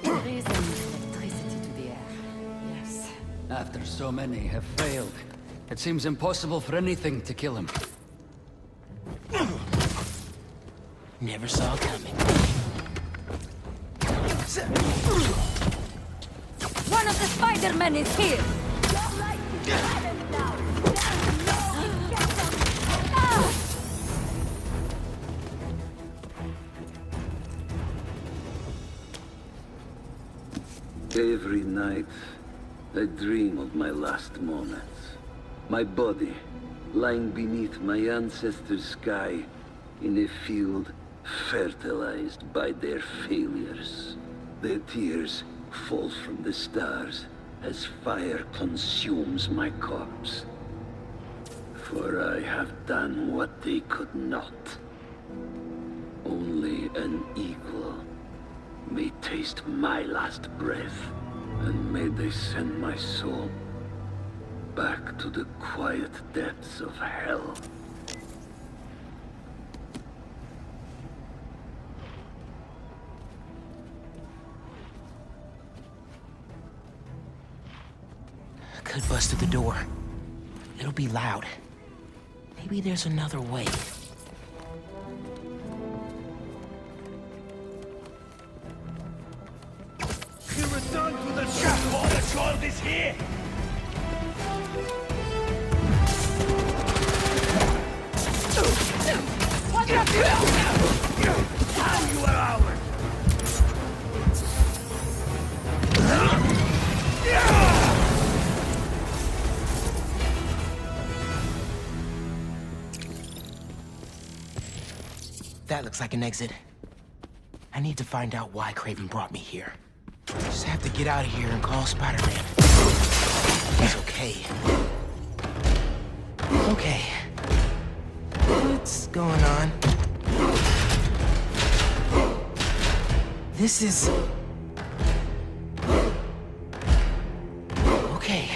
Reason electricity to the air. Yes. After so many have failed, it seems impossible for anything to kill him. Never saw it coming. One of the SpiderMan is here! Every night, I dream of my last moments. My body lying beneath my ancestors' sky in a field fertilized by their failures. Their tears fall from the stars as fire consumes my corpse. For I have done what they could not. Only an equal may taste my last breath, and may they send my soul back to the quiet depths of hell. Could bust through the door. It'll be loud. Maybe there's another way. You return to the shaft while the child is here! Now you are ours! That looks like an exit. I need to find out why Kraven brought me here. Just have to get out of here and call Spider-Man. He's okay. Okay. What's going on? This is... Okay.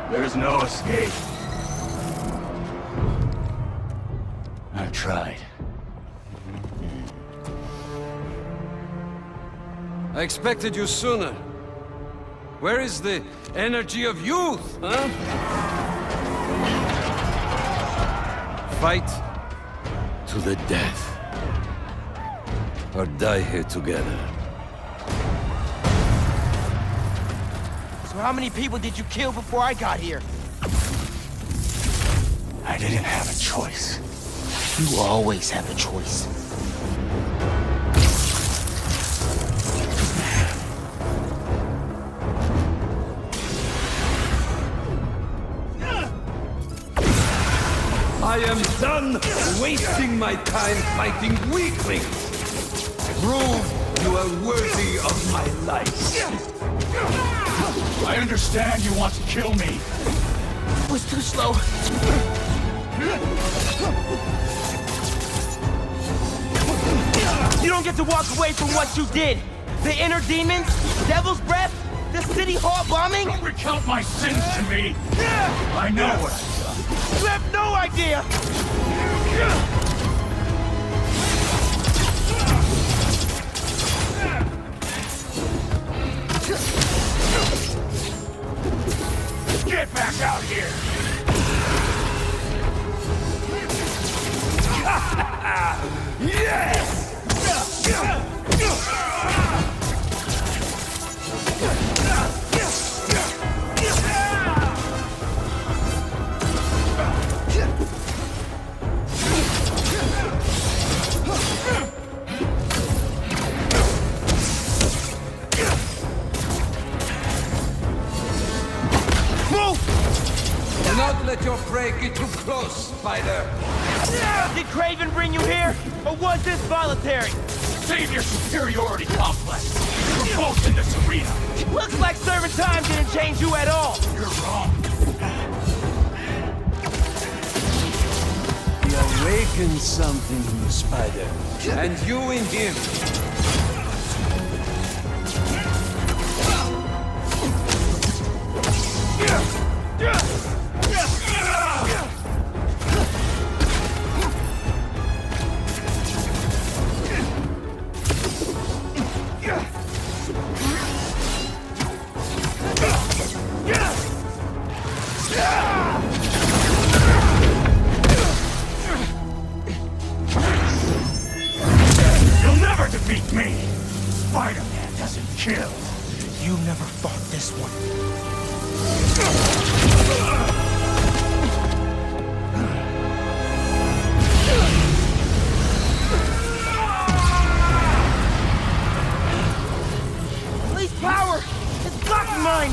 There's no escape. I tried. I expected you sooner. Where is the energy of youth, huh? Fight to the death. Or die here together. So how many people did you kill before I got here? I didn't have a choice. You always have a choice. I am done wasting my time fighting weaklings. Prove you are worthy of my life. I understand you want to kill me. It was too slow. You don't get to walk away from what you did. The inner demons, devil's breath, the city hall bombing. Don't recount my sins to me. I know what I've done. You have no idea. Get back out here! Yes! Do not let your prey get too close, Spider. Did Kraven bring you here, or was this voluntary? Save your superiority complex. We're both in this arena. Looks like serving time didn't change you at all. You're wrong. He awakened something in the Spider, and you in him. You'll never defeat me! Spider-Man doesn't kill. You never fought this one. Please, power! It's blocking mine!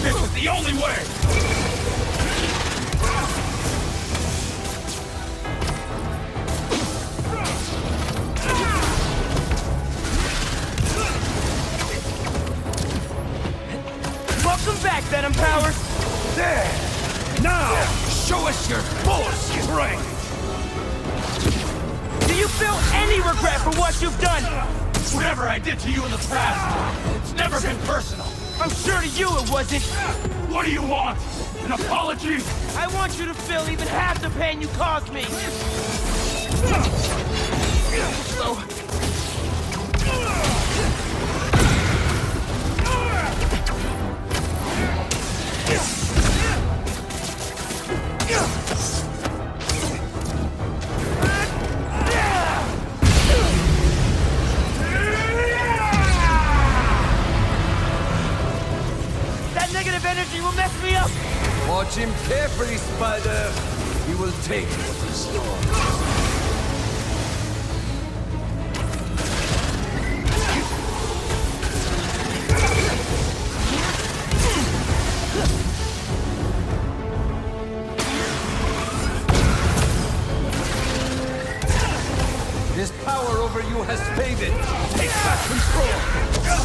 This is the only way! Welcome back, Venom Powers! There! Now, show us your full strength! Do you feel any regret for what you've done? Whatever I did to you in the past, it's never been personal. I'm sure to you it wasn't. What do you want? An apology? I want you to feel even half the pain you caused me. So... That negative energy will mess me up! Watch him carefully, Spider. He will take what is yours. His power over you has faded. Take back control.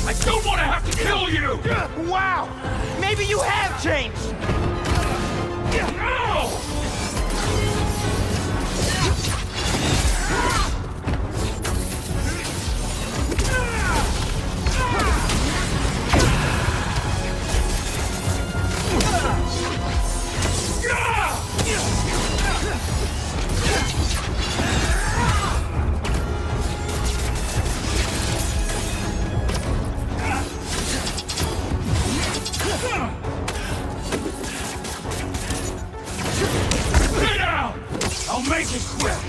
I don't want to have to kill you! Wow! Maybe you have changed! No! Stay down! I'll make it quick!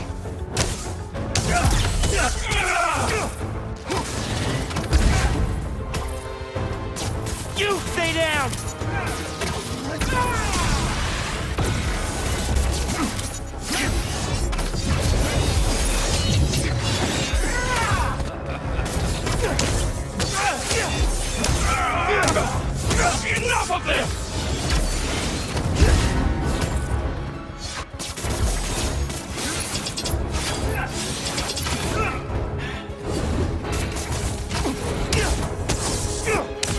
You stay down! Enough of this!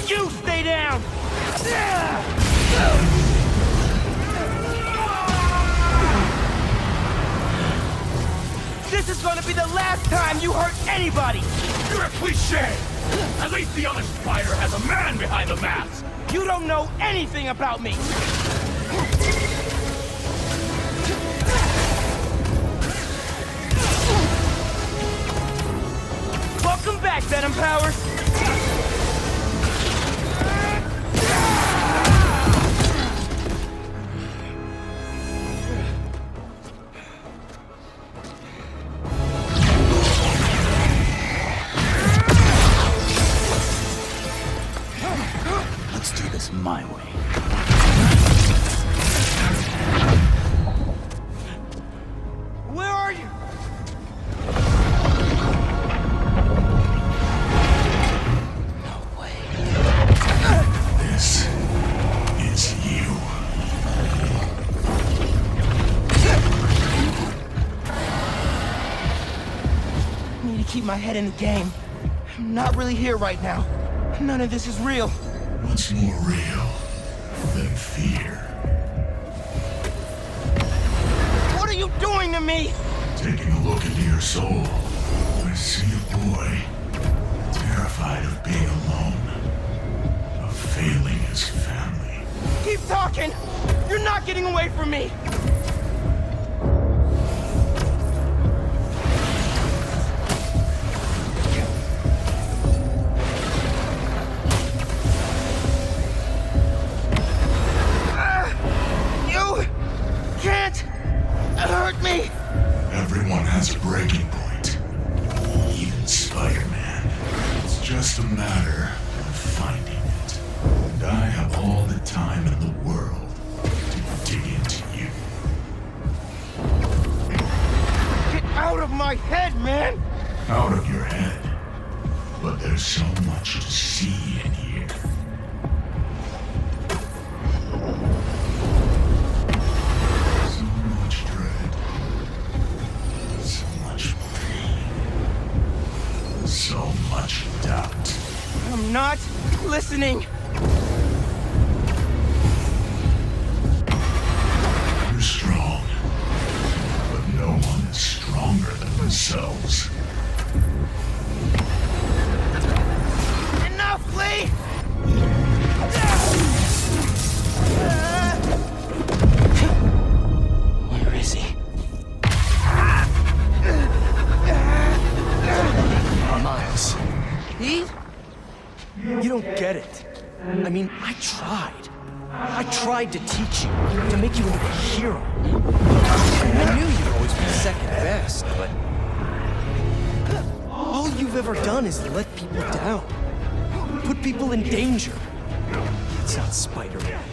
You stay down! This is gonna be the last time you hurt anybody! You're a cliché! At least the other spider has a man behind the mask! You don't know anything about me! Welcome back, Venom Powers! Let's do this my way. Where are you? This is you. I need to keep my head in the game. I'm not really here right now. None of this is real. What's more real than fear? What are you doing to me? Taking a look into your soul, I see a boy terrified of being alone, of failing his family. Keep talking! You're not getting away from me! hurt me! Everyone has a breaking point. Even Spider-Man. It's just a matter of finding it. And I have all the time in the world to dig into you. Get out of my head, man! Out of your head. But there's so much to see in here. So much dread. So much pain. So much doubt. I'm not listening! You're strong. But no one is stronger than themselves. Enough, Lee! Where is he? Miles. He? You don't get it. I mean, I tried. I tried to teach you, to make you into a hero. I knew you'd always be second best, but... all you've ever done is let people down. Put people in danger. It's not Spider-Man.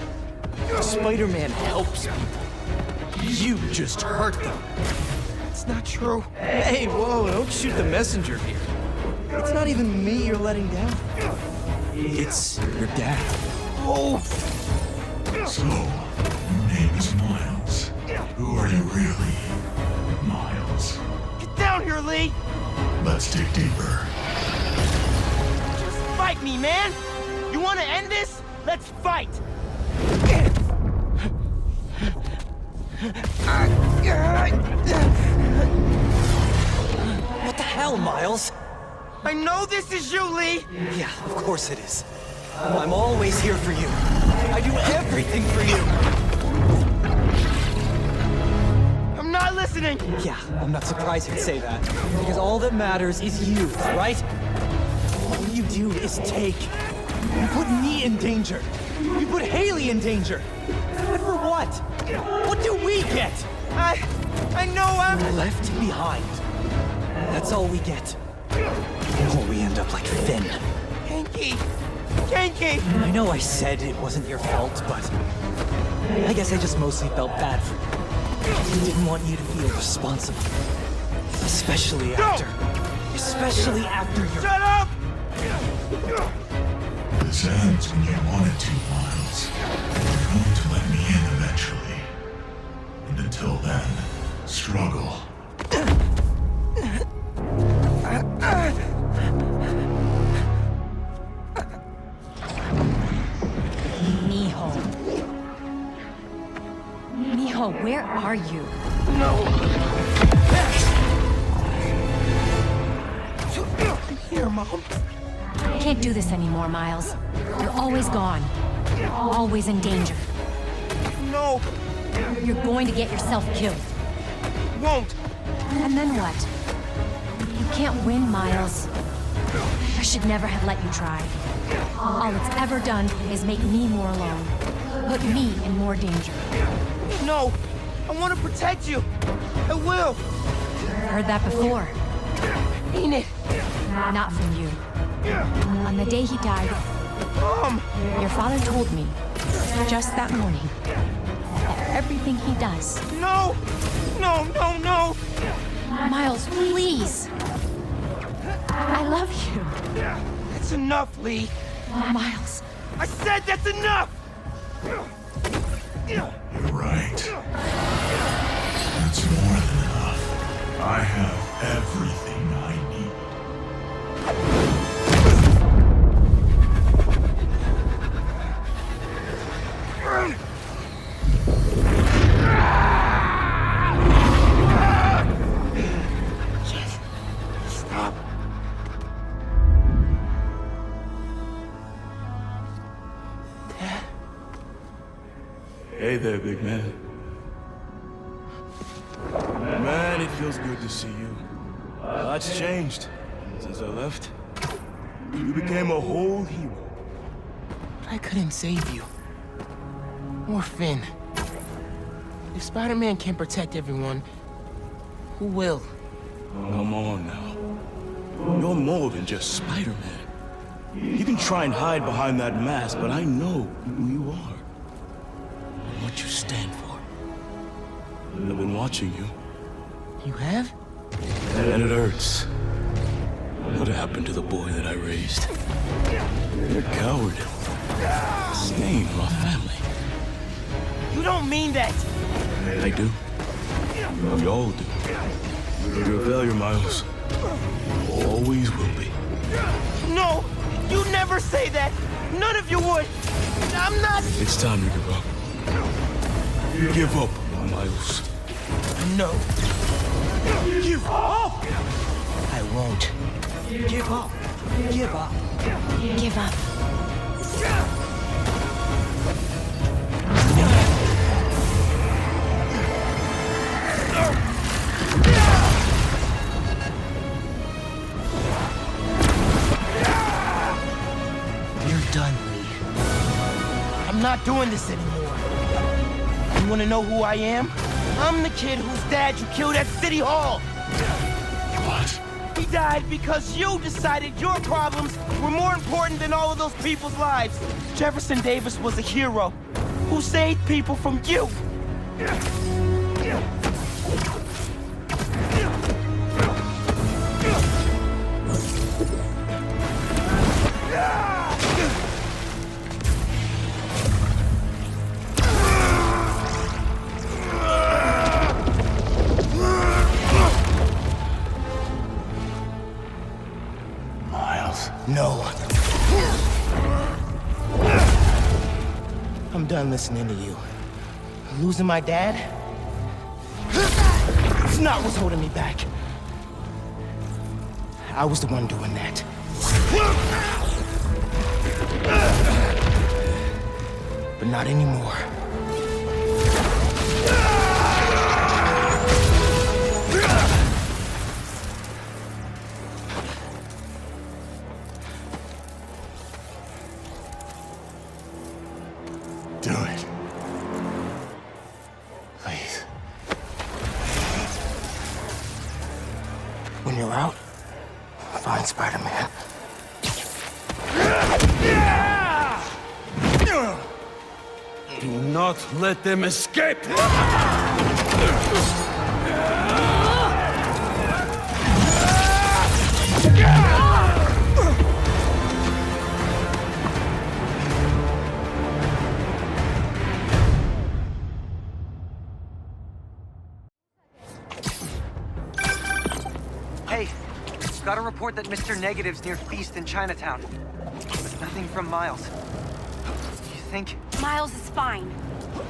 Spider-Man helps people. You just hurt them. It's not true. Hey, whoa, don't shoot the messenger here. It's not even me you're letting down. It's your dad. Oh! So, your name is Miles. Who are you really, Miles? Get down here, Lee! Let's dig deeper. Just fight me, man! You wanna end this? Let's fight! What the hell, Miles? I know this is you, Lee! Yeah, of course it is. I'm always here for you. I do everything for you. I'm not listening! Yeah, I'm not surprised you'd say that. Because all that matters is you, right? All you do is take. You put me in danger. You put Haley in danger. And for what? What do we get? I know I'm... left behind. That's all we get. Or we end up like Finn. Ganke! Ganke! I know I said it wasn't your fault, but... I guess I just mostly felt bad for you. I didn't want you to feel responsible. Especially after... Especially after your... Shut up! This ends when you want it to, Miles. You're going to let me in eventually. And until then, struggle. Mijo, where are you? No! Here, Mom. I can't do this anymore, Miles. You're always gone. Always in danger. No! You're going to get yourself killed. Won't! And then what? You can't win, Miles. I should never have let you try. All it's ever done is make me more alone. Put me in more danger. No! I want to protect you! I will! Heard that before. Mean it! Not from you. On the day he died, Mom! Your father told me, just that morning, that everything he does... No! No, no, no! Miles, please! I love you. That's enough, Lee. Miles. I said that's enough! You're right. That's more than enough. I have everything I need. Stop. Dad? Hey there, big man. Man, it feels good to see you. A lot's changed since I left. You became a whole hero. But I couldn't save you. Or Finn. If Spider-Man can't protect everyone, who will? Come on now. You're more than just Spider-Man. You can try and hide behind that mask, but I know who you are. And what you stand for. I've been watching you. You have? And it hurts. What happened to the boy that I raised? You're a coward. A stain on our family. You don't mean that! I do. We all do. You're a failure, Miles. You always will be. No! You never say that! None of you would! I'm not... It's time to give up. Give up, Miles. No. Give up! I won't. Give up. Give up. Give up. You're done, Lee. I'm not doing this anymore. You wanna know who I am? I'm the kid whose dad you killed at City Hall. What? He died because you decided your problems were more important than all of those people's lives. Jefferson Davis was a hero who saved people from you. No. I'm done listening to you. Losing my dad? It's not what's holding me back. I was the one doing that. But not anymore. Do it. Please. When you're out, find Spider-Man. Do not let them escape! Hey, got a report that Mr. Negative's near Feast in Chinatown. But nothing from Miles. You think? Miles is fine.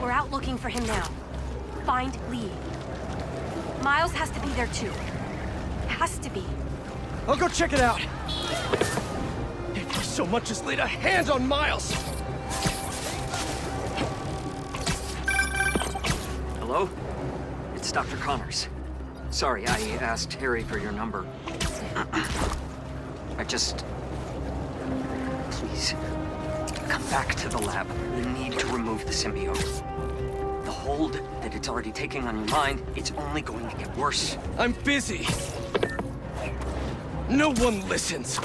We're out looking for him now. Find Lee. Miles has to be there too. Has to be. I'll go check it out. If you so much as laid a hand on Miles! Hello? It's Dr. Connors. Sorry, I asked Harry for your number. Please, come back to the lab. We need to remove the symbiote. The hold that it's already taking on your mind, it's only going to get worse. I'm busy. No one listens.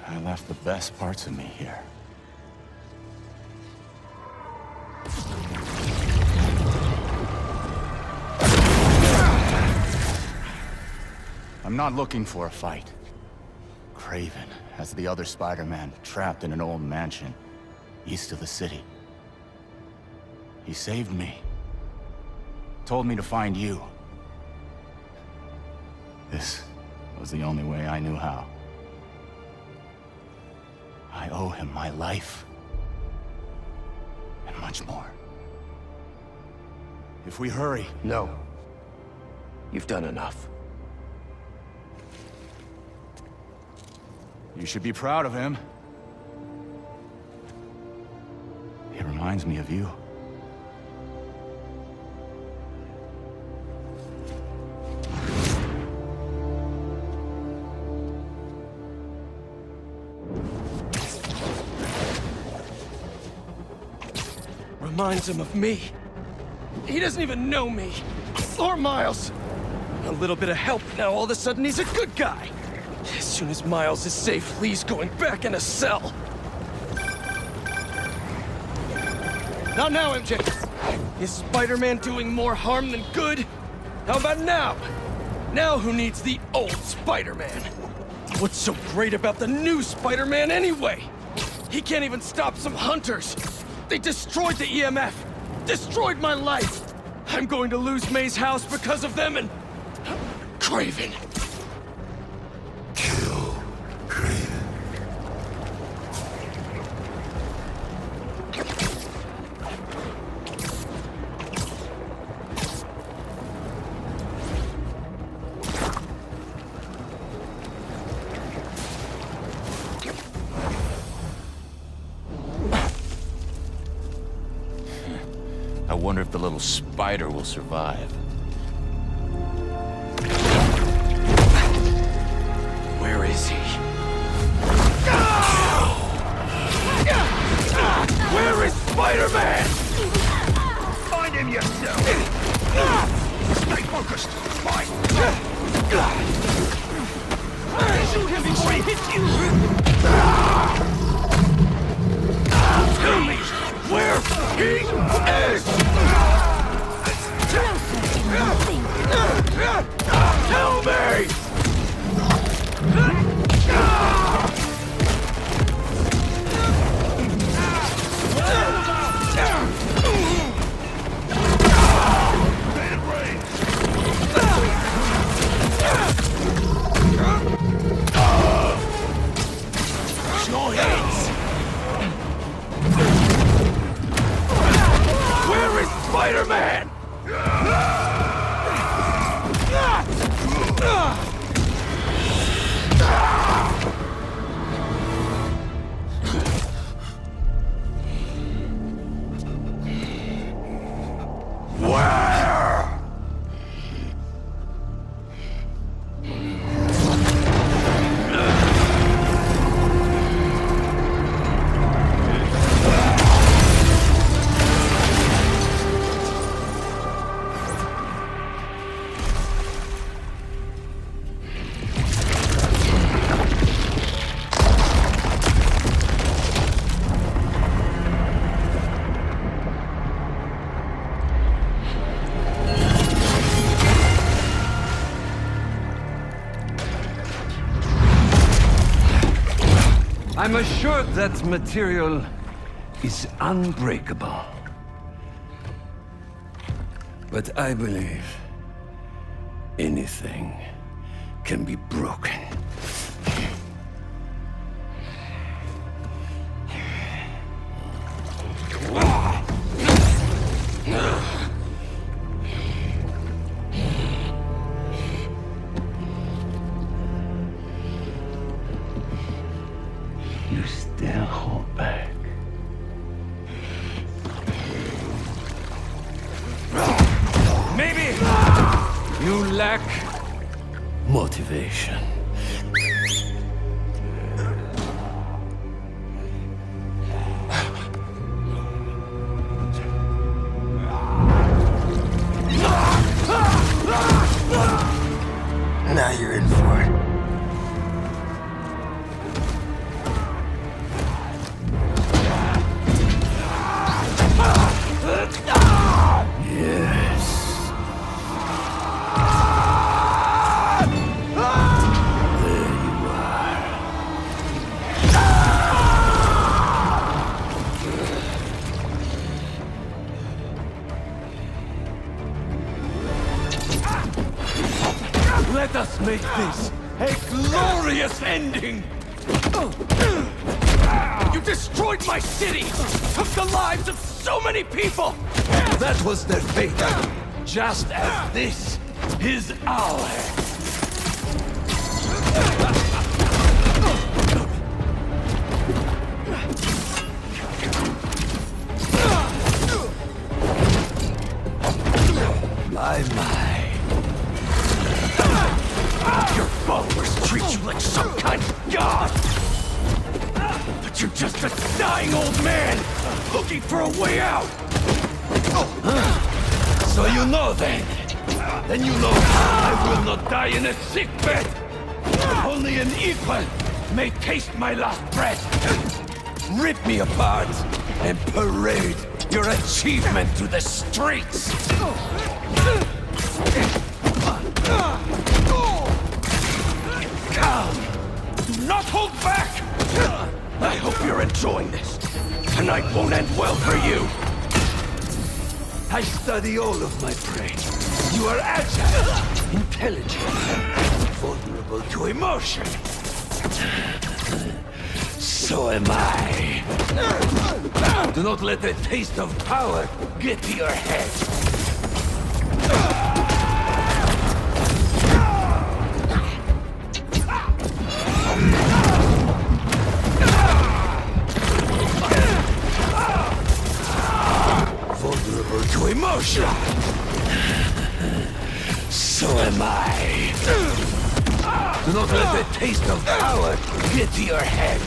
I left the best parts of me here. I'm not looking for a fight. Craven has the other Spider-Man trapped in an old mansion east of the city. He saved me. Told me to find you. This was the only way I knew how. I owe him my life. And much more. If we hurry... No. You've done enough. You should be proud of him. He reminds me of you. reminds him of me. He doesn't even know me. Or Miles. A little bit of help, now all of a sudden he's a good guy. As soon as Miles is safe, Lee's going back in a cell. Not now, MJ. Is Spider-Man doing more harm than good? How about now? Now who needs the old Spider-Man? What's so great about the new Spider-Man anyway? He can't even stop some hunters. They destroyed the EMF. Destroyed my life. I'm going to lose May's house because of them and... Craven. Kill Craven. I wonder if the little spider will survive. Where is he? Where is Spider-Man? Find him yourself! Stay focused! Fight! Shoot him before he hits you! Tell me where he is! Tell me! Your hands! Where is Spider-Man? I'm assured that material is unbreakable. But I believe anything can be broken. You still hold back. Maybe you lack motivation. Now you're in for it. Yes. There you are. Let us make this a glorious ending! You destroyed my city! Took the lives of so many people! That was their fate. Just as this is ours! My. Your followers treat you like some kind of god! But you're just a dying old man, looking for a way out! So you know then. Then you know I will not die in a sick bed. Only an equal may taste my last breath. Rip me apart and parade your achievement to the streets. Come! Do not hold back! I hope you're enjoying this. Tonight won't end well for you. I study all of my prey. You are agile, intelligent, vulnerable to emotion. So am I. Do not let the taste of power get to your head. Vulnerable to emotion. So am I. Do not let the taste of power get to your head.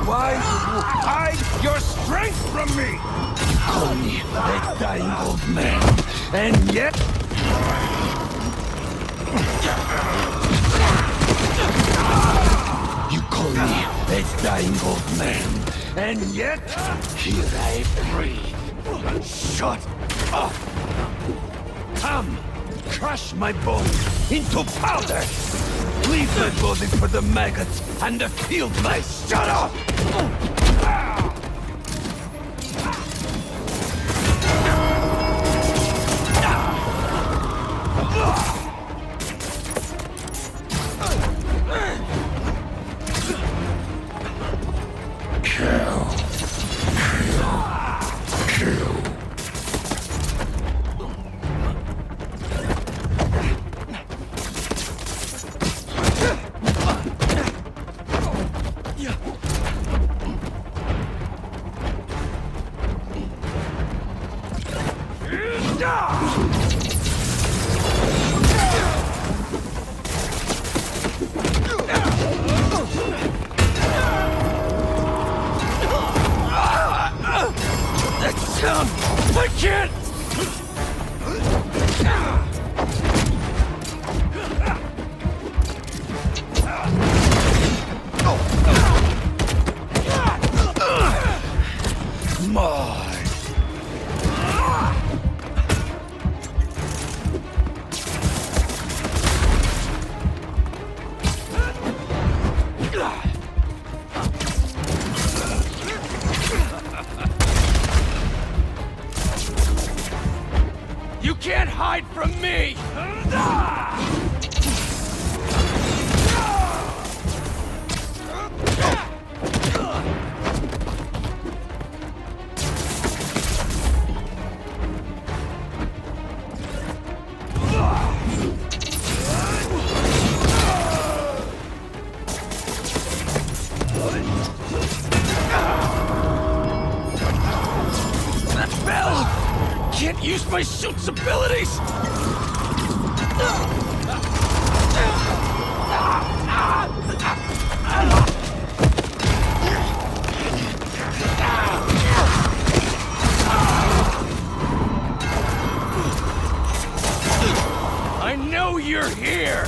Why do you hide your strength from me? You call me a dying old man, and yet... You call me a dying old man, and yet... Here I breathe. Shut up! Come! Crush my bones into powder! Leave my body for the maggots and the field mice! Shut up! I can't! You can't hide from me! can't use my suit's abilities! I know you're here!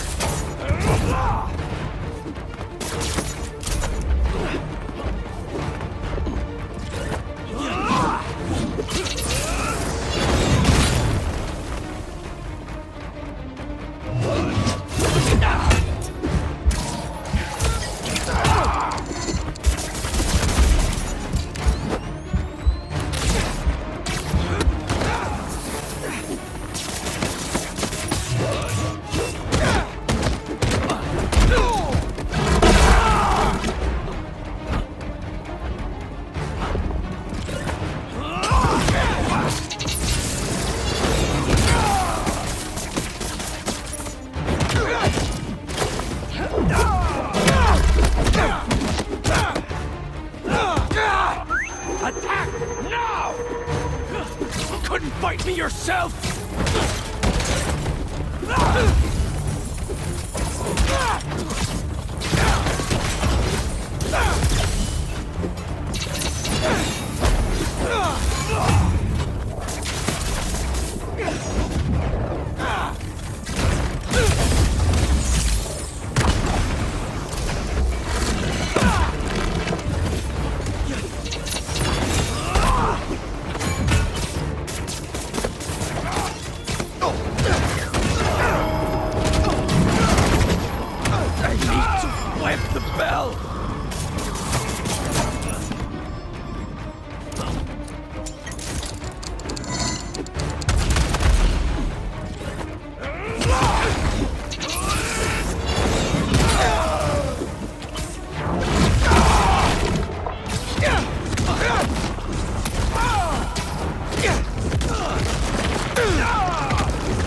Attack now! You couldn't fight me yourself!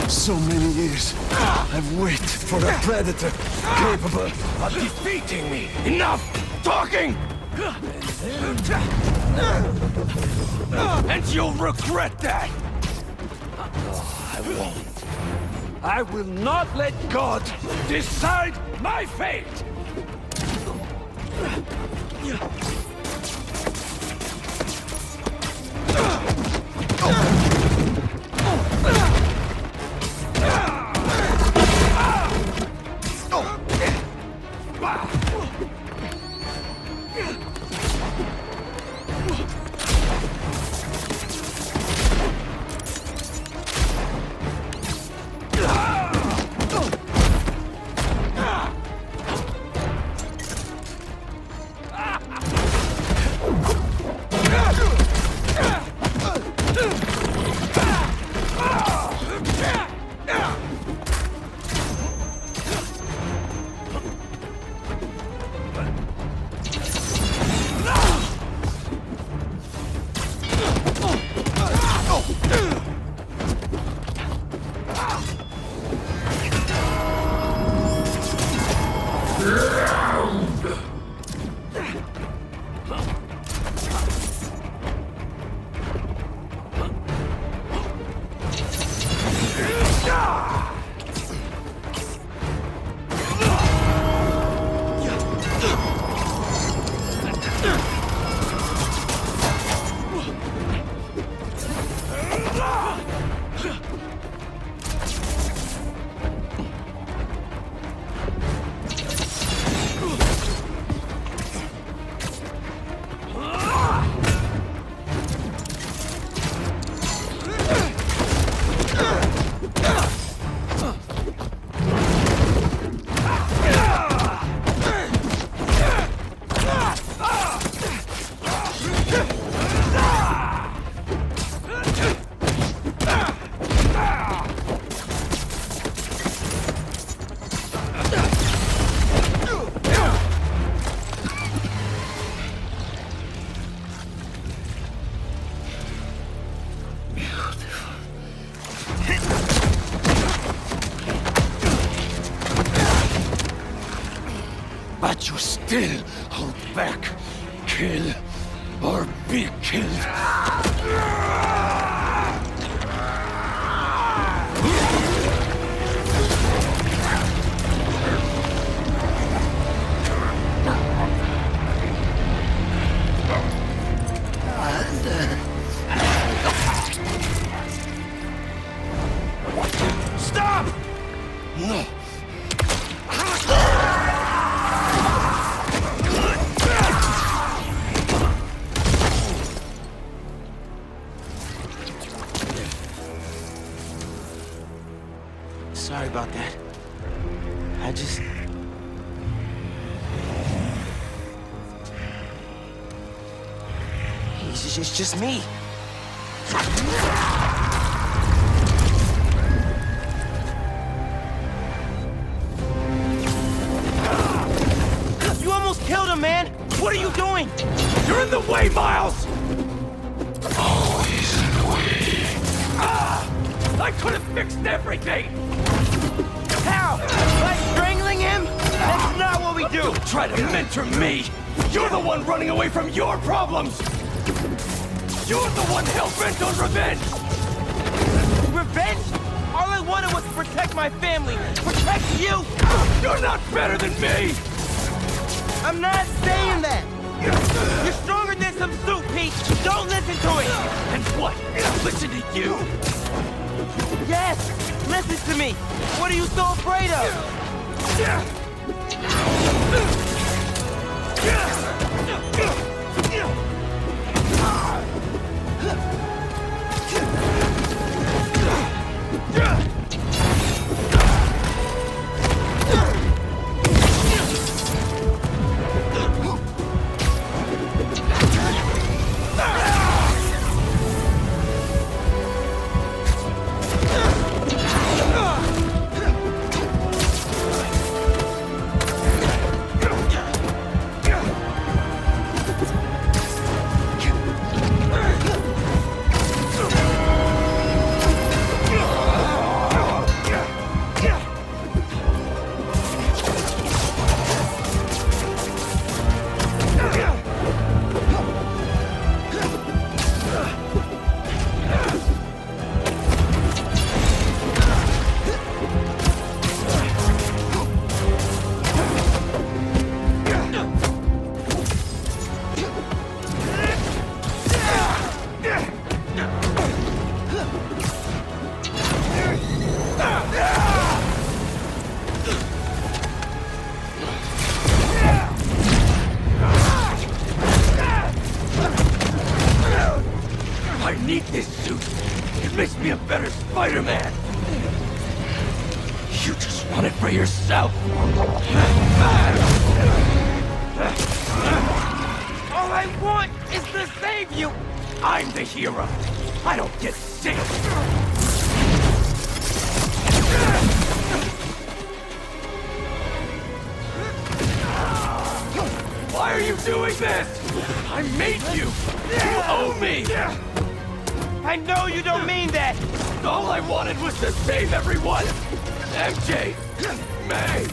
So many years, I've waited for a predator capable of defeating me. Enough talking! And you'll regret that! I won't. I will not let God decide my fate! But you still hold back. Kill or be killed. Sorry about that. I just... It's just me. You almost killed him, man! What are you doing? You're in the way, Miles! Always in the way. I could have fixed everything! How? By strangling him? That's not what we do! Don't try to mentor me! You're the one running away from your problems! You're the one hell-bent on revenge! Revenge? All I wanted was to protect my family! Protect you! You're not better than me! I'm not saying that! You're stronger than some soup, Pete! Don't listen to it! And what? Listen to you? Yes! Listen to me! What are you so afraid of? I need this suit. It makes me a better Spider-Man. You just want it for yourself. All I want is to save you! I'm the hero. I don't get sick. Why are you doing this? I made you. You owe me. I know you don't mean that! All I wanted was to save everyone. MJ, May.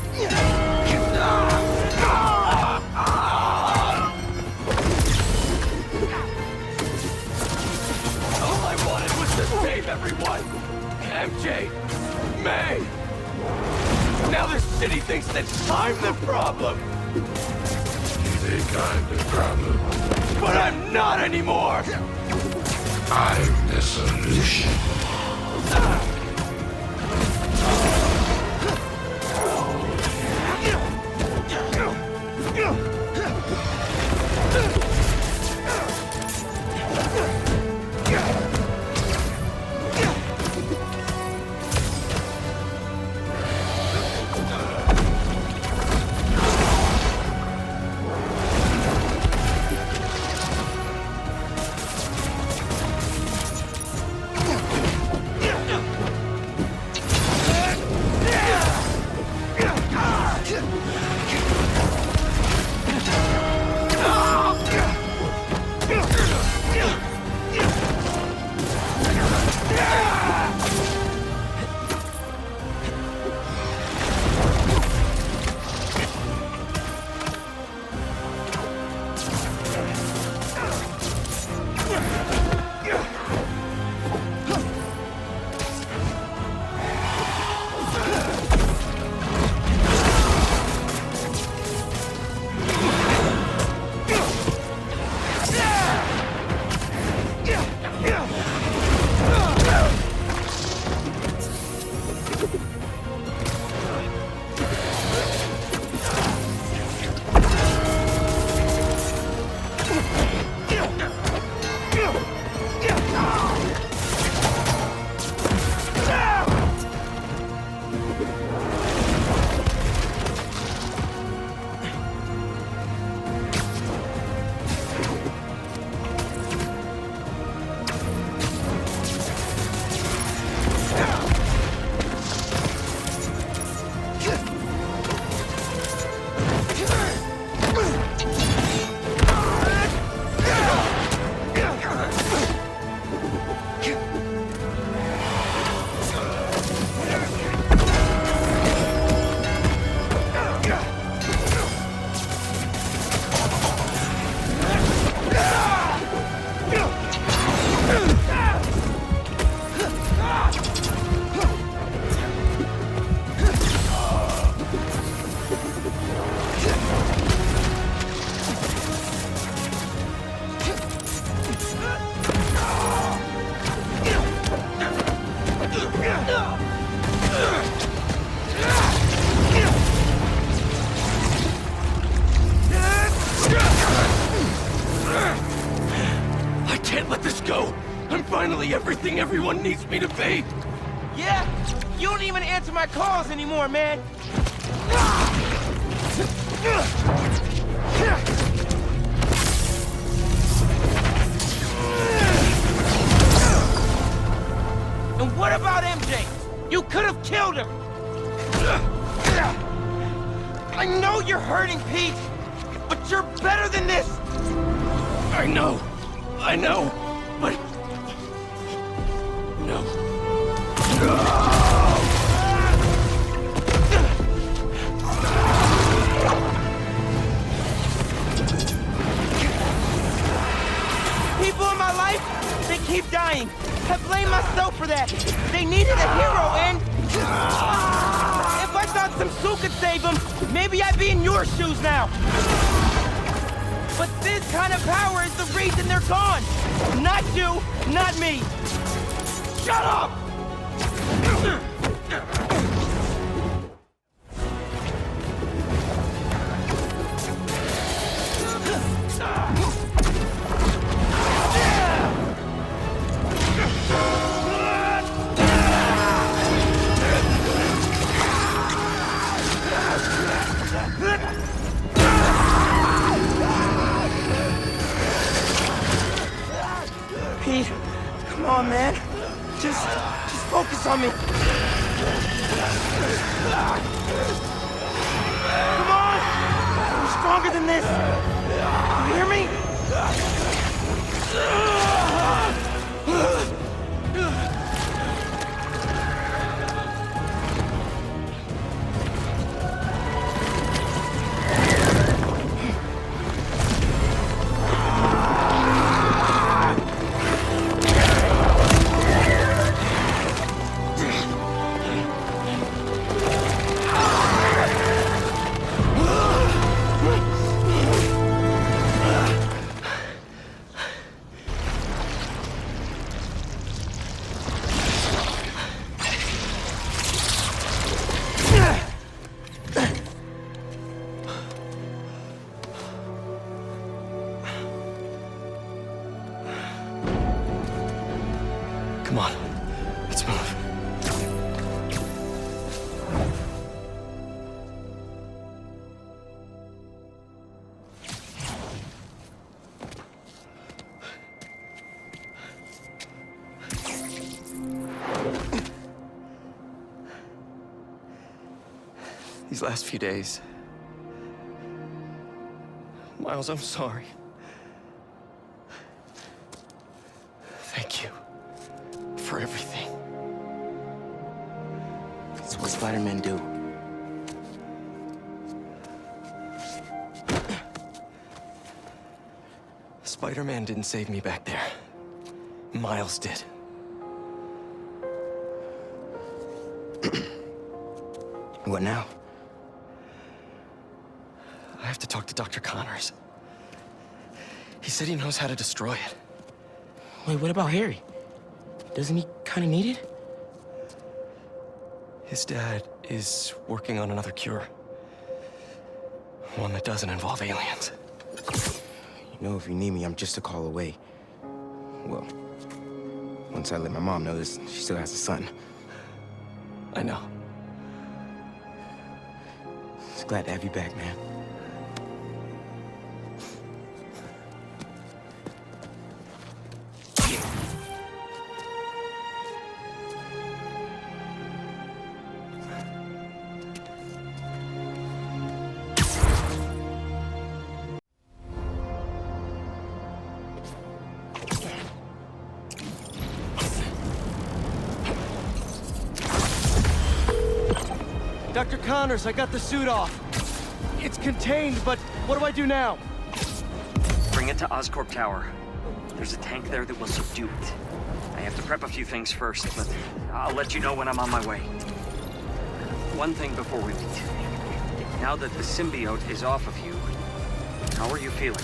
All I wanted was to save everyone. MJ, May. Now the city thinks that I'm the problem. You think I'm the problem? But I'm not anymore. I'm the solution. everyone needs me to be. Yeah? You don't even answer my calls anymore, man. And what about MJ? You could have killed her. I know you're hurting, Pete, but you're better than this. I know, but... No. People in my life, they keep dying. I blame myself for that. They needed a hero, and... if I thought some suit could save them, maybe I'd be in your shoes now. But this kind of power is the reason they're gone. Not you, not me. Shut up! Pete, come on, man. Just focus on me. Come on! You're stronger than this. You hear me? Come on, let's move. These last few days... Miles, I'm sorry. Thank you. For everything. It's what Spider-Man do. Spider-Man didn't save me back there. Miles did. What now? I have to talk to Dr. Connors. He said he knows how to destroy it. Wait, what about Harry? Doesn't he kind of need it? His dad is working on another cure. One that doesn't involve aliens. You know, if you need me, I'm just a call away. Well, once I let my mom know this, she still has a son. I know. Just glad to have you back, man. Dr. Connors, I got the suit off. It's contained, but what do I do now? Bring it to Oscorp Tower. There's a tank there that will subdue it. I have to prep a few things first, but I'll let you know when I'm on my way. One thing before we meet. Now that the symbiote is off of you, how are you feeling?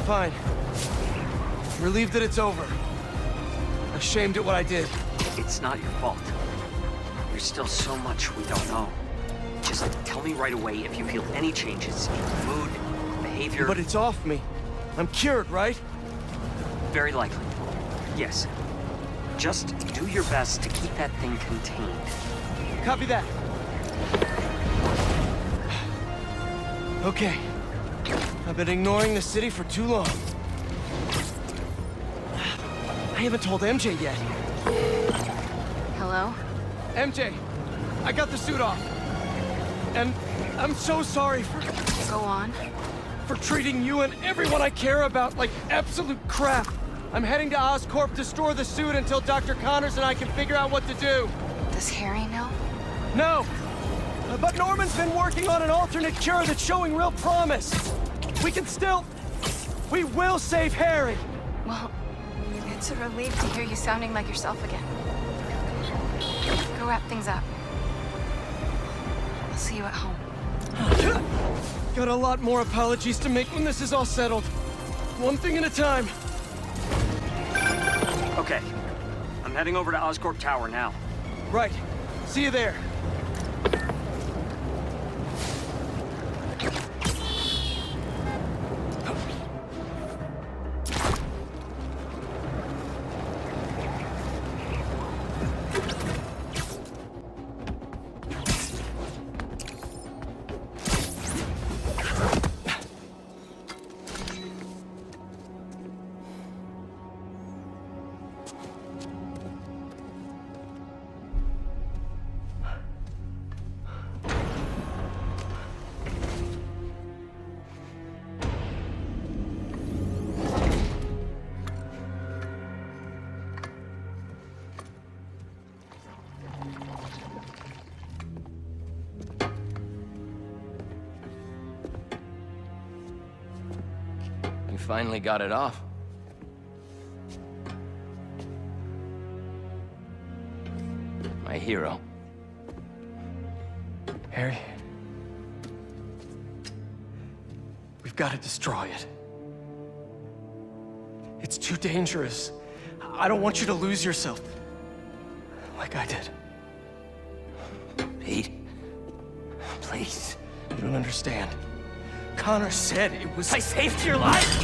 Fine. Relieved that it's over. Ashamed at what I did. It's not your fault. There's still so much we don't know. Just tell me right away if you feel any changes in mood, behavior... But it's off me. I'm cured, right? Very likely. Yes. Just do your best to keep that thing contained. Copy that. Okay. I've been ignoring the city for too long. I haven't told MJ yet. Hello? MJ, I got the suit off. And I'm so sorry for... Go on. For treating you and everyone I care about like absolute crap. I'm heading to Oscorp to store the suit until Dr. Connors and I can figure out what to do. Does Harry know? No. But Norman's been working on an alternate cure that's showing real promise. We can still... We will save Harry. Well, it's a relief to hear you sounding like yourself again. Go wrap things up. I'll see you at home. Got a lot more apologies to make when this is all settled. One thing at a time. Okay. I'm heading over to Oscorp Tower now. Right. See you there. You finally got it off. My hero. Harry. We've got to destroy it. It's too dangerous. I don't want you to lose yourself. Like I did. Pete. Please. You don't understand. Connor said it was... I saved your life?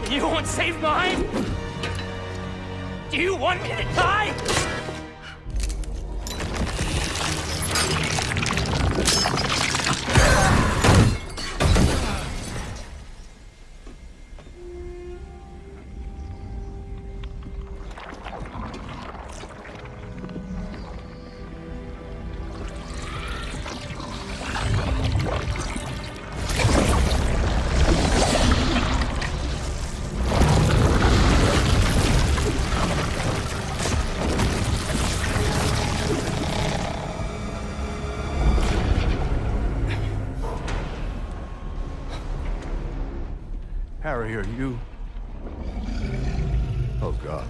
And you won't save mine? Do you want me to die? Harry, are you... Oh, God.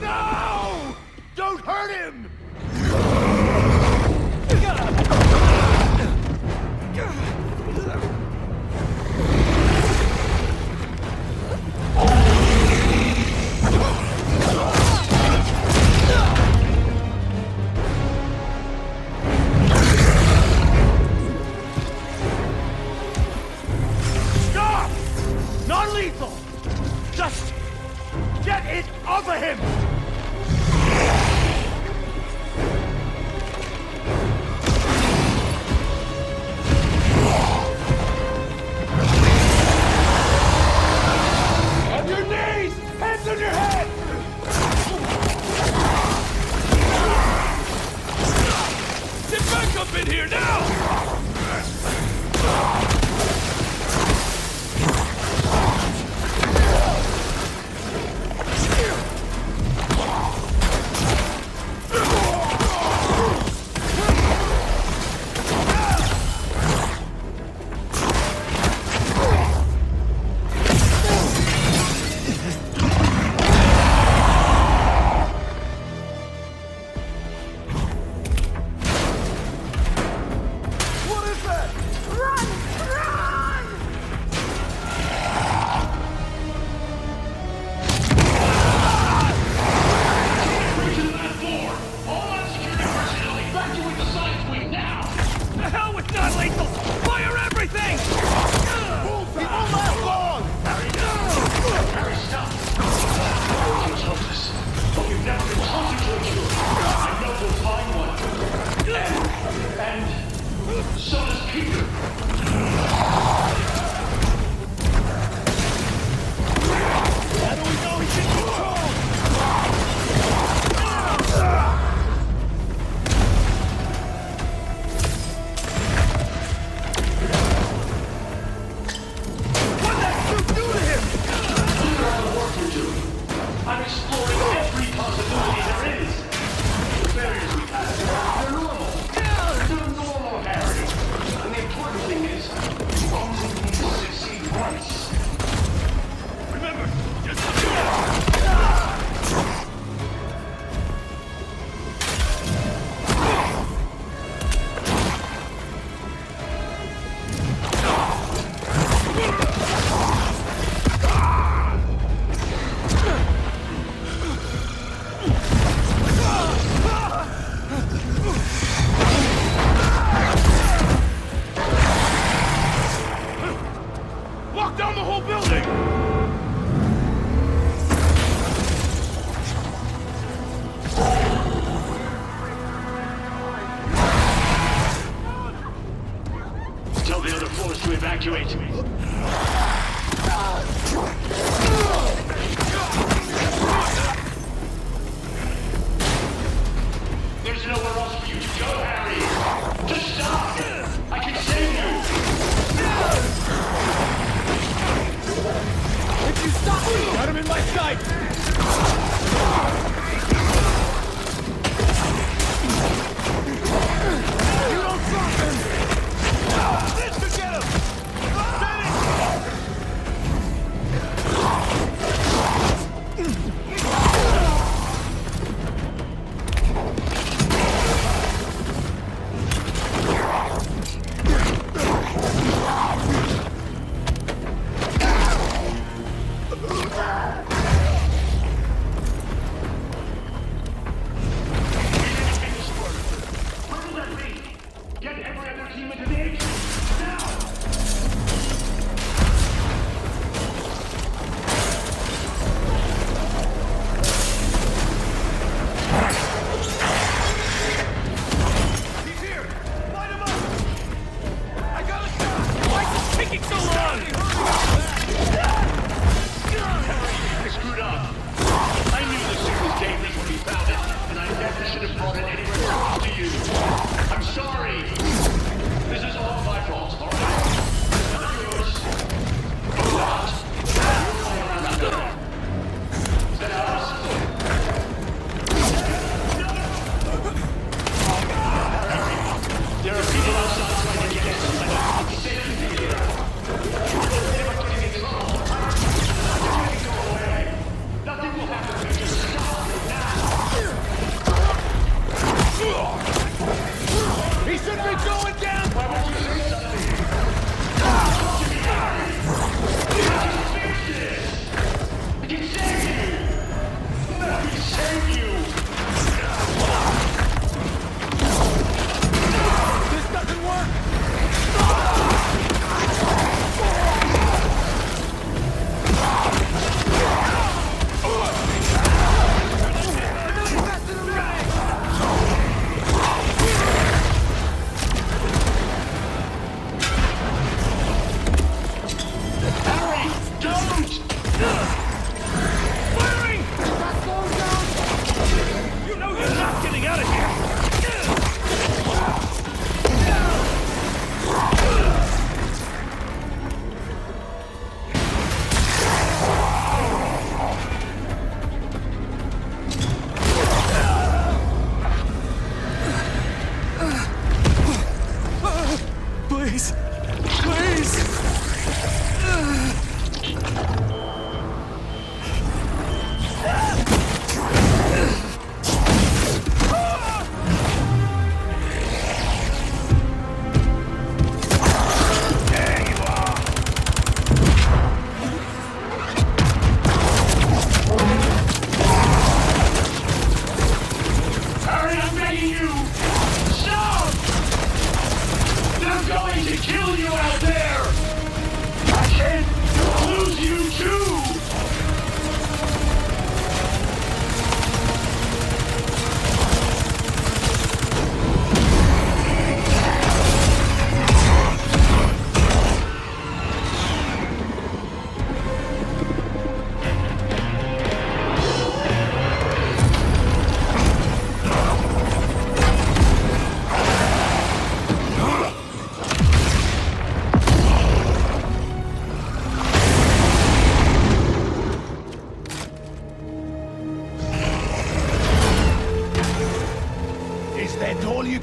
No! Don't hurt him! Stop! Not lethal! Just get it off of him! On your knees! Hands on your head! Get back up in here now! something! Tell the other floors to evacuate. There's nowhere else for you to go, Harry! Just stop! I can save you! If you stop me, got him in my sight! You don't drop him! This should get him!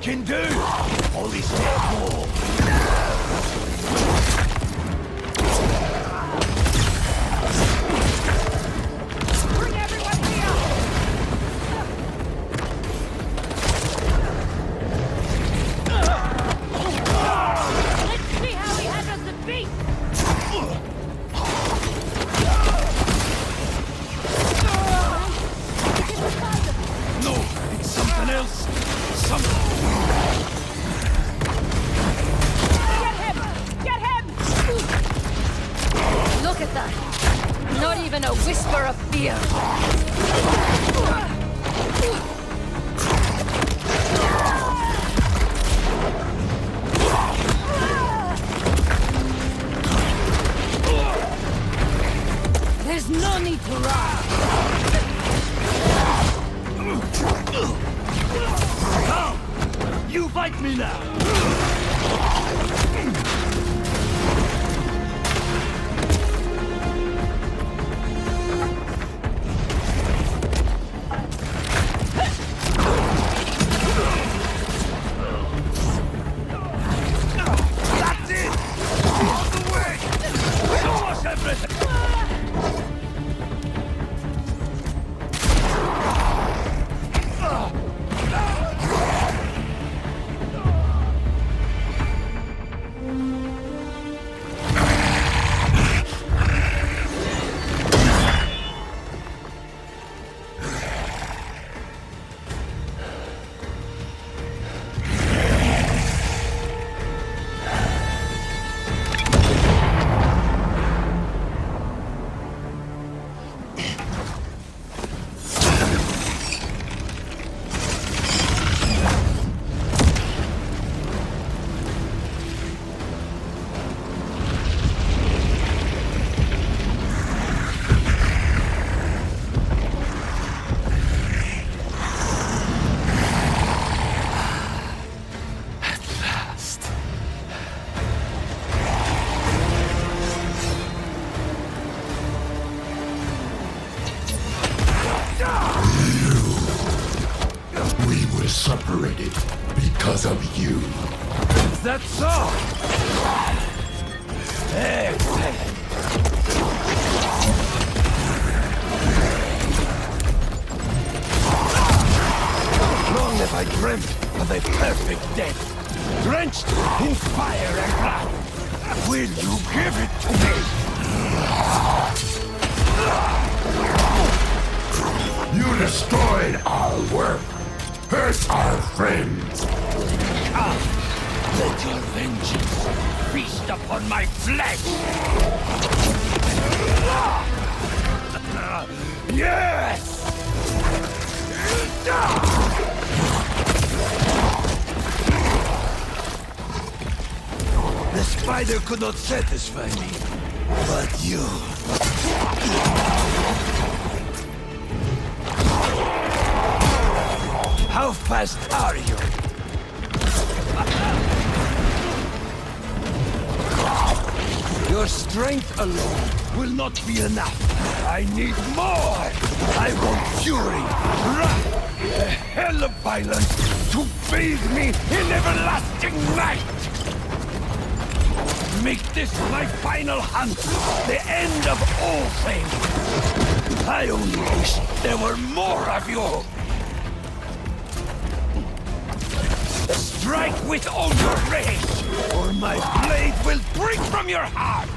can do! All is dead more! Bring everyone here! Let's see how he handles the beast! No, it's something else! Something! Not even a whisper of fear. There's no need to run. Come! You fight me now! That's it! All the way! Show us everything! We were separated because of you. Is that so? Excellent. Long have I dreamt of a perfect death, drenched in fire and blood. Will you give it to me? You destroyed our work, hurt our friends. Come, let your vengeance feast upon my flesh! Yes! The spider could not satisfy me, but you... How fast are you? Your strength alone will not be enough. I need more! I want fury, wrath, a hell of violence to bathe me in everlasting night! Make this my final hunt, the end of all things! I only wish there were more of you! Strike with all your rage, or my blade will break from your heart!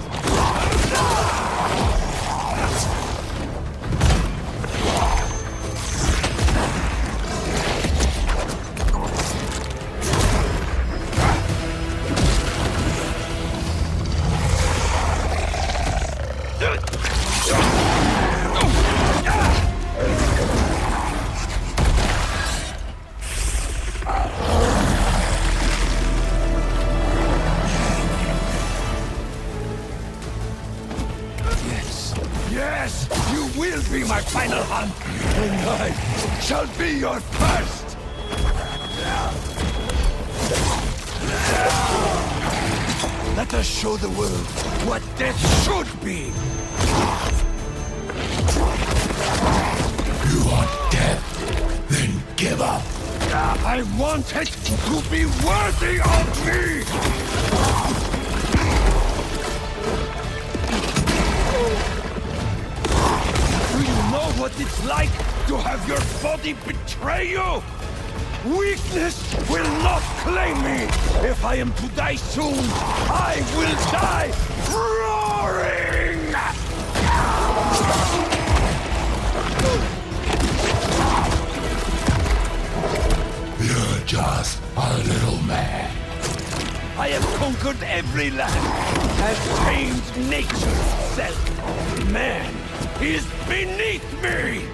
Yes, you will be my final hunt, and I shall be your first! Let us show the world what death should be! You want death? Then give up. I want it to be worthy of me! Do you know what it's like to have your body betray you? Weakness will not claim me! If I am to die soon, I will die roaring! You're just a little man. I have conquered every land, has changed nature itself. Man is beneath me!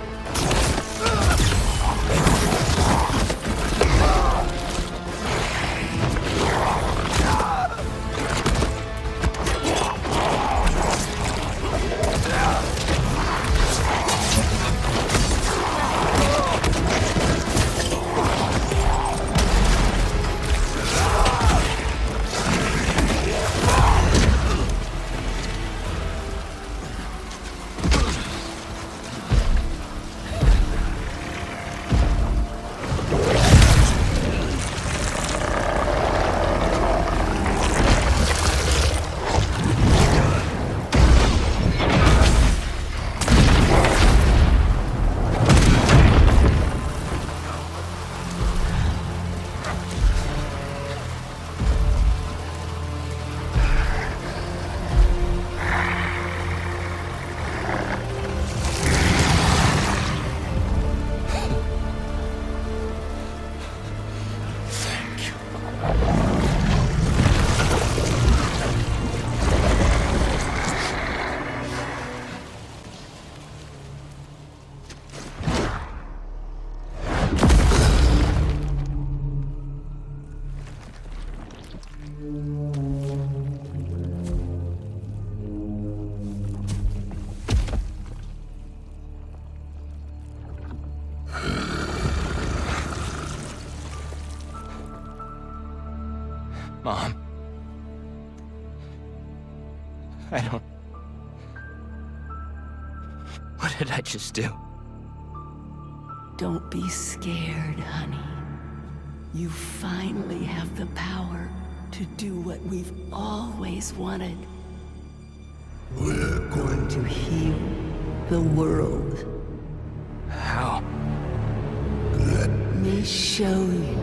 Mom. I don't... What did I just do? Don't be scared, honey. You finally have the power to do what we've always wanted. We're going To heal the world. How? Let me show you.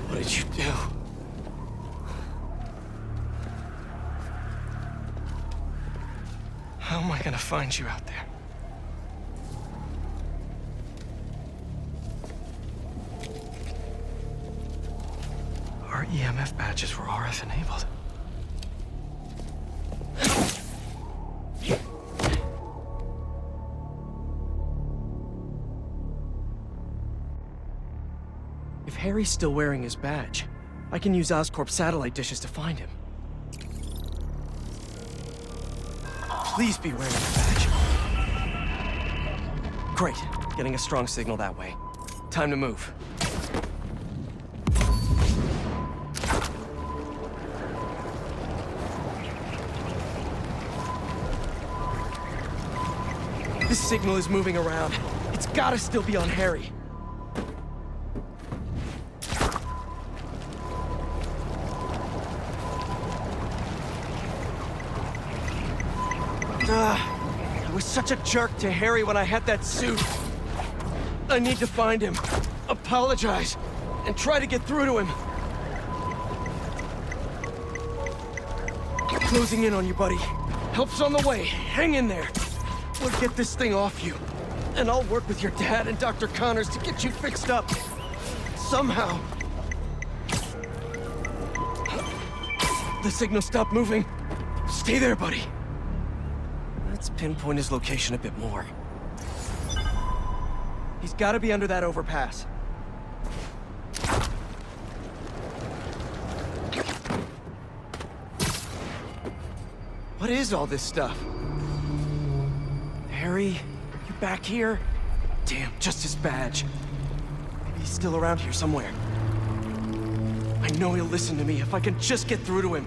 What did you do? How am I gonna find you out there? Our EMF badges were RF enabled. If Harry's still wearing his badge, I can use Oscorp's satellite dishes to find him. Please be wearing your badge. Great. Getting a strong signal that way. Time to move. This signal is moving around. It's gotta still be on Harry. I was such a jerk to Harry when I had that suit. I need to find him, apologize, and try to get through to him. Closing in on you, buddy. Help's on the way. Hang in there. We'll get this thing off you. And I'll work with your dad and Dr. Connors to get you fixed up. Somehow. The signal stopped moving. Stay there, buddy. Let's pinpoint his location a bit more. He's gotta be under that overpass. What is all this stuff? Harry, you back here? Damn, just his badge. Maybe he's still around here somewhere. I know he'll listen to me if I can just get through to him.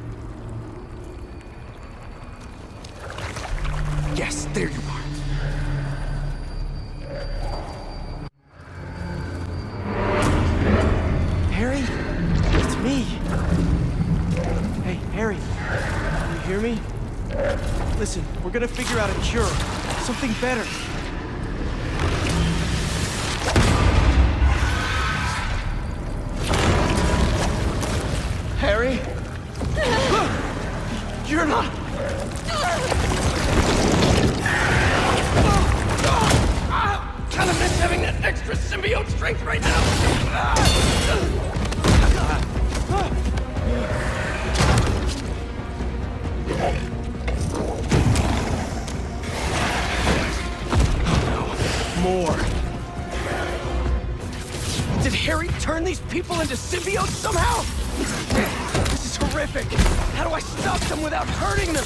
Yes, there you are. Harry? It's me. Hey, Harry. Can you hear me? Listen, we're gonna figure out a cure. Something better. Harry? You're not... Kinda miss having that extra symbiote strength right now. More. Did Harry turn these people into symbiotes somehow? This is horrific. How do I stop them without hurting them?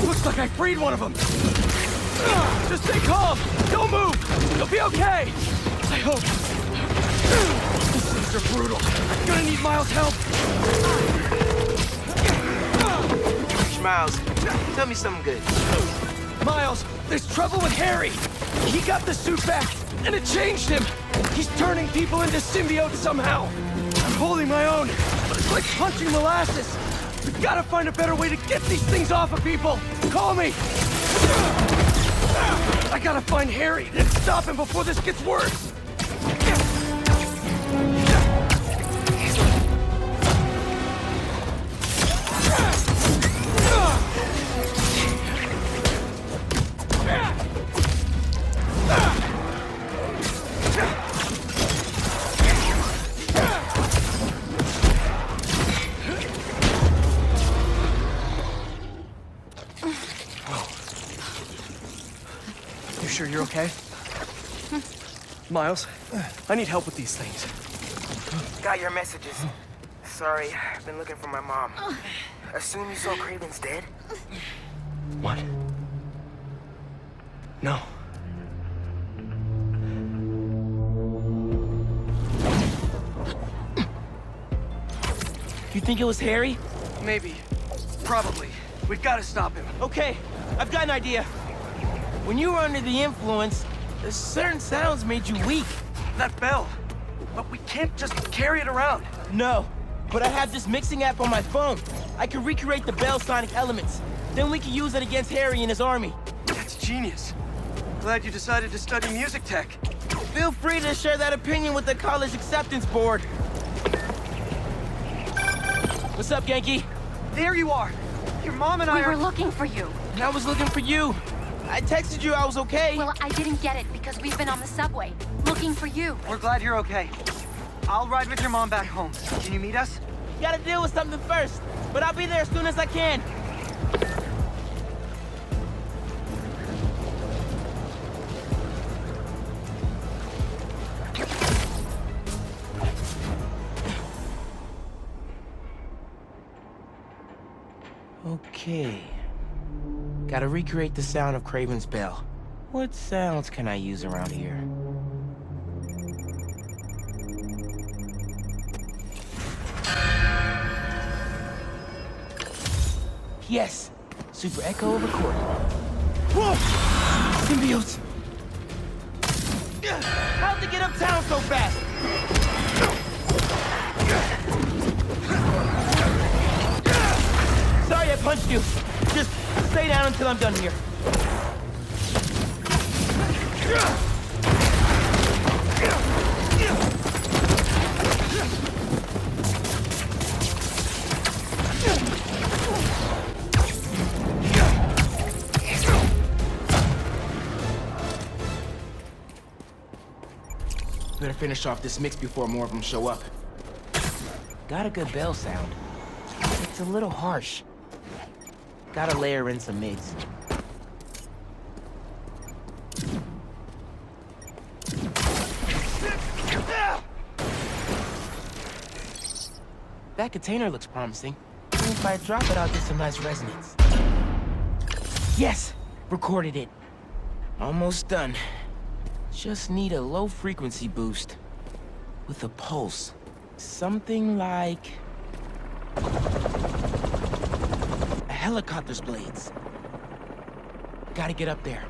Looks like I freed one of them. Just stay calm. Don't move. You'll be okay. I hope. These things are brutal. Gonna need Miles' help. Miles, tell me something good. Miles, there's trouble with Harry. He got the suit back, and it changed him. He's turning people into symbiotes somehow. I'm holding my own, but it's like punching molasses. We've got to find a better way to get these things off of people. Call me. I gotta find Harry and stop him before this gets worse. Sure you're okay? Miles, I need help with these things. Got your messages. Sorry, I've been looking for my mom. Assume you saw Kraven's dead? What? No. You think it was Harry? Maybe. Probably. We've got to stop him. Okay, I've got an idea. When you were under the influence, certain sounds made you weak. That bell. But we can't just carry it around. No, but I have this mixing app on my phone. I can recreate the bell sonic elements. Then we can use it against Harry and his army. That's genius. Glad you decided to study music tech. Feel free to share that opinion with the college acceptance board. What's up, Genki? There you are. Your mom and I We were looking for you. And I was looking for you. I texted you I was okay. Well, I didn't get it because we've been on the subway, looking for you. We're glad you're okay. I'll ride with your mom back home. Can you meet us? Gotta deal with something first, but I'll be there as soon as I can. Okay. Gotta recreate the sound of Kraven's bell. What sounds can I use around here? Yes! Super echo recording. Whoa! Symbiotes! How'd they get uptown so fast? Sorry I punched you. Just stay down until I'm done here. Better finish off this mix before more of them show up. Got a good bell sound. It's a little harsh. Gotta layer in some mids. That container looks promising. If I drop it, I'll get some nice resonance. Yes! Recorded it. Almost done. Just need a low frequency boost. With a pulse. Something like... a helicopter's blades. Gotta get up there.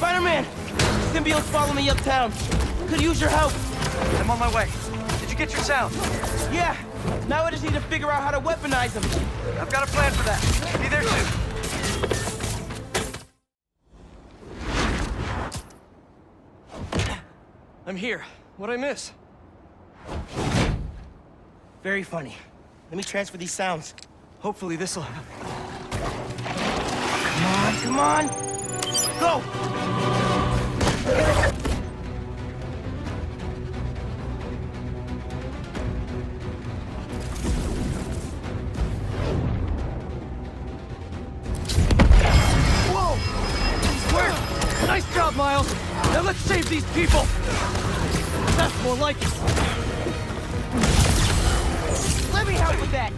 SpiderMan! Symbiotes follow me uptown. Could use your help. I'm on my way. Did you get your sound? Yeah. Now I just need to figure out how to weaponize them. I've got a plan for that. Be there soon. I'm here. What'd I miss? Very funny. Let me transfer these sounds. Hopefully this'll... Come on! Go! Whoa! Where? Nice job, Miles! Now let's save these people! That's more like it! Let me help with that!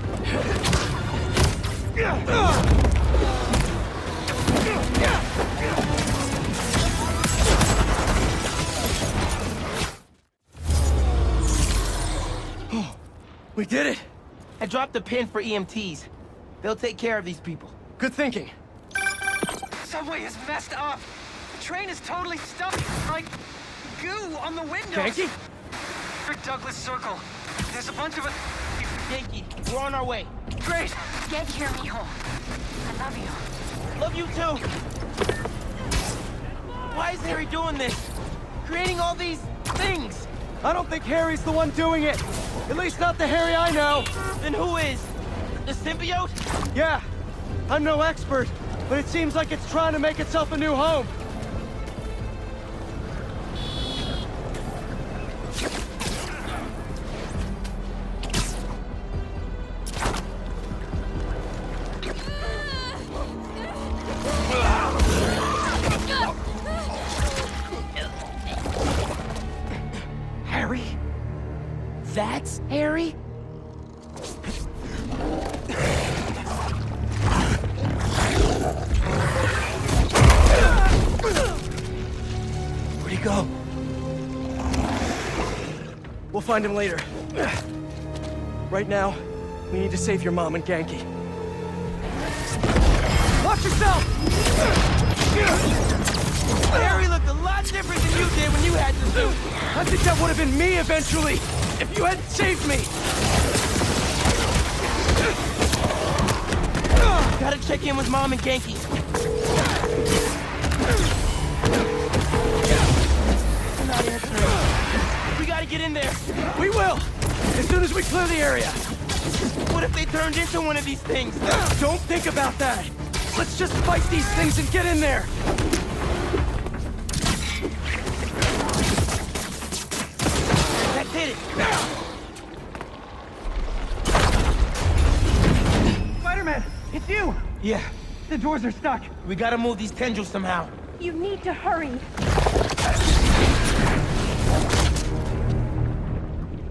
Oh, we did it! I dropped a pin for EMTs. They'll take care of these people. Good thinking. Subway is messed up! The train is totally stuck! Like goo on the windows! Yankee? Douglas Circle. There's a bunch of us. Yankee, we're on our way. Great! Get here, mijo. I love you. Love you too. Why is Harry doing this? Creating all these things? I don't think Harry's the one doing it. At least not the Harry I know. Then who is? The symbiote? Yeah. I'm no expert, but it seems like it's trying to make itself a new home. Harry? That's Harry? Where'd he go? We'll find him later. Right now, we need to save your mom and Genki. Watch yourself! Harry looked a lot different than you did when you had the suit. I think that would have been me eventually, if you hadn't saved me. Gotta check in with Mom and Genki. They're not answering. We gotta get in there. We will, as soon as we clear the area. What if they turned into one of these things? Don't think about that. Let's just fight these things and get in there. That did it. SpiderMan, it's you. Yeah. The doors are stuck. We gotta move these tendrils somehow. You need to hurry.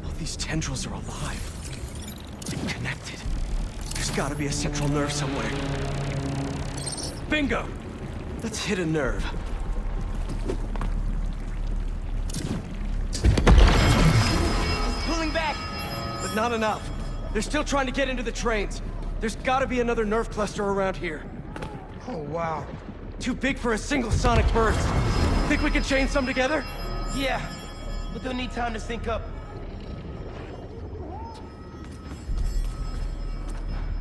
All these tendrils are alive. Connected. There's gotta be a central nerve somewhere. Bingo! Let's hit a nerve. Pulling back! But not enough. They're still trying to get into the trains. There's gotta be another nerve cluster around here. Oh, wow. Too big for a single sonic burst. Think we can chain some together? Yeah, but they'll need time to sync up.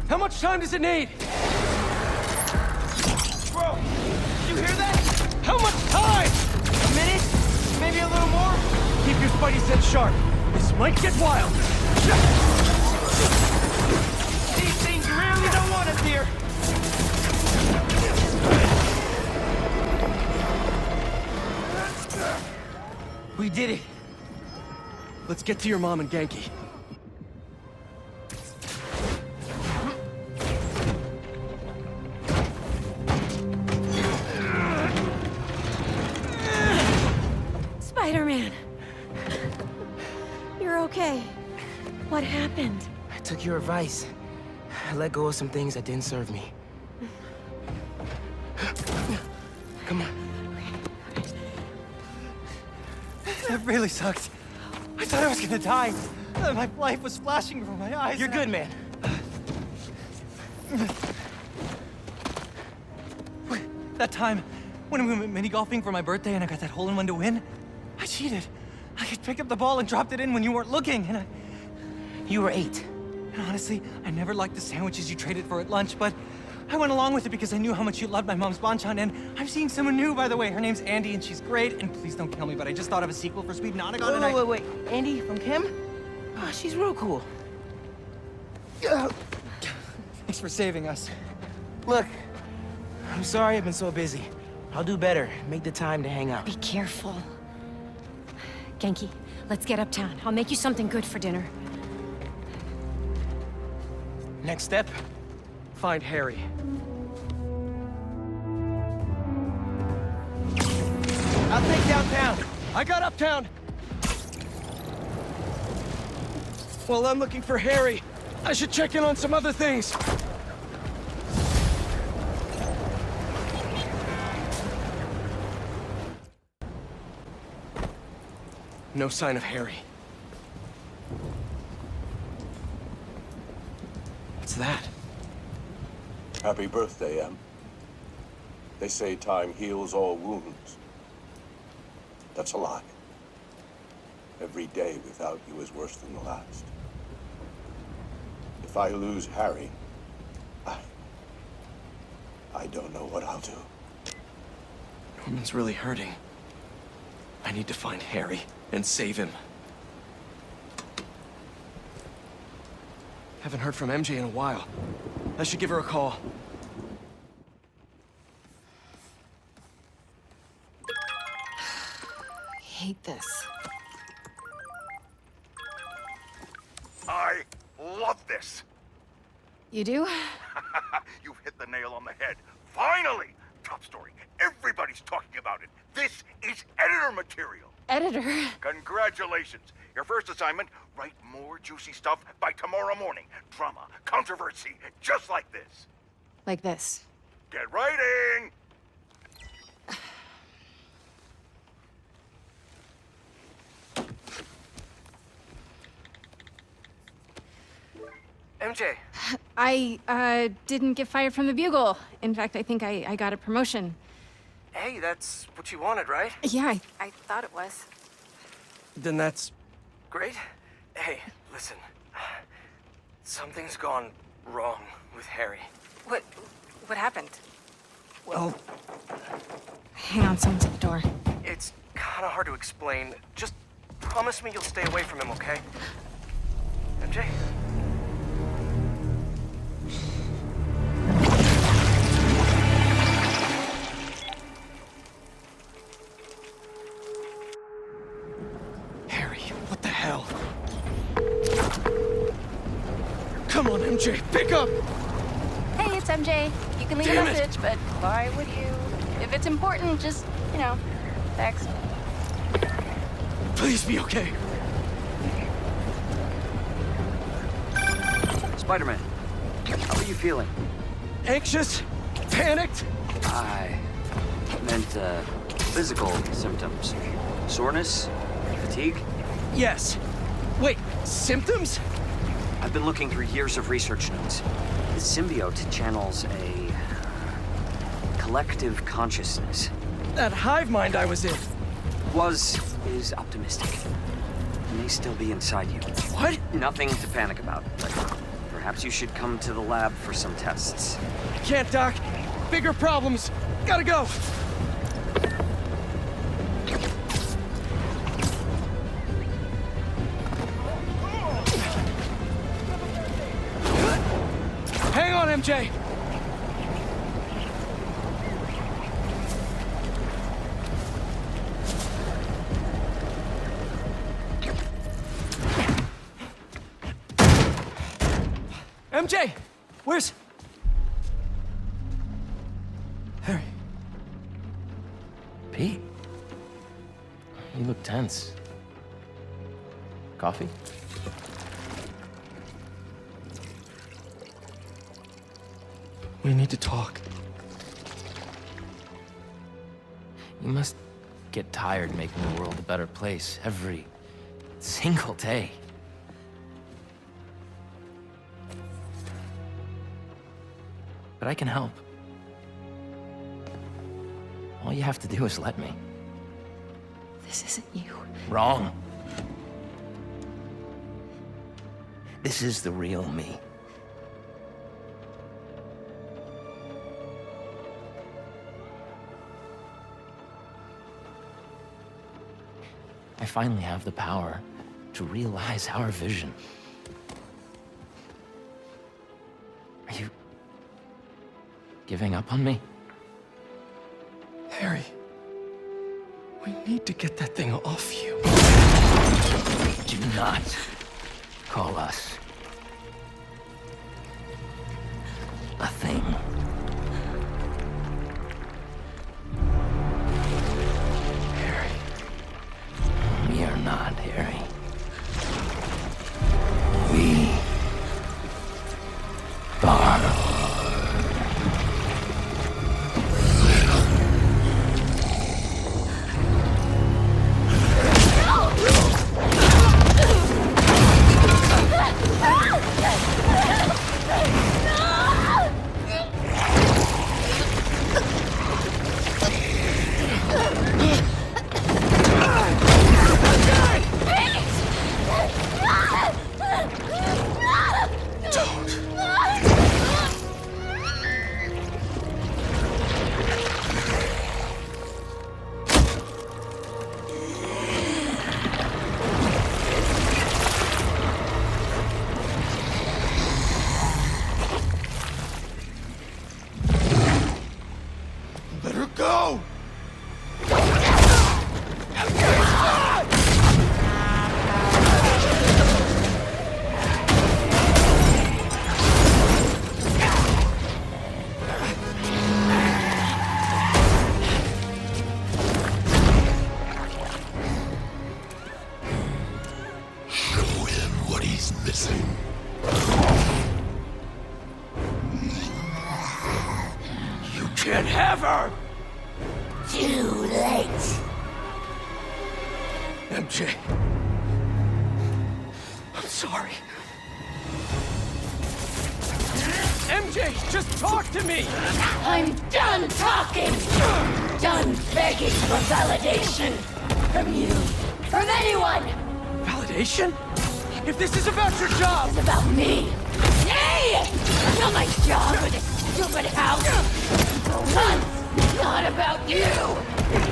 How much time does it need? Bro, you hear that? How much time? A minute? Maybe a little more? Keep your spidey sense sharp. This might get wild. These things really don't want us here. We did it. Let's get to your mom and Genki. Spider-Man! You're okay. What happened? I took your advice. I let go of some things that didn't serve me. Come on. That really sucked. I thought I was gonna die. My life was flashing before my eyes. You're good, man. That time, when we went mini-golfing for my birthday and I got that hole-in-one to win, I cheated. I could pick up the ball and dropped it in when you weren't looking, and You were 8. And honestly, I never liked the sandwiches you traded for at lunch, but I went along with it because I knew how much you loved my mom's banchan, and I'm seeing someone new, by the way. Her name's Andy, and she's great, and please don't kill me, but I just thought of a sequel for Speed Nonagon, and Wait. Andy from Kim? Oh, she's real cool. Thanks for saving us. Look, I'm sorry I've been so busy. I'll do better. Make the time to hang out. Be careful. Genki, let's get uptown. I'll make you something good for dinner. Next step? Find Harry. I'll take downtown. I got uptown. Well, I'm looking for Harry. I should check in on some other things. No sign of Harry. What's that? Happy birthday, Em. They say time heals all wounds. That's a lie. Every day without you is worse than the last. If I lose Harry, I don't know what I'll do. Norman's really hurting. I need to find Harry and save him. Haven't heard from MJ in a while. I should give her a call. I hate this. I love this. You do? You've hit the nail on the head. Finally! Top story. Everybody's talking about it. This is editor material. Editor? Congratulations. Your first assignment, write more juicy stuff by tomorrow morning. Drama, controversy, just like this. Like this. Get writing! MJ. I didn't get fired from the Bugle. In fact, I think I got a promotion. Hey, that's what you wanted, right? Yeah, I thought it was. Then that's... Great. Hey, listen. Something's gone wrong with Harry. What happened? Well, Hang on, someone's at the door. it's kind of hard to explain. Just promise me you'll stay away from him, okay? MJ? Harry, what the hell? Come on, MJ, pick up! Hey, it's MJ. You can leave a Damn it. message, but why would you? If it's important, just, text. Please be okay. Spider-Man, how are you feeling? Anxious? Panicked? I meant, physical symptoms. Soreness? Fatigue? Yes. Wait, symptoms? I've been looking through years of research notes. The symbiote channels a collective consciousness. That hive mind I was in. Is optimistic. It may still be inside you. What? Nothing to panic about, but perhaps you should come to the lab for some tests. I can't, Doc. Bigger problems. Gotta go. Hang on, MJ. MJ, where's... Harry. Pete? You look tense. Coffee? We need to talk. You must get tired making the world a better place every single day. But I can help. All you have to do is let me. This isn't you. Wrong. This is the real me. I finally have the power to realize our vision. Are you giving up on me? Harry, we need to get that thing off you. Do not call us a thing. Harry. We are not, Harry. We are. Let her go! Show him what he's missing. You can't have her! Too late. MJ. I'm sorry. MJ, just talk to me! I'm done talking! Done begging for validation! From you! From anyone! Validation? If this is about your job! It's about me! Hey! Not my job or this stupid house! For once, not about you!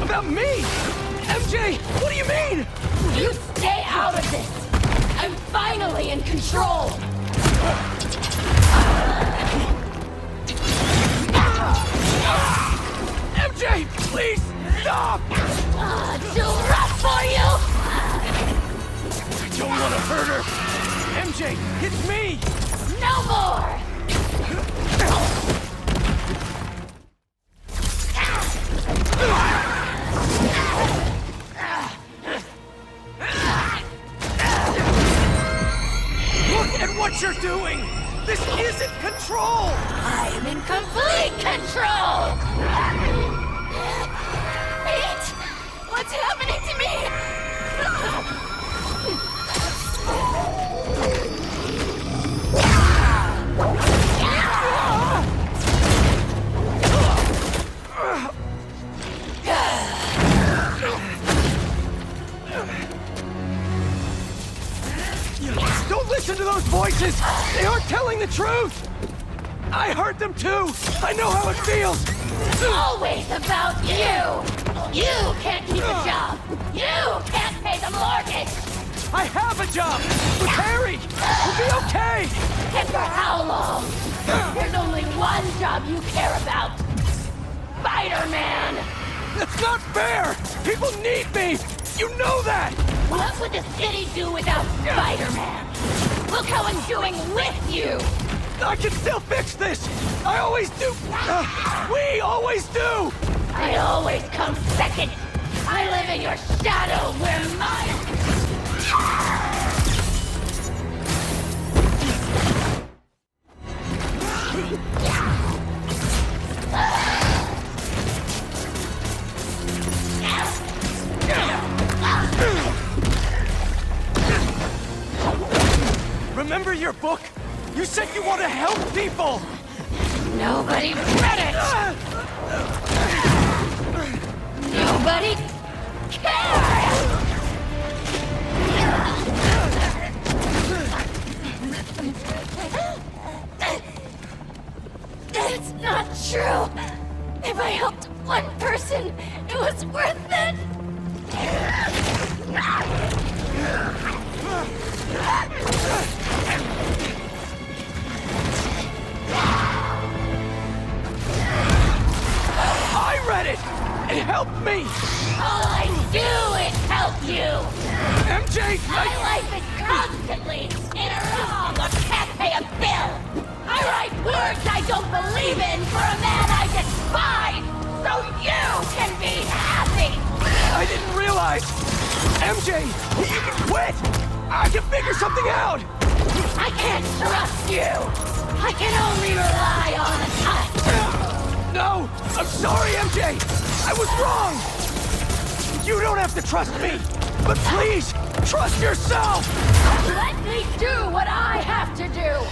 About me? MJ, what do you mean? You stay out of this! I'm finally in control! MJ, please stop! Too rough for you! I don't want to hurt her! MJ, it's me! No more! control! I am in complete control! Pete! What's happening to me? Don't listen to those voices! They aren't telling the truth! I heard them too! I know how it feels! Always about you! You can't keep a job! You can't pay the mortgage! I have a job! With Harry! We'll be okay! And for how long? There's only one job you care about! SpiderMan! That's not fair! People need me! You know that! What would the city do without SpiderMan? Look how I'm doing with you! I can still fix this! I always do! We always do! I always come second! I live in your shadow where Remember your book? You said you want to help people! Nobody read it! Nobody cares! That's not true! If I helped one person, it was worth it! I read it! It helped me! All I do is help you! MJ, My life is constantly in a wrong or can't pay a bill! I write words I don't believe in for a man I despise, so you can be happy! I didn't realize! MJ, you can quit! I can figure something out! I can't trust you! I can only rely on us! No! I'm sorry, MJ! I was wrong! You don't have to trust me! But please, trust yourself! Let me do what I have to do!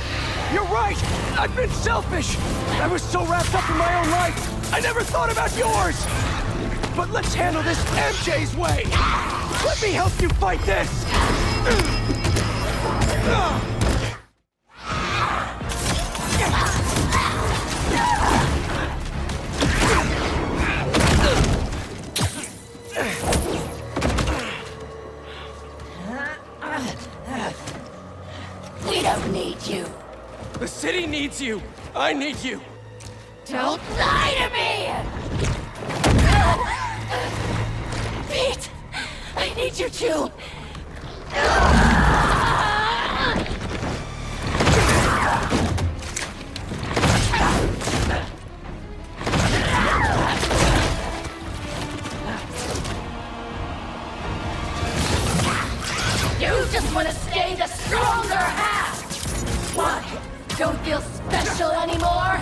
You're right! I've been selfish! I was so wrapped up in my own life, I never thought about yours! But let's handle this MJ's way! Let me help you fight this! We don't need you. The city needs you! I need you! Don't lie to me! Pete! I need you too! You just want to stay the stronger half! Why? Don't feel special anymore?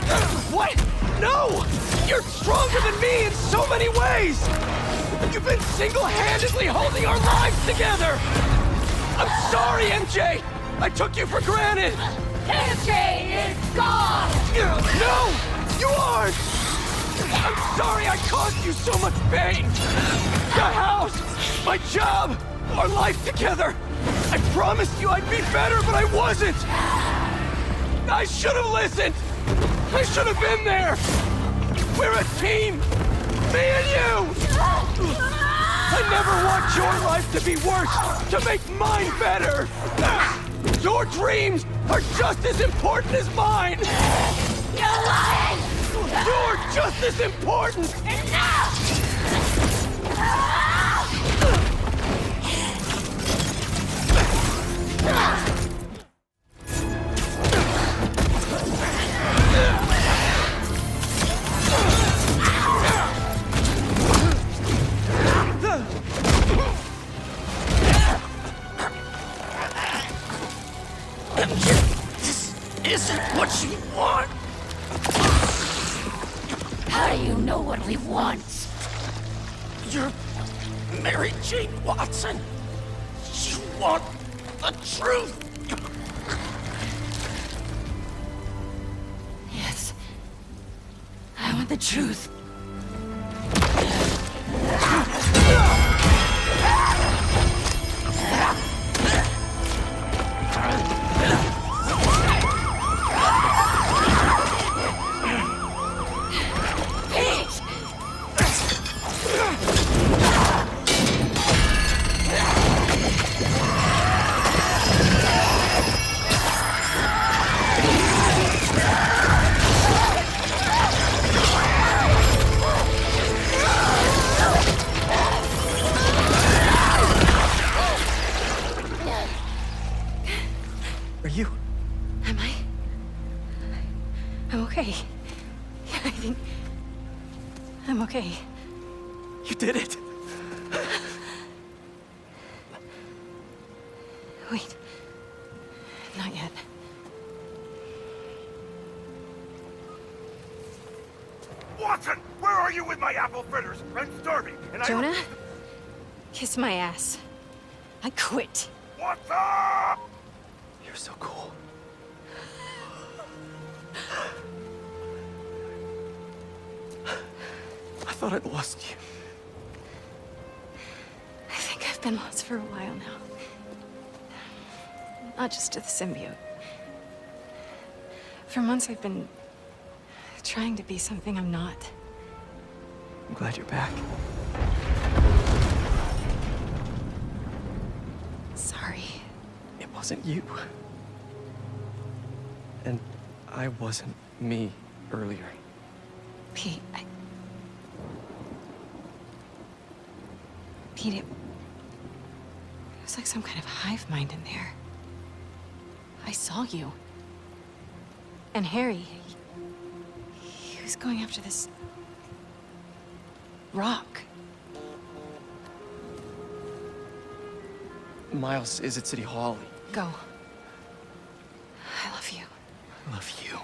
What? No! You're stronger than me in so many ways! You've been single-handedly holding our lives together! I'm sorry, MJ! I took you for granted! MJ is gone! No! You aren't! I'm sorry I caused you so much pain! The house! My job! Our life together! I promised you I'd be better, but I wasn't! I should have listened! I should have been there! We're a team! Me and you! I never want your life to be worse, to make mine better! Your dreams are just as important as mine! You're lying! You're just as important! Enough! This isn't what you want? How do you know what we want? You're Mary Jane Watson. You want the truth. Yes. I want the truth. Are you? Am I? I'm okay. I think... I'm okay. You did it. Wait. Not yet. Watson, where are you with my apple fritters? I'm starving, and Jonah? Kiss my ass. I quit. Watson! You're so cool. I thought I'd lost you. I think I've been lost for a while now. Not just to the symbiote. For months I've been trying to be something I'm not. I'm glad you're back. Sorry. It wasn't you. And I wasn't me earlier. Pete, Pete, it was like some kind of hive mind in there. I saw you. And Harry, he was going after this rock. Miles is at City Hall. Go. I love you. I love you.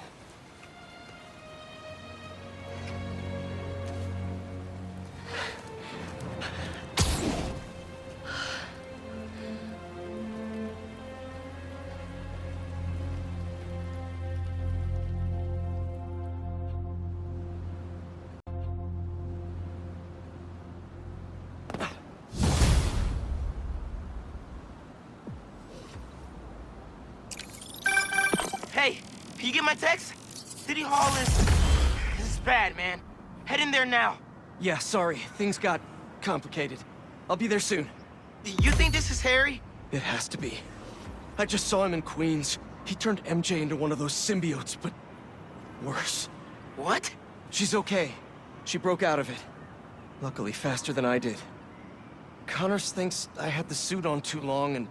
Hey, can you get my text? City Hall is... This is bad, man. Head in there now. Yeah, sorry. Things got complicated. I'll be there soon. You think this is Harry? It has to be. I just saw him in Queens. He turned MJ into one of those symbiotes, but worse. What? She's okay. She broke out of it. Luckily, faster than I did. Connors thinks I had the suit on too long, and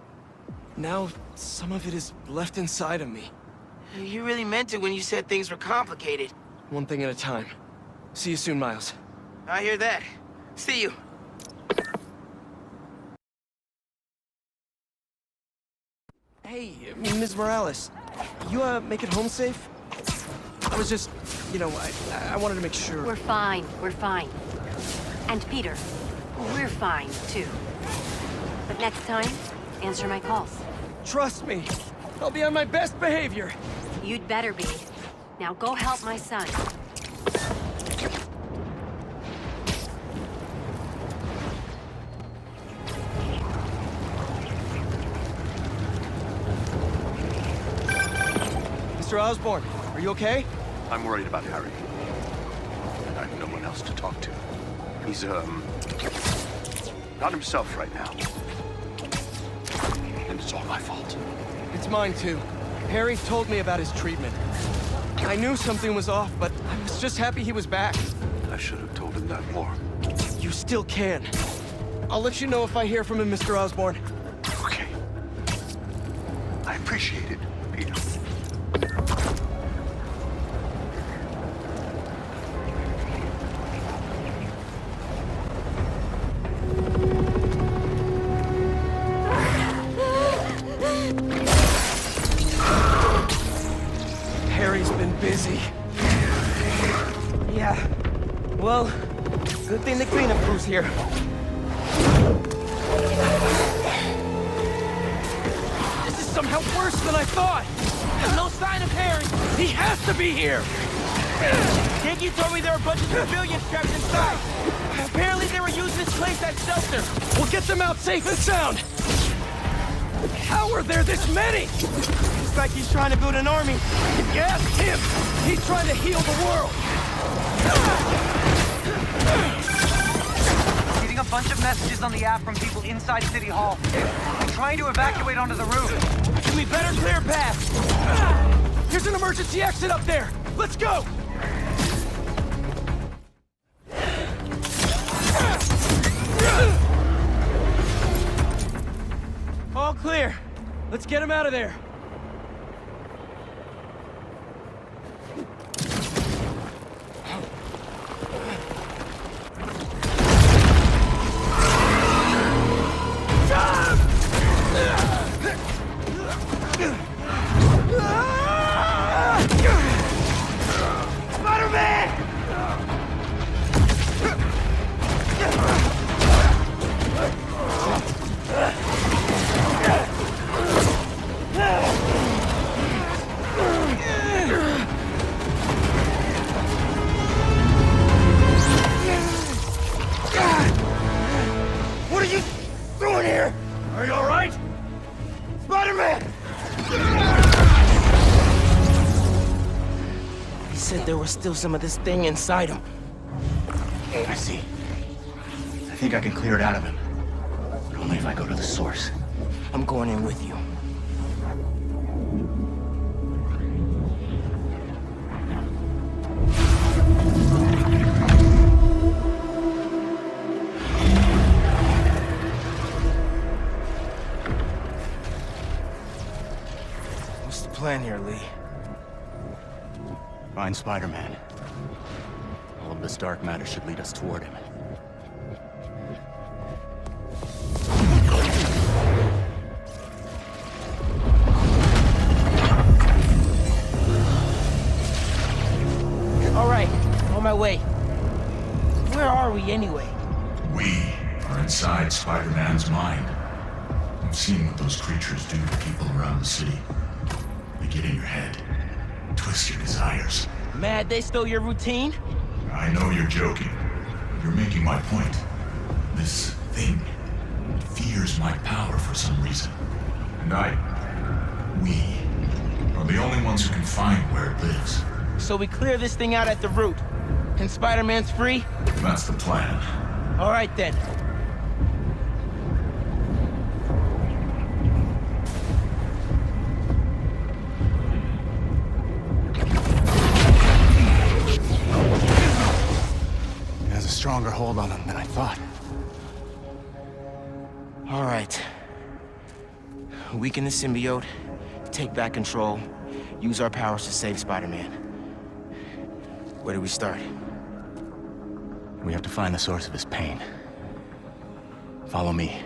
now some of it is left inside of me. You really meant it when you said things were complicated. One thing at a time. See you soon, Miles. I hear that. See you. Hey, Ms. Morales. You, make it home safe? I was just, I wanted to make sure. We're fine. We're fine. And Peter, we're fine, too. But next time, answer my calls. Trust me. I'll be on my best behavior. You'd better be. Now go help my son. Mr. Osborn, are you okay? I'm worried about Harry. And I have no one else to talk to. He's, not himself right now. And it's all my fault. It's mine, too. Harry told me about his treatment. I knew something was off, but I was just happy he was back. I should have told him that more. You still can. I'll let you know if I hear from him, Mr. Osborn. Okay. I appreciate it, Peter. Harry's been busy. Yeah. Well, good thing the cleanup crew's here. This is somehow worse than I thought! There's no sign of Harry! He has to be here! Diggy told me there were a bunch of civilians trapped inside. Apparently they were using this place as shelter. We'll get them out safe and sound! How are there this many? It's like he's trying to build an army. Yes, him! He's trying to heal the world! Getting a bunch of messages on the app from people inside City Hall. I'm trying to evacuate onto the roof. Then we better clear a path. Here's an emergency exit up there. Let's go! All clear. Let's get him out of there. What are you doing here? Are you all right? Spider-Man! He said there was still some of this thing inside him. I see. I think I can clear it out of him. But only if I go to the source. I'm going in with you. What's the plan here, Lee? Find Spider-Man. All of this dark matter should lead us toward him. All right, on my way. Where are we anyway? We are inside Spider-Man's mind. I've seen what those creatures do to people around the city. They get in your head, twist your desires. Mad they stole your routine? I know you're joking. You're making my point. This thing fears my power for some reason. And we are the only ones who can find where it lives. So we clear this thing out at the root. And Spider-Man's free? That's the plan. All right then. It has a stronger hold on him than I thought. All right. Weaken the symbiote, take back control, use our powers to save Spider-Man. Where do we start? We have to find the source of his pain. Follow me.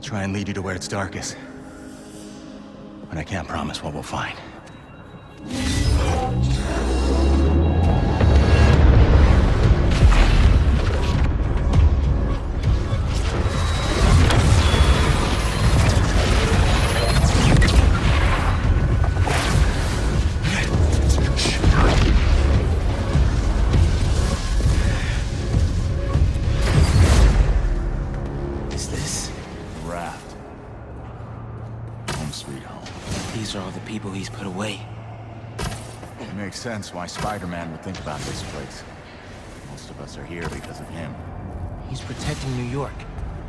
Try and lead you to where it's darkest. But I can't promise what we'll find. These are all the people he's put away. It makes sense why Spider-Man would think about this place. Most of us are here because of him. He's protecting New York.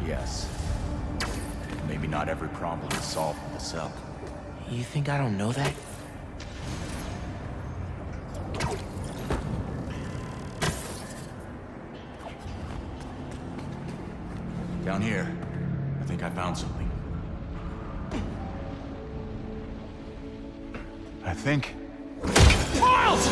Yes. Maybe not every problem is solved with a cell. You think I don't know that? Down here, I think I found something. I think... Miles!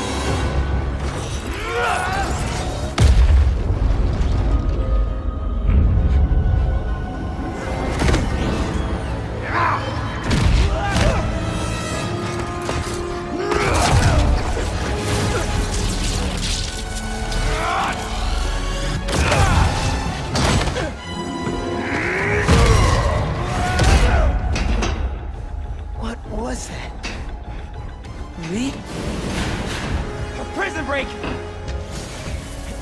prison break!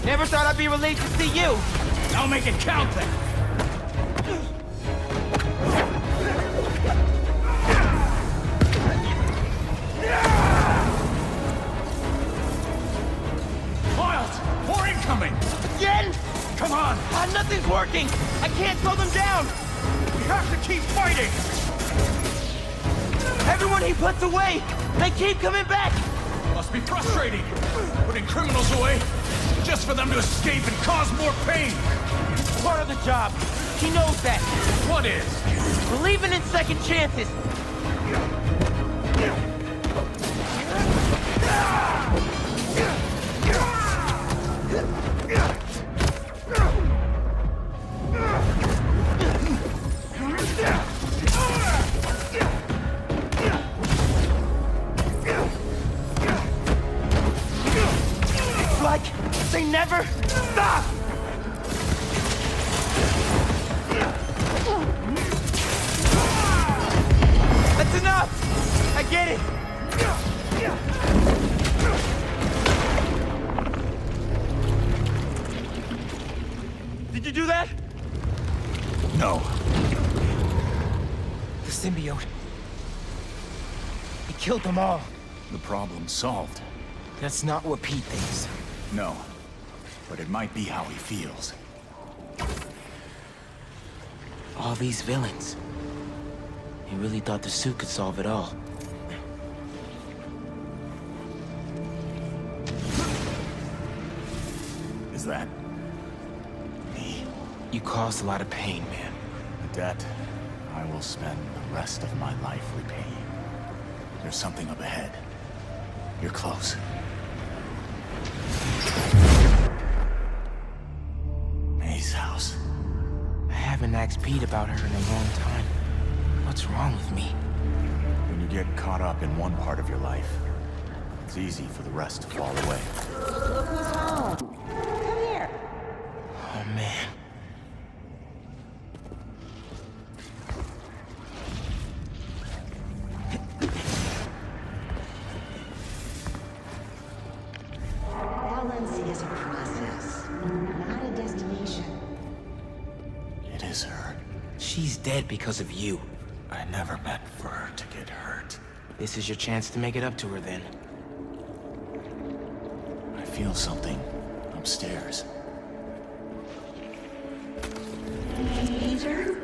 Never thought I'd be relieved to see you! I'll make it count then! Miles! More incoming! Again? Come on! Nothing's working! I can't slow them down! We have to keep fighting! Everyone he puts away! They keep coming back! Must be frustrating! Putting criminals away, just for them to escape and cause more pain! Part of the job. He knows that. What is? Believing in second chances. It's like they never stop! That's enough! I get it! Did you do that? No. The symbiote. It killed them all. The problem's solved. That's not what Pete thinks. No. But it might be how he feels. All these villains. He really thought the suit could solve it all. Is that me? You caused a lot of pain, man. A debt I will spend the rest of my life repaying. There's something up ahead. You're close. May's house. I haven't asked Pete about her in a long time. What's wrong with me? When you get caught up in one part of your life, it's easy for the rest to fall away. Look who's home. Come here. Oh, man. Balance is a process, not a destination. It is her. She's dead because of you. I never meant for her to get hurt. This is your chance to make it up to her, then. I feel something upstairs. Peter?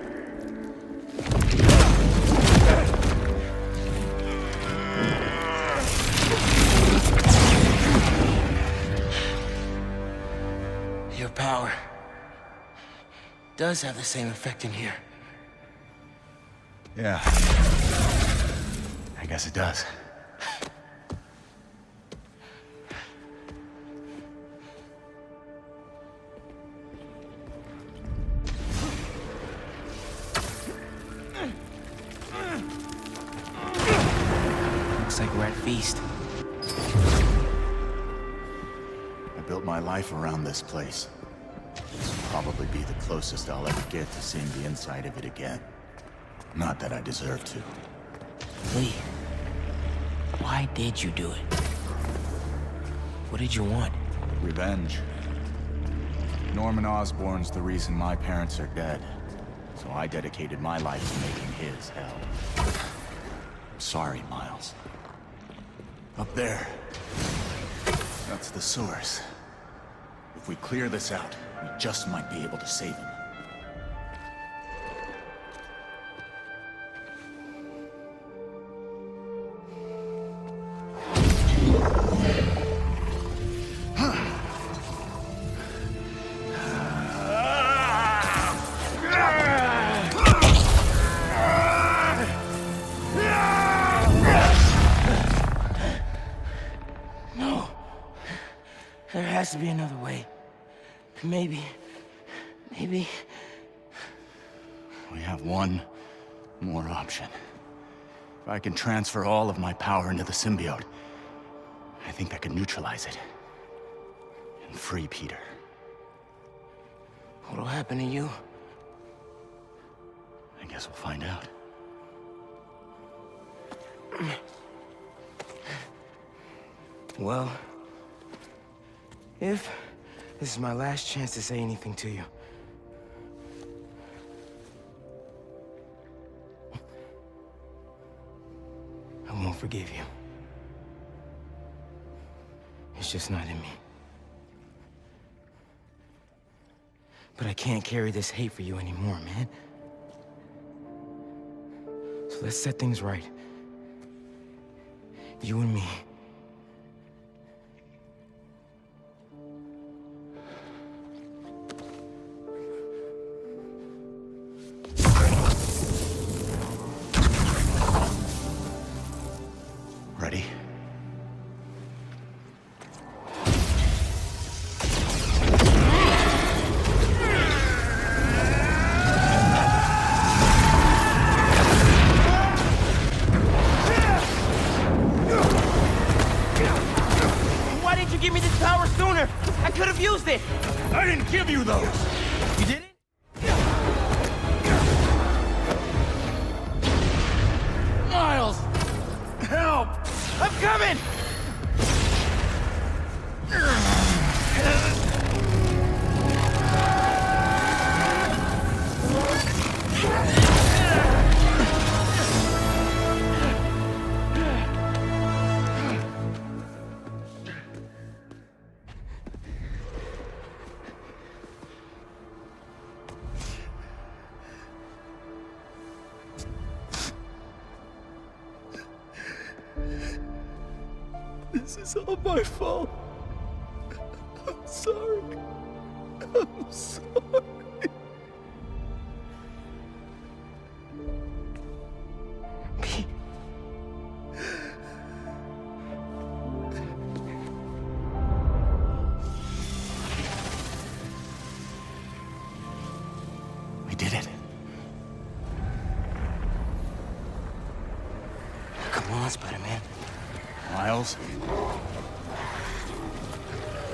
Your power does have the same effect in here. Yeah. I guess it does. Looks like we're at Feast. I built my life around this place. This will probably be the closest I'll ever get to seeing the inside of it again. Not that I deserve to. Lee, why did you do it? What did you want? Revenge. Norman Osborn's the reason my parents are dead. So I dedicated my life to making his hell. I'm sorry, Miles. Up there. That's the source. If we clear this out, we just might be able to save him. No. There has to be another way. Maybe... we have one more option. If I can transfer all of my power into the symbiote, I think I can neutralize it. And free Peter. What'll happen to you? I guess we'll find out. Well, if this is my last chance to say anything to you. I won't forgive you. It's just not in me. But I can't carry this hate for you anymore, man. So let's set things right. You and me. Ready? Why didn't you give me this power sooner? I could have used it. I didn't give you those! You didn't? Miles! Help! I'm coming! This is all my fault. I'm sorry. I'm sorry. We did it. Come on, Spider-Man. Miles?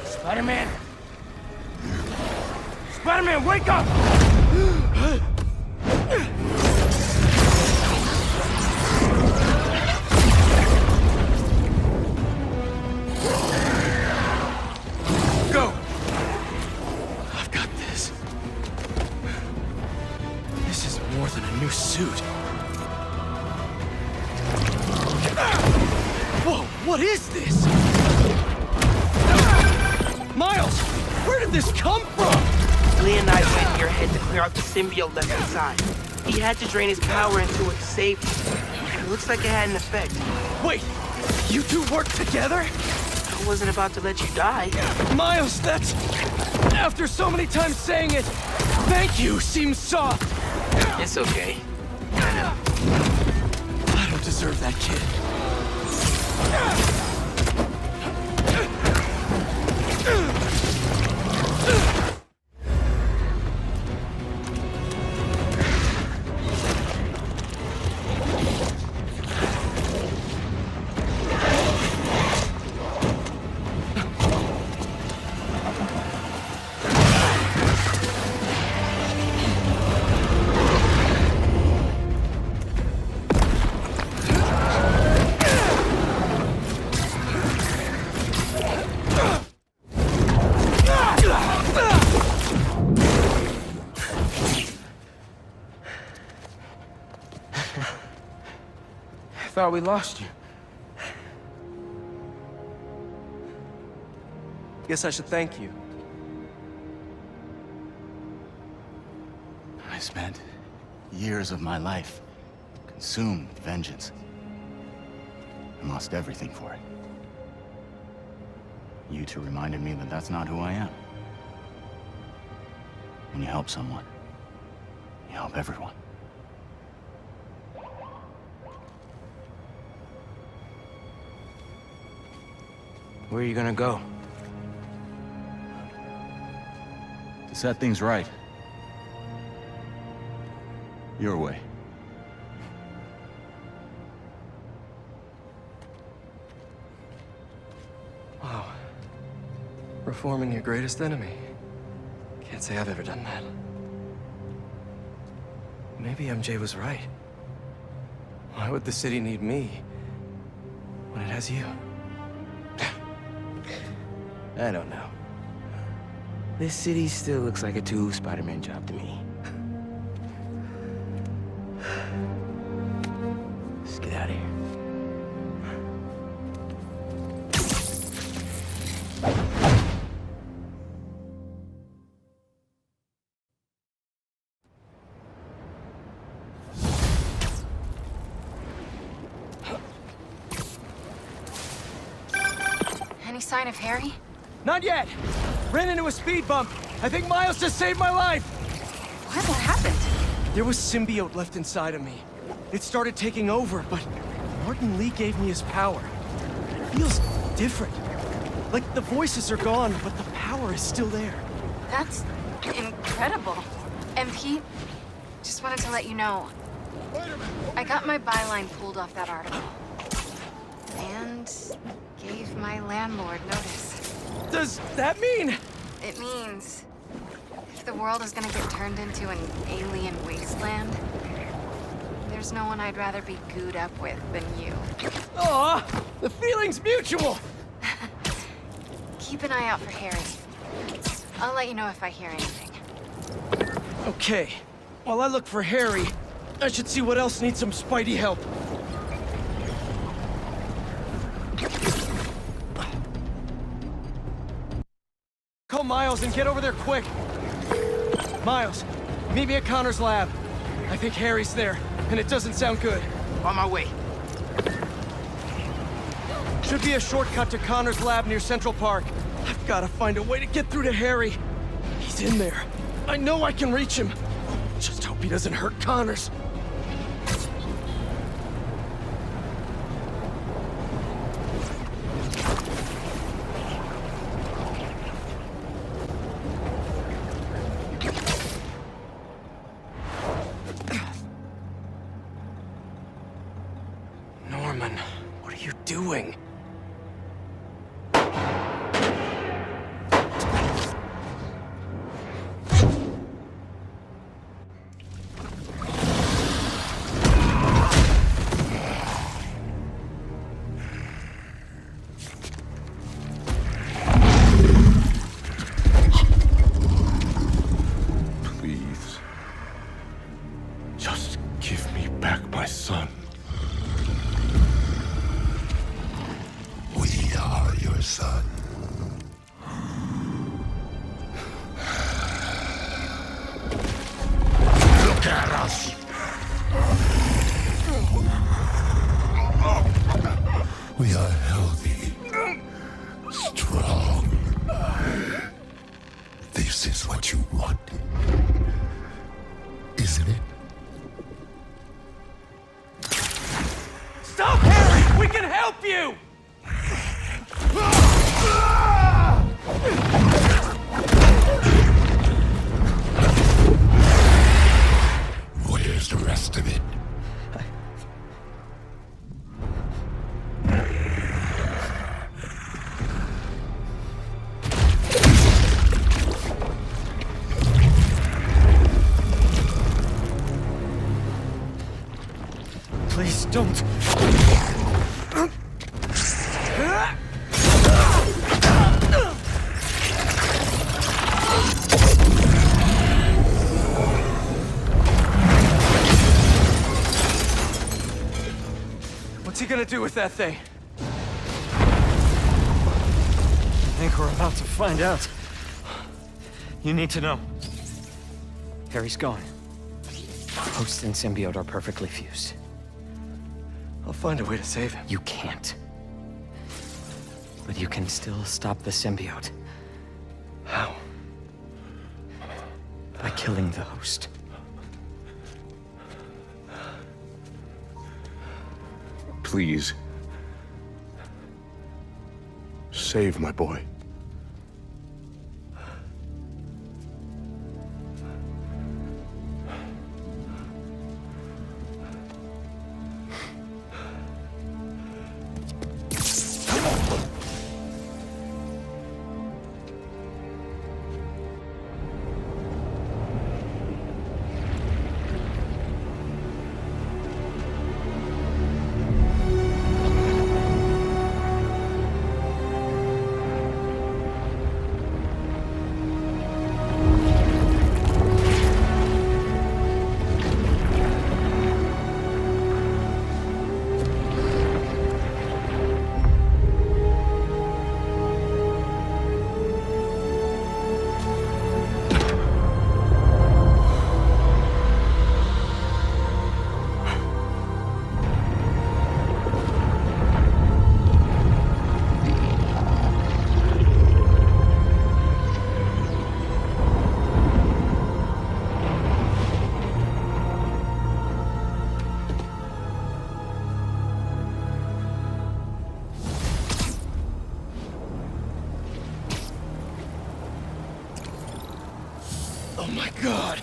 Spider-Man! Spider-Man, wake up! Go! I've got this. This is more than a new suit. Whoa, what is this? Miles, where did this come from? Lee and I went in your head to clear out the symbiote left inside. He had to drain his power into it to save you. It looks like it had an effect. Wait, you two worked together? I wasn't about to let you die. Miles, that's... After so many times saying it, thank you seems soft. It's okay. I don't deserve that kid. I thought we lost you. Guess I should thank you. I spent years of my life consumed with vengeance and lost everything for it. You two reminded me that that's not who I am. When you help someone, you help everyone. Where are you gonna go? To set things right. Your way. Wow. Reforming your greatest enemy. Can't say I've ever done that. Maybe MJ was right. Why would the city need me when it has you? I don't know. This city still looks like a Spider-Man job to me. Let's get out of here. Any sign of Harry? Not yet! Ran into a speed bump. I think Miles just saved my life! What happened? There was symbiote left inside of me. It started taking over, but Martin Lee gave me his power. It feels different. Like the voices are gone, but the power is still there. That's incredible. And Pete, just wanted to let you know, I got my byline pulled off that article. And gave my landlord notice. Does that mean? It means if the world is gonna get turned into an alien wasteland, there's no one I'd rather be gooed up with than you. Aw, the feeling's mutual! Keep an eye out for Harry. I'll let you know if I hear anything. Okay, while I look for Harry, I should see what else needs some Spidey help. Call Miles and get over there quick. Miles, meet me at Connor's lab. I think Harry's there, and it doesn't sound good. On my way. Should be a shortcut to Connor's lab near Central Park. I've got to find a way to get through to Harry. He's in there. I know I can reach him. Just hope he doesn't hurt Connors. Norman, what are you doing? Please. Just give me back my son. We are your son. Look at us. We are healthy, strong. This is what you want, isn't it? Stop, Harry! We can help you! Where's the rest of it? Please don't. What's he gonna do with that thing? I think we're about to find out. You need to know. Harry's gone. Host and symbiote are perfectly fused. I'll find a way to save him. You can't. But you can still stop the symbiote. How? By killing the host. Please. Save my boy. Oh my god.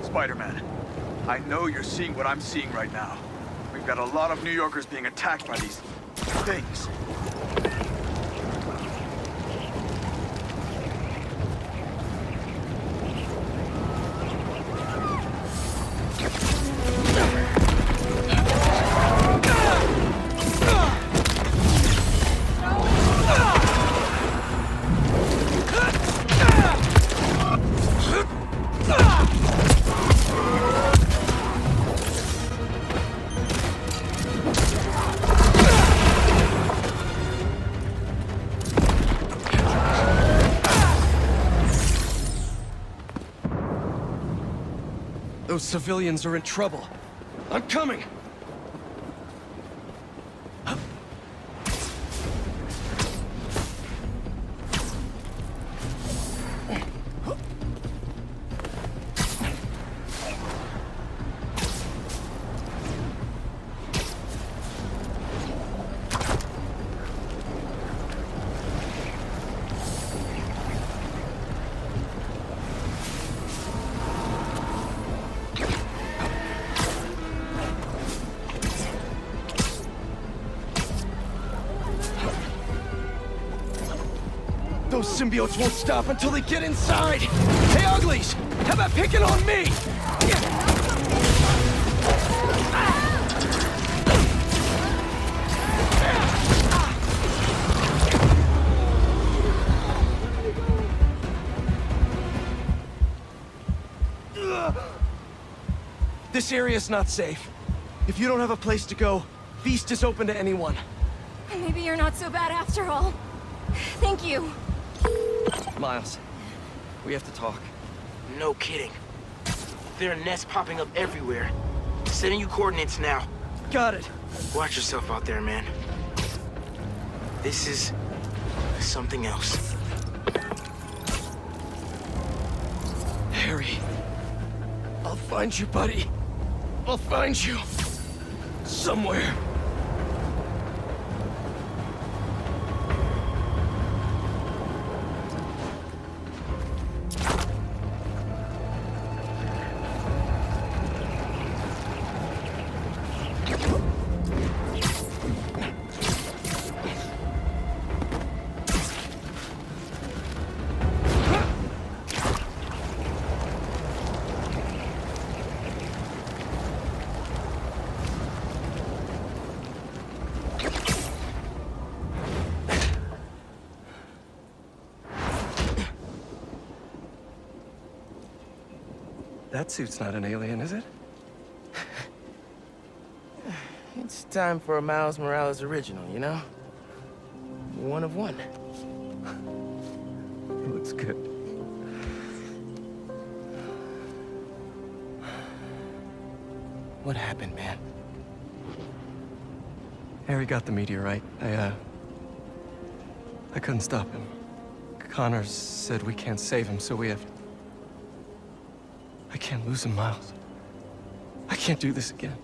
Spider-Man, I know you're seeing what I'm seeing right now. We've got a lot of New Yorkers being attacked by these things. Those civilians are in trouble. I'm coming! Those symbiotes won't stop until they get inside! Hey, Uglies! How about picking on me? This area's not safe. If you don't have a place to go, Feast is open to anyone. Maybe you're not so bad after all. Thank you. Miles, we have to talk. No kidding. There are nests popping up everywhere. Sending you coordinates now. Got it. Watch yourself out there, man. This is something else. Harry, I'll find you, buddy. I'll find you. Somewhere. That suit's not an alien, is it? It's time for a Miles Morales original, you know? One of one. It looks good. What happened, man? Harry got the meteorite. I couldn't stop him. Connors said we can't save him, so we have... I can't lose him, Miles. I can't do this again.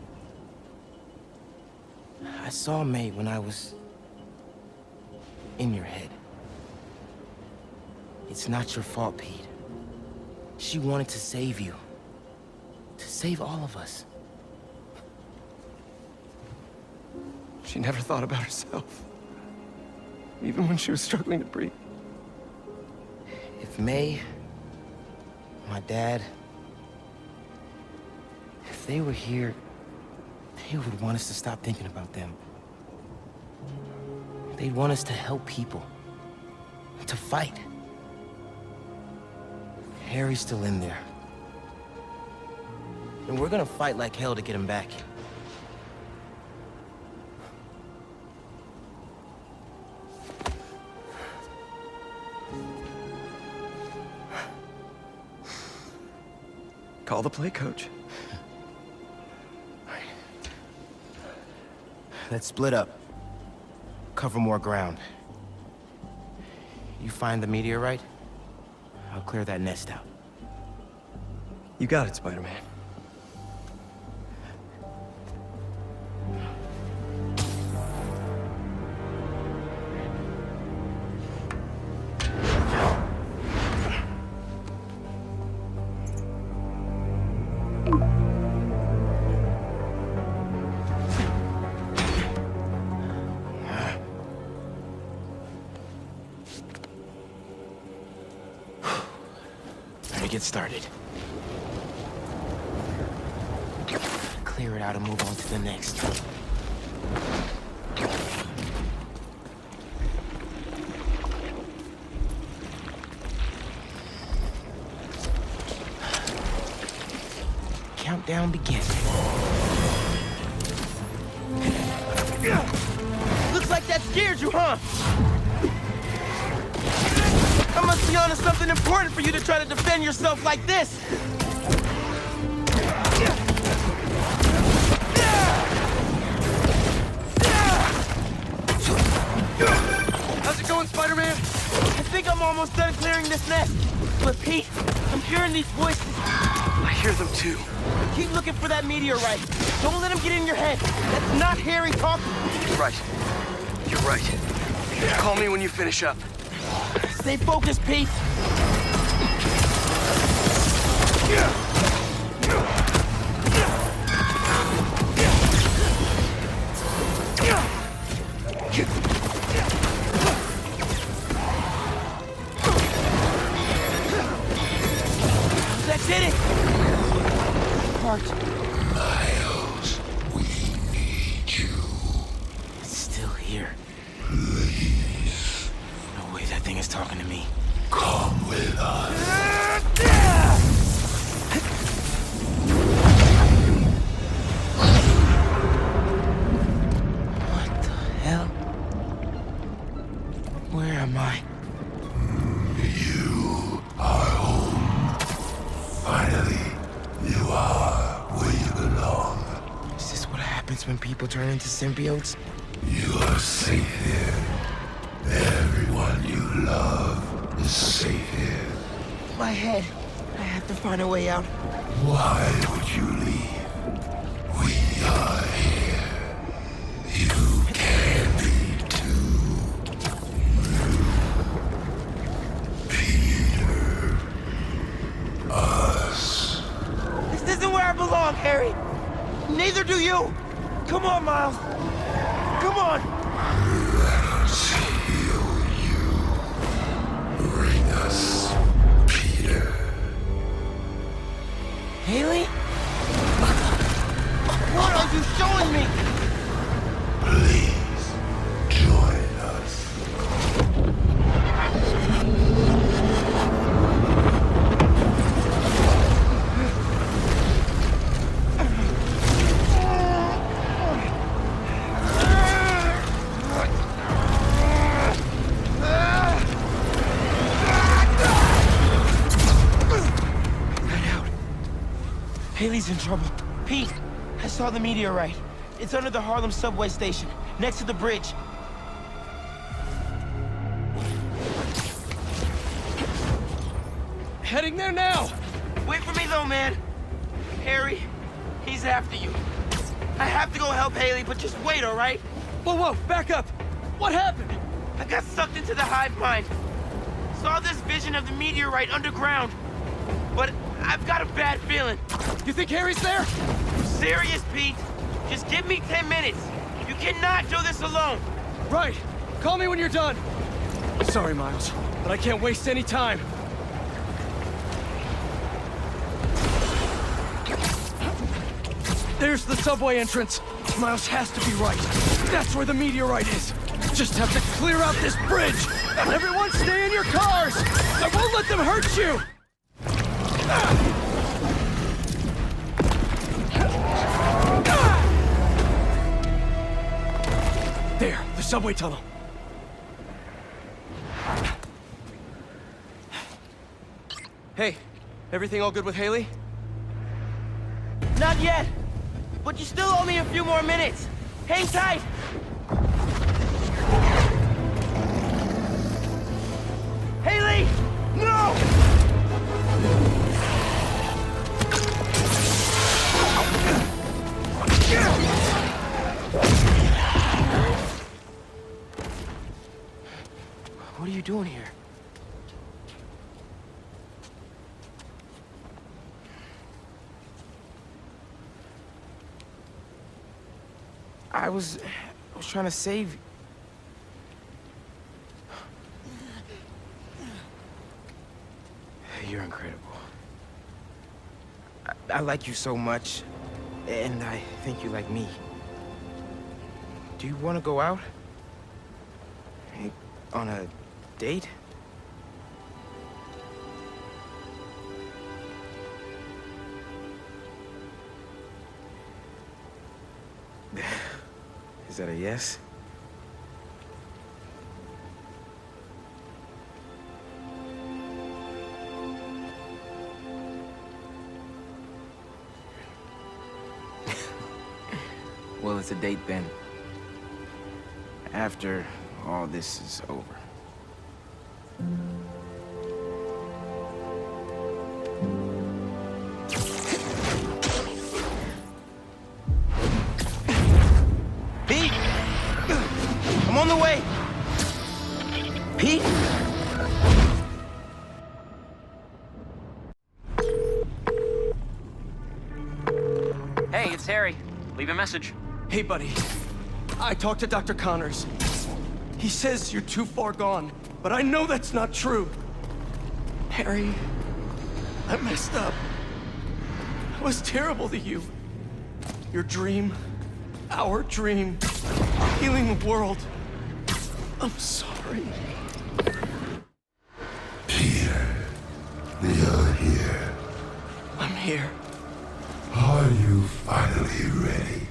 I saw May when I was... in your head. It's not your fault, Pete. She wanted to save you. To save all of us. She never thought about herself. Even when she was struggling to breathe. If May, my dad, if they were here, they would want us to stop thinking about them. They'd want us to help people. To fight. Harry's still in there. And we're gonna fight like hell to get him back. Call the play, coach. Let's split up. Cover more ground. You find the meteorite, I'll clear that nest out. You got it, Spider-Man. to get started. Clear it out and move on to the next. Countdown begins. Looks like that scared you, huh? I must be onto something important for you to try to defend yourself like this. How's it going, Spider-Man? I think I'm almost done clearing this nest. But Pete, I'm hearing these voices. I hear them too. Keep looking for that meteorite. Don't let him get in your head. That's not Harry talking. Right. You're right. Call me when you finish up. Stay focused, Pete. That's it. Part. Miles, we need you. It's still here. Please. No way that thing is talking to me. Come with us. What the hell? Where am I? You are home. Finally, you are where you belong. Is this what happens when people turn into symbiotes? You are safe here. Everyone you love is safe here. My head. I have to find a way out. Why would you leave? We are here. You can be too. Peter. Us. This isn't where I belong, Harry. Neither do you. Come on, Miles. Come on. Let us heal you. Bring us Peter. Haley? What are you showing me? Please, join us. Haley's in trouble. Pete, I saw the meteorite. It's under the Harlem subway station, next to the bridge. Heading there now! Wait for me though, man. Harry, he's after you. I have to go help Haley, but just wait, all right? Whoa, back up! What happened? I got sucked into the hive mind. Saw this vision of the meteorite underground. But I've got a bad feeling. You think Harry's there? I'm serious, Pete. Just give me 10 minutes. You cannot do this alone. Right. Call me when you're done. Sorry, Miles, but I can't waste any time. There's the subway entrance. Miles has to be right. That's where the meteorite is. Just have to clear out this bridge. Everyone stay in your cars. I won't let them hurt you. There, the subway tunnel. Hey, everything all good with Haley? Not yet. But you still owe me a few more minutes. Hang tight. Haley! No! What are you doing here? I was trying to save you. You're incredible. I like you so much, and I think you like me. Do you want to go out? On a date? Is that a yes? Well, it's a date then. After all this is over. Pete! I'm on the way! Pete? Hey, it's Harry. Leave a message. Hey, buddy. I talked to Dr. Connors. He says you're too far gone, but I know that's not true. Harry, I messed up. I was terrible to you. Your dream, our dream, healing the world. I'm sorry. Peter, we are here. I'm here. Are you finally ready?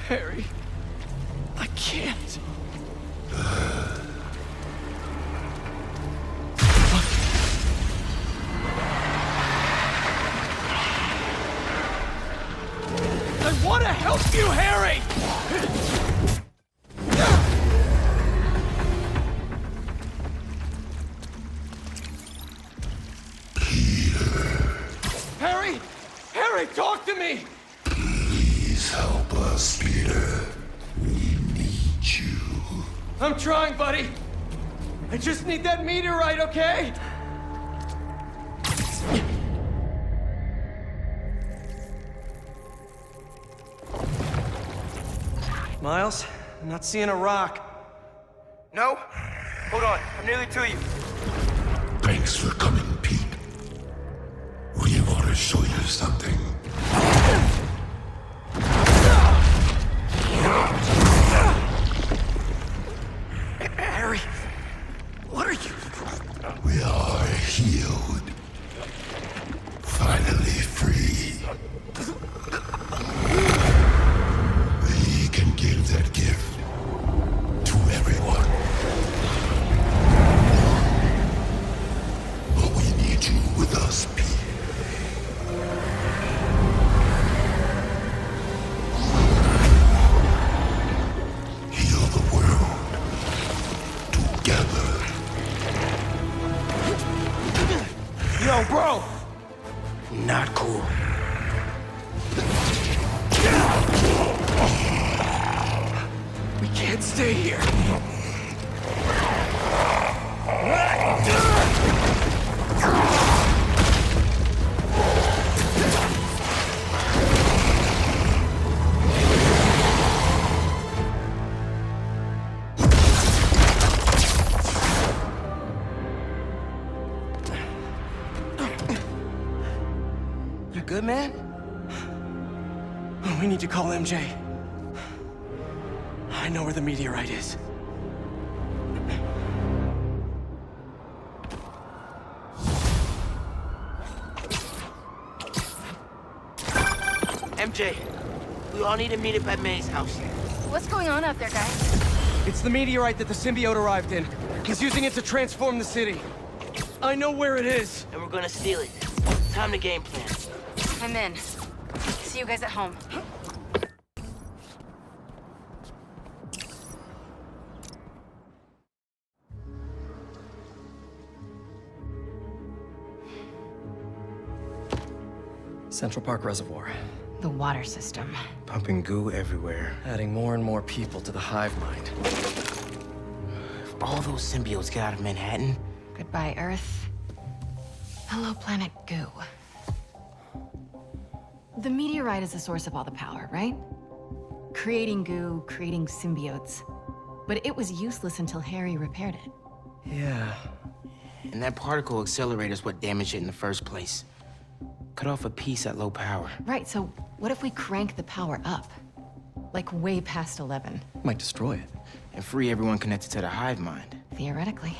Harry, I can't. I want to help you, Harry! Harry! Harry, talk to me! Please help us, Peter. We need you. I'm trying, buddy. I just need that meteorite, okay? Miles, I'm not seeing a rock. No? Hold on, I'm nearly to you. Thanks for coming, Pete. We want to show you something. Harry, what are you? We are healed. Finally free. We can give that gift to everyone. But we need you with us, Pete. Heal the world. Together. Yo, bro! Not cool. We can't stay here. You good, man? We need to call MJ. I know where the meteorite is. MJ, we all need to meet up at May's house. What's going on out there, guys? It's the meteorite that the symbiote arrived in. He's using it to transform the city. I know where it is. And we're gonna steal it. Time to game plan. I'm in. See you guys at home. Central Park Reservoir. The water system. Pumping goo everywhere. Adding more and more people to the hive mind. If all those symbiotes get out of Manhattan... Goodbye, Earth. Hello, planet goo. The meteorite is the source of all the power, right? Creating goo, creating symbiotes. But it was useless until Harry repaired it. Yeah. And that particle accelerator is what damaged it in the first place. cut off a piece at low power. Right, so what if we crank the power up? Like way past 11? Might destroy it. And free everyone connected to the hive mind. Theoretically.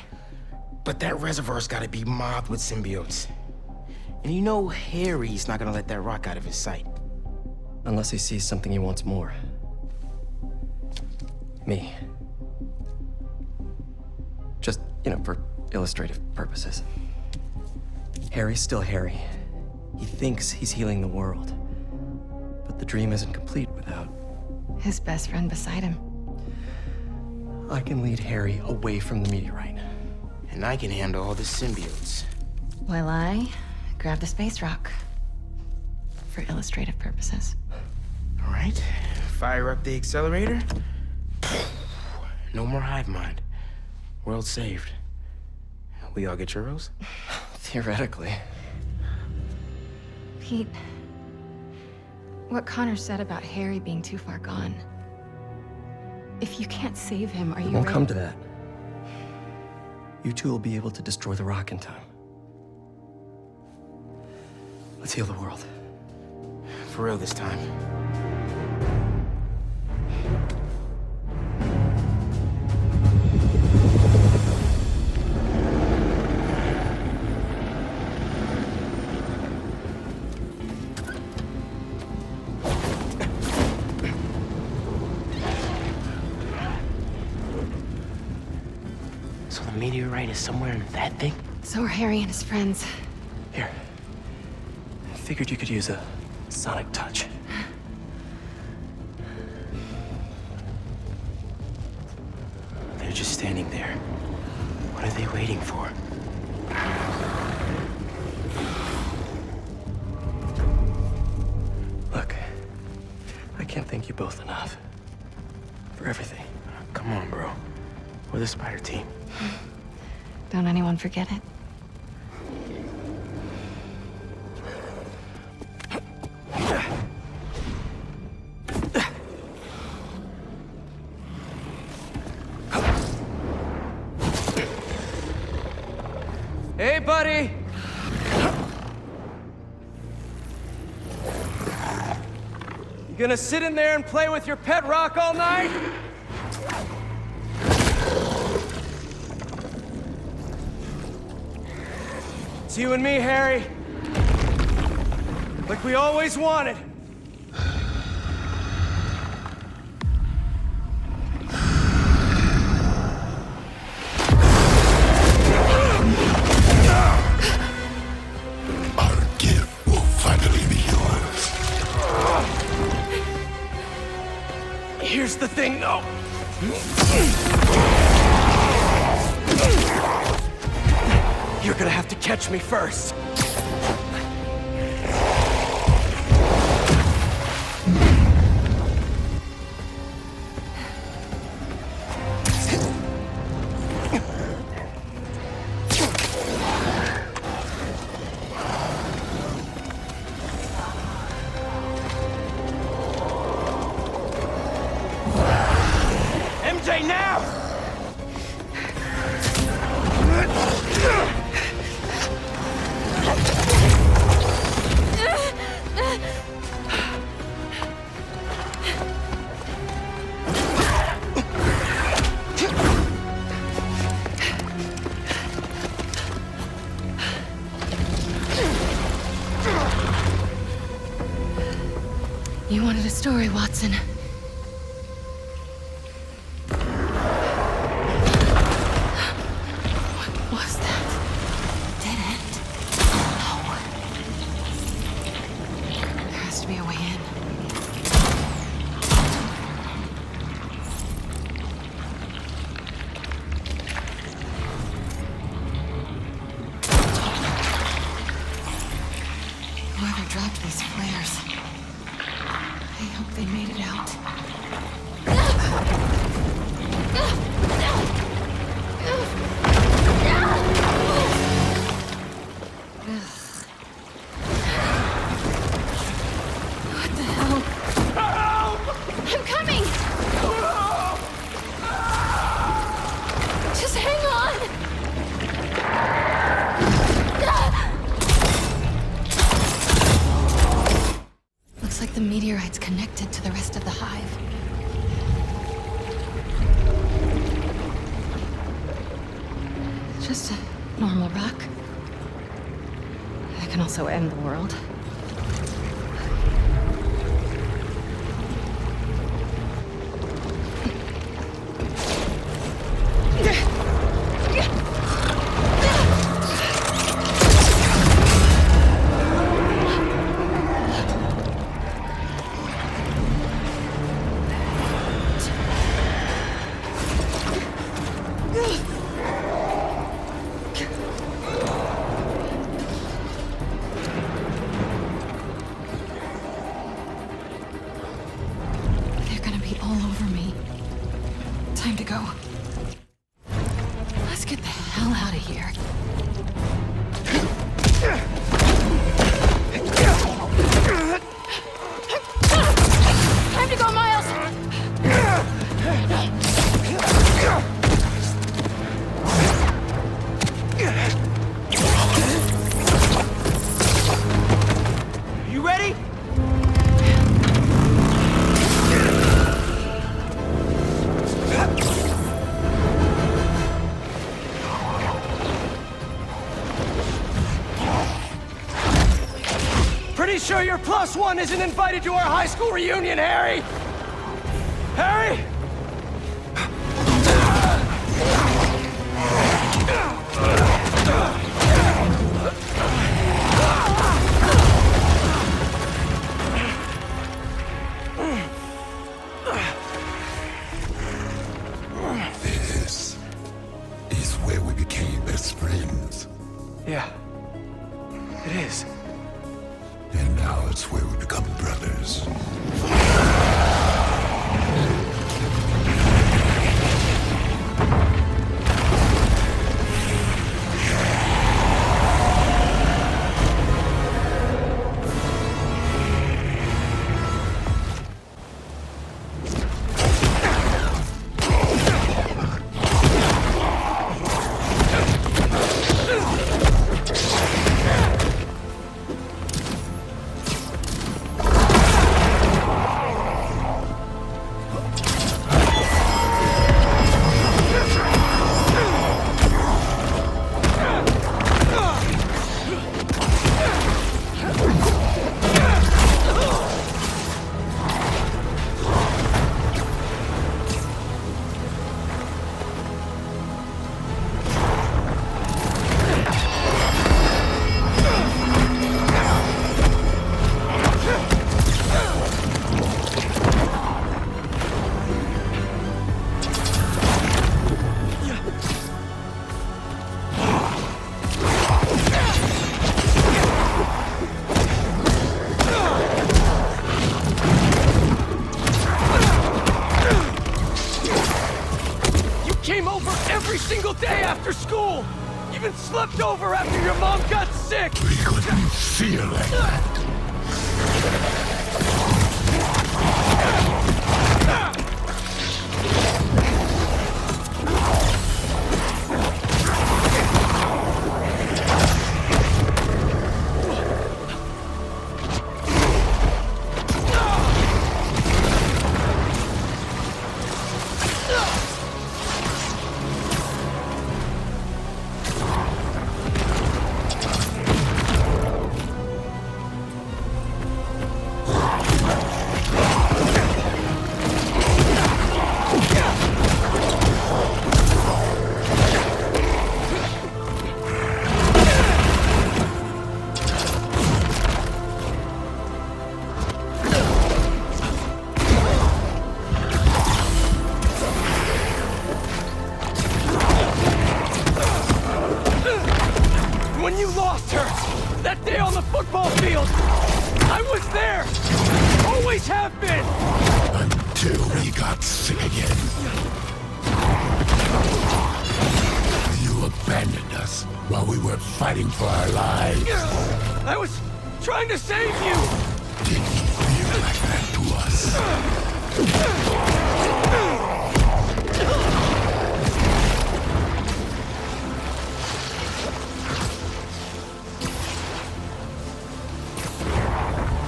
But that reservoir's gotta be mobbed with symbiotes. And you know Harry's not gonna let that rock out of his sight. Unless he sees something he wants more. Me. Just, for illustrative purposes. Harry's still Harry. He thinks he's healing the world. But the dream isn't complete without... his best friend beside him. I can lead Harry away from the meteorite. And I can handle all the symbiotes. While I grab the space rock. For illustrative purposes. All right, fire up the accelerator. No more hive mind. World saved. We all get churros? Theoretically. Pete, what Connor said about Harry being too far gone. If you can't save him, are you Won't ready? come to that. You two will be able to destroy the rock in time. Let's heal the world. For real this time. So the meteorite is somewhere in that thing? So are Harry and his friends. Here. I figured you could use a sonic touch. They're just standing there. What are they waiting for? Look, I can't thank you both enough. For everything. Come on, bro. We're the Spider team. Don't anyone forget it. Hey, buddy! You gonna sit in there and play with your pet rock all night? It's you and me, Harry. Like we always wanted. Our gift will finally be yours. Here's the thing, though. You're gonna have to catch me first. MJ, now! You wanted a story, Watson. What was that? Dead end? No. There has to be a way in. Whoever dropped these flares, I hope they made it out. meteorite's connected to the rest of the hive. Just a normal rock. That can also end the world. Sure your +1 isn't invited to our high school reunion, Harry? Harry? This is where we became best friends. Yeah, it is. And now it's where we become brothers. Slept over after your mom got sick! We couldn't feel like that. When you lost her, that day on the football field, I was there! Always have been! Until we got sick again. You abandoned us while we were fighting for our lives. I was trying to save you! Didn't feel like that to us.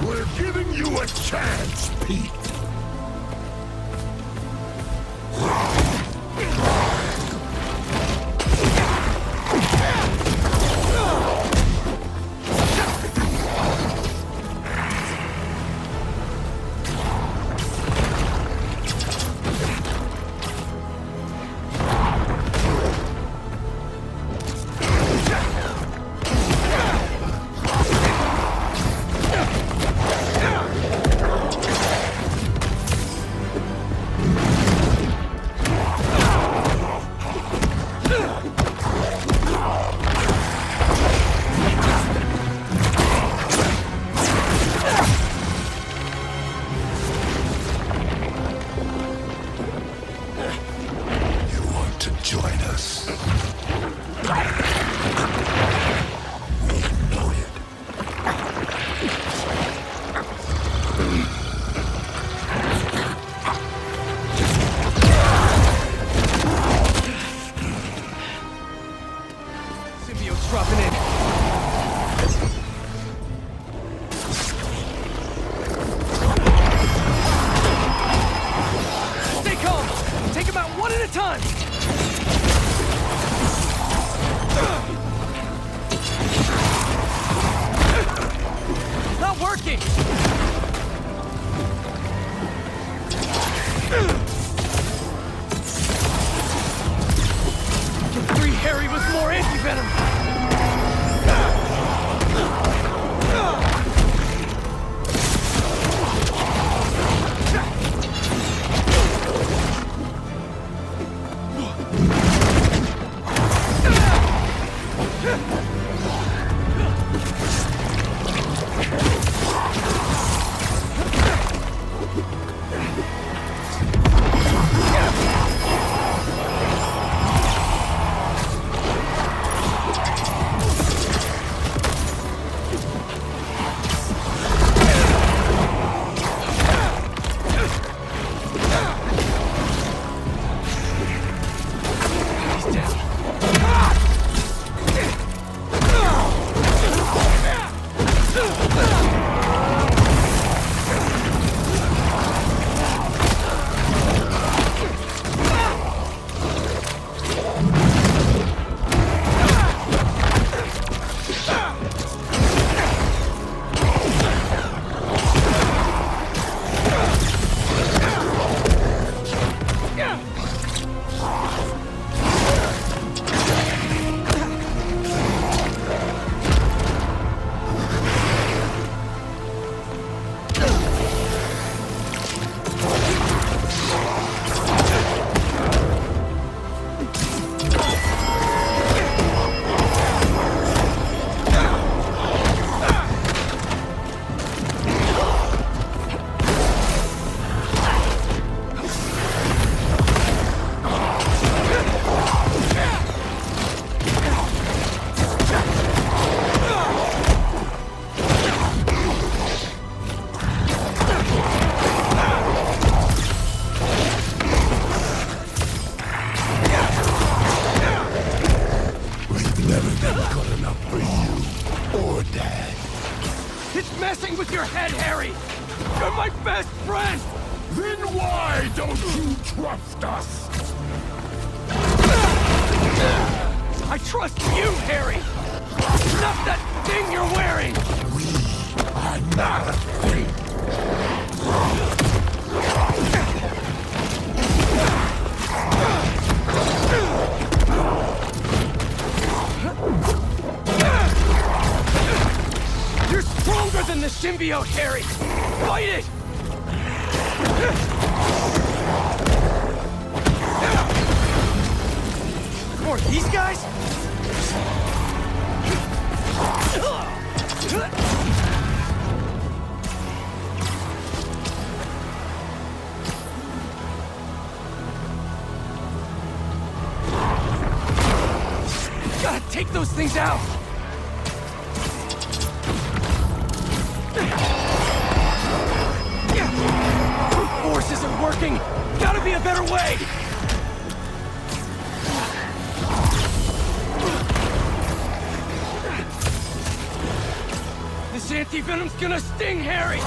We're giving you a chance, Pete. Dropping in. Stay calm. Take them out one at a time. Not working. Get free, Harry, with more anti-venom. Messing with your head, Harry! You're my best friend! Then why don't you trust us? I trust you, Harry! Not that thing you're wearing! We are not a thing! You're stronger than the symbiote, Harry! Fight it! More of these guys? Gotta take those things out! Brute force isn't working! Gotta be a better way! This anti-venom's gonna sting Harry!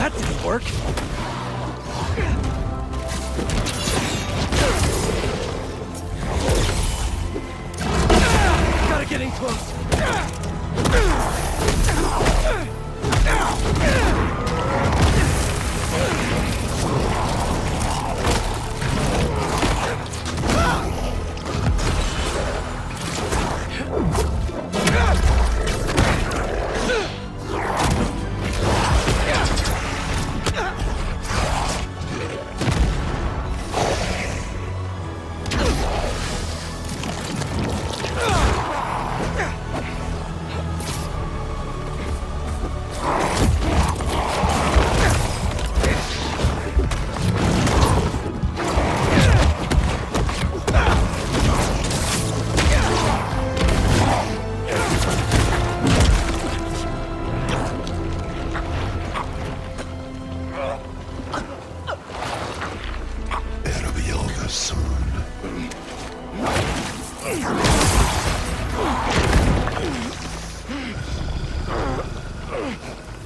that didn't work. Gotta get in close.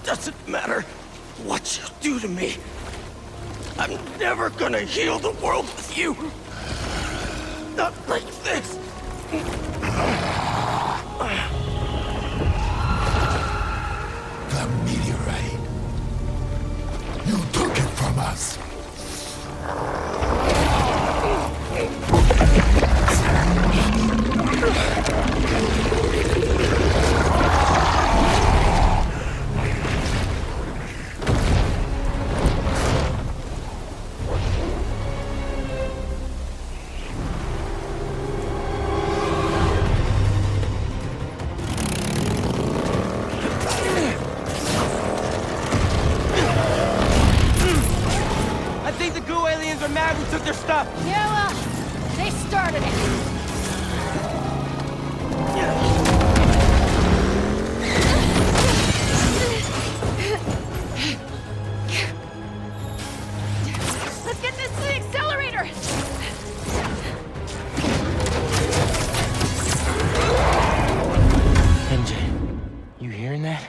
Doesn't matter what you do to me. I'm never gonna heal the world with you. Not like this. The meteorite. You took it from us. I think the goo aliens are mad we took their stuff. Yeah, well, they started it. Let's get this to the accelerator! MJ, you hearing that?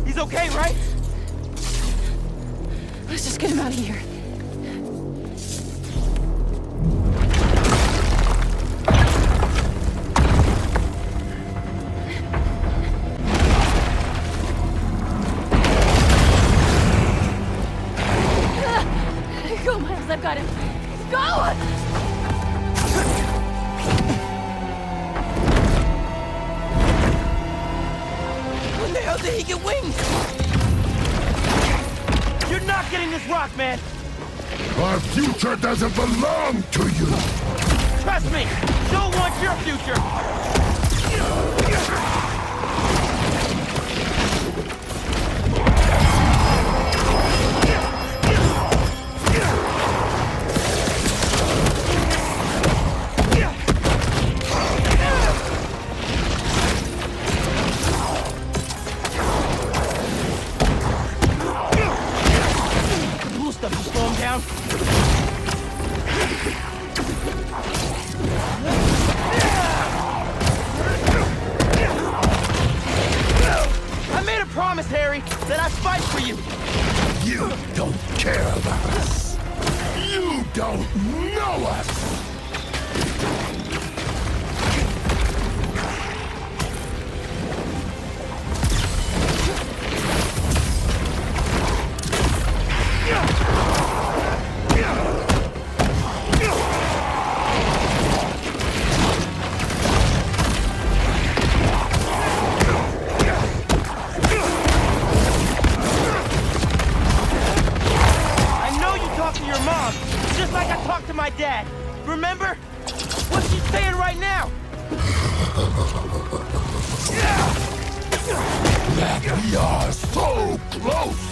He's okay, right? Let's just get him out of here. Go, Miles, I've got him. Go! When the hell did he get wings? You're not getting this rock, man! Our future doesn't belong to you! Trust me! Don't want your future! The blue stuff will slow him down. I made a promise, Harry, that I'd fight for you. You don't care about us. You don't know us. I know you talked to your mom, just like I talked to my dad. Remember? close!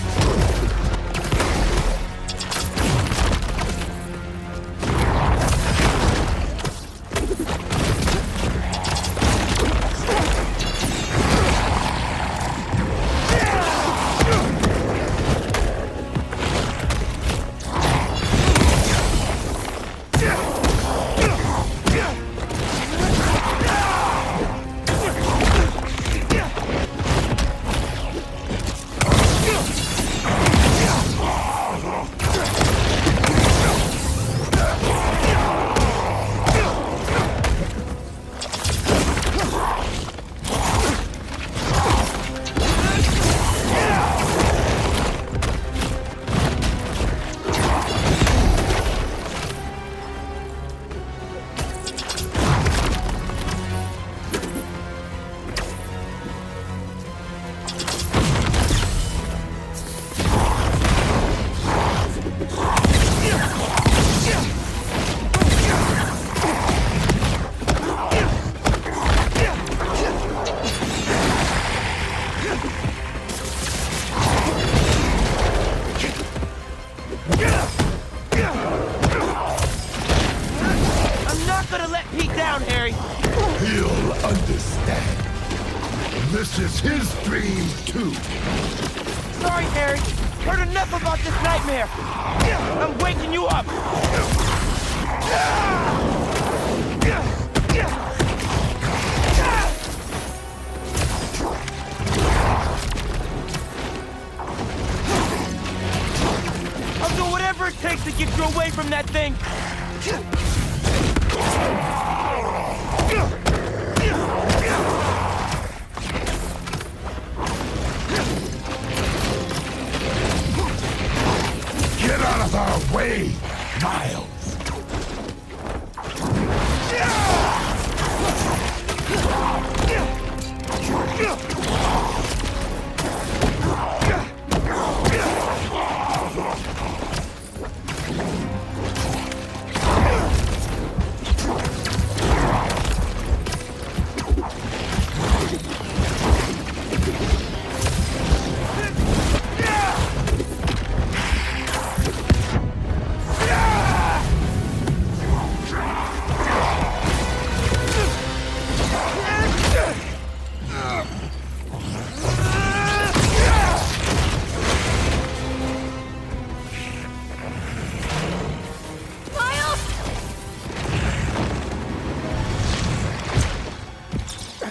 I'm not gonna let Pete down, Harry! He'll understand. This is his dream, too. Sorry, Harry. Heard enough about this nightmare. I'm waking you up. I'll do whatever it takes to get you away from that thing. Get out of our way, Miles!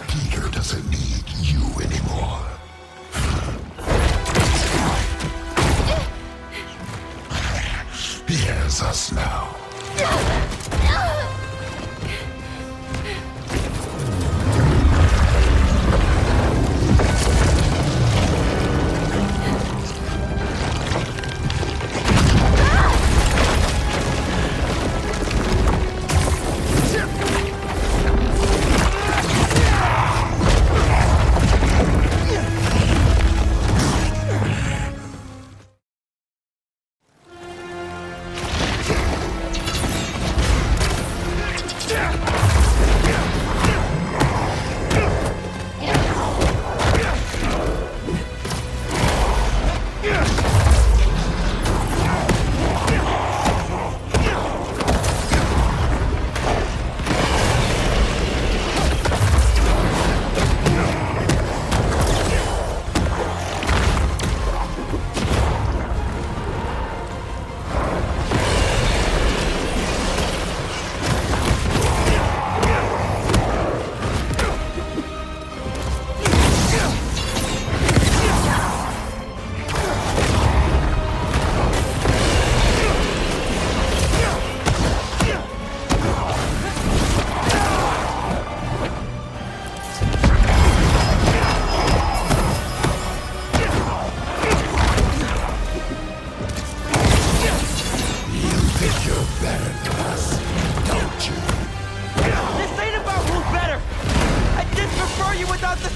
Peter doesn't need you anymore. He has us now.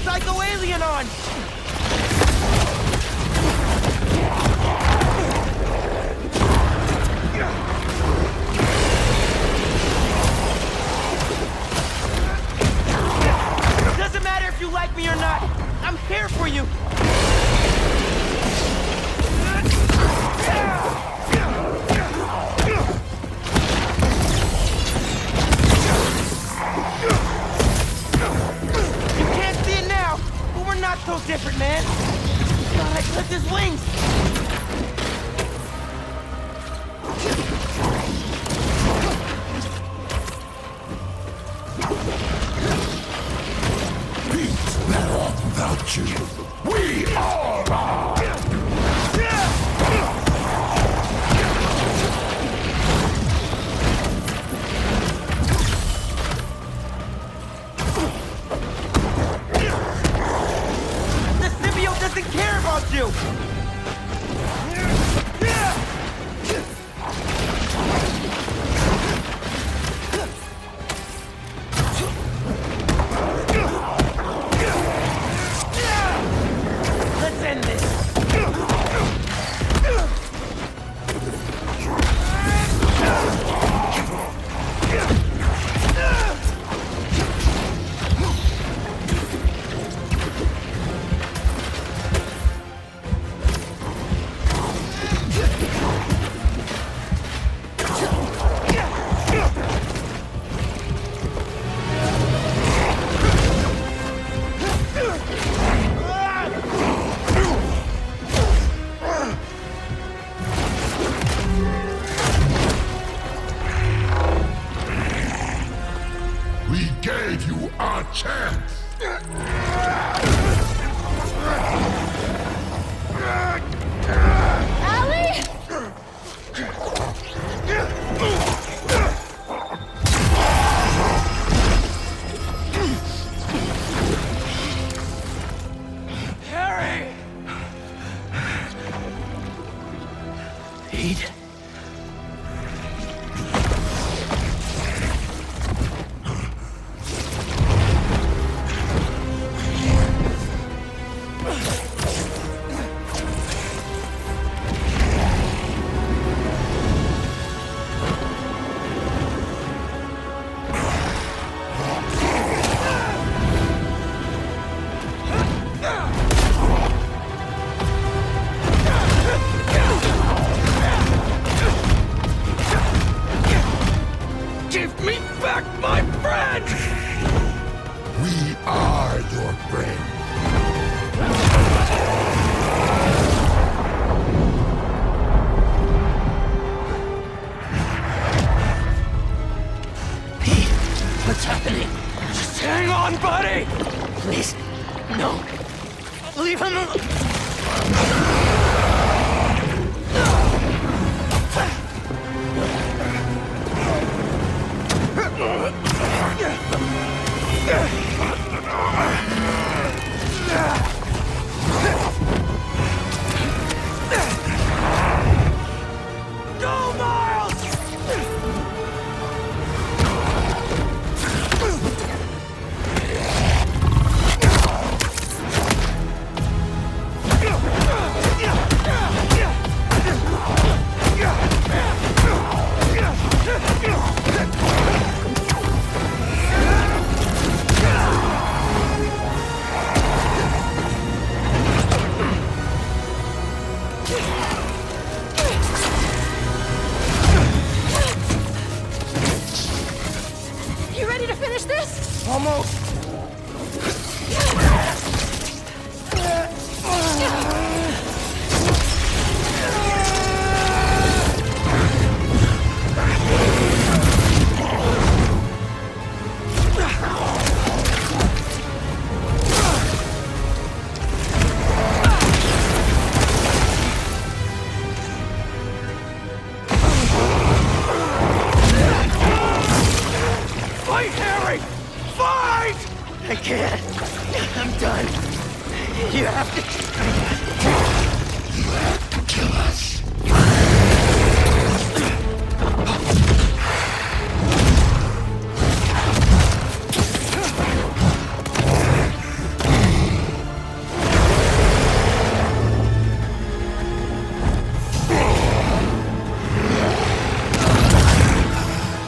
psycho-alien on! Doesn't matter if you like me or not. I'm here for you. Can't see it now, but we're not so different, man. God, I clipped his wings. Beats better off without you. We all are! The symbiote doesn't care about you! Let's end this! We gave you our chance! Allie! Harry! Pete? Give me back my friend! We are your friend. Pete, what's happening? Just hang on, buddy! Please, no. Leave him alone. Go, Miles! You ready to finish this? Almost. Fight, Harry! Fight! I can't. I'm done. You have to... You have to kill us.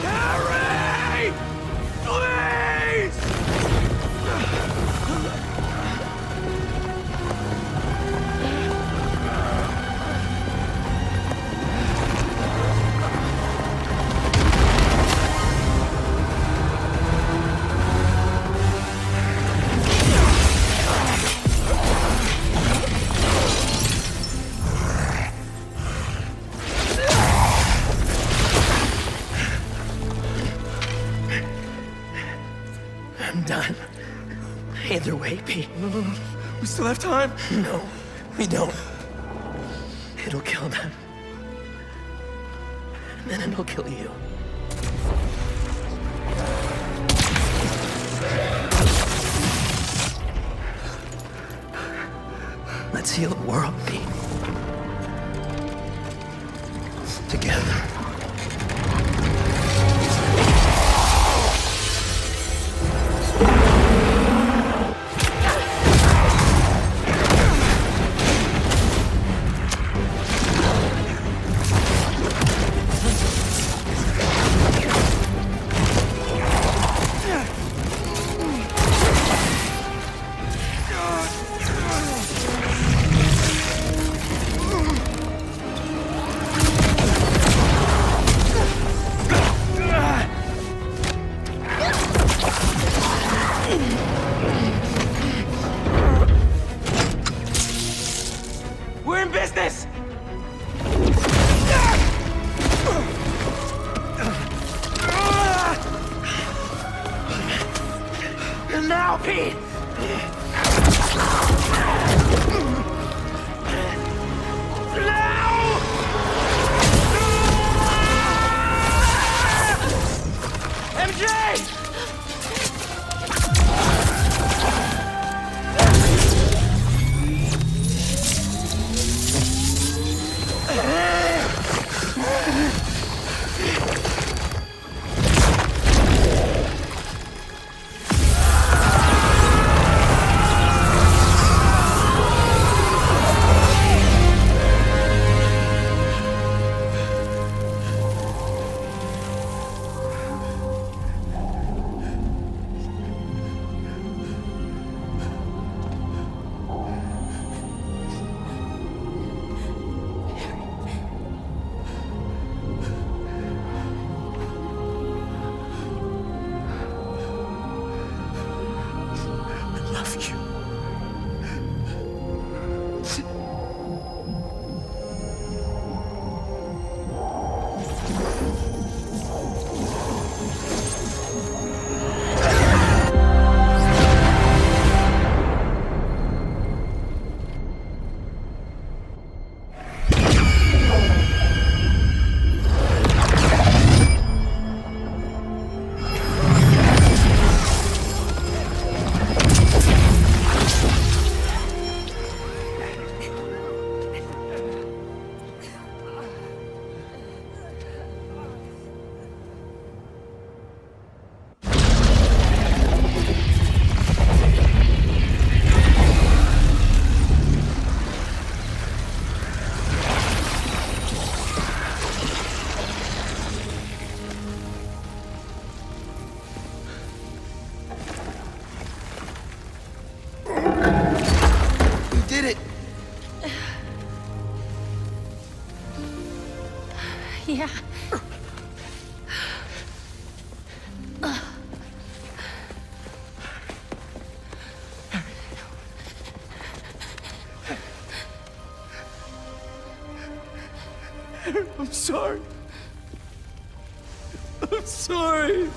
Harry! Please! No. We still have time. No, we don't. It'll kill them. And then it'll kill you. Let's heal the world, Pete. Together. We're in business! And now, Pete! MJ! Yeah. I'm sorry. I'm sorry.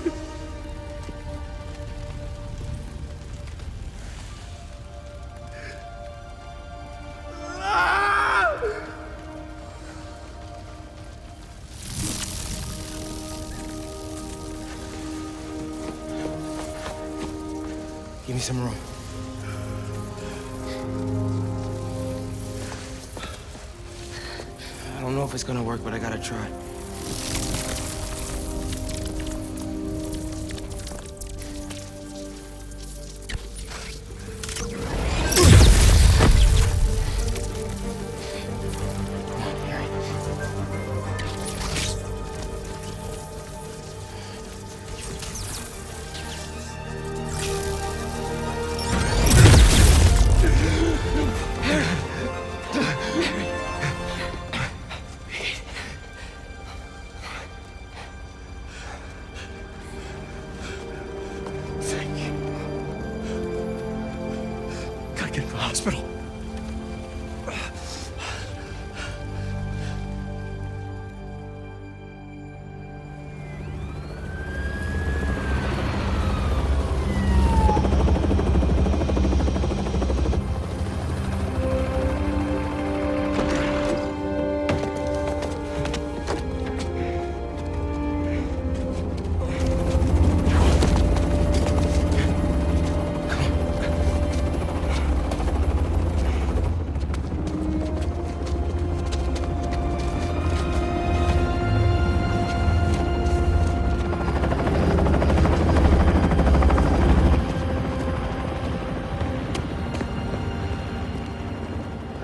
Give me some room. I don't know if it's gonna work, but I gotta try. Get to the hospital.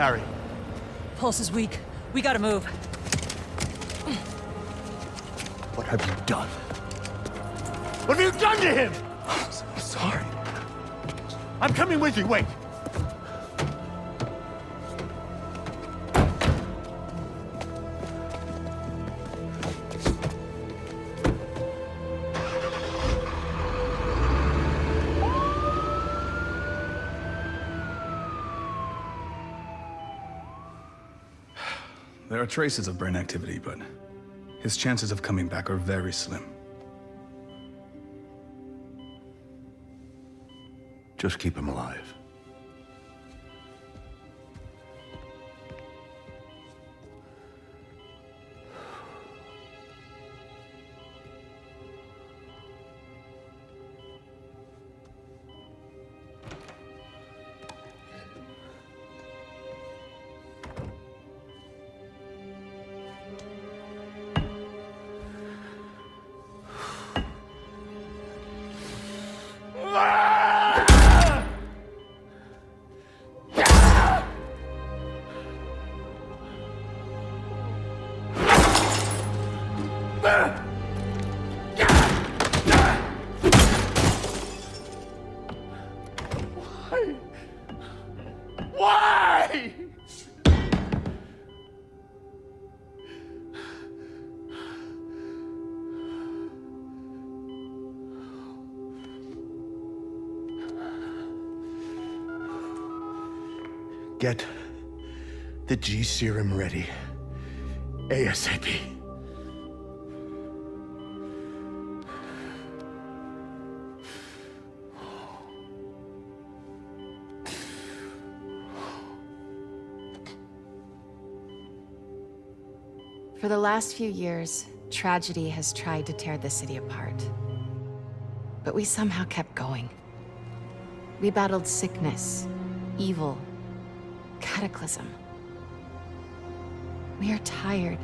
Harry. Pulse is weak. We gotta move. What have you done? What have you done to him? I'm sorry. I'm coming with you, wait. There are traces of brain activity, but his chances of coming back are very slim. Just keep him alive. Why? Get the G serum ready. ASAP. For the last few years, tragedy has tried to tear the city apart. But we somehow kept going. We battled sickness, evil, cataclysm. We are tired,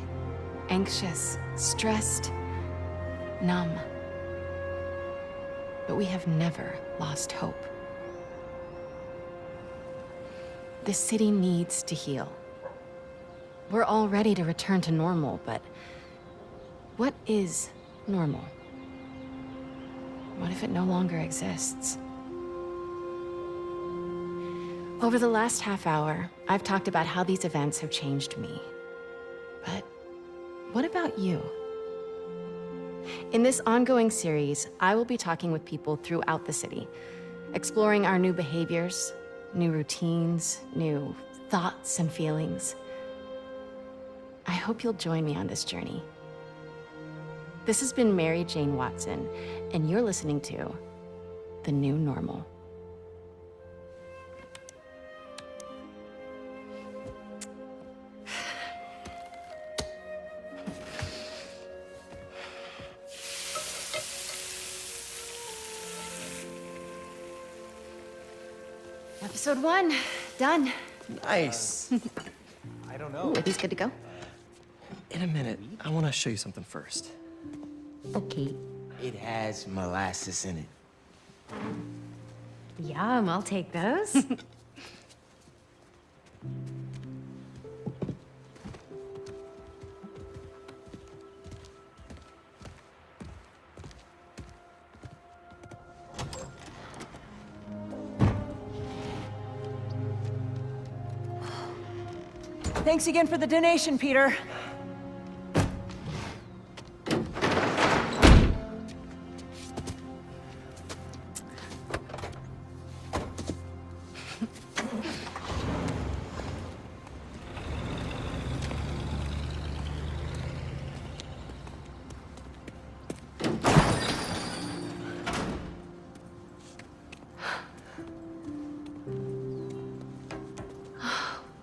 anxious, stressed, numb. But we have never lost hope. The city needs to heal. We're all ready to return to normal, but what is normal? What if it no longer exists? Over the last half hour, I've talked about how these events have changed me. But what about you? In this ongoing series, I will be talking with people throughout the city, exploring our new behaviors, new routines, new thoughts and feelings. I hope you'll join me on this journey. This has been Mary Jane Watson, and you're listening to The New Normal. Episode 1, done. Nice. I don't know. Ooh, are these good to go? In a minute, I want to show you something first. Okay. It has molasses in it. Yum, I'll take those. Thanks again for the donation, Peter.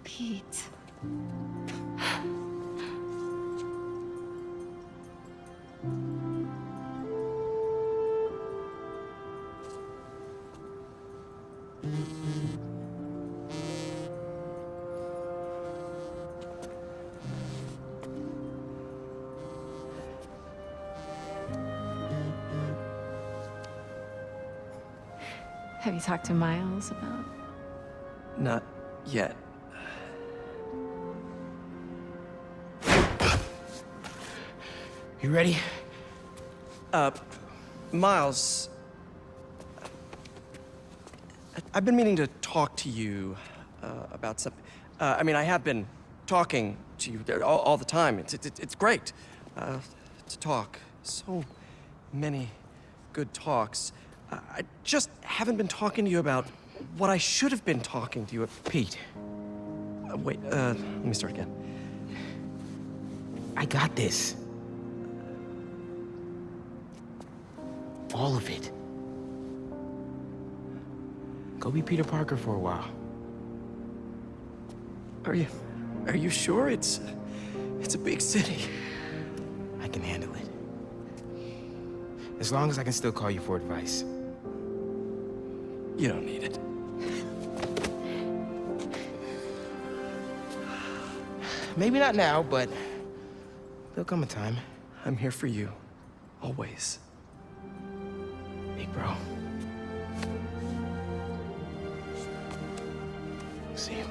Pete. Have you talked to Miles about? Not yet. You ready? Miles, I've been meaning to talk to you about something. I mean, I have been talking to you all the time. It's great to talk. So many good talks. I just haven't been talking to you about what I should have been talking to you about. Pete. Wait, let me start again. I got this. All of it. Go be Peter Parker for a while. Are you sure? It's a big city. I can handle it. As long as I can still call you for advice. You don't need it. Maybe not now, but there'll come a time. I'm here for you. Always. Big bro. See you.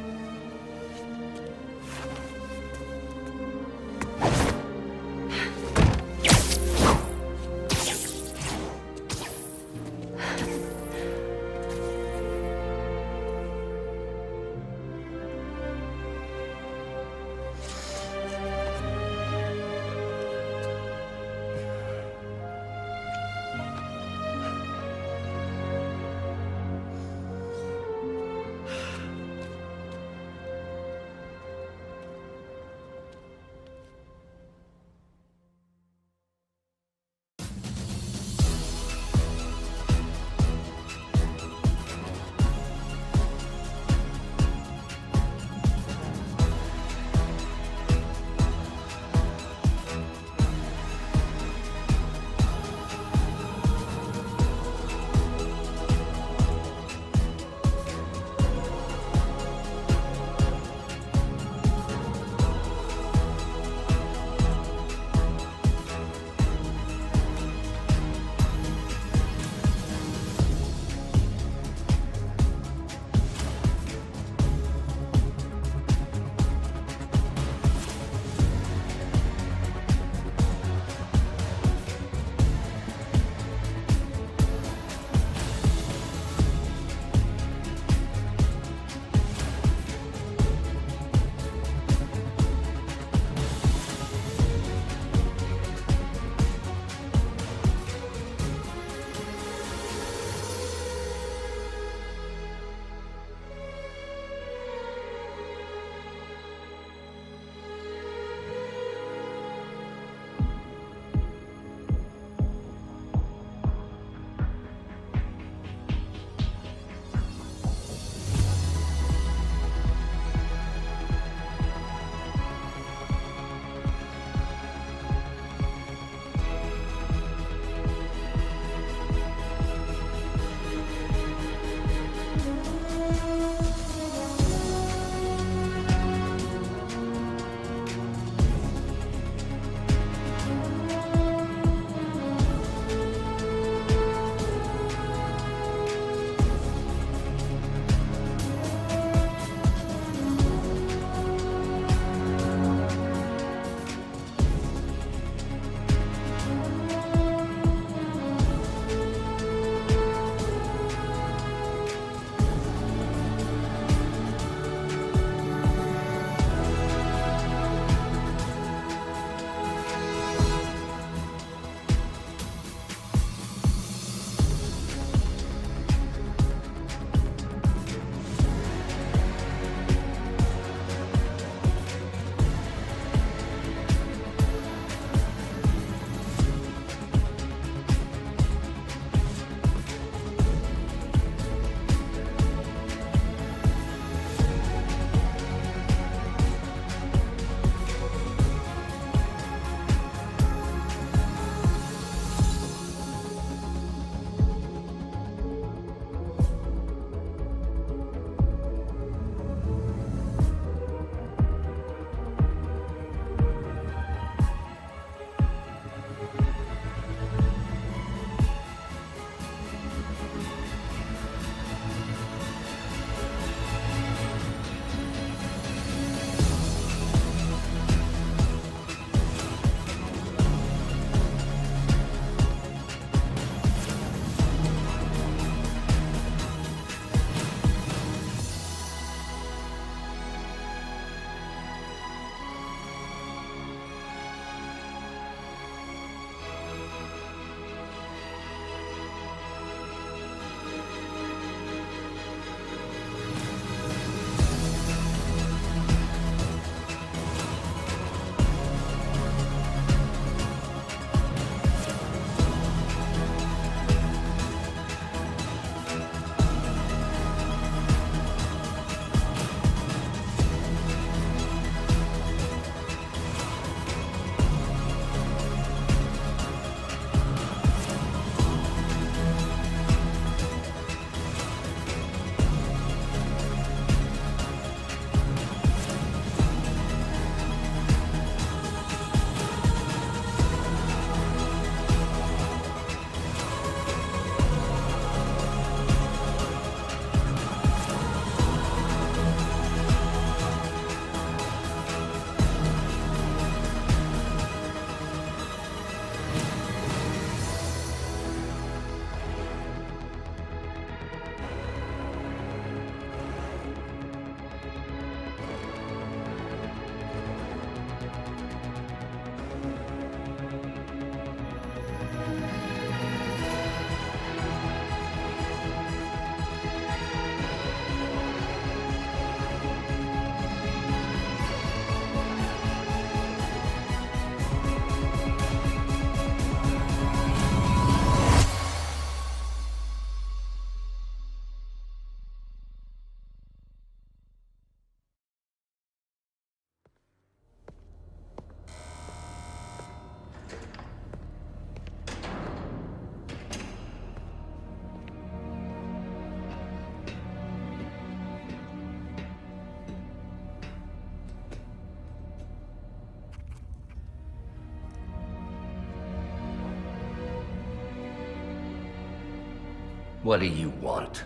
What do you want?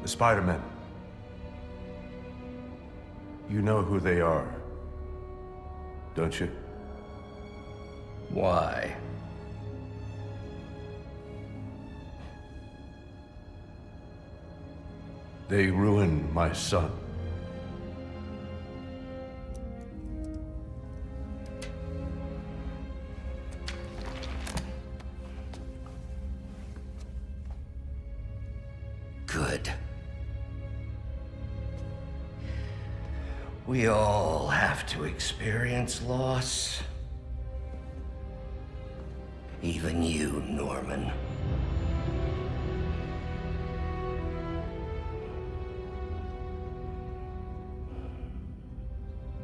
The Spider-Man. You know who they are, don't you? Why? They ruined my son. Good. We all have to experience loss. Even you, Norman.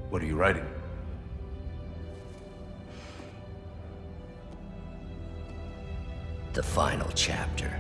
What are you writing? The final chapter.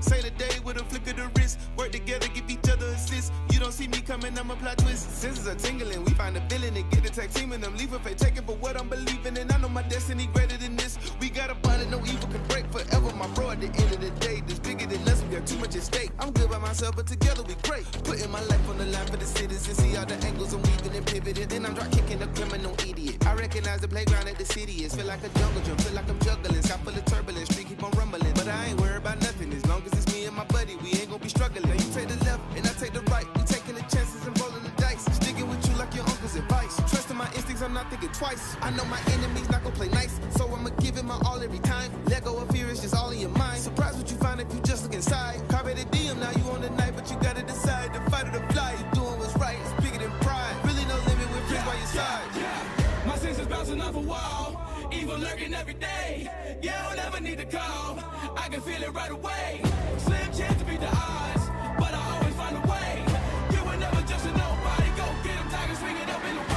Say the day with a flick of the wrist. Work together, give each other assists. You don't see me coming, I'ma plot twists. Senses are tingling, we find a feeling and get the tag team in them. Leave if they take it for what I'm believing in. I know my destiny greater than this. We got a bond that no evil can break forever. My bro, at the end of the day, this bigger than us. We got too much at stake. I'm good by myself, but together we great. Putting my life on the line for the citizens. See all the angles I'm weaving and pivoting. Then I'm drop kicking a criminal idiot. I recognize the playground that the city is. Feel like a jungle gym, feel like I'm juggling. Sky full of turbulence, street keep on rumbling. But I ain't worried about nothing. As long as it's me and my buddy, we ain't gonna be struggling. Now you take the left and I take the right. We taking the chances and rolling the dice. Sticking with you like your uncle's advice. Trusting my instincts, I'm not thinking twice. I know my enemy's not gonna play nice, so I'ma give it my all every time. Let go of fear, it's just all in your mind. Surprise what you find if you just look inside. Carpe the diem, now you on the night, but you gotta decide to fight or to fly. You doing what's right, it's bigger than pride. Really no limit with friends by your side. My senses bouncing off a wall, evil lurking every day. Yeah, I don't ever need to call, I can feel it right away. Slim chance to beat the odds, but I always find a way. You were never just a nobody, go get him, tiger, swing it up in the way.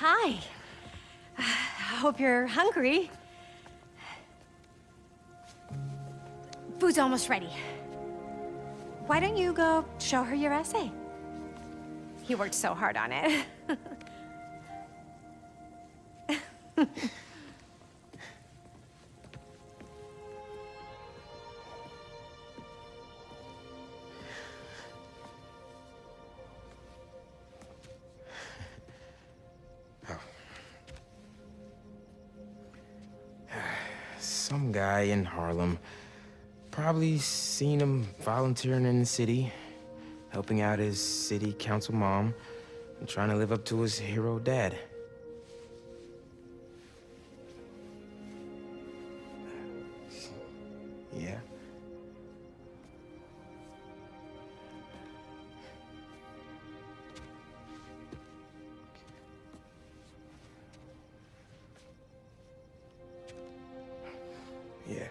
Hi. Hope you're hungry. Food's almost ready. Why don't you go show her your essay? You worked so hard on it. Some guy in Harlem. Probably seen him volunteering in the city, helping out his city council mom, and trying to live up to his hero dad. Yeah. Yeah.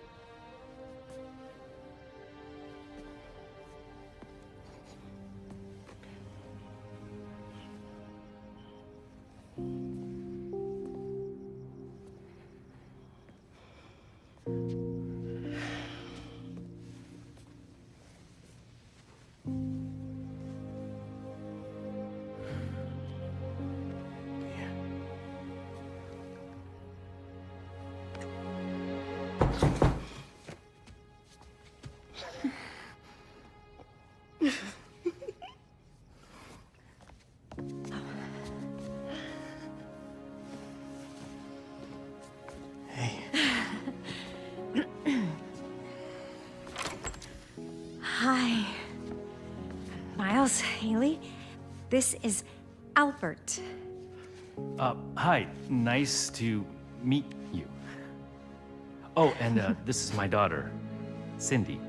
Hi. Miles, Haley, this is Albert. Hi. Nice to meet you. Oh, and this is my daughter, Cindy.